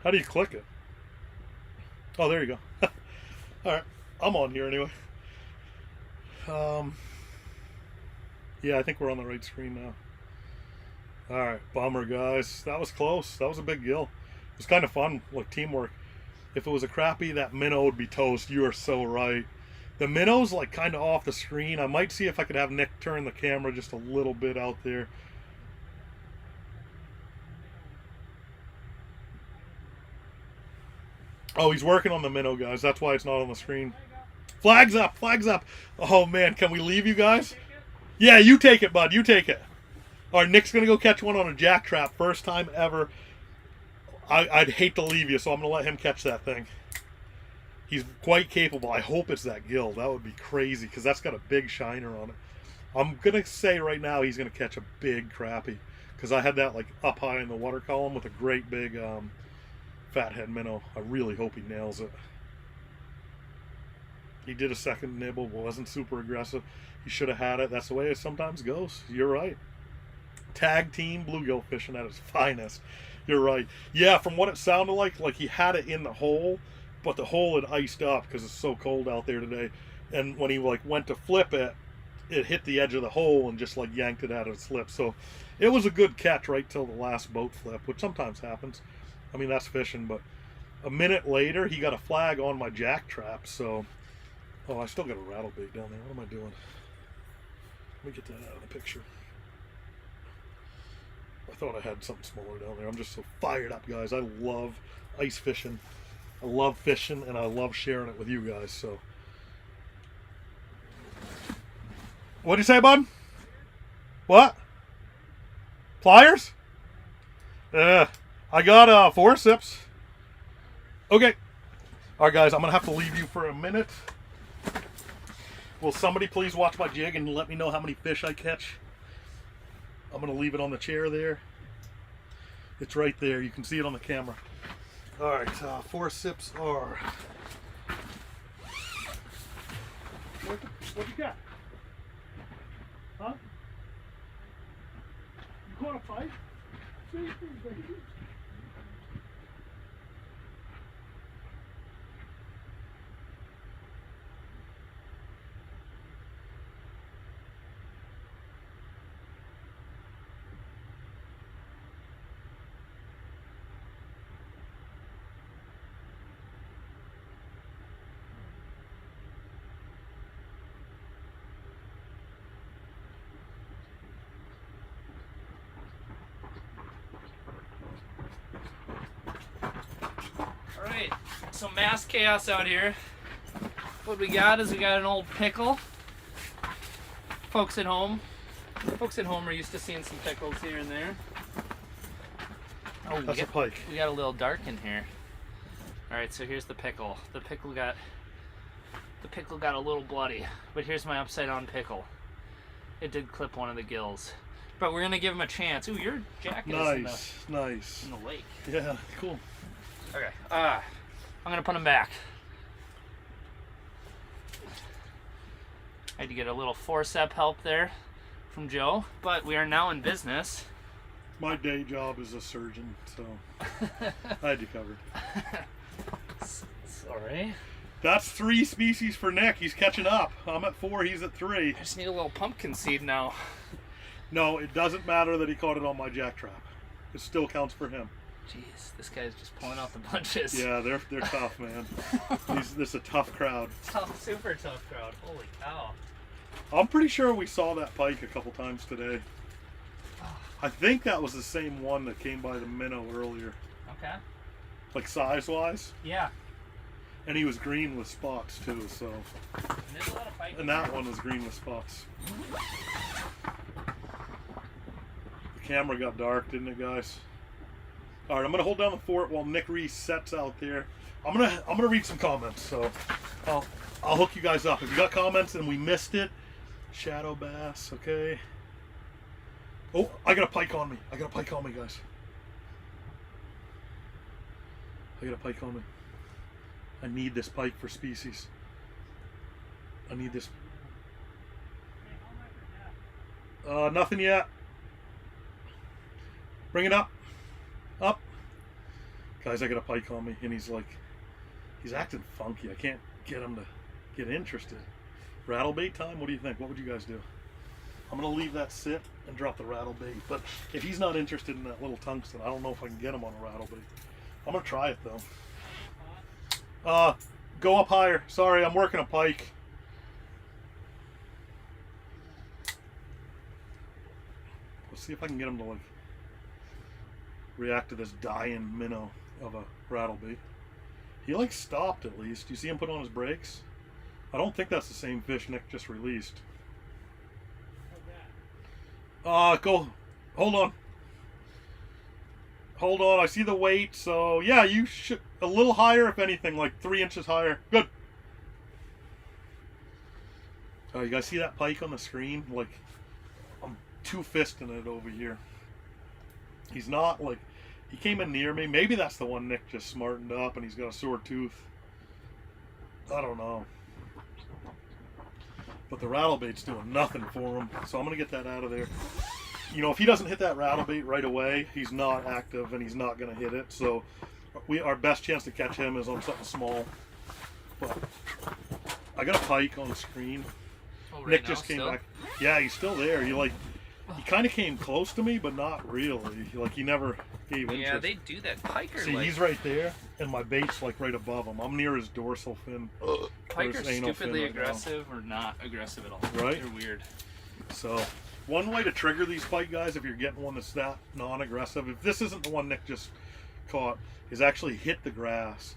How do you click it? Oh, there you go. Alright, I'm on here anyway. Yeah, I think we're on the right screen now. Alright, bummer, guys. That was close. That was a big gill. It was kind of fun, like teamwork. If it was a crappie, that minnow would be toast. You are so right. The minnow's like kind of off the screen. I might see if I could have Nick turn the camera just a little bit out there. Oh, he's working on the minnow, guys. That's why it's not on the screen. Flags up, flags up. Oh, man, can we leave, you guys? Yeah, you take it, bud. You take it. All right, Nick's going to go catch one on a jack trap. First time ever. I'd hate to leave you, so I'm going to let him catch that thing. He's quite capable. I hope it's that gill. That would be crazy, because that's got a big shiner on it. I'm going to say right now he's going to catch a big crappie, because I had that like up high in the water column with a great big fathead minnow. I really hope he nails it. He did a second nibble, but wasn't super aggressive. He should have had it. That's the way it sometimes goes. You're right. Tag team bluegill fishing at its finest. You're right. Yeah, from what it sounded like he had it in the hole, but the hole had iced up because it's so cold out there today. And when he like went to flip it, it hit the edge of the hole and just like yanked it out of its slip. So it was a good catch right till the last boat flip, which sometimes happens. I mean, that's fishing, but a minute later, he got a flag on my jack trap. So, oh, I still got a rattle bait down there. What am I doing? Let me get that out of the picture. I thought I had something smaller down there. I'm just so fired up, guys. I love ice fishing. I love fishing, and I love sharing it with you guys. So, what'd you say, bud? What? Pliers? I got forceps. Okay. All right, guys. I'm gonna have to leave you for a minute. Will somebody please watch my jig and let me know how many fish I catch? I'm going to leave it on the chair there. It's right there. You can see it on the camera. All right, forceps are... What you got? Huh? You caught a pike? Baby. Alright, so mass chaos out here. What we got is we got an old pickle. Folks at home are used to seeing some pickles here and there. Oh, That's a pike. We got a little dark in here. All right, so here's the pickle. The pickle got a little bloody, but here's my upside down pickle. It did clip one of the gills, but we're gonna give him a chance. Ooh, your jacket is nice. in the lake. Yeah, cool. Okay, I'm gonna put him back. I had to get a little forceps help there from Joe, but we are now in business. My day job is a surgeon, so I had you covered. Sorry. That's 3 species for Nick. He's catching up. I'm at 4. He's at 3. I just need a little pumpkin seed now. No, it doesn't matter that he caught it on my jack trap. It still counts for him. Jeez, this guy's just pulling out the punches. Yeah, they're tough, man. This is a tough crowd. Super tough crowd. Holy cow. I'm pretty sure we saw that pike a couple times today. I think that was the same one that came by the minnow earlier. Okay. Like size-wise. Yeah. And he was green with spots too, so. And there's a lot of pike. And that one was green with spots. The camera got dark, didn't it, guys? All right, I'm gonna hold down the fort while Nick resets out there. I'm gonna read some comments, so I'll hook you guys up. If you got comments and we missed it, shadow bass, okay. Oh, I got a pike on me. I got a pike on me, guys. I got a pike on me. I need this pike for species. I need this. Nothing yet. Bring it up. Up. Guys, I got a pike on me, and he's acting funky. I can't get him to get interested. Rattle bait time? What do you think? What would you guys do? I'm going to leave that sit and drop the rattle bait. But if he's not interested in that little tungsten, I don't know if I can get him on a rattle bait. I'm going to try it, though. Go up higher. Sorry, I'm working a pike. Let's see if I can get him to, react to this dying minnow of a rattle bait. He, stopped at least. You see him put on his brakes? I don't think that's the same fish Nick just released. Go. Hold on. Hold on. I see the weight. So, yeah, you should. A little higher, if anything. 3 inches higher. Good. You guys see that pike on the screen? I'm 2-fisting it over here. He's not, he came in near me. Maybe that's the one Nick just smartened up and he's got a sore tooth. I don't know. But the rattle bait's doing nothing for him, so I'm going to get that out of there. If he doesn't hit that rattle bait right away, he's not active and he's not going to hit it. So our best chance to catch him is on something small. But I got a pike on the screen. Oh, right Nick now, just came still? back. Yeah, he's still there. He kind of came close to me, but not really. He never gave interest. Yeah, they do that. Pike are See, he's right there, and my bait's right above him. I'm near his dorsal fin. Pike are anal fin stupidly right aggressive or not aggressive at all. Right? They're weird. So, one way to trigger these pike, guys, if you're getting one that's that non-aggressive, if this isn't the one Nick just caught, is actually hit the grass.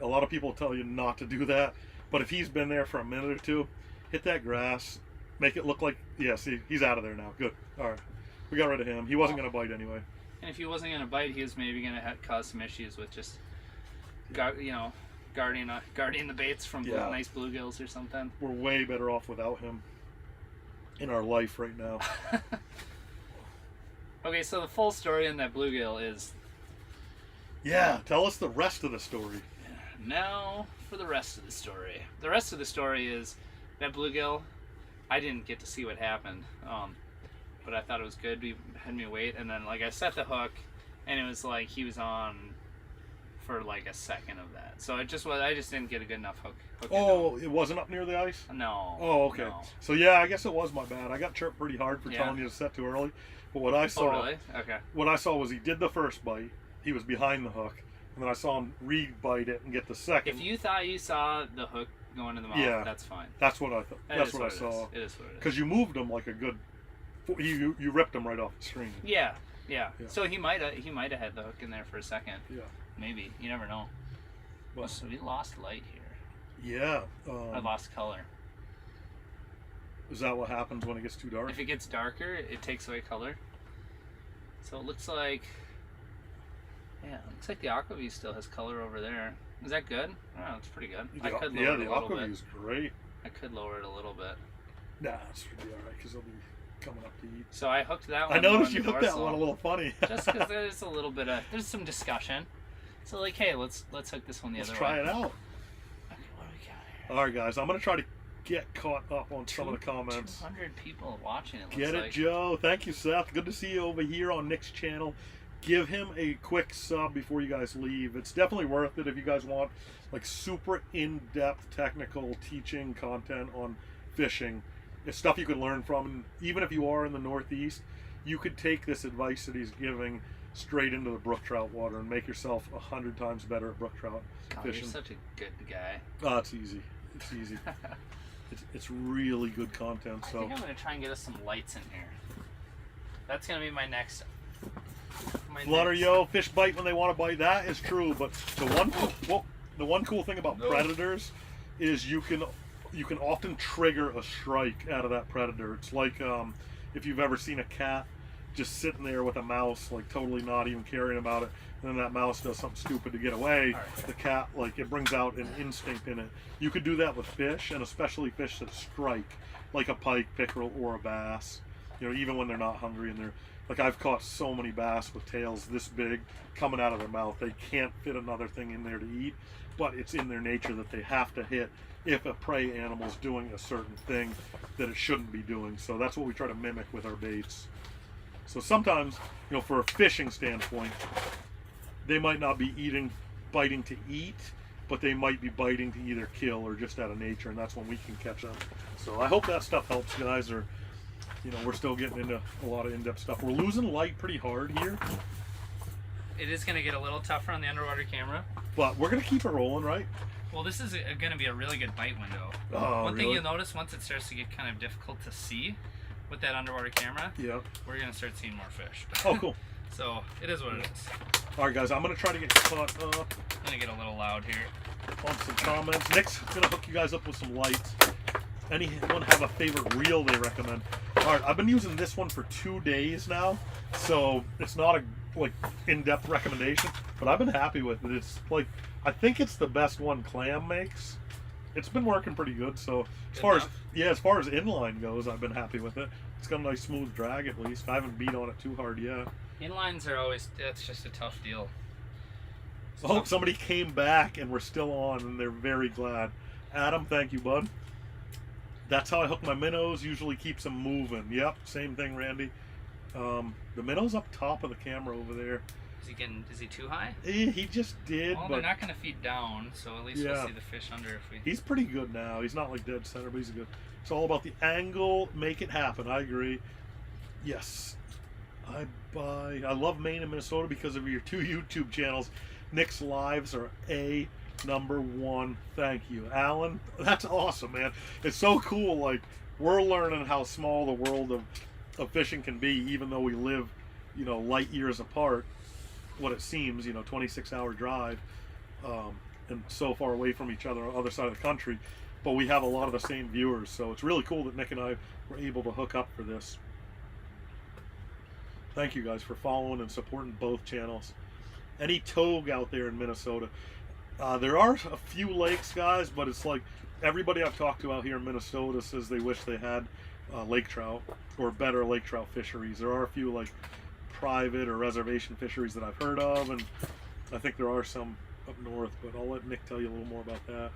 A lot of people tell you not to do that, but if he's been there for a minute or two, hit that grass, make it look like, yeah, see, he's out of there now. Good. All right. We got rid of him. He wasn't going to bite anyway. And if he wasn't going to bite, he was maybe going to cause some issues with just, guarding the baits from nice bluegills or something. We're way better off without him in our life right now. Okay, so the full story on that bluegill is... Yeah, tell us the rest of the story. Now for the rest of the story. The rest of the story is that bluegill, I didn't get to see what happened, but I thought it was good. We had me wait, and then I set the hook, and it was he was on for a second of that. So I just didn't get a good enough hook. Oh, it wasn't up near the ice? No. Oh, okay. No. So yeah, I guess it was my bad. I got chirped pretty hard for telling you to set too early. But what I saw, Oh, really? Okay. What I saw was he did the first bite. He was behind the hook, and then I saw him re-bite it and get the second. If you thought you saw the hook go into the mouth, that's fine. That's what I thought. That's what I saw. It is what it is. Because you moved him like a good. You ripped him right off the screen. Yeah. So he might have had the hook in there for a second. Yeah. Maybe, you never know. But, so we lost light here. Yeah. I lost color. Is that what happens when it gets too dark? If it gets darker, it takes away color. So it looks like Yeah, looks like the Aquaview still has color over there. Is that good? Oh, it's pretty good. The, I could yeah, lower the it a little Aquaview bit. is great. I could lower it a little bit. Nah, it should be alright because they'll be coming up to eat. So I hooked that one. I noticed on you the hooked that dorsal, one a little funny. just because there's a little bit of some discussion. So like, hey, let's hook this one the Let's other try way. it out. Okay, what do we got here? Alright, guys, I'm gonna try to get caught up on some of the comments. 200 people watching. It looks Get it, like. Joe. Thank you, Seth. Good to see you over here on Nick's channel. Give him a quick sub before you guys leave. It's definitely worth it if you guys want like super in-depth technical teaching content on fishing. It's stuff you can learn from. And even if you are in the Northeast, you could take this advice that he's giving straight into the brook trout water and make yourself 100 times better at brook trout fishing. You're such a good guy. Oh, it's easy. It's easy. It's really good content. So I think I'm gonna try and get us some lights in here. That's gonna be my next. Yo, fish bite when they want to bite. That is true, but the one cool thing about predators is you can often trigger a strike out of that predator. It's like if you've ever seen a cat just sitting there with a mouse, like totally not even caring about it, and then that mouse does something stupid to get away. The cat, like, it brings out an instinct in it. You could do that with fish, and especially fish that strike, like a pike, pickerel, or a bass. You know, even when they're not hungry and they're like, I've caught so many bass with tails this big coming out of their mouth. They can't fit another thing in there to eat, but it's in their nature that they have to hit if a prey animal's doing a certain thing that it shouldn't be doing. So that's what we try to mimic with our baits. So sometimes, you know, for a fishing standpoint, they might not be biting to eat, but they might be biting to either kill or just out of nature, and that's when we can catch them. So I hope that stuff helps, guys. Or, you know, we're still getting into a lot of in-depth stuff. We're losing light pretty hard here. It is going to get a little tougher on the underwater camera. But we're going to keep it rolling, right? Well, this is going to be a really good bite window. Oh, One thing really? you'll notice once it starts to get kind of difficult to see with that underwater camera, yeah, we're going to start seeing more fish. Oh, cool. So it is what it is. All right, guys, I'm going to try to get caught up I'm going to get a little loud here. on some comments. Nick's going to hook you guys up with some lights. Anyone have a favorite reel they recommend? All right, I've been using this one for 2 days now, so it's not a like in-depth recommendation, but I've been happy with it. It's like, I think it's the best one Clam makes. It's been working pretty good. So as far as inline goes, I've been happy with it. It's got a nice smooth drag at least. I haven't beat on it too hard yet. Inlines are always, that's just a tough deal. Oh, somebody came back and we're still on, and they're very glad. Adam, thank you, bud. That's how I hook my minnows. Usually keeps them moving. Yep, same thing, Randy. The minnow's up top of the camera over there. Is he too high? He just did. Well, but they're not going to feed down, so at least we'll see the fish under if we... He's pretty good now. He's not like dead center, but he's good. It's all about the angle. Make it happen. I agree. Yes. I love Maine and Minnesota because of your 2 YouTube channels. Nick's lives are #1. Thank you, Alan. That's awesome, man. It's so cool. Like, we're learning how small the world of fishing can be, even though we live, you know, light years apart. What it seems, you know, 26-hour drive, and so far away from each other on the other side of the country, but we have a lot of the same viewers. So it's really cool that Nick and I were able to hook up for this. Thank you guys for following and supporting both channels. Any togue out there in Minnesota? There are a few lakes, guys, but it's like everybody I've talked to out here in Minnesota says they wish they had lake trout or better lake trout fisheries. There are a few like private or reservation fisheries that I've heard of, and I think there are some up north, but I'll let Nick tell you a little more about that.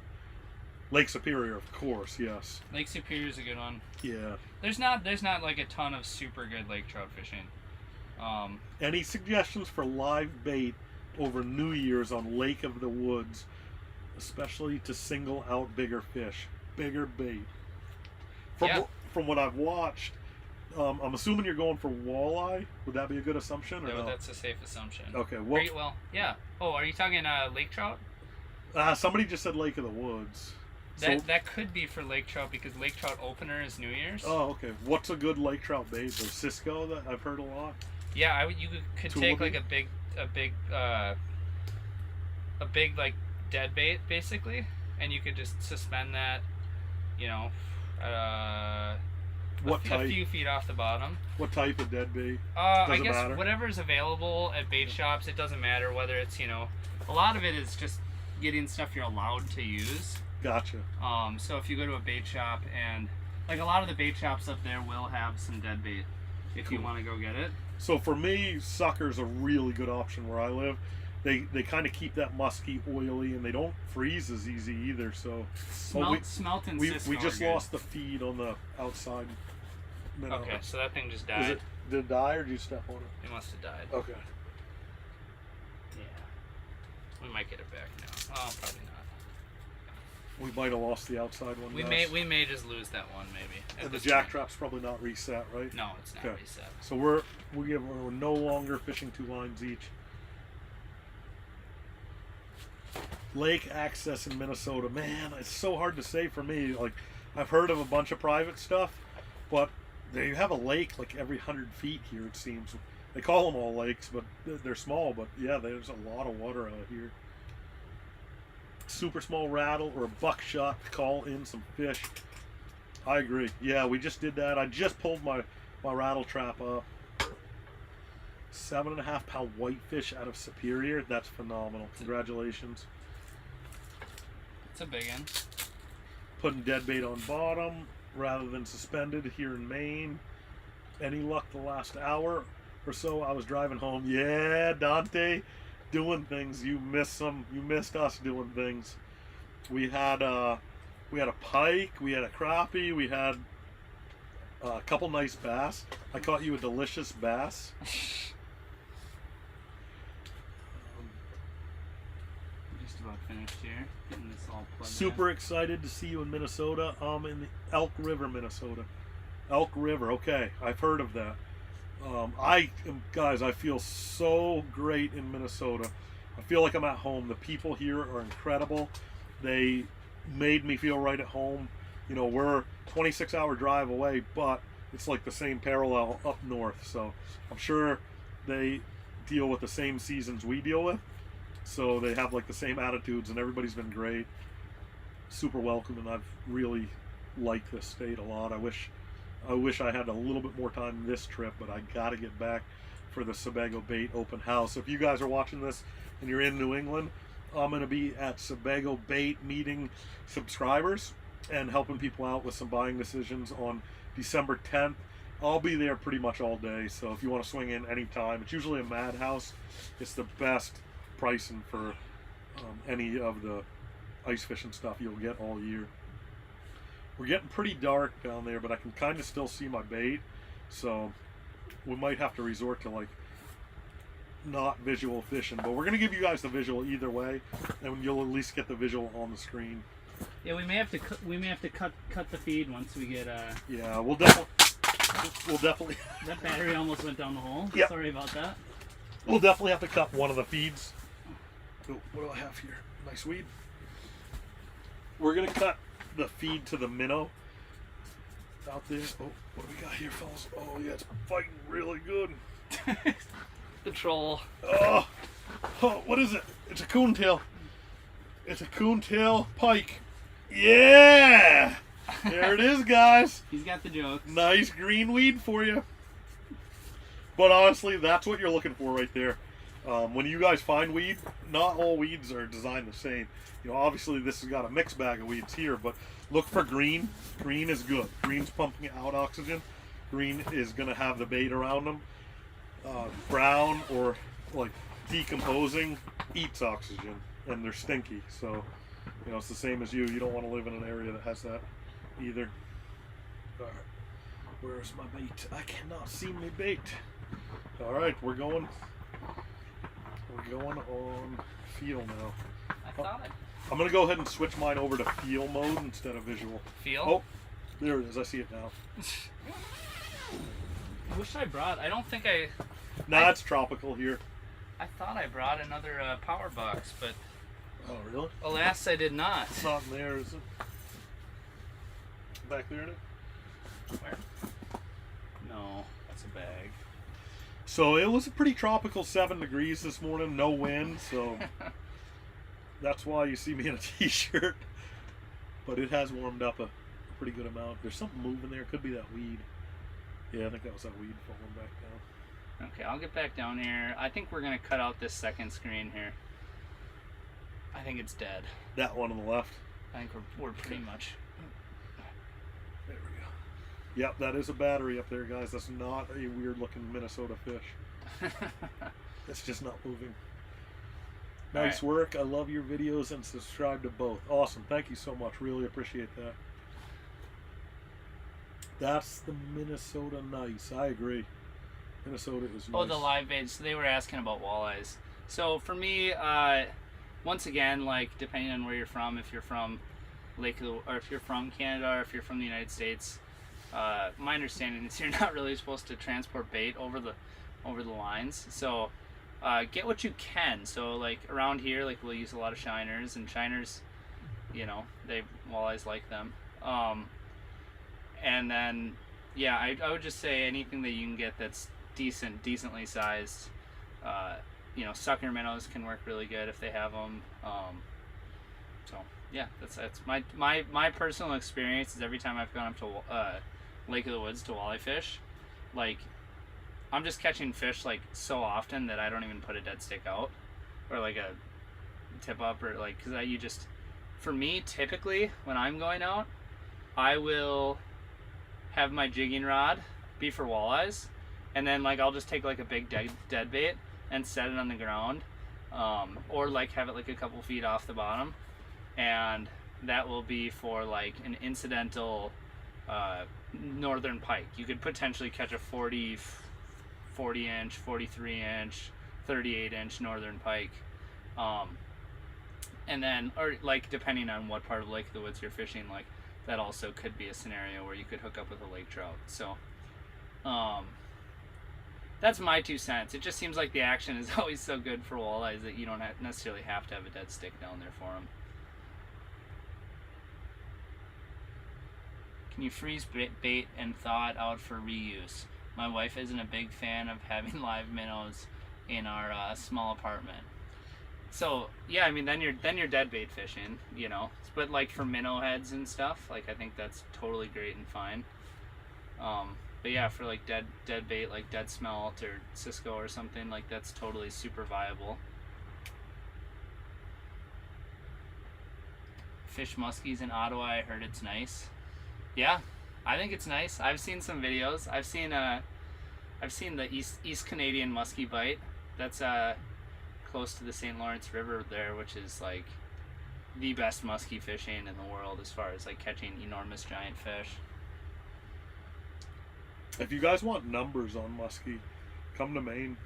Lake Superior, of course, yes. Lake Superior is a good one. Yeah. There's not like a ton of super good lake trout fishing. Any suggestions for live bait over New Year's on Lake of the Woods, especially to single out bigger fish, bigger bait? From what I've watched, I'm assuming you're going for walleye. Would that be a good assumption? Or no? That's a safe assumption. Okay. Well, yeah. Oh, are you talking lake trout? Somebody just said Lake of the Woods. That could be for lake trout because lake trout opener is New Year's. Oh, okay. What's a good lake trout bait? There's Cisco that I've heard a lot. Yeah, you could take like a big like dead bait basically, and you could just suspend that, you know, What type? A few feet off the bottom. What type of dead bait? I guess matter? whatever's available at bait shops. It doesn't matter whether it's, a lot of it is just getting stuff you're allowed to use. Gotcha. So if you go to a bait shop and like a lot of the bait shops up there will have some dead bait if you want to go get it. So for me, sucker's a really good option where I live. They kind of keep that musky, oily, and they don't freeze as easy either. So Smelt and Cisco we just are good. lost the feed on the outside. minnow. Okay, so that thing just died. Did it die or did you step on it? It must have died. Okay. Yeah. We might get it back now. Oh, probably not. We might have lost the outside one. We may just lose that one maybe. And the jack trap's probably not reset, right? No, it's not reset. So we're no longer fishing 2 lines each. Lake access in Minnesota, man, it's so hard to say for me. Like, I've heard of a bunch of private stuff, but they have a lake like every 100 feet here. It seems they call them all lakes, but they're small. But yeah, there's a lot of water out here. Super small rattle or a buckshot to call in some fish. I agree. Yeah, we just did that. I just pulled my rattle trap up. 7.5 pound whitefish out of Superior. That's phenomenal. Congratulations. It's a big one. Putting dead bait on bottom rather than suspended here in Maine. Any luck the last hour or so? I was driving home. Yeah, Dante, doing things. You missed us doing things. We had a pike. We had a crappie. We had a couple nice bass. I caught you a delicious bass. About finished here. Getting this all plugged Super excited to see you in Minnesota. In the Elk River, Minnesota. Elk River. Okay, I've heard of that. Guys, I feel so great in Minnesota. I feel like I'm at home. The people here are incredible. They made me feel right at home. We're 26-hour drive away, but it's like the same parallel up north. So I'm sure they deal with the same seasons we deal with. So they have like the same attitudes, and everybody's been great, super welcome, and I've really liked this state a lot. I wish I had a little bit more time this trip, but I got to get back for the Sebago Bait open house. So if you guys are watching this and you're in New England, I'm going to be at Sebago Bait meeting subscribers and helping people out with some buying decisions on December 10th. I'll be there pretty much all day, so if you want to swing in anytime, it's usually a madhouse. It's the best pricing for any of the ice fishing stuff you'll get all year. We're getting pretty dark down there, but I can kind of still see my bait, so we might have to resort to like not visual fishing, but we're gonna give you guys the visual either way, and you'll at least get the visual on the screen. Yeah, we may have to cut the feed once we get Yeah, we'll definitely that battery almost went down the hole. Yep. Sorry about that. We'll definitely have to cut one of the feeds. Oh, what do I have here? Nice weed. We're gonna cut the feed to the minnow out there. Oh, what do we got here, fellas? Oh yeah, it's fighting really good. The troll. Oh, what is it? It's a coontail. It's a coontail pike. Yeah! There it is, guys. He's got the jokes. Nice green weed for you. But honestly, that's what you're looking for right there. When you guys find weed, not all weeds are designed the same. Obviously this has got a mixed bag of weeds here, but look for green. Green is good. Green's pumping out oxygen. Green is going to have the bait around them. Brown or like decomposing eats oxygen, and they're stinky. So, it's the same as you. You don't want to live in an area that has that either. All right. Where's my bait? I cannot see my bait. All right, we're going on feel now. I'm going to go ahead and switch mine over to feel mode instead of visual. Feel? Oh, there it is. I see it now. I wish I brought. I don't think I. Nah, it's tropical here. I thought I brought another power box, but. Oh, really? Alas, I did not. It's not in there, is it? Back there in it? Where? No, that's a bag. So it was a pretty tropical 7 degrees this morning, no wind, so that's why you see me in a t-shirt. But it has warmed up a pretty good amount. There's something moving there. Could be that weed. Yeah, I think that was that weed falling back down. Okay, I'll get back down here. I think we're gonna cut out this second screen here. I think it's dead. That one on the left. I think we're pretty much. There we go. Yep, that is a battery up there, guys. That's not a weird looking Minnesota fish. It's just not moving. Nice work. I love your videos and subscribe to both. Awesome. Thank you so much. Really appreciate that. That's the Minnesota nice. I agree. Minnesota is nice. Oh, the live bait. So they were asking about walleyes. So for me, once again, like depending on where you're from, if you're from Lake of the, or if you're from Canada, or if you're from the United States, my understanding is you're not really supposed to transport bait over the lines. So get what you can. So like around here, like we'll use a lot of shiners, and shiners, you know, walleyes like them. And then yeah, I would just say anything that you can get that's decently sized. You know, sucker minnows can work really good if they have them. So yeah, that's my personal experience is every time I've gone up to Lake of the Woods to walleye fish, like I'm just catching fish like so often that I don't even put a dead stick out or like a tip up or like, because for me typically when I'm going out, I will have my jigging rod be for walleyes, and then like I'll just take like a big dead bait and set it on the ground, or like have it like a couple feet off the bottom, and that will be for like an incidental northern pike. You could potentially catch a 40 inch, 43 inch, 38 inch northern pike, and then, or like depending on what part of Lake of the Woods you're fishing, like that also could be a scenario where you could hook up with a lake trout. So that's my 2 cents. It just seems like the action is always so good for walleyes that you don't necessarily have to have a dead stick down there for them. Can you freeze bait and thaw it out for reuse? My wife isn't a big fan of having live minnows in our small apartment. So yeah, I mean then you're dead bait fishing, you know. But like for minnow heads and stuff, like I think that's totally great and fine. But yeah, for like dead bait, like dead smelt or Cisco or something, like that's totally super viable. Fish muskies in Ottawa, I heard it's nice. Yeah, I think it's nice. I've seen some videos. I've seen the East Canadian muskie bite. That's close to the St. Lawrence River there, which is like the best muskie fishing in the world as far as like catching enormous giant fish. If you guys want numbers on muskie, come to Maine.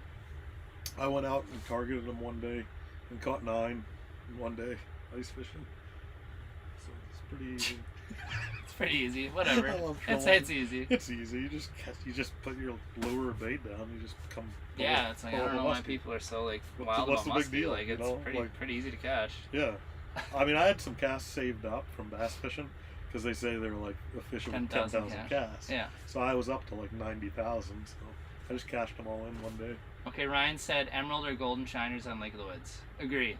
I went out and targeted them one day and caught 9 in one day ice fishing. So it's pretty easy. It's pretty easy. Whatever. I'd say it's easy. It's easy. You just put your lure or bait down. You just come. Yeah, it's like I don't know why people are so like wild about muskie. Big deal, like it's pretty easy to catch. Yeah, I mean I had some casts saved up from bass fishing because they say they're like a fish with 10,000 casts. Yeah. So I was up to like 90,000. So I just cashed them all in one day. Okay, Ryan said emerald or golden shiners on Lake of the Woods. Agree.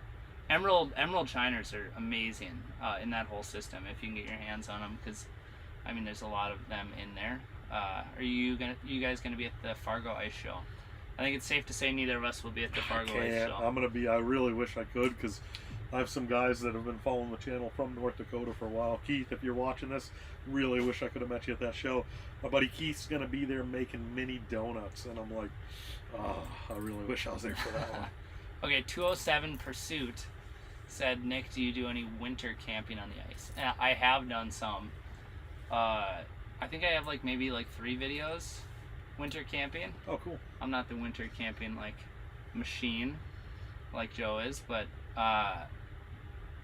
Emerald shiners are amazing in that whole system if you can get your hands on them, because I mean there's a lot of them in there. Are you guys gonna be at the Fargo Ice Show? I think it's safe to say neither of us will be at the Fargo Ice Show. I'm gonna be. I really wish I could, because I have some guys that have been following the channel from North Dakota for a while. Keith, if you're watching this, really wish I could have met you at that show. My buddy Keith's gonna be there making mini donuts, and I'm like, oh, I really wish I was there for that one. Okay, 207 Pursuit said, Nick, do you do any winter camping on the ice? I have done some. I think I have like maybe like 3 videos winter camping. Oh, cool. I'm not the winter camping like machine like Joe is, but I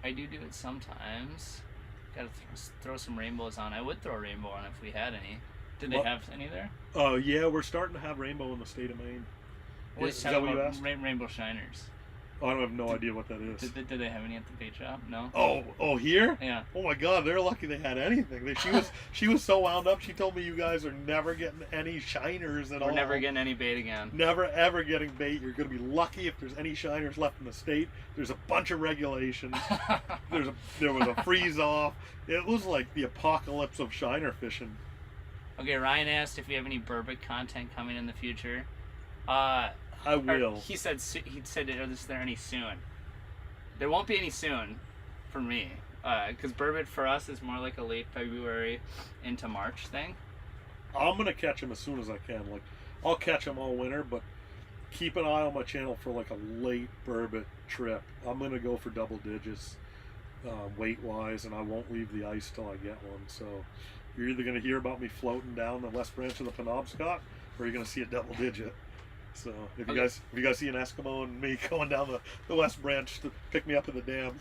do it sometimes. Gotta throw some rainbows on. I would throw a rainbow on if we had any. Did they have any there? Oh, yeah, we're starting to have rainbow in the state of Maine. Is that what you asked? Rainbow shiners. I have no idea what that is. Did they have any at the bait shop? No. Oh, here? Yeah. Oh my God, they're lucky they had anything. She was so wound up. She told me you guys are never getting any shiners at all. We're never getting any bait again. Never ever getting bait. You're going to be lucky if there's any shiners left in the state. There's a bunch of regulations. There was a freeze off. It was like the apocalypse of shiner fishing. Okay, Ryan asked if we have any burbot content coming in the future. I will. He said, is there any soon? There won't be any soon for me. Because burbot for us is more like a late February into March thing. I'm going to catch them as soon as I can. Like, I'll catch them all winter, but keep an eye on my channel for like a late burbot trip. I'm going to go for double digits weight-wise, and I won't leave the ice till I get one. So you're either going to hear about me floating down the west branch of the Penobscot, or you're going to see a double digit. So if you guys see an Eskimo and me going down the west branch to pick me up at the dam.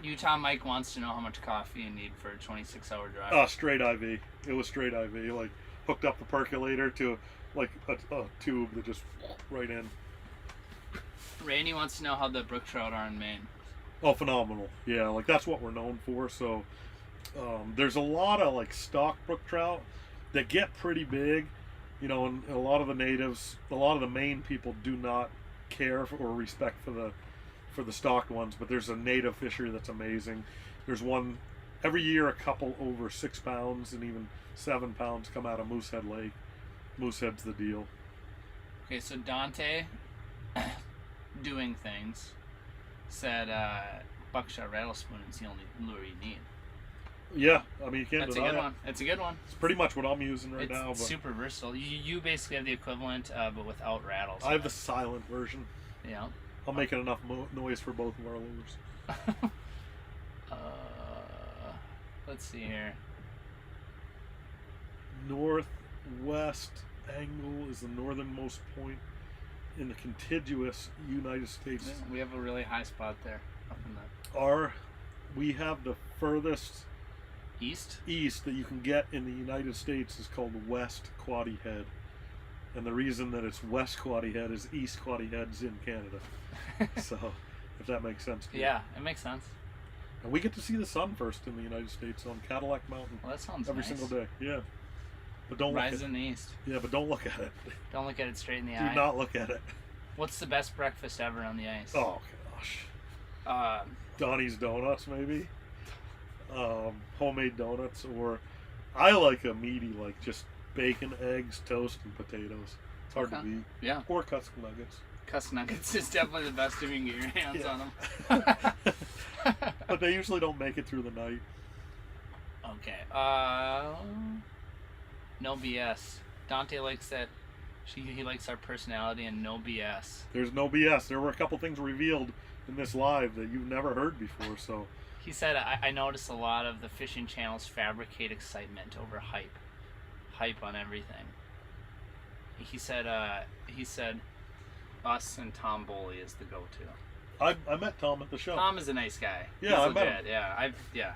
Utah Mike wants to know how much coffee you need for a 26-hour drive. Straight IV. It was straight IV. Like, hooked up the percolator to like a tube that just right in. Randy wants to know how the brook trout are in Maine. Oh, phenomenal. Yeah, like that's what we're known for. So there's a lot of like stock brook trout that get pretty big. You know, and a lot of the natives, a lot of the Maine people do not care for, or respect for the stocked ones, but there's a native fishery that's amazing. There's one every year, a couple over 6 pounds and even 7 pounds come out of Moosehead Lake. Moosehead's the deal. Okay, so Dante, doing things, said buckshot rattle spoon is the only lure you need. Yeah, I mean, you can't That's a deny good it. one. It's a good one. It's pretty much what I'm using right It's now. But super versatile. You basically have the equivalent, but without rattles. I have the silent version. Yeah. I'm making enough noise for both of our lures. Let's see here. Northwest angle is the northernmost point in the contiguous United States. Yeah, we have a really high spot there. Up in the We have the furthest east that you can get in the United States is called West Quaddy Head. And the reason that it's West Quaddy Head is East Quaddy Head's in Canada. So, if that makes sense to you. Yeah, it makes sense. And we get to see the sun first in the United States on Cadillac Mountain. Well, that sounds every nice. single day. Yeah. But don't Rise look at in the east. Yeah, but don't look at it. Don't look at it straight in the eye. Do not look at it. What's the best breakfast ever on the ice? Oh, gosh. Donnie's Donuts, maybe. Homemade donuts, or I like a meaty, like just bacon, eggs, toast, and potatoes. It's hard to beat. Yeah. Or custom nuggets. Custom nuggets is definitely the best if you can get your hands on them. But they usually don't make it through the night. Okay. No BS. Dante likes that. He likes our personality and no BS. There's no BS. There were a couple things revealed in this live that you've never heard before, so. He said, I noticed a lot of the fishing channels fabricate excitement over hype. Hype on everything. He said us and Tom Boley is the go-to. I met Tom at the show. Tom is a nice guy. Yeah, He's I legit. met him.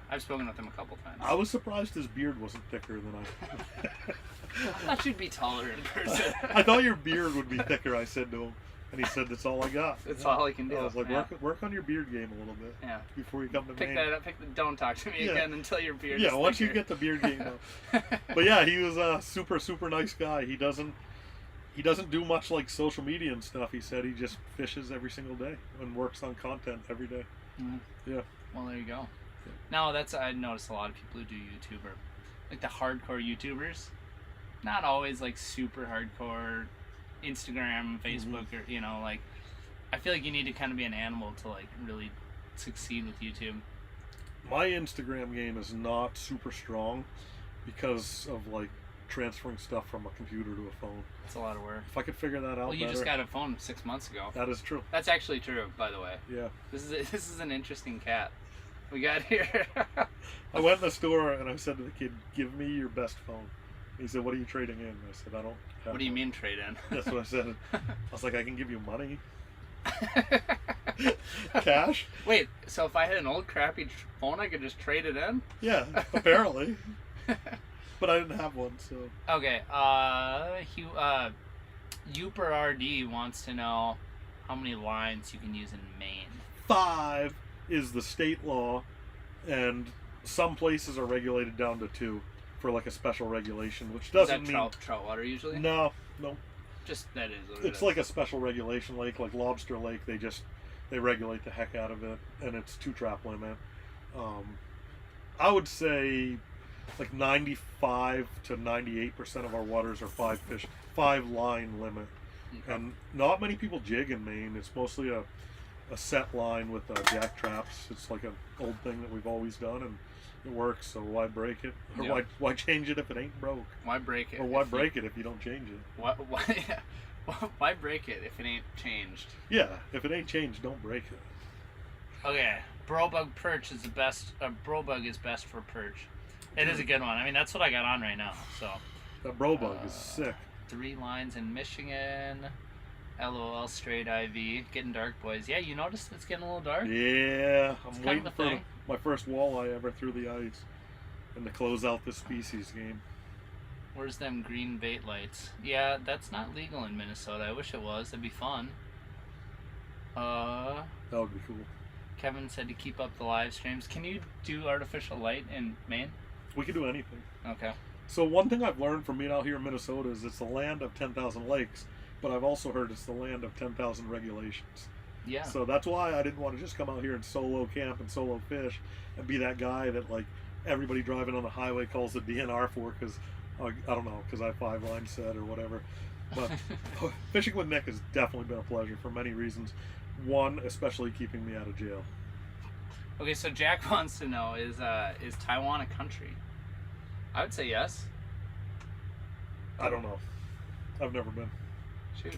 I've spoken with him a couple times. I was surprised his beard wasn't thicker than I thought you'd be taller in person. I thought your beard would be thicker, I said to him. And he said, that's all I got. That's all I can do. I was like, yeah. work on your beard game a little bit. Yeah. Before you come to Pick Maine. that up. Don't talk to me again until your beard is Yeah, once thicker. you get the beard game up. But yeah, he was a super, super nice guy. He doesn't do much like social media and stuff. He said he just fishes every single day and works on content every day. Mm-hmm. Yeah. Well, there you go. No, I noticed a lot of people who do YouTube are like the hardcore YouTubers. Not always like super hardcore Instagram, Facebook, or like I feel like you need to kind of be an animal to like really succeed with YouTube. My Instagram game is not super strong because of like transferring stuff from a computer to a phone. It's a lot of work. If I could figure that out Well, you better. just got a phone 6 months ago. That is true. That's actually true, by the way. Yeah. This is an interesting cat we got here. I went in the store and I said to the kid, "Give me your best phone." He said, "What are you trading in?" I said, "I don't have What do you one." mean trade in? That's what I said. I was like, "I can give you money." Cash? Wait, so if I had an old crappy phone, I could just trade it in? Yeah, apparently. But I didn't have one, so. Okay, Uper RD wants to know how many lines you can use in Maine? 5 is the state law, and some places are regulated down to 2 for like a special regulation, which doesn't mean trout water usually. No. Just that is. What It's like a special regulation lake, like Lobster Lake. They regulate the heck out of it, and it's 2 trap limit. I would say like 95 to 98% of our waters are 5 line limit. Okay. And not many people jig in Maine. It's mostly a set line with jack traps. It's like an old thing that we've always done, and it works. So why break it? Or Yeah. why change it if it ain't broke? Why break it? Or why break it if you don't change it? Why break it if it ain't changed? Yeah, if it ain't changed, don't break it. Okay, brobug perch is the best. Brobug is best for perch. It is a good one. I mean, that's what I got on right now. So That brobug is sick. 3 lines in Michigan. LOL straight IV. Getting dark, boys. Yeah, you noticed it's getting a little dark? Yeah, It's I'm kind waiting of a for thing. my first walleye ever through the ice, and to close out this species game. Where's them green bait lights? Yeah, that's not legal in Minnesota. I wish it was. That'd be fun. That would be cool. Kevin said to keep up the live streams. Can you do artificial light in Maine? We can do anything. Okay. So one thing I've learned from being out here in Minnesota is it's the land of 10,000 lakes, but I've also heard it's the land of 10,000 regulations. Yeah. So that's why I didn't want to just come out here and solo camp and solo fish and be that guy that like everybody driving on the highway calls the DNR for because I don't know, because I have 5 lines set or whatever. But fishing with Nick has definitely been a pleasure for many reasons. One, especially keeping me out of jail. Okay, so Jack wants to know, is Taiwan a country? I would say yes. I don't know. I've never been. Shoot.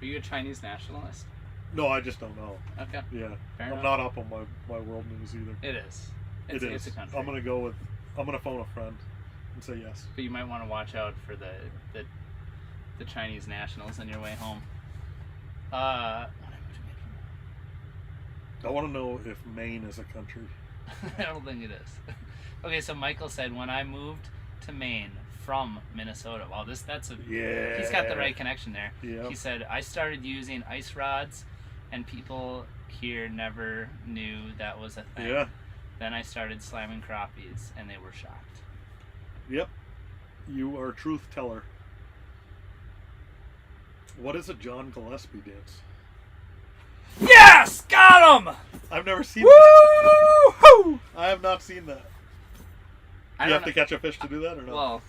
Are you a Chinese nationalist? No, I just don't know. Okay. Yeah. Fair I'm enough. not up on my world news either. It is. It is. It's a country. I'm gonna phone a friend and say yes. But you might want to watch out for the Chinese nationals on your way home. I want to know if Maine is a country. I don't think it is. Okay, so Michael said when I moved to Maine from Minnesota. Wow, that's a Yeah. He's got the right connection there. Yeah. He said I started using ice rods, and people here never knew that was a thing. Yeah. Then I started slamming crappies, and they were shocked. Yep. You are a truth teller. What is a John Gillespie dance? Yes! Got him! I've never seen that. Woo-hoo! I have not seen that. You have to catch a fish to do that or not? Well,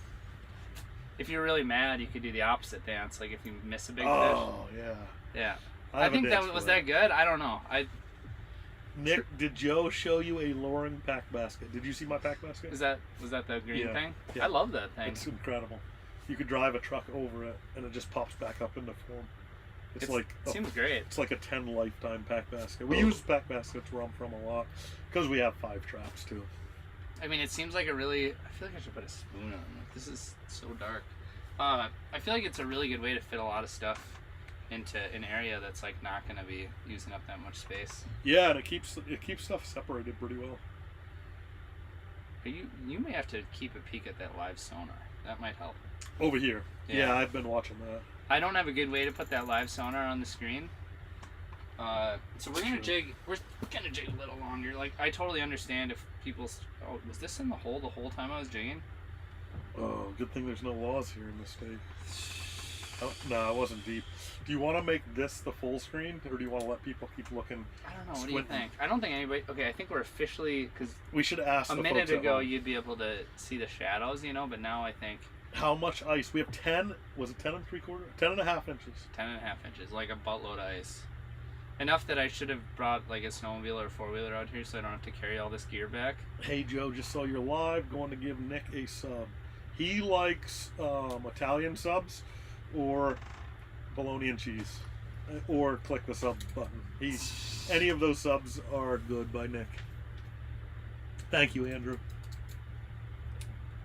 if you're really mad, you could do the opposite dance. Like if you miss a big oh, fish. yeah. Yeah. I I have a think dance that for was that good. I don't know. Nick, did Joe show you a luring pack basket? Did you see my pack basket? was that the green Yeah. thing? Yeah. I love that thing. It's incredible. You could drive a truck over it, and it just pops back up into form. It's like seems great. It's like a 10 lifetime pack basket. We use pack baskets where I'm from a lot because we have 5 traps too. I mean, it seems like I feel like I should put a spoon on. Like, this is so dark. I feel like it's a really good way to fit a lot of stuff into an area that's like not going to be using up that much space. Yeah, and it keeps stuff separated pretty well. But you may have to keep a peek at that live sonar. That might help. Over here. Yeah. Yeah, I've been watching that. I don't have a good way to put that live sonar on the screen. So we're gonna jig. We're gonna jig a little longer. Like I totally understand if people's. Oh, was this in the hole the whole time I was jigging? Oh, good thing there's no laws here in this state. Oh, no, it wasn't deep. Do you want to make this the full screen, or do you want to let people keep looking? I don't know. What do you think? I don't think anybody. Okay, I think we're officially because We should ask a the minute folks at ago home. you'd be able to see the shadows, you know, but now I think How much ice? We have 10. Was it 10 and 3/4? 10 and a half inches. 10.5 inches, like a buttload of ice. Enough that I should have brought like a snowmobile or 4-wheeler out here so I don't have to carry all this gear back. Hey Joe, just saw you're live. Going to give Nick a sub. He likes Italian subs or bologna and cheese, or click the sub button. Any of those subs are good by Nick. Thank you, Andrew.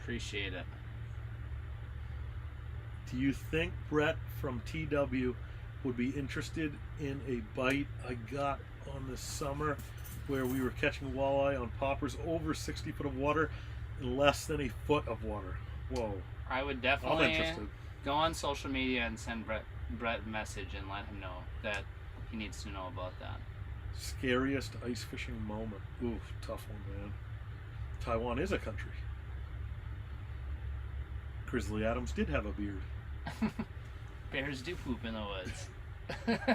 Appreciate it. Do you think Brett from TW would be interested in a bite I got on this summer where we were catching walleye on poppers over 60 foot of water in less than a foot of water? Whoa. I would I'm definitely interested. go on social media and send Brett a message and let him know that he needs to know about that. Scariest ice fishing moment. Ooh, tough one, man. Taiwan is a country. Grizzly Adams did have a beard. Bears do poop in the woods.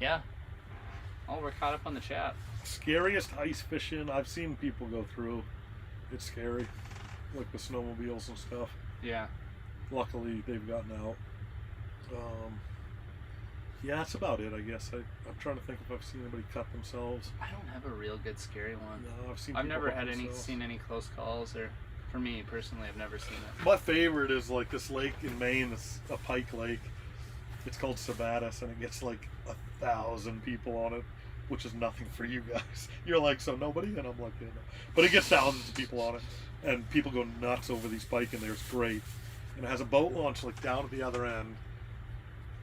Yeah. Oh, we're caught up on the chat. Scariest ice fishing I've seen people go through. It's scary. Like the snowmobiles and stuff. Yeah. Luckily, they've gotten out. Yeah, that's about it, I guess. I'm trying to think if I've seen anybody cut themselves. I don't have a real good scary one. No, I've seen. I've people never cut had themselves. seen any close calls, or for me personally, I've never seen it. My favorite is like this lake in Maine. It's a Pike lake. It's called Sabatis, and it gets like 1,000 people on it, which is nothing for you guys. You're like, so nobody? And I'm like, yeah, no. But it gets thousands of people on it, and people go nuts over these pike in there. It's great. And it has a boat launch like down at the other end,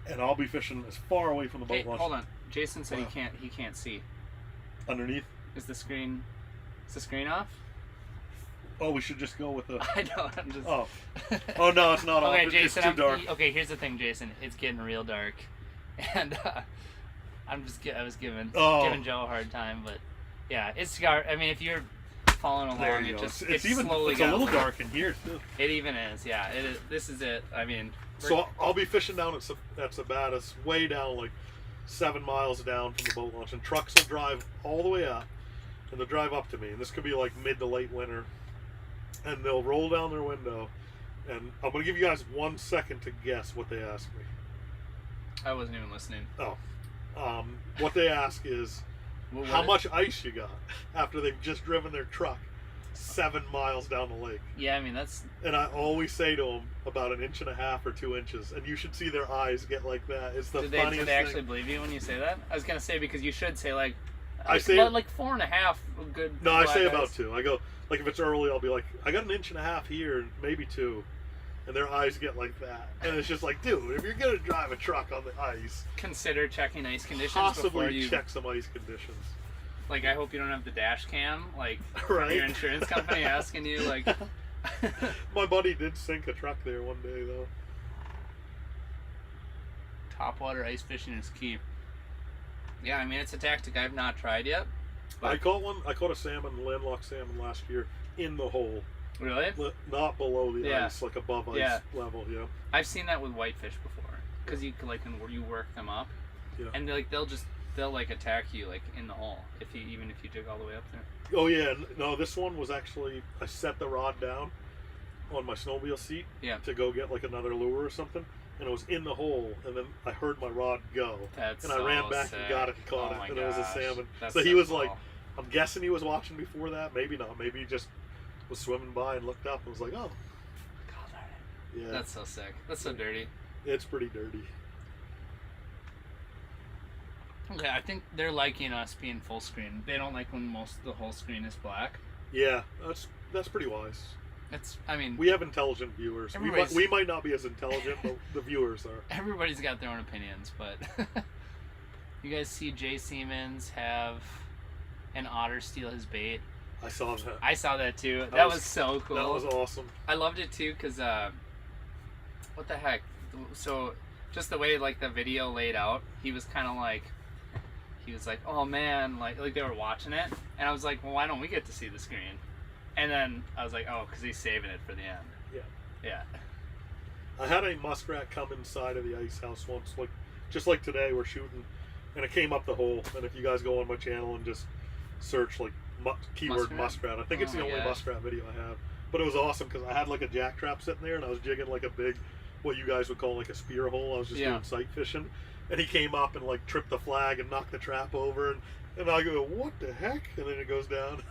and I'll be fishing as far away from the boat Hey, launch. hold on. Jason said Wow. he can't see. Underneath? Is the screen off? Oh, we should just go with the... I know. I'm just. Oh. Oh, no, it's not off. Okay, It's Jason. too dark. Okay, here's the thing, Jason. It's getting real dark, and I was giving Joe a hard time, but yeah, it's scar. I mean, if you're following There along, you it go. just It's it even slowly it's a got little worse. dark in here too. It even is. Yeah, it is. This is it. I mean, So I'll be fishing down at Sabatis, way down, like 7 miles down from the boat launch, and trucks will drive all the way up, and they'll drive up to me, and this could be like mid to late winter, and they'll roll down their window, and I'm gonna give you guys 1 second to guess what they ask me. I wasn't even listening. Oh, what they ask is What how much ice you got after they've just driven their truck 7 miles down the lake. Yeah, I mean that's. And I always say to them about 1.5 inches or 2 inches, and you should see their eyes get like that. It's the Did funniest they actually thing. believe you when you say that? I was gonna say because you should say like. I say like 4.5. Good. no, I black say ice. about 2. I go like if it's early, I'll be like, I got 1.5 inches here, maybe 2, and their eyes get like that, and it's just like, dude, if you're gonna drive a truck on the ice, Consider checking ice conditions before possibly you. check some ice conditions. Like, I hope you don't have the dash cam, like, Right. your insurance company asking you, like... My buddy did sink a truck there one day, though. Topwater ice fishing is key. Yeah, I mean, it's a tactic I've not tried yet. I caught a salmon, landlocked salmon last year in the hole. Really? Not below the Yeah. ice, like above ice Yeah. level, yeah. I've seen that with whitefish before. Because you, like, when you work them up, Yeah. and they'll, like, attack you, like, in the hole, even if you dig all the way up there. Oh yeah, no, this one was actually, I set the rod down on my snowmobile seat Yeah. to go get like another lure or something, and it was in the hole, and then I heard my rod go, That's and I so ran back sick. and got it and caught Oh my it, and it was a gosh. salmon. That's So he so was cool. like, I'm guessing he was watching before that, maybe not, maybe he just was swimming by and looked up and was like, oh, God darn it. yeah, That's so sick. That's so dirty. it's pretty dirty. Okay, I think they're liking us being full screen. They don't like when the whole screen is black. Yeah, that's pretty wise. I mean, We have intelligent viewers. Everybody's- We might not be as intelligent, but the viewers are. everybody's got their own opinions, but you guys see Jay Siemens have an otter steal his bait. I saw that. I saw that too. That was so cool. That was awesome. I loved it too because what the heck? So just the way like the video laid out, he was like, oh man, like they were watching it, and I was like, well, why don't we get to see the screen? And then I was like, oh, because he's saving it for the end. Yeah. Yeah. I had a muskrat come inside of the ice house once, like just like today we're shooting, and it came up the hole. And if you guys go on my channel and just search like keyword muskrat, I think it's Oh the my only gosh. muskrat video I have. But it was awesome because I had like a jack trap sitting there, and I was jigging like a big, what you guys would call like a spear hole. I was just Yeah. doing sight fishing, and he came up and like tripped the flag and knocked the trap over, and I go, what the heck? And then it goes down.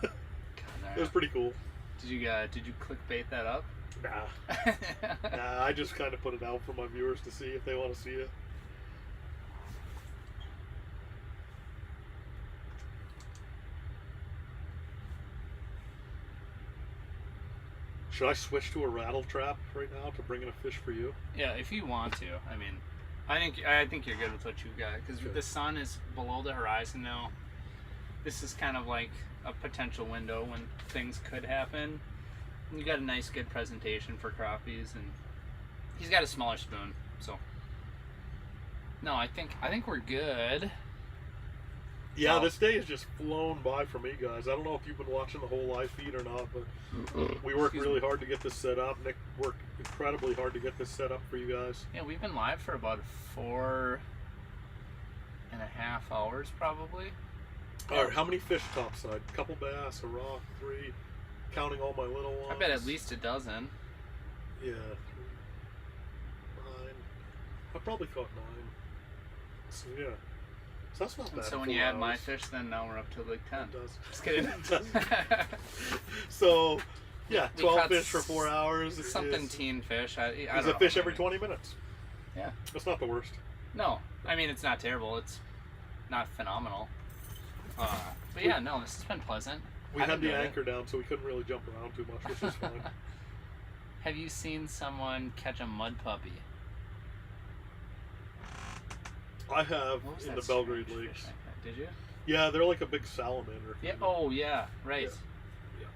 It was pretty cool. Did you clickbait that up? Nah. Nah, I just kind of put it out for my viewers to see if they want to see it. Should I switch to a rattle trap right now to bring in a fish for you? Yeah, if you want to. I mean, I think you're good with what you've got because Good. the sun is below the horizon now. This is kind of like a potential window when things could happen. And you got a nice, good presentation for crappies, and he's got a smaller spoon. So, no, I think we're good. Yeah, So- this day has just flown by for me, guys. I don't know if you've been watching the whole live feed or not, but we worked Excuse really me. hard to get this set up. Nick worked incredibly hard to get this set up for you guys. Yeah, we've been live for about 4.5 hours, probably. All right, how many fish topside? Couple bass, a rock, 3, counting all my little ones. I bet at least a dozen. Yeah, 3, 9. I probably caught 9. So yeah, so that's not And bad. so when 4 you add my hours. fish, then now we're up to like 10. It does. Just kidding. It does. So yeah, We 12 caught fish for 4 hours. Something is, teen fish. I is don't a know, fish every maybe. 20 minutes. Yeah. That's not the worst. No, I mean it's not terrible. It's not phenomenal. But yeah, no, this has been pleasant. We I've had the enjoyed it. anchor down, so we couldn't really jump around too much, which is fine. Have you seen someone catch a mud puppy? I have What was in that the Belgrade strange Lakes. fish I caught? Did you? Yeah, they're like a big salamander. Yeah. Oh, yeah. Right. Yeah.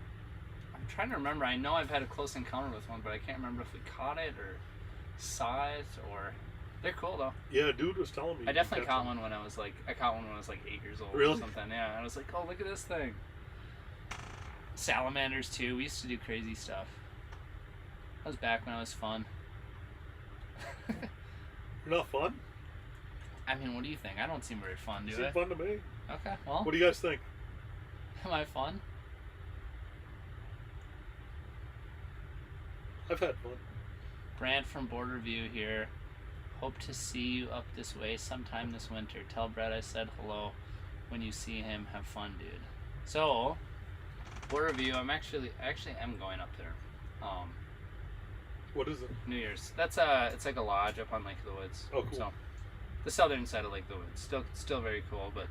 I'm trying to remember. I know I've had a close encounter with one, but I can't remember if we caught it or saw it or. They're cool though. Yeah, dude was telling me. I you definitely catch caught them. one when I was like 8 years old or Really? something. Yeah, I was like, oh, look at this thing. Salamanders too. We used to do crazy stuff. That was back when I was fun. You're not fun? I mean, what do you think? I don't seem very fun, do Seem I? fun to me. Okay, well, What do you guys think? am I fun? I've had fun. Brant from Border View here. Hope to see you up this way sometime this winter. Tell Brett I said hello when you see him. Have fun, dude. So, Border View, I'm actually am going up there. What is it? New Year's. It's like a lodge up on Lake of the Woods. Oh, cool. So, the southern side of Lake of the Woods. Still very cool, but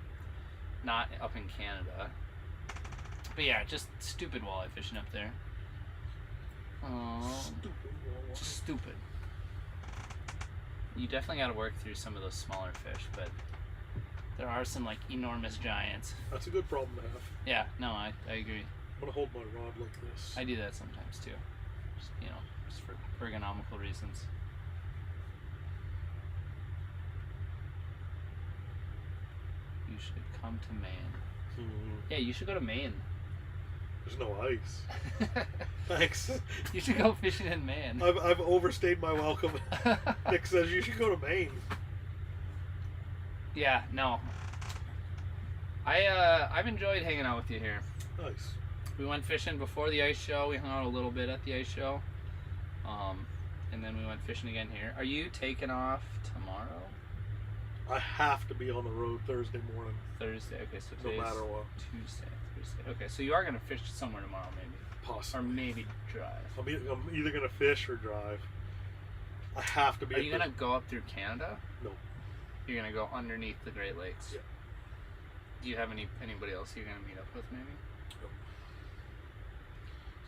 not up in Canada. But yeah, just stupid walleye fishing up there. Just stupid. You definitely got to work through some of those smaller fish, but there are some like enormous giants. That's a good problem to have. Yeah, no, I agree. I'm gonna hold my rod like this. I do that sometimes too. Just, just for ergonomical reasons. You should come to Maine. Yeah, you should go to Maine. There's no ice. Thanks. You should go fishing in Maine. I've overstayed my welcome. Nick says you should go to Maine. Yeah, no. I've enjoyed hanging out with you here. Nice. We went fishing before the ice show. We hung out a little bit at the ice show. And then we went fishing again here. Are you taking off tomorrow? I have to be on the road Thursday morning, Thursday. Okay, so no today's matter what. Tuesday. Okay, so you are gonna fish somewhere tomorrow, maybe, or Possibly. maybe drive. I'm either gonna fish or drive. I have to be. Are at you the- gonna go up through Canada? No. You're gonna go underneath the Great Lakes. Yeah. Do you have anybody else you're gonna meet up with, maybe?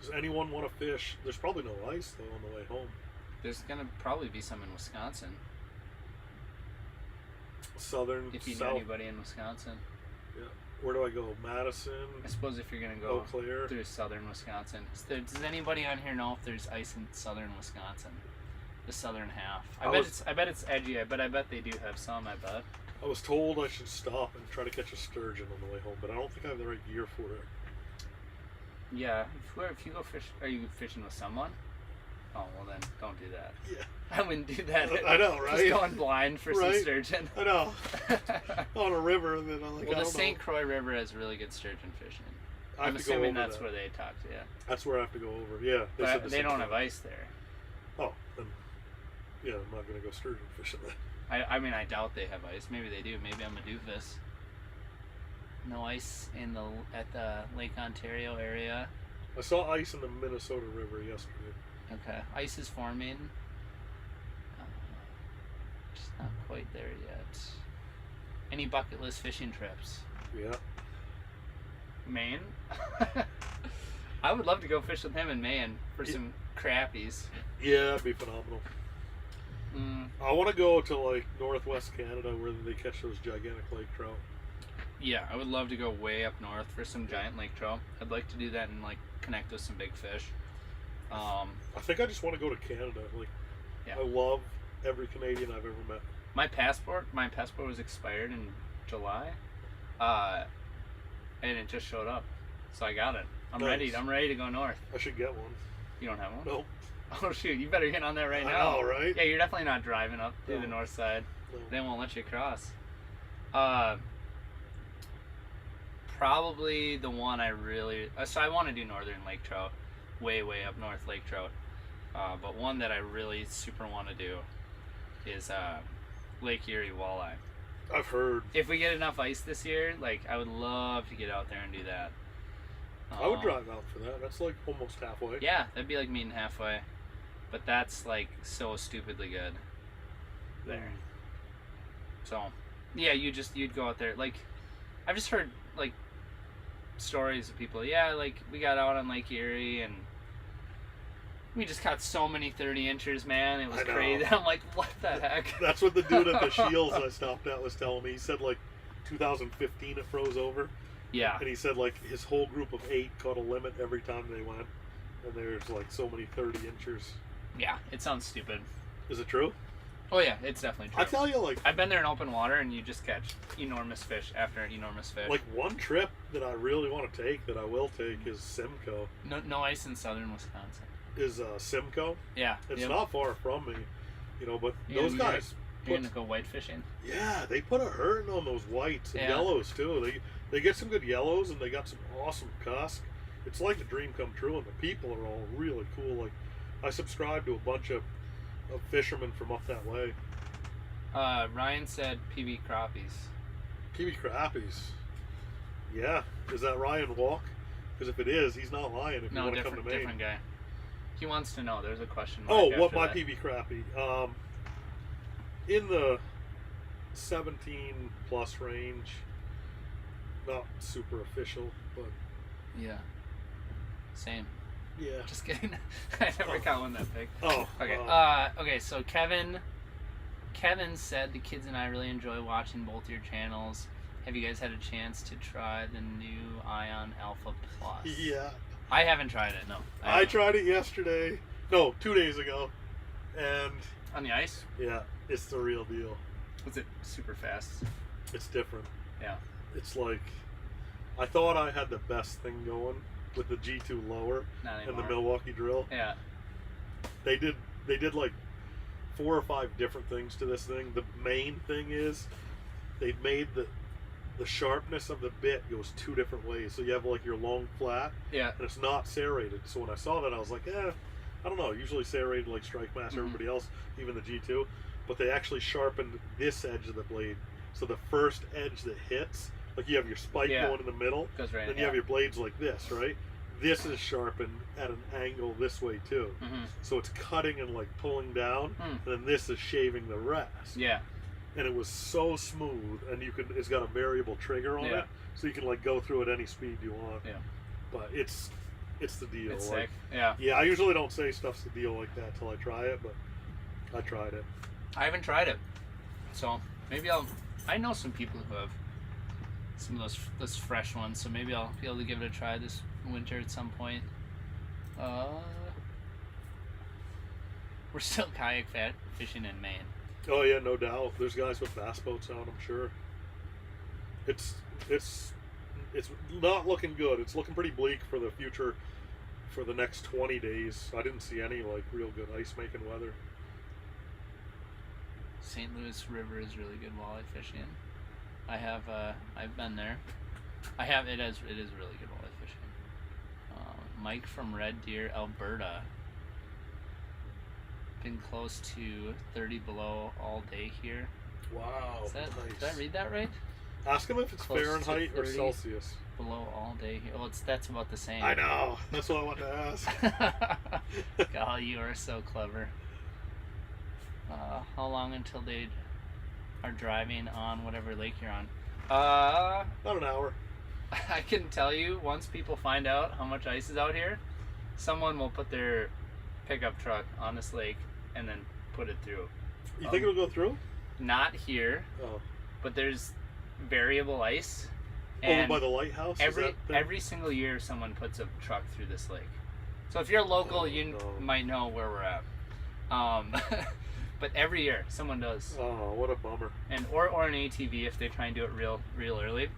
Does anyone want to fish? There's probably no ice though on the way home. There's gonna probably be some in Wisconsin. Southern, If you south. know anybody in Wisconsin. Yeah. Where do I go? Madison, I suppose if you're gonna Eau go Claire. through southern Wisconsin, does anybody on here know if there's ice in southern Wisconsin? The southern half. I bet it's edgy. I bet they do have some. I bet. I was told I should stop and try to catch a sturgeon on the way home, but I don't think I have the right gear for it. Yeah. If you go fish, are you fishing with someone? Oh well, then don't do that. Yeah. I wouldn't do that. I know, right? Just going blind for some Right? sturgeon. I know. On a river, and then I'm like, Well, I the don't St. know. Croix River has really good sturgeon fishing. I have I'm to go assuming over that's that. where they talk to you. That's where I have to go over. Yeah. said But the they St. don't have Croix. ice there. Oh, then. Yeah, I'm not gonna go sturgeon fishing then. I mean, I doubt they have ice. Maybe they do. Maybe I'm a doofus. No ice at the Lake Ontario area. I saw ice in the Minnesota River yesterday. Okay, ice is forming. Just not quite there yet. Any bucket list fishing trips? Yeah. Maine? I would love to go fish with him in Maine for some crappies. Yeah, that'd be phenomenal. I want to go to like northwest Canada where they catch those gigantic lake trout. Yeah, I would love to go way up north for some giant lake trout. I'd like to do that and like connect with some big fish. I think I just want to go to Canada. Like, Yeah. I love every Canadian I've ever met. My passport was expired in July, and it just showed up, so I got it. I'm Nice. ready to go north. I should get one. You don't have one? No. Oh shoot, you better get on that right I now. know, right? Yeah, you're definitely not driving up through the No. north side. No. They won't let you cross. Probably the one I really... So I want to do northern lake trout. Way up north lake trout. But one that I really super want to do is Lake Erie walleye. I've heard. If we get enough ice this year, like, I would love to get out there and do that. I would drive out for that. That's like almost halfway. Yeah, that'd be like meeting halfway. But that's like so stupidly good there. So, yeah, you'd go out there. Like, I've just heard like stories of people. Yeah, like we got out on Lake Erie and we just caught so many 30 inchers, man. It was crazy. I'm like, what the heck? That's what the dude at the Shields I stopped at was telling me. He said like 2015 it froze over. Yeah. And he said like his whole group of 8 caught a limit every time they went. And there's like so many 30 inchers. Yeah, it sounds stupid. Is it true? Oh yeah, it's definitely true. I tell you, like, I've been there in open water and you just catch enormous fish after enormous fish. like one trip that I really want to take, that I will take, is Simcoe. No ice in southern Wisconsin. Is Simcoe? Yeah. It's not far from me, you know, but You're those gonna- guys. You're gonna go white fishing. Yeah, they put a hurting on those whites and Yeah. yellows too. They get some good yellows and they got some awesome cusk. It's like a dream come true, and the people are all really cool. Like, I subscribe to a bunch of fishermen from up that way. Ryan said PB crappies. PB crappies. Yeah, is that Ryan Walk? Because if it is, he's not lying. If you No, want to come to Maine. different guy. He wants to know. There's a question mark. Oh, what after my that. PB crappie? In the 17 plus range. Not super official, but Yeah. Same. yeah. Just kidding. I never caught one that big. Oh, Okay. Okay. So Kevin said the kids and I really enjoy watching both your channels. Have you guys had a chance to try the new Ion Alpha Plus? yeah. I haven't tried it. No. I tried it yesterday. No, 2 days ago, and On the ice? yeah, it's the real deal. Was it super fast? It's different. Yeah. It's like, I thought I had the best thing going with the G2 lower Not and anymore. the Milwaukee drill. Yeah. They did like 4 or 5 different things to this thing. The main thing is they made the sharpness of the bit goes 2 different ways. So you have like your long flat, Yeah. and it's not serrated. So when I saw that, I was like, I don't know. Usually serrated like Strike Master, everybody else, even the G2. But they actually sharpened this edge of the blade. So the first edge that hits, like you have your spike going in the middle, Goes right. then you have your blades like this, right? This is sharpened at an angle this way too. Mm-hmm. So it's cutting and like pulling down, and then this is shaving the rest. Yeah. And it was so smooth, and it's got a variable trigger on it, so you can like go through at any speed you want. Yeah. But it's the deal. It's like, sick. Yeah. yeah, I usually don't say stuff's the deal like that till I try it, but I tried it. I haven't tried it, so maybe I know some people who have some of those fresh ones, so maybe I'll be able to give it a try this winter at some point. We're still kayak fishing in Maine. Oh yeah, no doubt. There's guys with bass boats out, I'm sure. It's not looking good. It's looking pretty bleak for the future, for the next 20 days. I didn't see any like real good ice making weather. St. Louis River is really good walleye fishing. I've been there. It is really good walleye fishing. Mike from Red Deer, Alberta. Been close to 30 below all day here. Wow, Did nice. I read that right? Ask him if it's Close to Fahrenheit or 30. Celsius. Below all day here. Well, that's about the same. I know. That's what I wanted to ask. God, you are so clever. How long until they are driving on whatever lake you're on? About an hour. I can tell you, once people find out how much ice is out here, someone will put their pickup truck on this lake and then put it through. You think it'll go through? Not here, Oh. but there's variable ice. Over And by the lighthouse? every single year someone puts a truck through this lake. So if you're local, you no. might know where we're at. But every year, someone does. Oh, what a bummer. And or an ATV if they try and do it real early.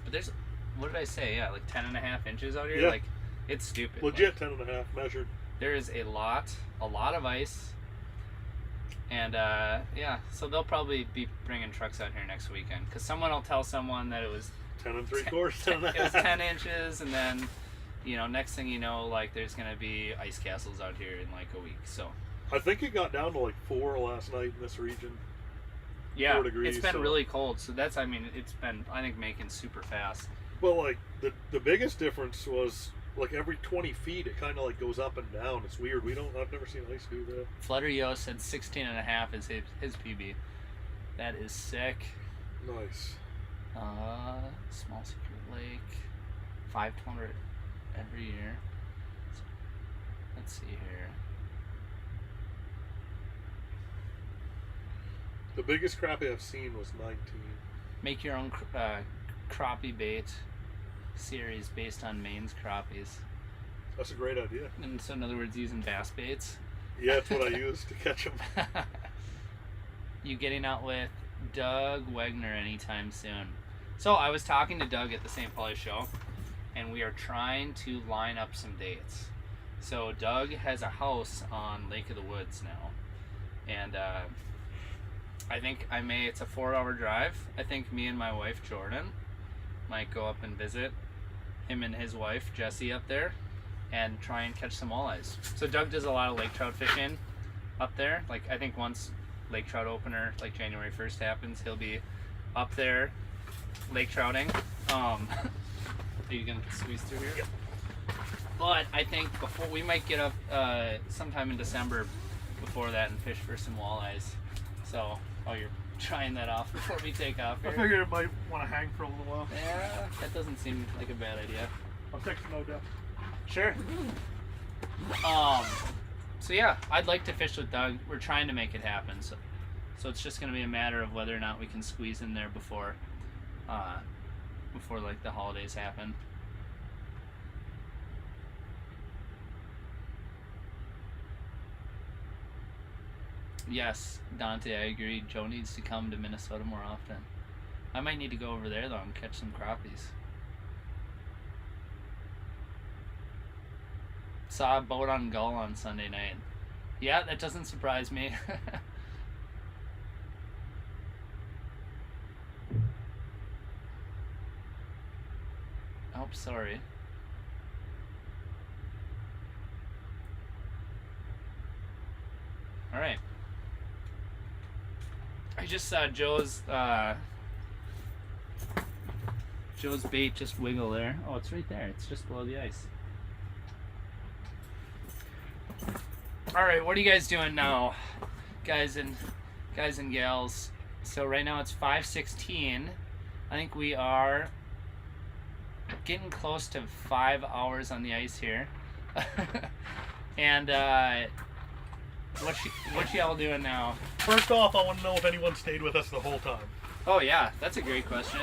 But there's, what did I say? Yeah, like 10.5 inches out here. Yeah. Like, it's stupid. Legit 10.5 measured. There is a lot of ice. And yeah, so they'll probably be bringing trucks out here next weekend because someone will tell someone that it was 10 3/4, 10 it was 10 inches, and then, you know, next thing you know, like there's gonna be ice castles out here in like a week. So I think it got down to like 4 last night in this region. yeah, 4 degrees, it's been so. really cold. So that's, I mean, it's been, I think, making super fast. But like the biggest difference was like every 20 feet it kind of like goes up and down. It's weird. I've never seen ice do that. Flutter Yo said 16.5 is his PB. That is sick. Nice. Small Secret Lake, 500 every year. Let's see here. The biggest crappie I've seen was 19. Make your own crappie bait series based on Maine's crappies. That's a great idea. And so, in other words, using bass baits. Yeah, that's what I use to catch them. You getting out with Doug Wegner anytime soon? So I was talking to Doug at the St. Pauli show, and we are trying to line up some dates. So Doug has a house on Lake of the Woods now, and I think it's a 4-hour drive. I think me and my wife Jordan might go up and visit him and his wife Jessie up there and try and catch some walleyes. So Doug does a lot of lake trout fishing up there. Like, I think once lake trout opener, like January 1st happens, he'll be up there lake trouting. Are you gonna squeeze through here? Yep. But I think before, we might get up sometime in December before that and fish for some walleyes. So, oh, you're trying that off before we take off here. I figured it might want to hang for a little while. Yeah, that doesn't seem like a bad idea. I'll text you no doubt. Sure. So yeah, I'd like to fish with Doug. We're trying to make it happen. So it's just going to be a matter of whether or not we can squeeze in there before like the holidays happen. Yes, Dante, I agree. Joe needs to come to Minnesota more often. I might need to go over there though and catch some crappies. Saw a boat on Gull on Sunday night. Yeah, that doesn't surprise me. Oh, sorry. All right. I just saw Joe's bait just wiggle there. Oh, it's right there. It's just below the ice. All right, what are you guys doing now, guys and gals? So right now it's 5:16. I think we are getting close to 5 hours on the ice here. And what y'all doing now? First off, I want to know if anyone stayed with us the whole time. Oh yeah, that's a great question.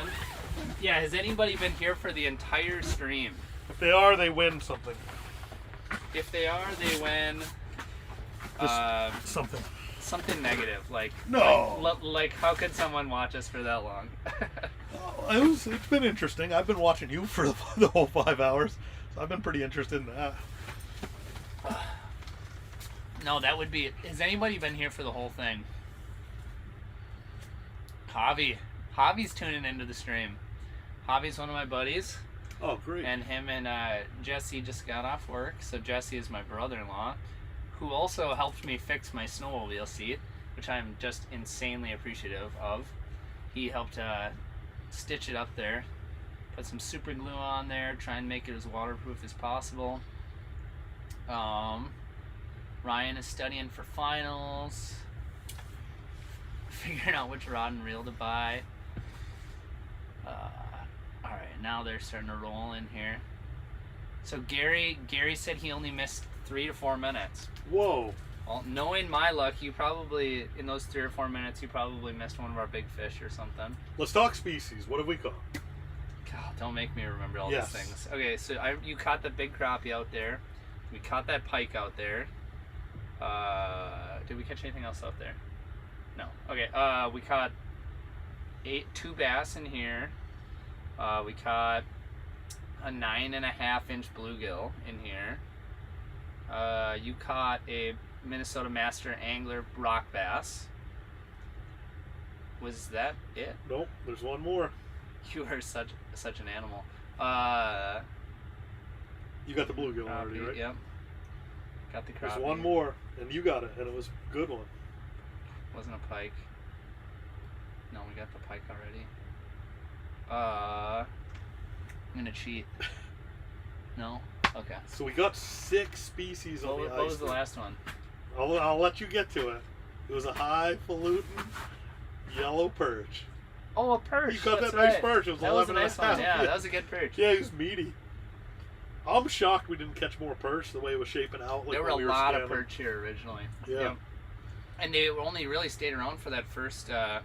Yeah, has anybody been here for the entire stream? If they are, they win something. If they are, they win Something. something negative. Like, No. like how could someone watch us for that long? It's been interesting. I've been watching you for the whole 5 hours, so I've been pretty interested in that. No, that would be. Has anybody been here for the whole thing? Javi's tuning into the stream. Javi's one of my buddies. Oh, great. And him and Jesse just got off work. So Jesse is my brother-in-law, who also helped me fix my snowmobile seat, which I'm just insanely appreciative of. He helped stitch it up there, put some super glue on there, try and make it as waterproof as possible. Ryan is studying for finals, figuring out which rod and reel to buy. Alright, now they're starting to roll in here. So Gary said he only missed 3 to 4 minutes. Whoa. Well, knowing my luck, you probably, in those 3 or 4 minutes, you probably missed one of our big fish or something. Let's talk species. What have we caught? God, don't make me remember all Yes. these things. Okay, so you caught the big crappie out there. We caught that pike out there. Did we catch anything else out there? No. Okay. We caught 2 bass in here. We caught a 9.5-inch bluegill in here. You caught a Minnesota Master Angler rock bass. Was that it? Nope, there's one more. You are such an animal. You got the bluegill already, right? Yep. Got the crappie. There's one more, and you got it, and it was a good one. Wasn't a pike. No, we got the pike already. I'm gonna cheat. No? Okay. So we got 6 species on the ice. What was the last one? I'll let you get to it. It was a highfalutin yellow perch. Oh, a perch. You got That's that nice right. perch. It was That was a 11 nice and a half. one. Yeah, that was a good perch. Yeah, he was meaty. I'm shocked we didn't catch more perch the way it was shaping out. Like There were a lot of perch here originally. Yeah. Yep. And they only really stayed around for that first half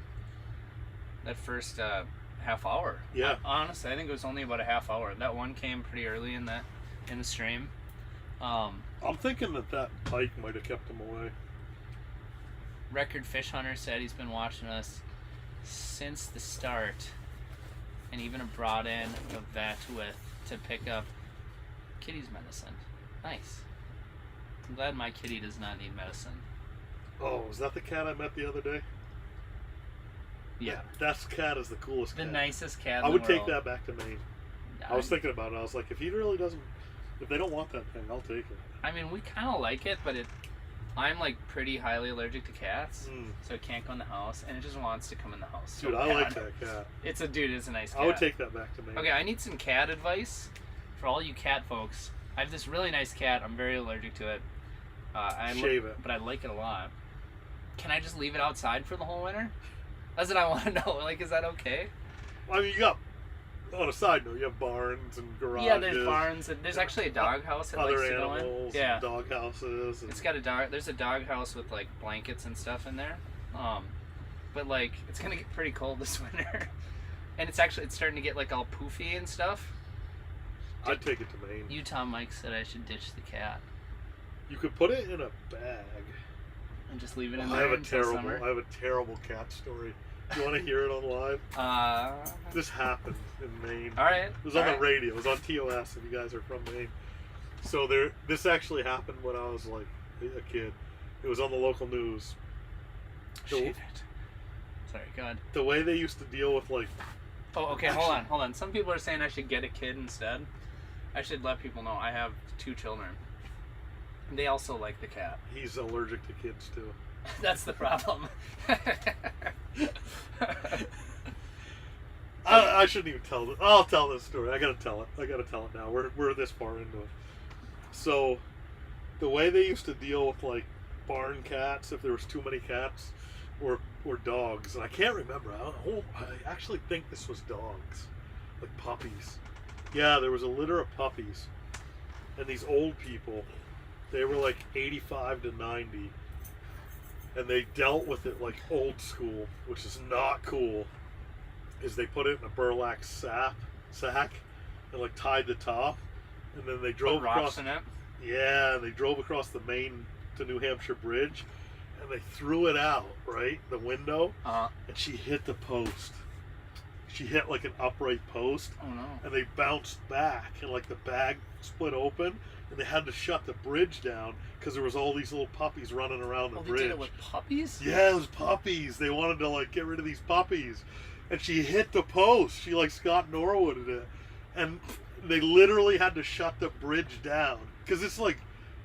hour. Yeah. Honestly, I think it was only about a half hour. That one came pretty early in the stream. I'm thinking that pike might have kept him away. Record Fish Hunter said he's been watching us since the start, and even brought in a vet to pick up kitty's medicine. Nice. I'm glad my kitty does not need medicine. Oh, was that the cat I met the other day? Yeah. That cat is the coolest The cat. nicest cat in I the would world. take that back to Maine. I was thinking about it. I was like, if he really doesn't, if they don't want that thing, I'll take it. I mean, we kind of like it, but I'm like pretty highly allergic to cats, so it can't go in the house, and it just wants to come in the house. Dude, so I bad. like that cat. It's a nice cat. I would take that back to Maine. Okay, I need some cat advice for all you cat folks. I have this really nice cat. I'm very allergic to it. Shave it. But I like it a lot. Can I just leave it outside for the whole winter? That's what I want to know. Like, is that okay? I mean, you got, on a side note, you have barns and garages. Yeah, there's barns, and there's actually a dog house that other likes to go in. animals, Yeah, and dog houses. And it's got a dog. There's a dog house with like blankets and stuff in there. But like, it's gonna get pretty cold this winter, and it's starting to get like all poofy and stuff. I'd take it to Maine. Utah Mike said I should ditch the cat You could put it in a bag. and just leave it in I there have a until terrible, summer. I have a terrible cat story. Do you want to hear it on live? This happened in Maine. All right. It was on the radio. It was on TOS. If you guys are from Maine, so this actually happened when I was like a kid. It was on the local news. Shave it. Sorry, go ahead. The way they used to deal with like. Oh, okay. Hold on. Some people are saying I should get a kid instead. I should let people know I have 2 children. They also like the cat. He's allergic to kids too. That's the problem. I shouldn't even tell it. I'll tell this story. I gotta tell it now. We're this far into it. So, the way they used to deal with like barn cats, if there was too many cats, or dogs, and I can't remember. I actually think this was dogs, like puppies. Yeah, there was a litter of puppies, and these old people, they were like 85 to 90. And they dealt with it like old school, which is not cool. Is they put it in a burlap sack and like tied the top, and then they drove across. In it. Yeah, and they drove across the Maine to New Hampshire bridge, and they threw it out right the window, and she hit the post. She hit like an upright post, Oh no! and they bounced back, and like the bag split open, and they had to shut the bridge down because there was all these little puppies running around the bridge. They did it with puppies? Yeah, it was puppies. They wanted to like get rid of these puppies, and she hit the post. She like Scott Norwooded it, and they literally had to shut the bridge down because it's like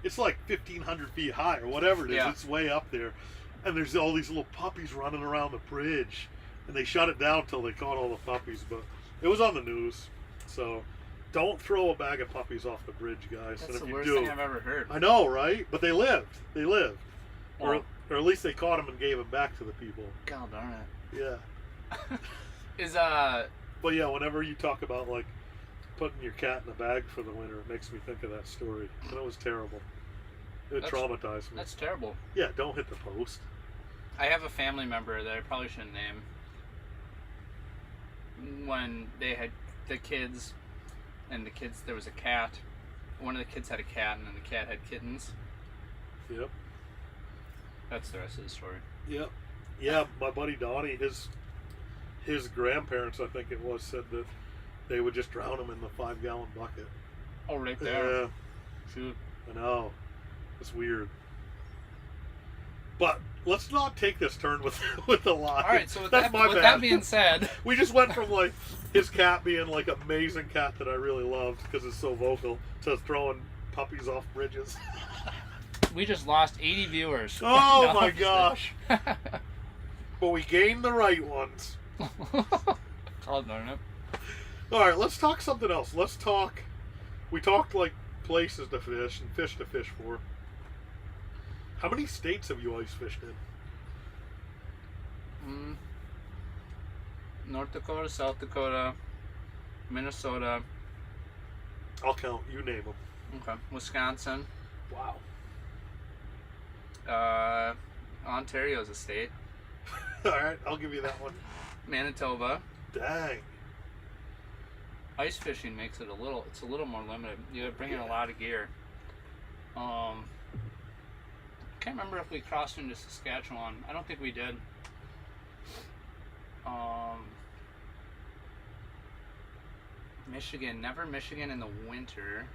1,500 feet high or whatever it is. Yeah. It's way up there, and there's all these little puppies running around the bridge, and they shut it down until they caught all the puppies. But it was on the news, so don't throw a bag of puppies off the bridge, guys. That's and if the you worst do, thing I've ever heard. I know, right? But they lived. Well, Or at least they caught them and gave them back to the people. God darn it. Yeah. But yeah, whenever you talk about like putting your cat in a bag for the winter, it makes me think of that story. And it was terrible. It traumatized me. That's terrible. Yeah, don't hit the post. I have a family member that I probably shouldn't name. When they had the kids, and there was a cat. One of the kids had a cat, and then the cat had kittens. Yep. That's the rest of the story. Yep. Yeah, my buddy Donnie, his grandparents, I think it was, said that they would just drown him in the 5-gallon bucket. Oh, right there. Yeah. Shoot. I know. It's weird. But let's not take this turn with the lie. All right, so with That's my with bad. that being said, We just went from like his cat being like amazing cat that I really loved because it's so vocal to throwing puppies off bridges. we just lost 80 viewers. Oh No, my I'm just gosh. kidding. But we gained the right ones. Oh, darn it. Alright, let's talk something else. We talked like places to fish and fish to fish for. How many states have you ice fished in? North Dakota, South Dakota, Minnesota. I'll count. You name them. Okay. Wisconsin. Wow. Ontario's a state. Alright, I'll give you that one. Manitoba. Dang. Ice fishing makes it a little more limited. You bring in a lot of gear. Can't remember if we crossed into Saskatchewan. I don't think we did. Michigan, never Michigan in the winter.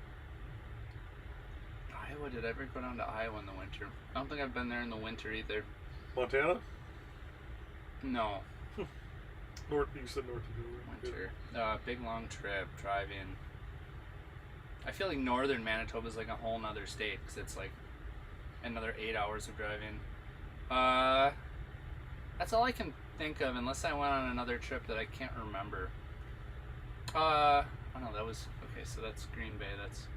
Iowa, did I ever go down to Iowa in the winter? I don't think I've been there in the winter either. Montana? No. You said North Dakota. Winter. Big long trip, driving. I feel like northern Manitoba is like a whole nother state because it's like another 8 hours of driving. That's all I can think of unless I went on another trip that I can't remember. Oh no, that was okay. So that's Green Bay. That's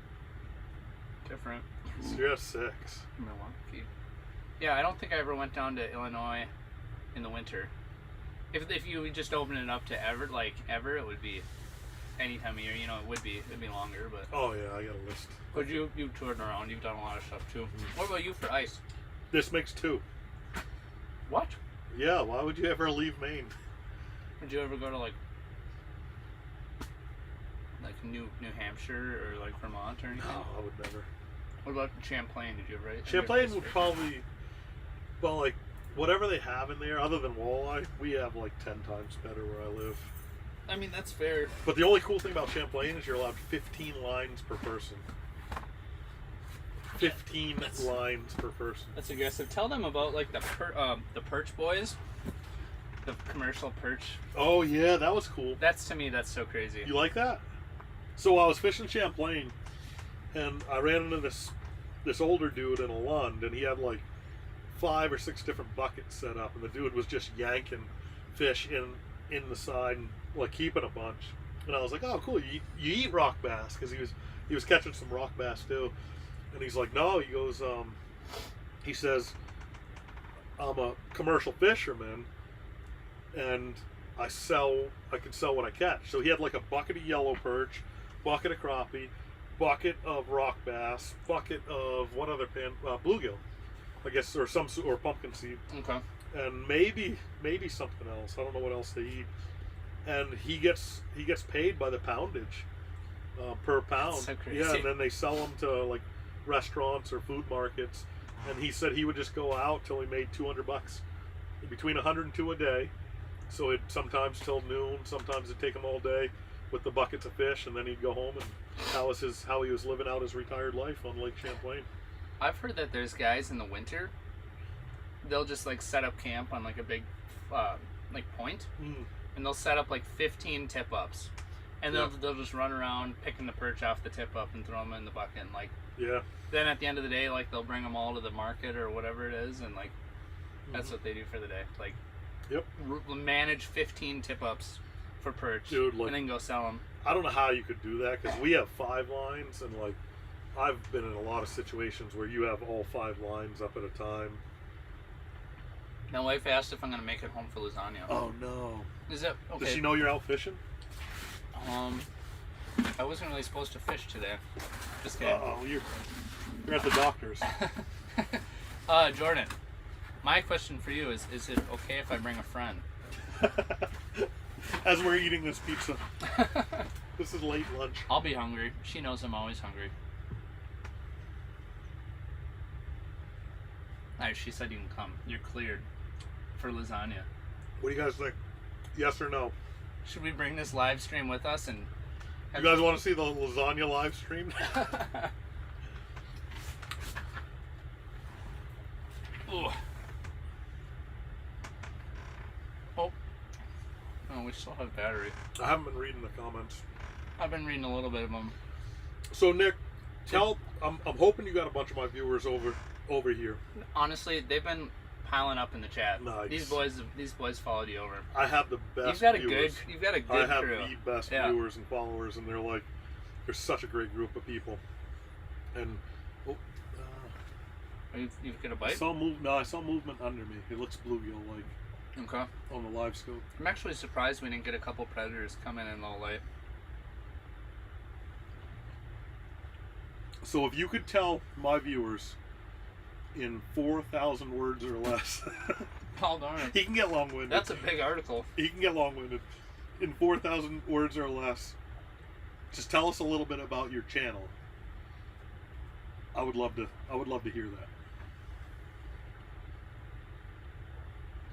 different. So you're at 6. Milwaukee. Yeah, I don't think I ever went down to Illinois in the winter. If you would just open it up to ever, it would be any time of year. You know, it'd be longer. But Oh yeah, I got a list. but you've toured around. You've done a lot of stuff too. What about you for ice? This makes 2. What? Yeah, why would you ever leave Maine? Did you ever go to like New Hampshire or like Vermont or anything? No, I would never. What about Champlain? Did you ever? Champlain would probably, well, like whatever they have in there, other than walleye, we have like 10 times better where I live. I mean, that's fair. But the only cool thing about Champlain is you're allowed 15 lines per person. 15 lines per person. That's aggressive. Tell them about like the perch boys, the commercial perch. Oh yeah, that was cool. That's to me, that's so crazy. You like that? So I was fishing Champlain, and I ran into this older dude in a Lund, and he had like 5 or 6 different buckets set up, and the dude was just yanking fish in the side and like keeping a bunch. And I was like, oh cool, you eat rock bass, because he was catching some rock bass too. And he's like, no, he goes, he says, I'm a commercial fisherman, and I can sell what I catch. So he had like a bucket of yellow perch, bucket of crappie, bucket of rock bass, bucket of what other bluegill, I guess, or pumpkin seed. Okay. And maybe something else. I don't know what else they eat. And he gets paid by the poundage, per pound. That's so crazy. Yeah, and then they sell them to like restaurants or food markets. And he said he would just go out till he made $200, between 100 and 2 a day. So it sometimes till noon, sometimes it'd take him all day with the buckets of fish, and then he'd go home, and how he was living out his retired life on Lake Champlain. I've heard that there's guys in the winter, they'll just like set up camp on like a big like point, and they'll set up like 15 tip ups, and they'll just run around picking the perch off the tip up and throw them in the bucket, and like then at the end of the day, like they'll bring them all to the market or whatever it is, and like that's what they do for the day, like manage 15 tip ups for perch, dude, like, and then go sell them. I don't know how you could do that, because we have 5 lines, and like I've been in a lot of situations where you have all 5 lines up at a time. My wife asked if I'm gonna make it home for lasagna. Oh no. Is it okay? Does she know you're out fishing? I wasn't really supposed to fish today. Just kidding. Oh, you're at the doctor's. Jordan, my question for you is it okay if I bring a friend? As we're eating this pizza. This is late lunch. I'll be hungry. She knows I'm always hungry. Alright, she said you can come. You're cleared for lasagna. What do you guys think? Yes or no? Should we bring this live stream with us and You guys want to see the lasagna live stream? Ooh. Oh, we still have battery. I haven't been reading the comments. I've been reading a little bit of them. So Nick, I'm hoping you got a bunch of my viewers over here. Honestly, they've been piling up in the chat. Nice. These boys followed you over. I have the best. You've got viewers. a good I have crew. the best viewers and followers, and they're such a great group of people. And You've got a bite? I saw movement under me. It looks bluegill like. Okay. On the live scope. I'm actually surprised we didn't get a couple predators coming in low light. So if you could tell my viewers in 4,000 words or less. Oh darn. He can get long-winded. That's a big article. He can get long-winded. In 4,000 words or less. Just tell us a little bit about your channel. I would love to hear that.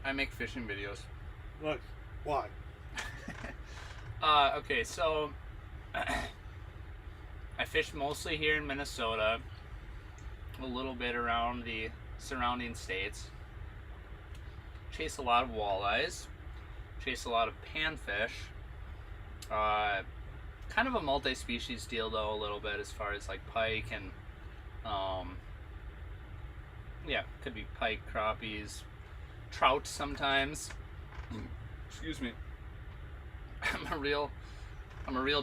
I make fishing videos. Nice. Why? Okay, so I fish mostly here in Minnesota, a little bit around the surrounding states. Chase a lot of walleyes, chase a lot of panfish. Kind of a multi-species deal though, a little bit as far as like pike and yeah, could be pike, crappies, trout sometimes. Excuse me. I'm a real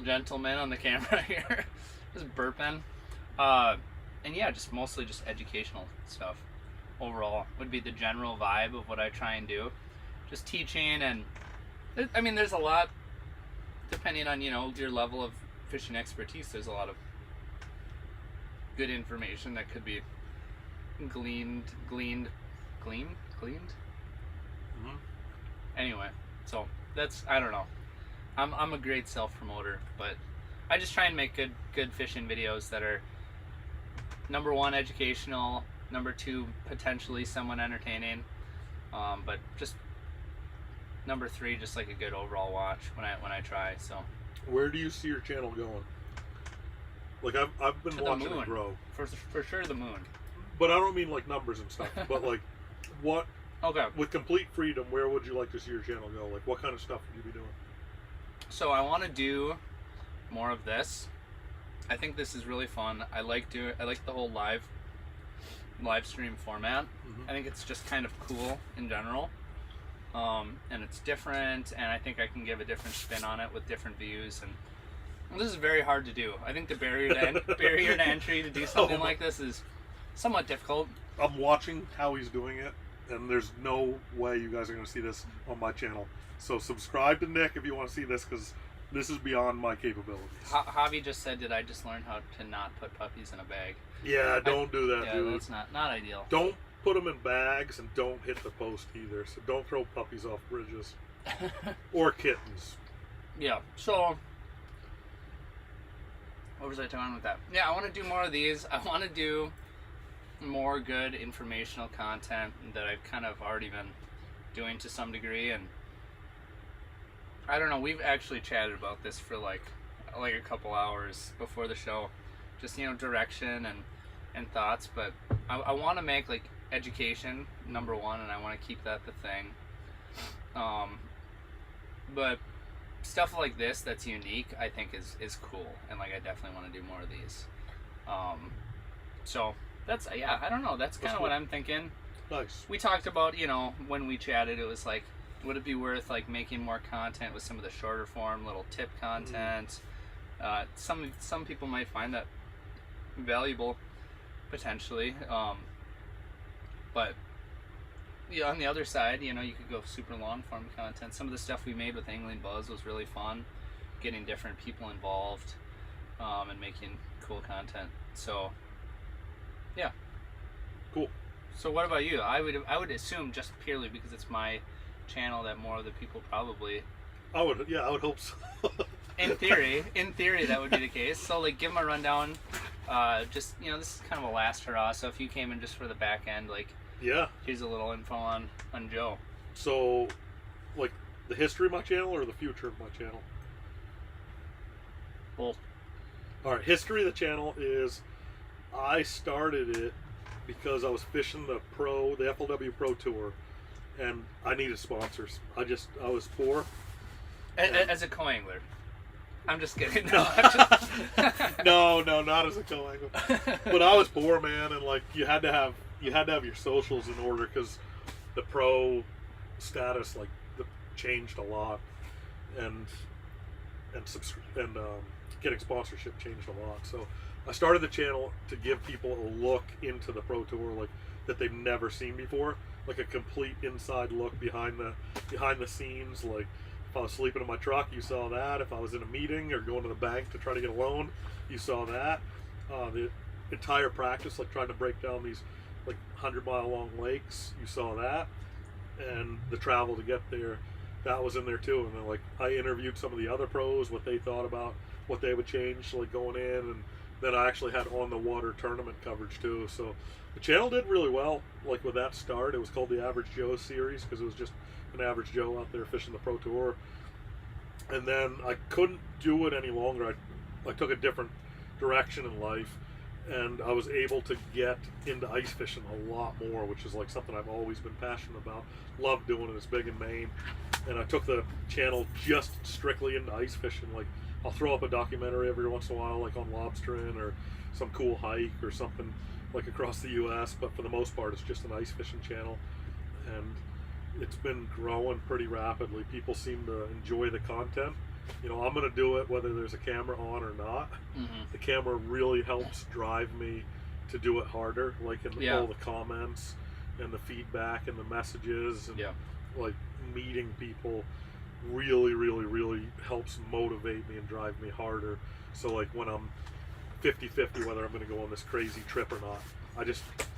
gentleman on the camera here. Just burping. And yeah, just mostly just educational stuff. Overall would be the general vibe of what I try and do. Just teaching, and I mean there's a lot, depending on, you know, your level of fishing expertise, there's a lot of good information that could be gleaned. Mm-hmm. Anyway, so that's, I don't know. I'm a great self-promoter, but I just try and make good fishing videos that are, number one, educational, number two, potentially somewhat entertaining, but just number three, just like a good overall watch when I try. So where do you see your channel going? Like I've been watching it grow. For sure, the moon. But I don't mean like numbers and stuff. But like, what? Okay. With complete freedom, where would you like to see your channel go? Like, what kind of stuff would you be doing? So I want to do more of this. I think this is really fun. I like the whole live stream format. Mm-hmm. I think it's just kind of cool in general. And it's different, and I think I can give a different spin on it with different views, and well, this is very hard to do. I think the barrier to entry to do something like this is somewhat difficult. I'm watching how he's doing it, and there's no way you guys are going to see this on my channel. So subscribe to Nick if you want to see this, because this is beyond my capabilities. Javi just said, did I just learn how to not put puppies in a bag? Yeah, don't do that, yeah, dude. That's not ideal. Don't put them in bags, and don't hit the post either. So don't throw puppies off bridges. Or kittens. Yeah, so what was I talking with that? Yeah, I want to do more of these. I want to do more good informational content that I've kind of already been doing to some degree, and I don't know, we've actually chatted about this for like a couple hours before the show, just, you know, direction and thoughts, but I want to make like education number one, and I want to keep that the thing, but stuff like this that's unique, I think is cool, and like I definitely want to do more of these. So that's, yeah, I don't know, that's kind of cool. what I'm thinking. Nice. We talked about, you know, when we chatted, it was like, would it be worth like making more content with some of the shorter form little tip content? Some people might find that valuable potentially, but yeah, on the other side, you know, you could go super long form content. Some of the stuff we made with Angling Buzz was really fun, getting different people involved, and making cool content. So yeah, cool. So what about you? I would assume, just purely because it's my channel, that more of the people probably, I would hope so. in theory that would be the case. So like, give them a rundown, just, you know, this is kind of a last hurrah, so if you came in just for the back end, like Yeah. Here's a little info on Joe. So, like, the history of my channel or the future of my channel? Both. All right, history of the channel is I started it because I was fishing the FLW Pro Tour, and I needed sponsors. I was poor. As a co-angler. I'm just kidding. No, not as a co-angler. But I was poor, man, and like you had to have your socials in order because the pro status changed a lot, and getting sponsorship changed a lot. So I started the channel to give people a look into the pro tour like that they've never seen before, like a complete inside look behind the scenes. Like if I was sleeping in my truck, you saw that. If I was in a meeting or going to the bank to try to get a loan, you saw that. The entire practice, like trying to break down these like 100-mile long lakes, you saw that. And the travel to get there, that was in there too. And then like I interviewed some of the other pros, what they thought about what they would change like going in, and then I actually had on the water tournament coverage too. So the channel did really well. Like with that start, it was called the Average Joe series because it was just an average Joe out there fishing the pro tour. And then I couldn't do it any longer. I took a different direction in life, and I was able to get into ice fishing a lot more, which is like something I've always been passionate about. Love doing it. It's big in Maine. And I took the channel just strictly into ice fishing. Like I'll throw up a documentary every once in a while, like on lobstering or some cool hike or something like across the US, but for the most part it's just an ice fishing channel, and it's been growing pretty rapidly. People seem to enjoy the content. You know, I'm going to do it whether there's a camera on or not. Mm-hmm. The camera really helps drive me to do it harder, like in all the comments and the feedback and the messages and like meeting people really, really, really helps motivate me and drive me harder. So like when I'm 50-50 whether I'm going to go on this crazy trip or not,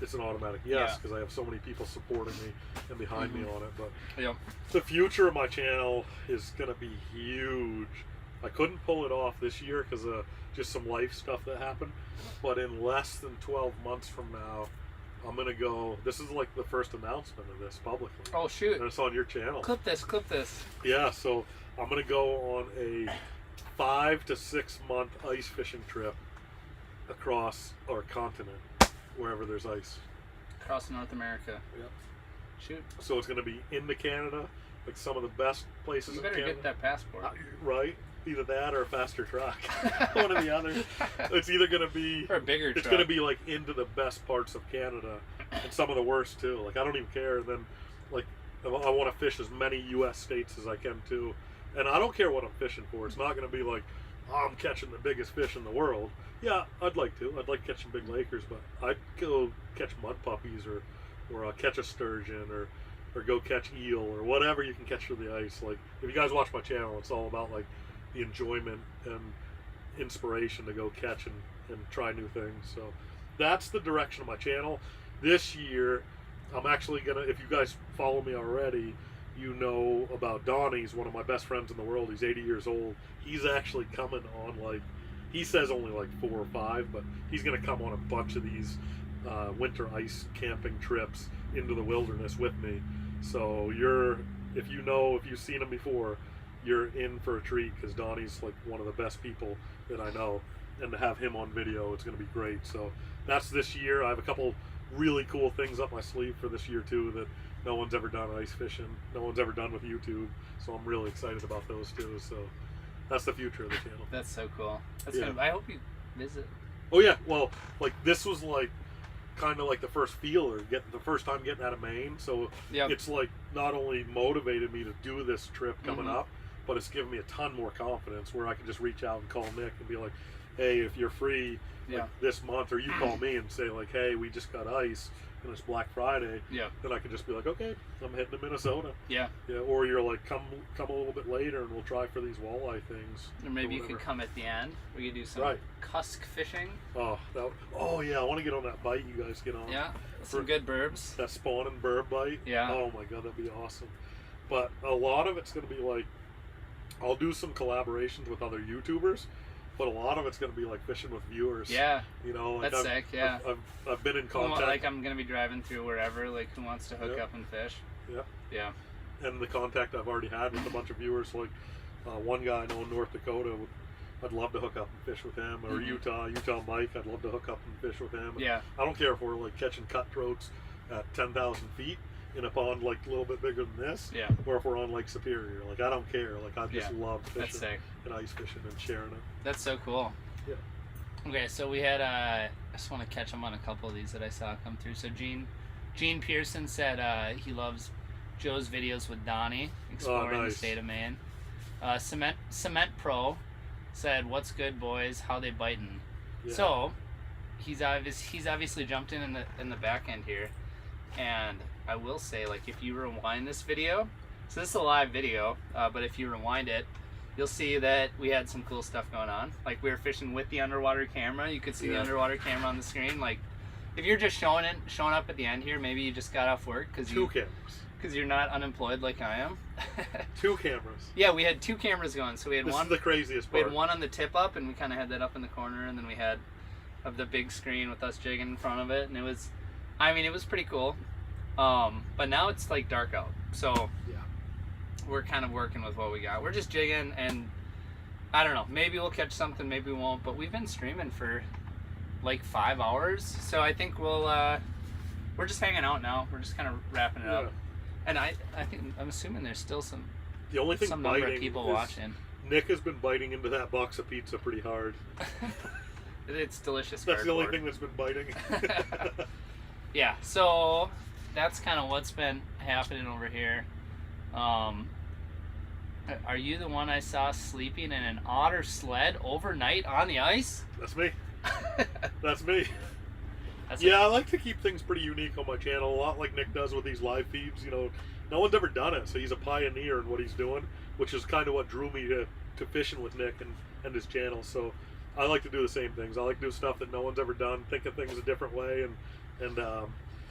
it's an automatic yes because I have so many people supporting me and behind me on it. But the future of my channel is going to be huge. I couldn't pull it off this year because of just some life stuff that happened, but in less than 12 months from now I'm going to go. This is like the first announcement of this publicly. Oh shoot. And it's on your channel. Clip this. Yeah, so I'm going to go on a 5 to 6 month ice fishing trip across our continent, wherever there's ice. Across North America. Yep. Shoot. So it's going to be into Canada, like some of the best places in Canada. You better get that passport. Right. Either that or a faster truck. One or the other. It's either going to be... Or a bigger truck. It's going to be like into the best parts of Canada and some of the worst too. Like I don't even care. And then like I want to fish as many U.S. states as I can too. And I don't care what I'm fishing for. It's not going to be like, oh, I'm catching the biggest fish in the world. Yeah, I'd like to. I'd like catching big Lakers, but I'd go catch mud puppies or catch a sturgeon or go catch eel or whatever you can catch through the ice. Like if you guys watch my channel, it's all about like the enjoyment and inspiration to go catch and try new things. So that's the direction of my channel. This year, I'm actually gonna, if you guys follow me already, you know about Donnie's one of my best friends in the world. He's 80 years old. He's actually coming on like, he says only like 4 or 5, but he's gonna come on a bunch of these winter ice camping trips into the wilderness with me. So if you've seen him before, you're in for a treat because Donnie's like one of the best people that I know, and to have him on video, it's going to be great. So that's this year. I have a couple really cool things up my sleeve for this year too that no one's ever done ice fishing, no one's ever done with YouTube. So I'm really excited about those too. So that's the future of the channel. That's so cool. I hope you visit. Oh yeah, well, like this was like kind of like the first feeler, the first time getting out of Maine. So it's like not only motivated me to do this trip coming up, but it's given me a ton more confidence where I can just reach out and call Nick and be like, hey, if you're free like this month, or you call me and say like, hey, we just got ice and it's Black Friday, then I can just be like, okay, I'm heading to Minnesota. Yeah, or you're like, come a little bit later and we'll try for these walleye things. Or maybe you could come at the end. We could do some cusk fishing. Oh yeah, I want to get on that bite you guys get on. Yeah, some good burbs. That spawning burb bite. Yeah. Oh my god, that'd be awesome. But a lot of it's going to be like, I'll do some collaborations with other YouTubers but a lot of it's going to be like fishing with viewers. Yeah. You know, like That's sick. Yeah. I've been in contact. Like I'm gonna be driving through wherever. Like who wants to hook up and fish? Yeah. Yeah. And the contact I've already had with a bunch of viewers, like one guy I know in North Dakota, I'd love to hook up and fish with him, or Utah Mike, I'd love to hook up and fish with him. Yeah. I don't care if we're like catching cutthroats at 10,000 feet in a pond like a little bit bigger than this, Yeah. or if we're on Lake Superior. Like I don't care. Like I just love That's fishing sick. and ice fishing and sharing it. That's so cool. Yeah. Okay, so we had I just want to catch them on a couple of these that I saw come through. So Gene Pearson said he loves Joe's videos with Donnie exploring the state of Maine. Cement Pro said, "What's good, boys? How they biting?" Yeah. So he's obviously jumped in the back end here, and I will say, like, if you rewind this video, so this is a live video, but if you rewind it, you'll see that we had some cool stuff going on. Like we were fishing with the underwater camera. You could see the underwater camera on the screen. Like if you're just showing up at the end here, maybe you just got off work because you're not unemployed like I am. 2 cameras. Yeah, we had 2 cameras going. So we had this one. This is the craziest part. part. We had one on the tip up, and we kind of had that up in the corner, and then we had of the big screen with us jigging in front of it, and it was pretty cool. But now it's like dark out, so we're kind of working with what we got. We're just jigging, and I don't know, maybe we'll catch something, maybe we won't, but we've been streaming for like 5 hours, so I think we're just hanging out now. We're just kind of wrapping it up. And I'm assuming there's still some number of people watching. Nick has been biting into that box of pizza pretty hard. It's delicious. That's the only thing that's been biting. Yeah, so that's kind of what's been happening over here. Are you the one I saw sleeping in an otter sled overnight on the ice? That's me. That's me. I like to keep things pretty unique on my channel, a lot like Nick does with these live feeds. You know, no one's ever done it, so he's a pioneer in what he's doing, which is kind of what drew me to fishing with Nick and his channel. So I like to do the same things. I like to do stuff that no one's ever done, think of things a different way, and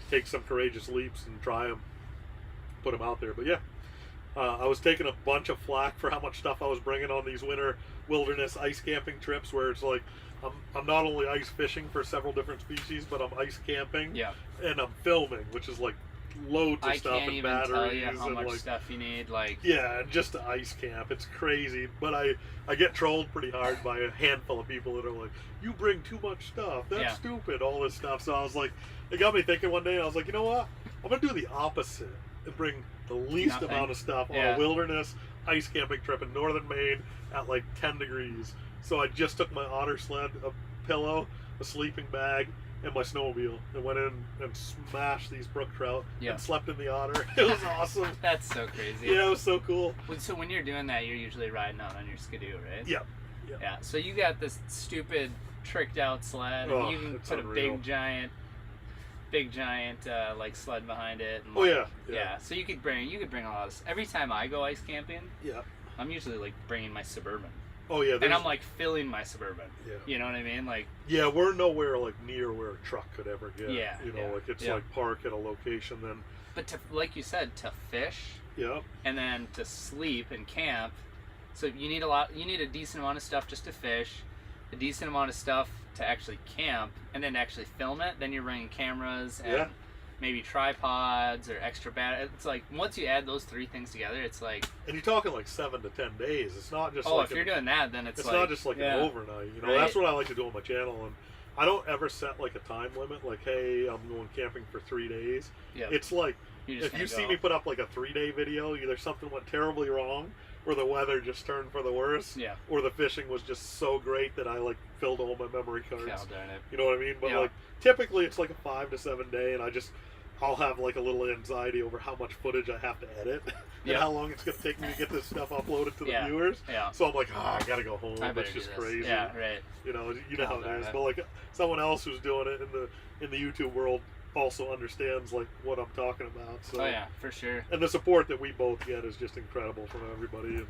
take some courageous leaps and try them, put them out there. But yeah, I was taking a bunch of flack for how much stuff I was bringing on these winter wilderness ice camping trips, where it's like I'm not only ice fishing for several different species, but I'm ice camping, and I'm filming, which is like loads of stuff and batteries. I can't even tell you how much stuff you need. Like and just to ice camp, it's crazy. But I get trolled pretty hard by a handful of people that are like, "You bring too much stuff. That's stupid." All this stuff. So I was like, it got me thinking one day. And I was like, you know what? I'm gonna do the opposite and bring the least amount of stuff on a wilderness ice camping trip in northern Maine at like 10 degrees. So I just took my otter sled, a pillow, a sleeping bag, and my snowmobile, and went in and smashed these brook trout and slept in the otter. It was awesome. That's so crazy. Yeah, it was so cool. So when you're doing that, you're usually riding out on your skidoo, right? Yeah. So you got this stupid tricked out sled, and you can put unreal. a big giant like sled behind it. And So you could bring a lot of. Every time I go ice camping, I'm usually like bringing my Suburban. Oh yeah, and I'm like filling my Suburban. Yeah. You know what I mean? Like. Yeah, we're nowhere like near where a truck could ever get. Yeah. You know, like it's like park at a location then. But like you said, to fish. Yeah. And then to sleep and camp, so you need a decent amount of stuff just to fish, a decent amount of stuff to actually camp, and then to actually film it. Then you're bringing cameras and maybe tripods or extra batteries. It's like once you add those 3 things together, it's like. And you're talking like 7 to 10 days. It's not just. Oh, like if you're doing that, then it's like. It's not just like an overnight. You know, that's what I like to do on my channel, and I don't ever set like a time limit. Like, hey, I'm going camping for 3 days. Yeah. It's like if you see me put up like a 3-day video, either something went terribly wrong, or the weather just turned for the worse, or the fishing was just so great that I like filled all my memory cards. Darn it. You know what I mean? But like typically it's like a 5 to 7 day, and I'll have like a little anxiety over how much footage I have to edit and how long it's going to take me to get this stuff uploaded to the viewers. Yeah. So I'm like, I got to go home. It's just crazy. Yeah, right. You know how it is. But like someone else who's doing it in the YouTube world also understands like what I'm talking about. So. Oh yeah, for sure. And the support that we both get is just incredible from everybody. And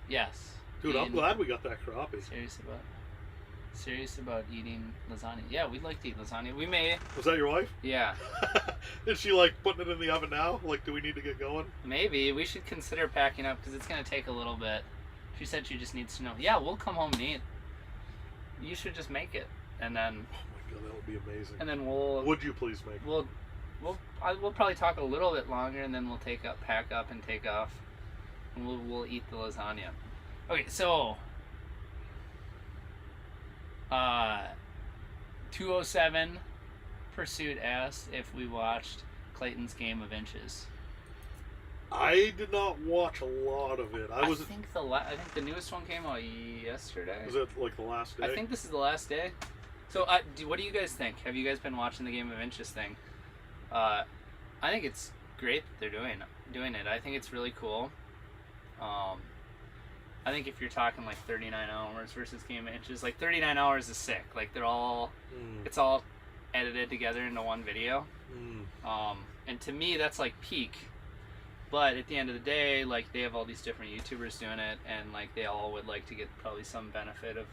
yes. Dude, I'm glad we got that crappie. Seriously, what? serious about eating lasagna. Yeah, we'd like to eat lasagna. We may. Was that your wife? Yeah. Is she like putting it in the oven now? Like, do we need to get going? Maybe. We should consider packing up because it's going to take a little bit. She said she just needs to know. Yeah, we'll come home and eat. You should just make it. And then... Oh my god, that would be amazing. And then we'll... Would you please make it? We'll probably talk a little bit longer and then we'll pack up and take off. And we'll eat the lasagna. Okay, so... 207 Pursuit asked if we watched Clayton's Game of Inches. I did not watch a lot of it. I think the newest one came out yesterday. Was it like the last day? I think this is the last day. So, what do you guys think? Have you guys been watching the Game of Inches thing? I think it's great that they're doing it. I think it's really cool. I think if you're talking like 39 hours versus Game of Inches, like 39 hours is sick. Like it's all edited together into one video. And to me, that's like peak. But at the end of the day, like they have all these different YouTubers doing it, and like they all would like to get probably some benefit of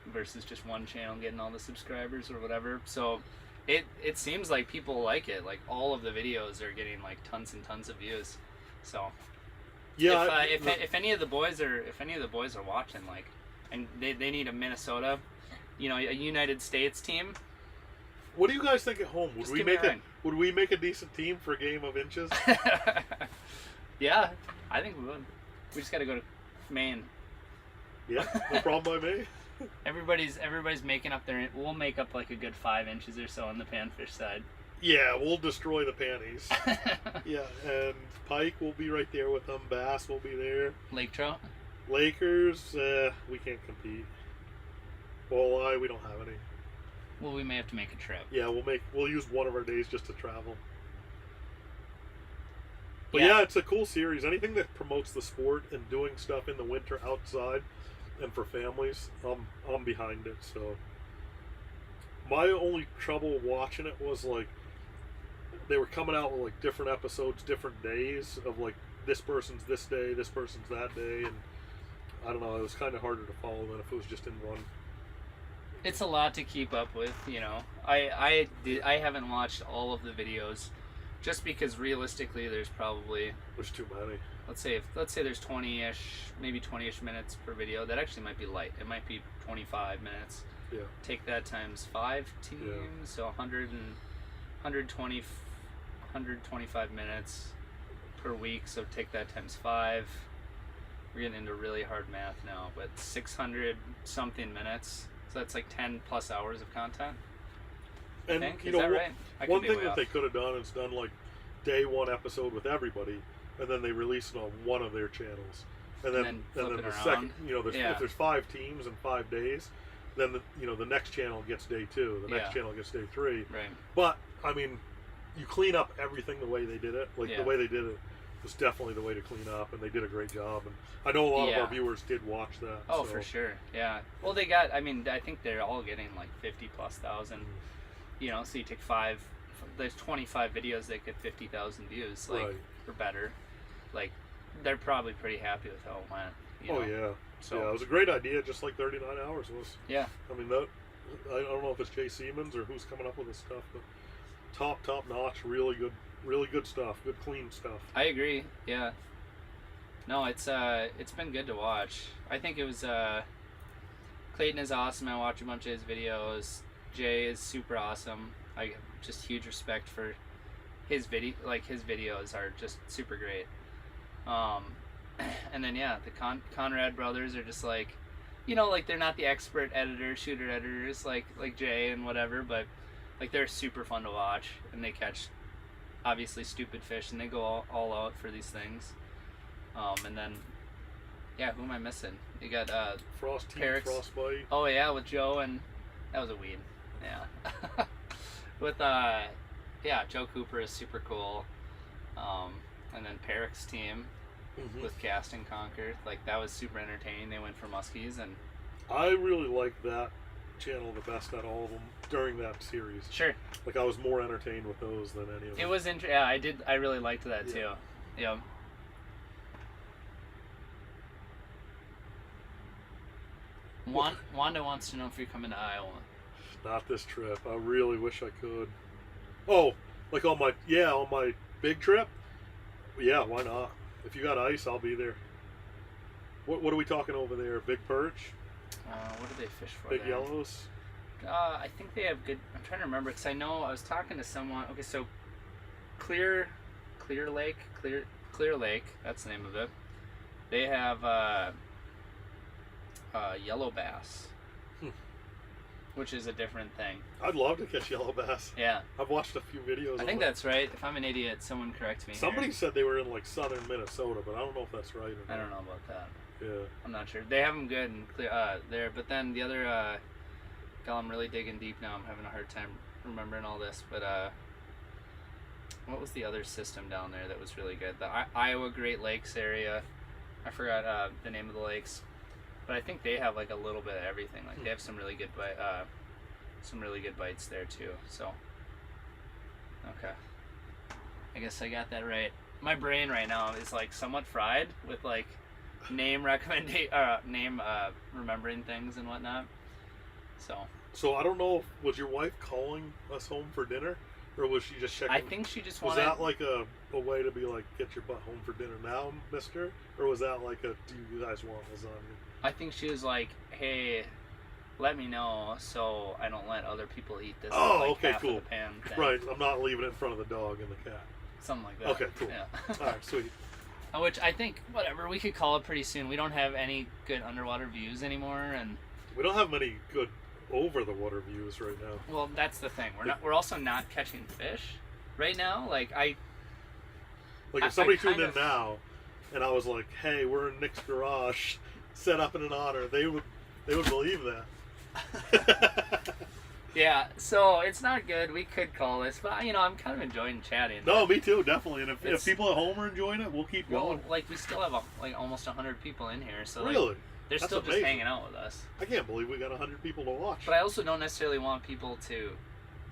versus just one channel getting all the subscribers or whatever. So it seems like people like it. Like all of the videos are getting like tons and tons of views. So yeah, if any of the boys are watching, like, and they need a Minnesota, a United States team. What do you guys think at home? Would we make a decent team for a Game of Inches? Yeah, I think we would. We just got to go to Maine. Yeah, no problem by me. Everybody's making up we'll make up like a good 5 inches or so on the Panfish side. Yeah, we'll destroy the panties. Yeah, and Pike will be right there with them. Bass will be there. Lake trout? Lakers, we can't compete. Walleye, we don't have any. Well, we may have to make a trip. Yeah, we'll use one of our days just to travel. But yeah, it's a cool series. Anything that promotes the sport and doing stuff in the winter outside and for families, I'm behind it. So my only trouble watching it was like they were coming out with like different episodes, different days of like this person's this day, this person's that day, and I don't know. It was kind of harder to follow than if it was just in one. It's a lot to keep up with, I haven't watched all of the videos, just because realistically there's too many. Let's say there's 20-ish, maybe 20-ish minutes per video. That actually might be light. It might be 25 minutes. Yeah. Take that times 5 teams, so 125 minutes per week. So take that times 5. We're getting into really hard math now, but 600 something minutes. So that's like 10 plus hours of content. And Is that right? One thing that they could have done is done like day 1 episode with everybody, and then they release it on one of their channels, and then the second, if there's 5 teams and 5 days, then the next channel gets day 2, the next channel gets day 3. Right. But I mean, you clean up everything the way they did it. Like the way they did it was definitely the way to clean up, and they did a great job. And I know a lot of our viewers did watch that. Oh, so. For sure. Yeah. Well, they got. I think they're all getting like 50,000+. So you take 5. There's 25 videos that get 50,000 views, or better. Like, they're probably pretty happy with how it went. Oh yeah. So yeah, it was a great idea, just like 39 hours was. Yeah. I mean I don't know if it's Jay Siemens or who's coming up with this stuff, but top notch, really good stuff, good clean stuff. I agree. Yeah. No, it's been good to watch. I think it was Clayton is awesome. I watch a bunch of his videos. Jay is super awesome. I just huge respect for his video. Like his videos are just super great. And then the Conrad brothers are just like, like they're not the expert shooter editors like Jay and whatever, but like they're super fun to watch, and they catch obviously stupid fish, and they go all out for these things. And then who am I missing? You got Frostbite. Oh yeah, with Joe, and that was a weed. Yeah. With Joe Cooper is super cool. And then Perrick's team with Cast and Conquer, like that was super entertaining. They went for muskies, and I really liked that channel the best out of all of them during that series. Sure. Like I was more entertained with those than any of them. It was I really liked that too. Yeah. Wanda wants to know if you're coming to Iowa. Not this trip. I really wish I could. Oh, like on my big trip? Yeah, why not? If you got ice, I'll be there. What are we talking over there? Big perch? What do they fish for Big there? yellows? I think they have good. I'm trying to remember because I know I was talking to someone. Okay, so Clear Lake. That's the name of it. They have yellow bass, which is a different thing. I'd love to catch yellow bass. Yeah. I've watched a few videos. I think that's right. If I'm an idiot, someone correct me. Somebody here. said they were in like southern Minnesota, but I don't know if that's right or not. I don't know about that. Yeah. I'm not sure. They have them good and clear there, but then the other. God, I'm really digging deep now. I'm having a hard time remembering all this, but what was the other system down there that was really good? The Iowa Great Lakes area. I forgot the name of the lakes, but I think they have like a little bit of everything. Like they have some really good bites there too. So, okay, I guess I got that right. My brain right now is like somewhat fried with like name remembering things and whatnot. So I don't know. Was your wife calling us home for dinner, or was she just checking? I think she just was wanted. that like a way to be like, get your butt home for dinner now, mister? Or was that like a, do you guys want lasagna? I think she was like, hey, let me know so I don't let other people eat this. Oh, like okay, half cool. Of the pan thing. Right, I'm not leaving it in front of the dog and the cat. Something like that. Okay, cool. Yeah. All right, sweet. Which I think, whatever, we could call it pretty soon. We don't have any good underwater views anymore, and We don't have many good over the water views right now. well, that's the thing. We're also not catching fish right now. Like Like if somebody tuned in now, and I was like, "Hey, we're in Nick's garage, set up in an otter," they would believe that. Yeah, so it's not good. We could call this, but I'm kind of enjoying chatting. No, me too, definitely. And if people at home are enjoying it, we'll keep going. Like we still have like almost 100 people in here, so Really? like, they're That's still just amazing. hanging out with us. I can't believe we got 100 people to watch. But I also don't necessarily want people to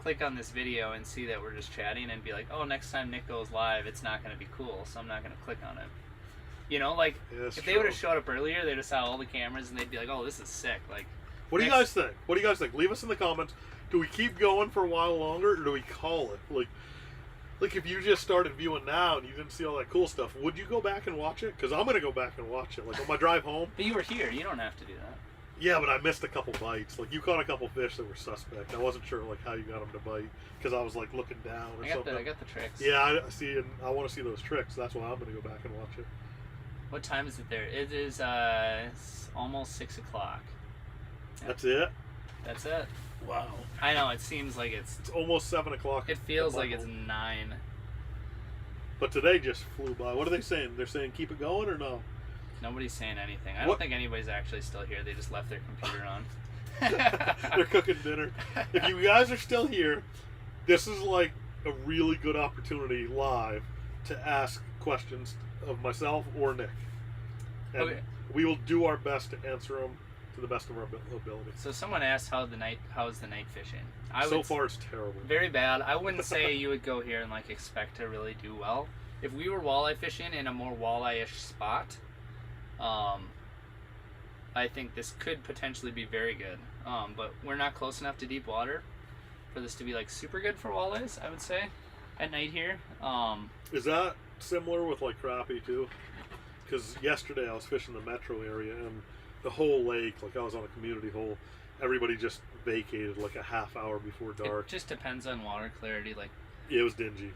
click on this video and see that we're just chatting and be like, oh, next time Nick goes live, it's not going to be cool, so I'm not going to click on it. Like Yeah, if they would have showed up earlier, they'd have saw all the cameras and they'd be like, oh, this is sick. Like, what do you guys think? What do you guys think? Leave us in the comments. Do we keep going for a while longer, or do we call it? Like if you just started viewing now and you didn't see all that cool stuff, would you go back and watch it? Because I'm going to go back and watch it. Like on my drive home. But you were here. You don't have to do that. Yeah, but I missed a couple bites. Like you caught a couple fish that were suspect. I wasn't sure like how you got them to bite because I was like looking down or something. I got the tricks. Yeah, I see, and I want to see those tricks. That's why I'm going to go back and watch it. What time is it there? It is it's almost 6 o'clock. Yeah. That's it? That's it. Wow. I know, it seems like it's almost 7 o'clock. It feels like it's 9. But today just flew by. What are they saying? They're saying keep it going or no? Nobody's saying anything. I don't think anybody's actually still here. They just left their computer on. They're cooking dinner. If you guys are still here, this is like a really good opportunity live to ask questions of myself or Nick. And we will do our best to answer them to the best of our ability. So someone asked how's the night fishing? So far it's terrible. Very bad. I wouldn't say you would go here and like expect to really do well. If we were walleye fishing in a more walleye-ish spot, I think this could potentially be very good. But we're not close enough to deep water for this to be like super good for walleyes, I would say, at night here. Is that similar with like crappie too? Because yesterday I was fishing the metro area and the whole lake, like I was on a community hole, everybody just vacated like a half hour before dark. It just depends on water clarity. Like, it was dingy.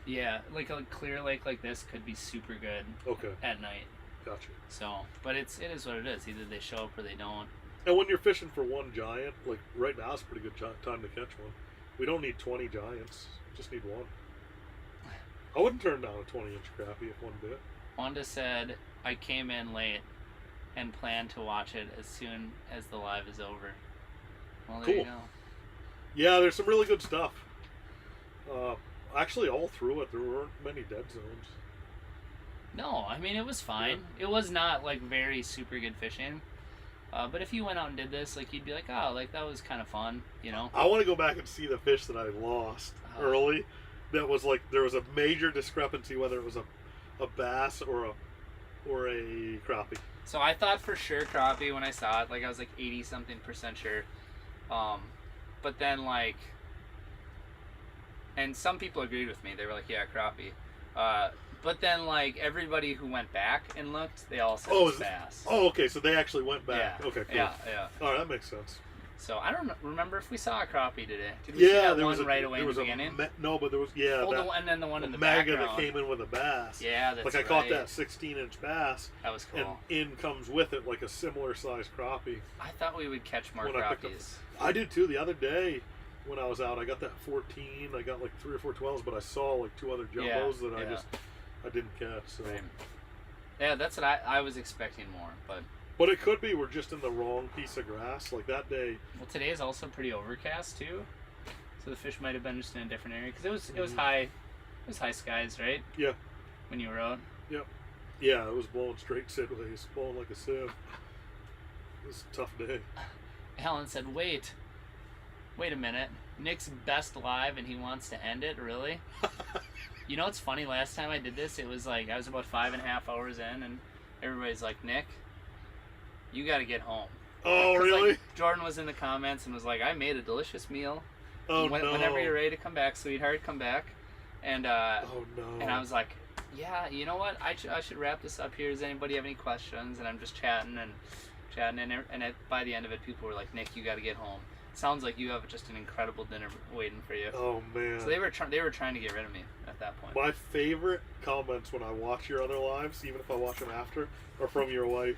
Yeah, like a clear lake like this could be super good. Okay. At night. Gotcha. So, but it is what it is. Either they show up or they don't. And when you're fishing for one giant, like right now is a pretty good time to catch one. We don't need 20 giants, just need one. I wouldn't turn down a 20-inch crappie if one bit. Wanda said, I came in late and plan to watch it as soon as the live is over. Well, there you go. Yeah, there's some really good stuff. Actually, all through it, there weren't many dead zones. No, I mean, it was fine. Yeah. It was not, like, very super good fishing. But if you went out and did this, like, you'd be like, oh, like, that was kind of fun, you know? I want to go back and see the fish that I lost early. That was, like, there was a major discrepancy whether it was a bass or a crappie. So I thought for sure crappie when I saw it. Like I was like 80-something% sure. But then like, and some people agreed with me. They were like, yeah, crappie. But then like everybody who went back and looked, they all said it was bass. Oh, okay. So they actually went back. Yeah. Okay, cool. Yeah. Oh, that makes sense. So I don't remember if we saw a crappie today. Did we see that there one was right away in the beginning? No, but there was And then the one in the Maga background. that came in with a bass. Yeah, that's like I right. caught that 16-inch bass. That was cool. And in comes with it like a similar size crappie. I thought we would catch more crappies. I did too. The other day when I was out, I got that 14. I got like 3 or 4 12s, but I saw like 2 other jumbos that I didn't catch. So. Right. Yeah, that's what I was expecting more, but. But it could be we're just in the wrong piece of grass. Like that day. Well, today is also pretty overcast too, so the fish might have been just in a different area because it was high, it was high skies, right? Yeah. When you were out. Yep. Yeah, it was blowing straight sideways, blowing like a sieve. It was a tough day. Helen said, "Wait a minute. Nick's best live, and he wants to end it. Really?" You know what's funny? Last time I did this, it was like I was about 5.5 hours in, and everybody's like, "Nick, you got to get home." Oh, really? Like, Jordan was in the comments and was like, "I made a delicious meal. Oh, Whenever you're ready to come back, sweetheart, come back." And oh no. And I was like, "Yeah, you know what? I should wrap this up here. Does anybody have any questions?" And I'm just chatting, and by the end of it, people were like, "Nick, you got to get home. Sounds like you have just an incredible dinner waiting for you." Oh man. So they were trying to get rid of me at that point. My favorite comments when I watch your other lives, even if I watch them after, are from your wife.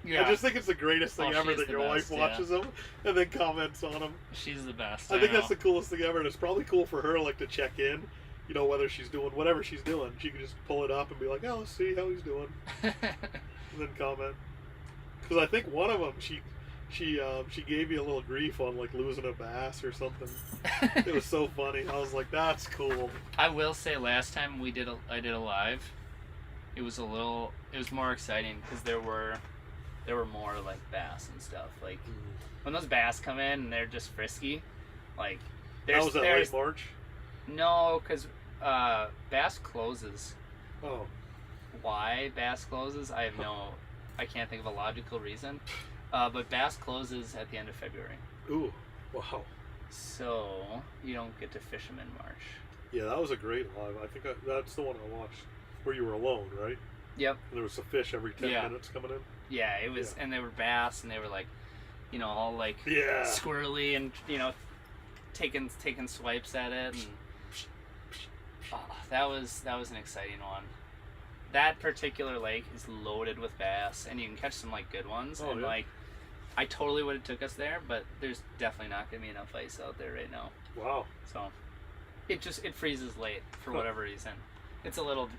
Yeah. I just think it's the greatest thing ever that your wife watches them and then comments on them. She's the best. I think that's the coolest thing ever, and it's probably cool for her, like, to check in, you know, whether she's doing whatever she's doing. She can just pull it up and be like, "Oh, let's see how he's doing," and then comment. Because I think one of them, she gave you a little grief on like losing a bass or something. It was so funny. I was like, "That's cool." I will say, last time I did a live, it was more exciting because there were more like bass and stuff. Like when those bass come in and they're just frisky, like Was that late March? No, because bass closes. Oh. Why bass closes? I can't think of a logical reason. But bass closes at the end of February. Ooh, wow. So you don't get to fish them in March. Yeah, that was a great live. I think that's the one I watched where you were alone, right? Yep. And there was a fish every 10 minutes coming in. Yeah, it was, and they were bass, and they were like, you know, all like squirrely, and you know, taking swipes at it, and that was an exciting one. That particular lake is loaded with bass, and you can catch some like good ones. Oh, and like, I totally would have took us there, but there's definitely not gonna be enough ice out there right now. Wow. So it freezes late for whatever reason. It's a little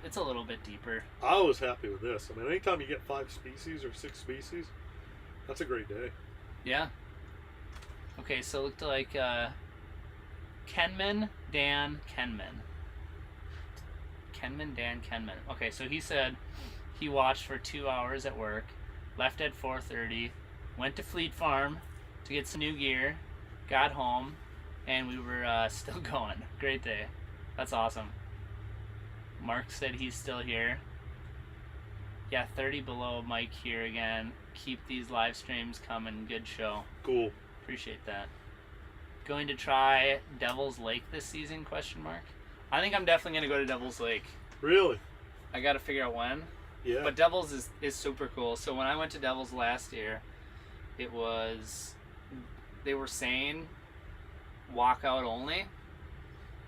bit deeper. I was happy with this. I mean, anytime you get 5 species or 6 species, that's a great day. Yeah. Okay, so it looked like Dan Kenman. Okay, so he said he watched for 2 hours at work, left at 4:30, went to Fleet Farm to get some new gear, got home, and we were still going. Great day. That's awesome. Mark said he's still here. Yeah, 30 below, Mike here again. Keep these live streams coming. Good show. Cool. Appreciate that. Going to try Devil's Lake this season, question mark? I think I'm definitely going to go to Devil's Lake. Really? I got to figure out when. Yeah. But Devil's is super cool. So when I went to Devil's last year, they were saying walk out only.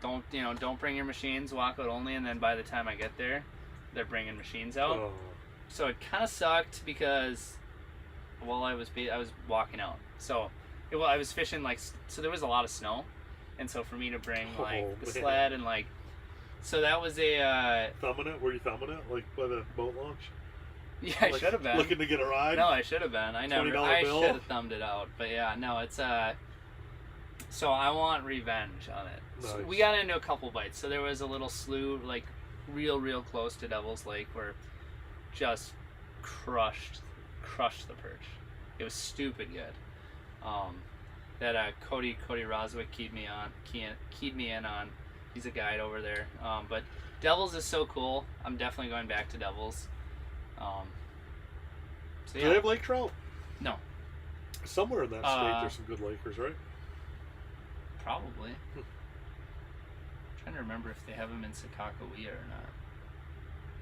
Don't bring your machines, walk out only, and then by the time I get there, they're bringing machines out. Oh. So it kind of sucked because, well, I was walking out. So, I was fishing so there was a lot of snow, and so for me to bring the sled and so that was a thumbing it. Were you thumbing it by the boat launch? Yeah, I should have been looking to get a ride. No, I should have been. I should have thumbed it out. But yeah, no, it's so I want revenge on it. Nice. So we got into a couple bites. So there was a little slough, real close to Devil's Lake, where just crushed the perch. It was stupid good. That Cody Roswick keyed me in on. He's a guide over there. But Devil's is so cool. I'm definitely going back to Devil's. So, Do yeah. they have lake trout? No. Somewhere in that state, there's some good lakers, right? Probably. Trying to remember if they have them in Sakakawea or not.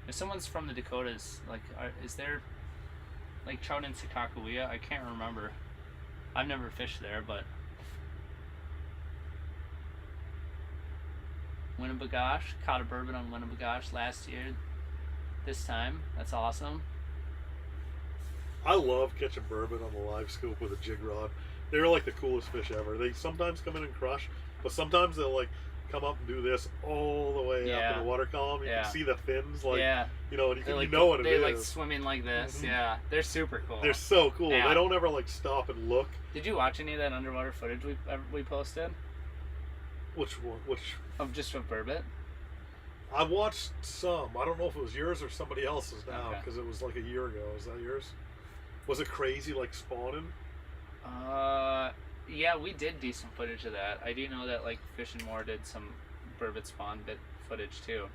If someone's from the Dakotas, like, is there lake trout in Sakakawea? I can't remember. I've never fished there, but Winnebagosh, caught a bourbon on Winnebagosh last year. This time, that's awesome. I love catching bourbon on the live scoop with a jig rod. They're like the coolest fish ever. They sometimes come in and crush, but sometimes they'll like come up and do this all the way up in the water column. You can see the fins, like you know, and you, like, you know what it is. They like swimming like this. Yeah, they're super cool. They're so cool. Yeah. They don't ever like stop and look. Did you watch any of that underwater footage we posted? Which one? Which? Of burbot? I watched some. I don't know if it was yours or somebody else's now, because it was like a year ago. Is that yours? Was it crazy, like spawning? Yeah, we did do some footage of that. I do know that like Fish and More did some burbot spawn bit footage too.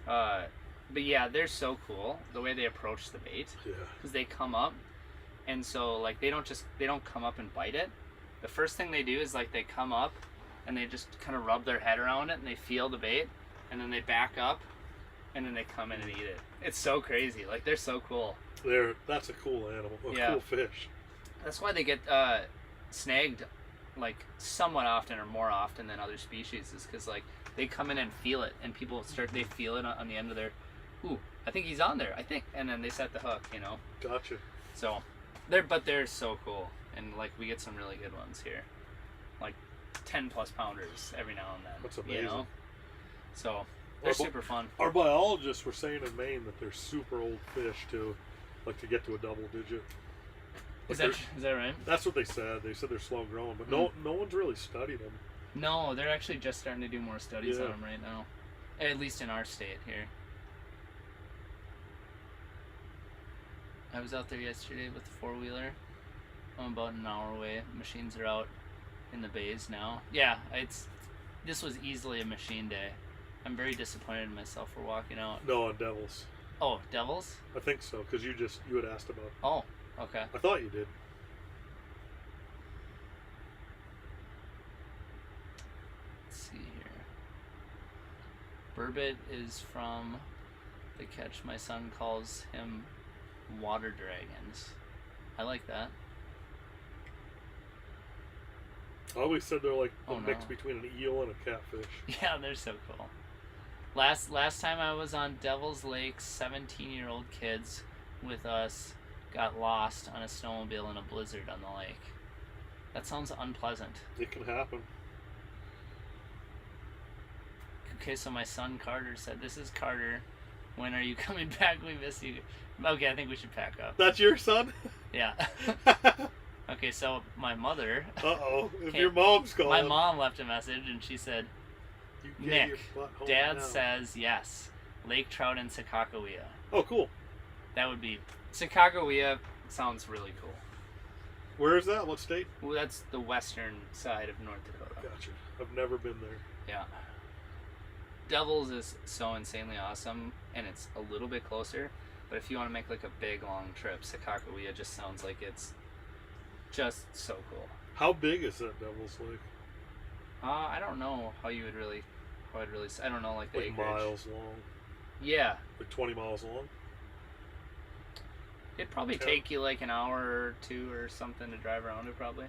But yeah, they're so cool the way they approach the bait. Yeah. Because they come up, and so like they don't come up and bite it. The first thing they do is like they come up, and they just kind of rub their head around it, and they feel the bait, and then they back up, and then they come in and eat it. It's so crazy. Like they're so cool. That's a cool animal. Cool fish. That's why they get snagged like somewhat often or more often than other species, is because like they come in and feel it, and they feel it on the end of their, ooh, I think he's on there, I think, and then they set the hook, you know. Gotcha. So they're so cool, and like we get some really good ones here, like 10+ pounders every now and then. That's amazing. You know? So they're super fun. Our biologists were saying in Maine that they're super old fish too, like to get to a double digit. Is that right? That's what they said. They said they're slow growing, but no one's really studied them. No, they're actually just starting to do more studies on them right now, at least in our state here. I was out there yesterday with the 4-wheeler. I'm about an hour away. Machines are out in the bays now. Yeah, this was easily a machine day. I'm very disappointed in myself for walking out. No, on Devils. Oh, Devils? I think so, because you had asked about it. Oh, okay. I thought you did. Let's see here. Burbot is from the catch. My son calls him water dragons. I like that. I always said they're like a mix between an eel and a catfish. Yeah, they're so cool. Last time I was on Devil's Lake, 17-year-old kids with us got lost on a snowmobile in a blizzard on the lake. That sounds unpleasant. It can happen. Okay, so my son Carter said, "This is Carter. When are you coming back? We miss you." Okay, I think we should pack up. That's your son? Yeah. Okay, so my mother... Uh-oh. If your mom's calling... My mom left a message, and she said, "Nick, Dad says yes. Lake trout in Sakakawea." Oh, cool. That would be... Sakakawea sounds really cool. Where is that? What state? Well, that's the western side of North Dakota. Gotcha. I've never been there. Yeah. Devils is so insanely awesome, and it's a little bit closer, but if you want to make like a big long trip, Sakakawea just sounds like it's just so cool. How big is that Devil's Lake? I don't know how I'd really, I don't know, like the acreage. Miles long. Yeah. Like 20 miles long? It'd probably take you like an hour or two or something to drive around it, probably.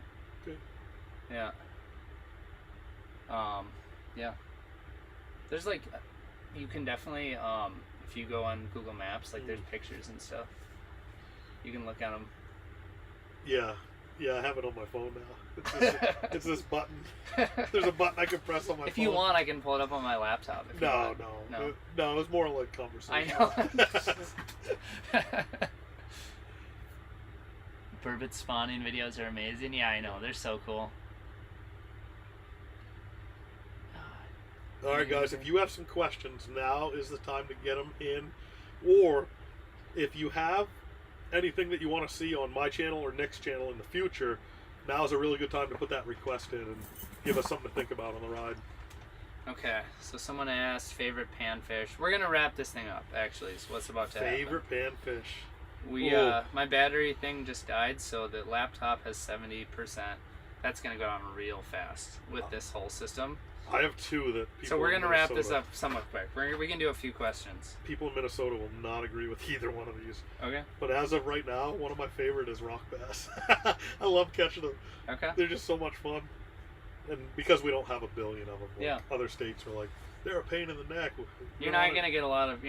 Okay. Yeah. Yeah. There's like, you can definitely, if you go on Google Maps, like there's pictures and stuff. You can look at them. Yeah. Yeah, I have it on my phone now. It's this button. There's a button I can press on my phone. If you want, I can pull it up on my laptop. No, it was more like conversation. I know. Burbot spawning videos are amazing. Yeah, I know. They're so cool. Alright guys, if you have some questions, now is the time to get them in. Or, if you have anything that you want to see on my channel or Nick's channel in the future, now is a really good time to put that request in and give us something to think about on the ride. Okay, so someone asked favorite panfish. We're going to wrap this thing up, actually, so what's about to happen. Favorite panfish. We Ooh. my battery thing just died, so the laptop has 70%. That's gonna go down real fast with this whole system. I have two that people So we're in gonna wrap this Minnesota- up somewhat quick. We can do a few questions. People in Minnesota will not agree with either one of these. Okay. But as of right now, one of my favorite is rock bass. I love catching them. Okay. They're just so much fun. And because we don't have a billion of them, like Yeah. other states are like, they're a pain in the neck. You're not gonna get a lot of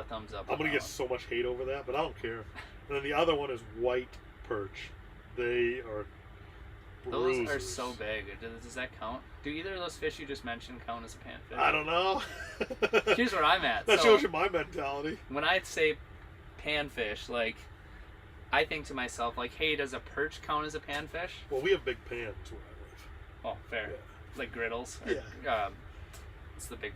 thumbs up. I'm gonna get so much hate over that, but I don't care. And then the other one is white perch. They are bruisers. Those are so big. Does that count? Do either of those fish you just mentioned count as a panfish? I don't know. Here's where I'm at. That So, shows you my mentality. when I say panfish, like, I think to myself, like, hey, does a perch count as a panfish? Well, we have big pans where I live. Oh, fair. Yeah. Like griddles? Yeah. It's the big...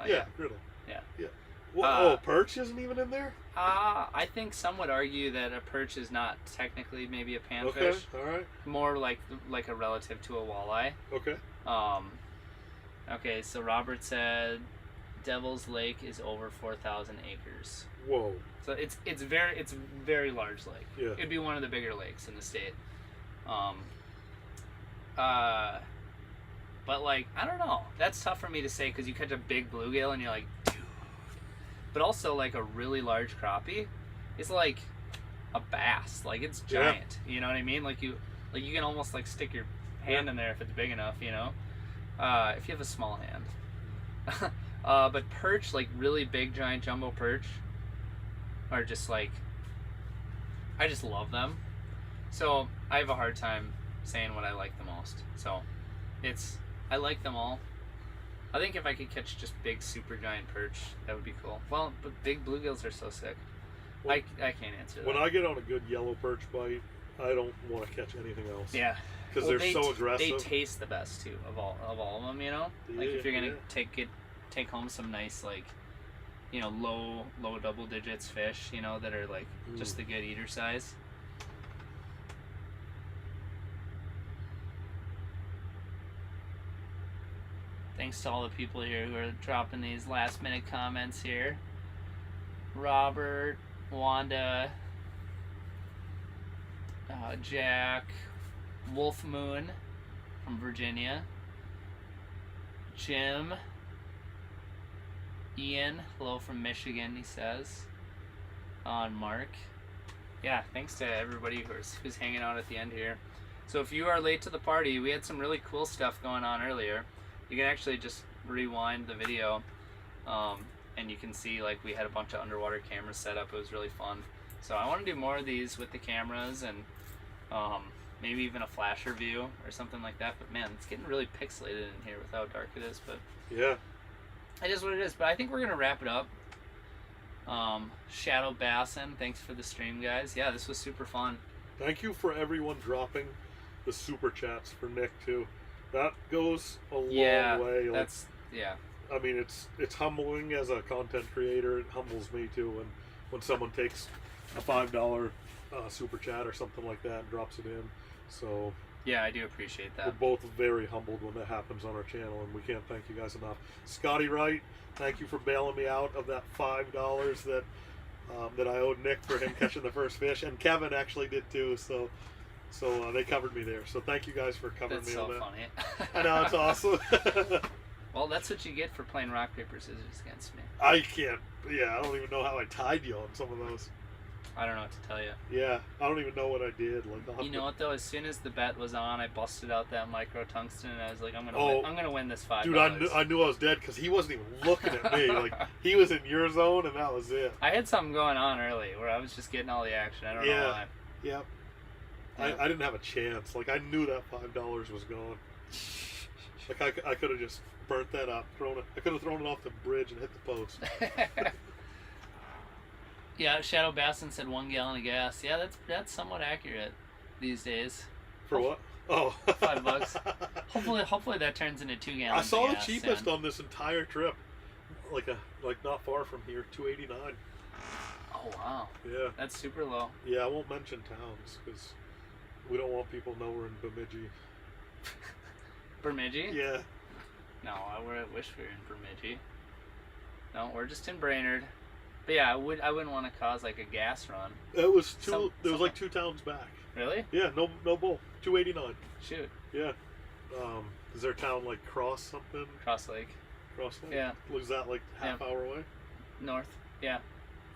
Yeah, griddle. Yeah. Yeah. Well, perch isn't even in there? I think some would argue that a perch is not technically maybe a panfish. Okay, alright. More like a relative to a walleye. Okay. Okay, so Robert said Devil's Lake is over 4,000 acres. Whoa. So it's very large lake. Yeah. It'd be one of the bigger lakes in the state. But like, I don't know. That's tough for me to say because you catch a big bluegill and you're like, dude. But also like a really large crappie is like a bass. Like it's giant. You know what I mean? Like you can almost like stick your hand in there if it's big enough, you know? If you have a small hand. But perch, like really big giant jumbo perch are just like, I just love them. So I have a hard time saying what I like the most. So I like them all. I think if I could catch just big super giant perch, that would be cool. Well, but big bluegills are so sick. Well, I can't answer that. When I get on a good yellow perch bite, I don't want to catch anything else. Yeah. Because they're so aggressive. They taste the best too of all of them, you know? Like if you're gonna take home some nice, like, you know, low double digits fish, you know, that are like just the good eater size. Thanks to all the people here who are dropping these last minute comments here. Robert, Wanda, Jack, Wolf Moon from Virginia, Jim, Ian, hello from Michigan, he says, and Mark. Yeah, thanks to everybody who's hanging out at the end here. So if you are late to the party, we had some really cool stuff going on earlier. You can actually just rewind the video and you can see like we had a bunch of underwater cameras set up. It was really fun. So I want to do more of these with the cameras and maybe even a flasher view or something like that. But man, it's getting really pixelated in here with how dark it is. But yeah, it is what it is. But I think we're gonna wrap it up. Shadow Bassin, thanks for the stream, guys. Yeah, this was super fun. Thank you for everyone dropping the super chats for Nick too. That goes a long way. Like, that's I mean, it's humbling as a content creator. It humbles me too when someone takes a $5 super chat or something like that and drops it in. So yeah, I do appreciate that. we're both very humbled when that happens on our channel, and we can't thank you guys enough. Scotty Wright, thank you for bailing me out of that $5 that I owed Nick for him catching the first fish, and Kevin actually did too. So they covered me there. So thank you guys for covering me on that. That's so funny. I know, it's awesome. Well, that's what you get for playing rock, paper, scissors against me. I can't. Yeah, I don't even know how I tied you on some of those. I don't know what to tell you. Yeah, I don't even know what I did. Like, You know what though? As soon as the bet was on, I busted out that micro tungsten, and I was like, I'm gonna win this $5. Dude, I knew I was dead because he wasn't even looking at me. Like, he was in your zone, and that was it. I had something going on early where I was just getting all the action. I don't know why. Yep. Yeah. I didn't have a chance. Like, I knew that $5 was gone. Like, I could have just burnt that up, I could have thrown it off the bridge and hit the post. Yeah, Shadow Bassin said 1 gallon of gas. Yeah, that's somewhat accurate these days. For what? Oh. $5. Hopefully that turns into 2 gallons. I saw of the gas cheapest soon. on this entire trip. Like not far from here, $2.89. Oh wow. Yeah. That's super low. Yeah, I won't mention towns because we don't want people to know we're in Bemidji. Bemidji? Yeah. No, I wish we were in Bemidji. No, we're just in Brainerd. But yeah, I wouldn't want to cause like a gas run. It was two. Some- It was like 2 towns back. Really? Yeah, no bull. 289. Shoot. Yeah. Is there a town like Cross something? Cross Lake. Cross Lake? Yeah. Was that like half hour away? North. Yeah.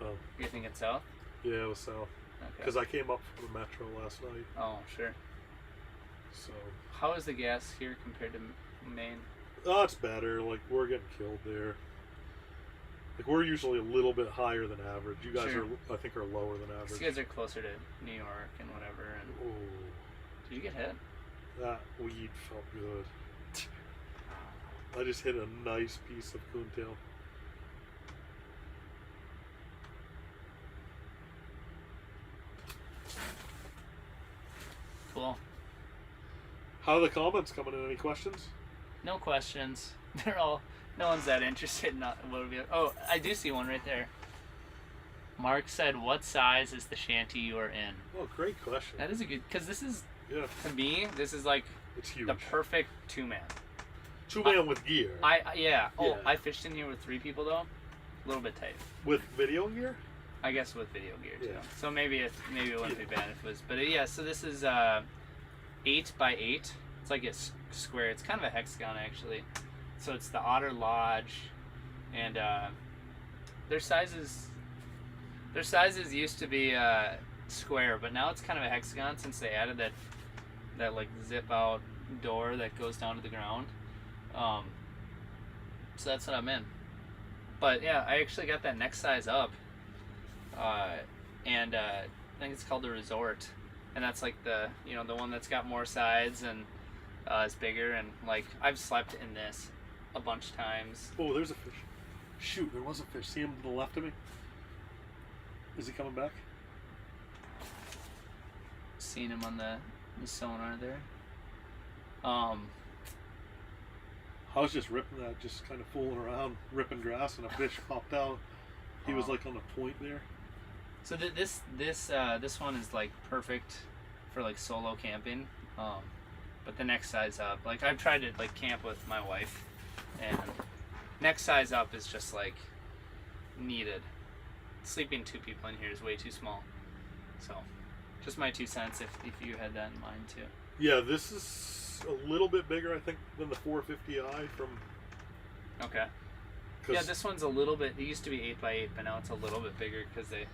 Oh. You think it's south? Yeah, it was south. Okay. Because I came up from the metro last night. Oh, sure. So. How is the gas here compared to Maine? Oh, it's better. Like, we're getting killed there. Like, we're usually a little bit higher than average. You guys Sure. are, I think, are lower than average. You guys are closer to New York and whatever. And Oh, did you get hit? that weed felt good. I just hit a nice piece of coontail. Cool. How are the comments coming in? Any questions? No questions. They're all. No one's that interested in what would be. Oh, I do see one right there. Mark said, "What size is the shanty you are in?" Oh, great question. That is a good, because this is, Yeah, to me, this is like it's huge. the perfect 2-man. 2-man with gear. Yeah. Oh, Yeah. I fished in here with 3 people though. A little bit tight. With video gear? I guess with video gear too. Yeah. So maybe it wouldn't be bad if it was. But yeah, so this is 8 by 8. It's like a square. It's kind of a hexagon actually. So it's the Otter Lodge, and their sizes used to be square, but now it's kind of a hexagon since they added that like zip out door that goes down to the ground. So that's what I'm in. But yeah, I actually got that next size up, and I think it's called the Resort, and that's like the one that's got more sides and is bigger, and like I've slept in this a bunch of times. Oh, there's a fish. Shoot, there was a fish. See him to the left of me? Is he coming back? Seeing him on the sonar there. I was just ripping that, just kind of fooling around, ripping grass, and a fish popped out. He was like on the point there. So this one is like perfect for like solo camping. But the next size up, like I've tried to like camp with my wife, and next size up is just like needed. Sleeping 2 people in here is way too small. So just my 2 cents if you had that in mind too. Yeah, this is a little bit bigger, I think, than the 450i from. Okay. Yeah, this one's a little bit. It used to be 8 by 8, but now it's a little bit bigger because they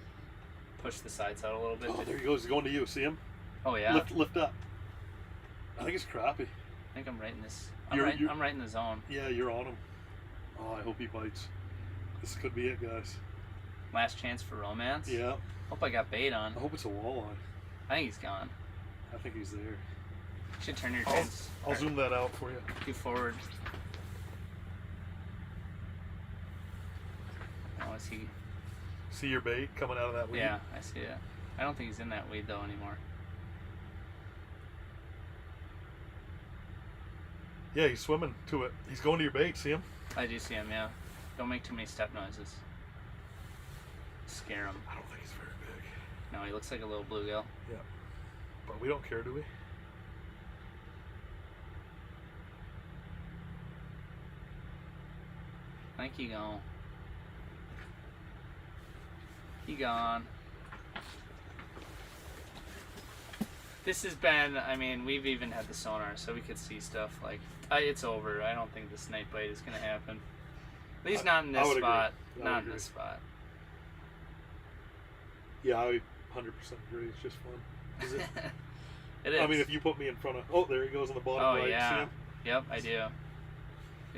pushed the sides out a little bit. Oh, there he goes. He's going to you. See him? Oh yeah. Lift up. I think it's crappie. I think I'm right in this. I'm right in the zone. Yeah, you're on him. Oh, I hope he bites. This could be it, guys. Last chance for romance. Yeah. Hope I got bait on. I hope it's a walleye. I think he's gone. I think he's there. You should turn your trans. I'll zoom that out for you. Too forward. Oh, is he? See your bait coming out of that weed? Yeah, I see it. I don't think he's in that weed though anymore. Yeah, he's swimming to it. He's going to your bait. See him? I do see him. Yeah. Don't make too many step noises. Scare him. I don't think he's very big. No, he looks like a little bluegill. Yeah. But we don't care, do we? I think he gone. He gone. This has been, I mean, we've even had the sonar so we could see stuff like, it's over. I don't think this night bite is going to happen. At least not in this spot. Not in this spot. Yeah, I 100% agree. It's just fun. Is it? It is. I mean, if you put me in front of... Oh, there he goes on the bottom Oh, right. yeah. See him? Yep, I do. Yep.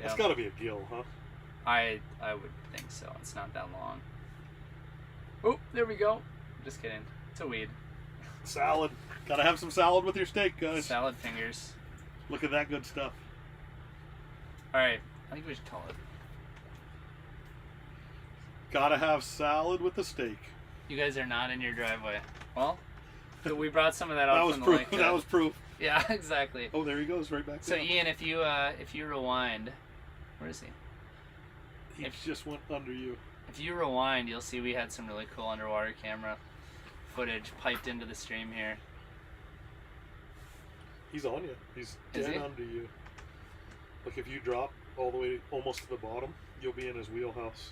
That's got to be a gill, huh? I would think so. It's not that long. Oh, there we go. Just kidding. It's a weed. Salad. Gotta have some salad with your steak, guys. Salad fingers. Look at that good stuff. Alright, I think we should call it. Gotta have salad with the steak. You guys are not in your driveway. Well, we brought some of that out from the lake. That was proof. Yeah, exactly. Oh, there he goes, right back So down. Ian, if you rewind, where is he? He just went under you. If you rewind, you'll see we had some really cool underwater camera footage piped into the stream here. He's on you. He's Is dead he? under you. Like if you drop all the way almost to the bottom, you'll be in his wheelhouse.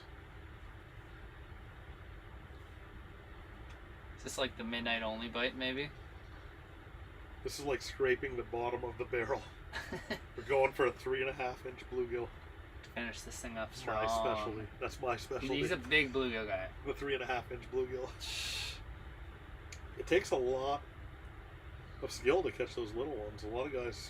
Is this like the midnight only bite, maybe? This is like scraping the bottom of the barrel. We're going for a 3.5-inch bluegill. Finish this thing up That's strong. my specialty. That's my specialty. He's a big bluegill guy. The 3.5-inch bluegill. It takes a lot of skill to catch those little ones. A lot of guys,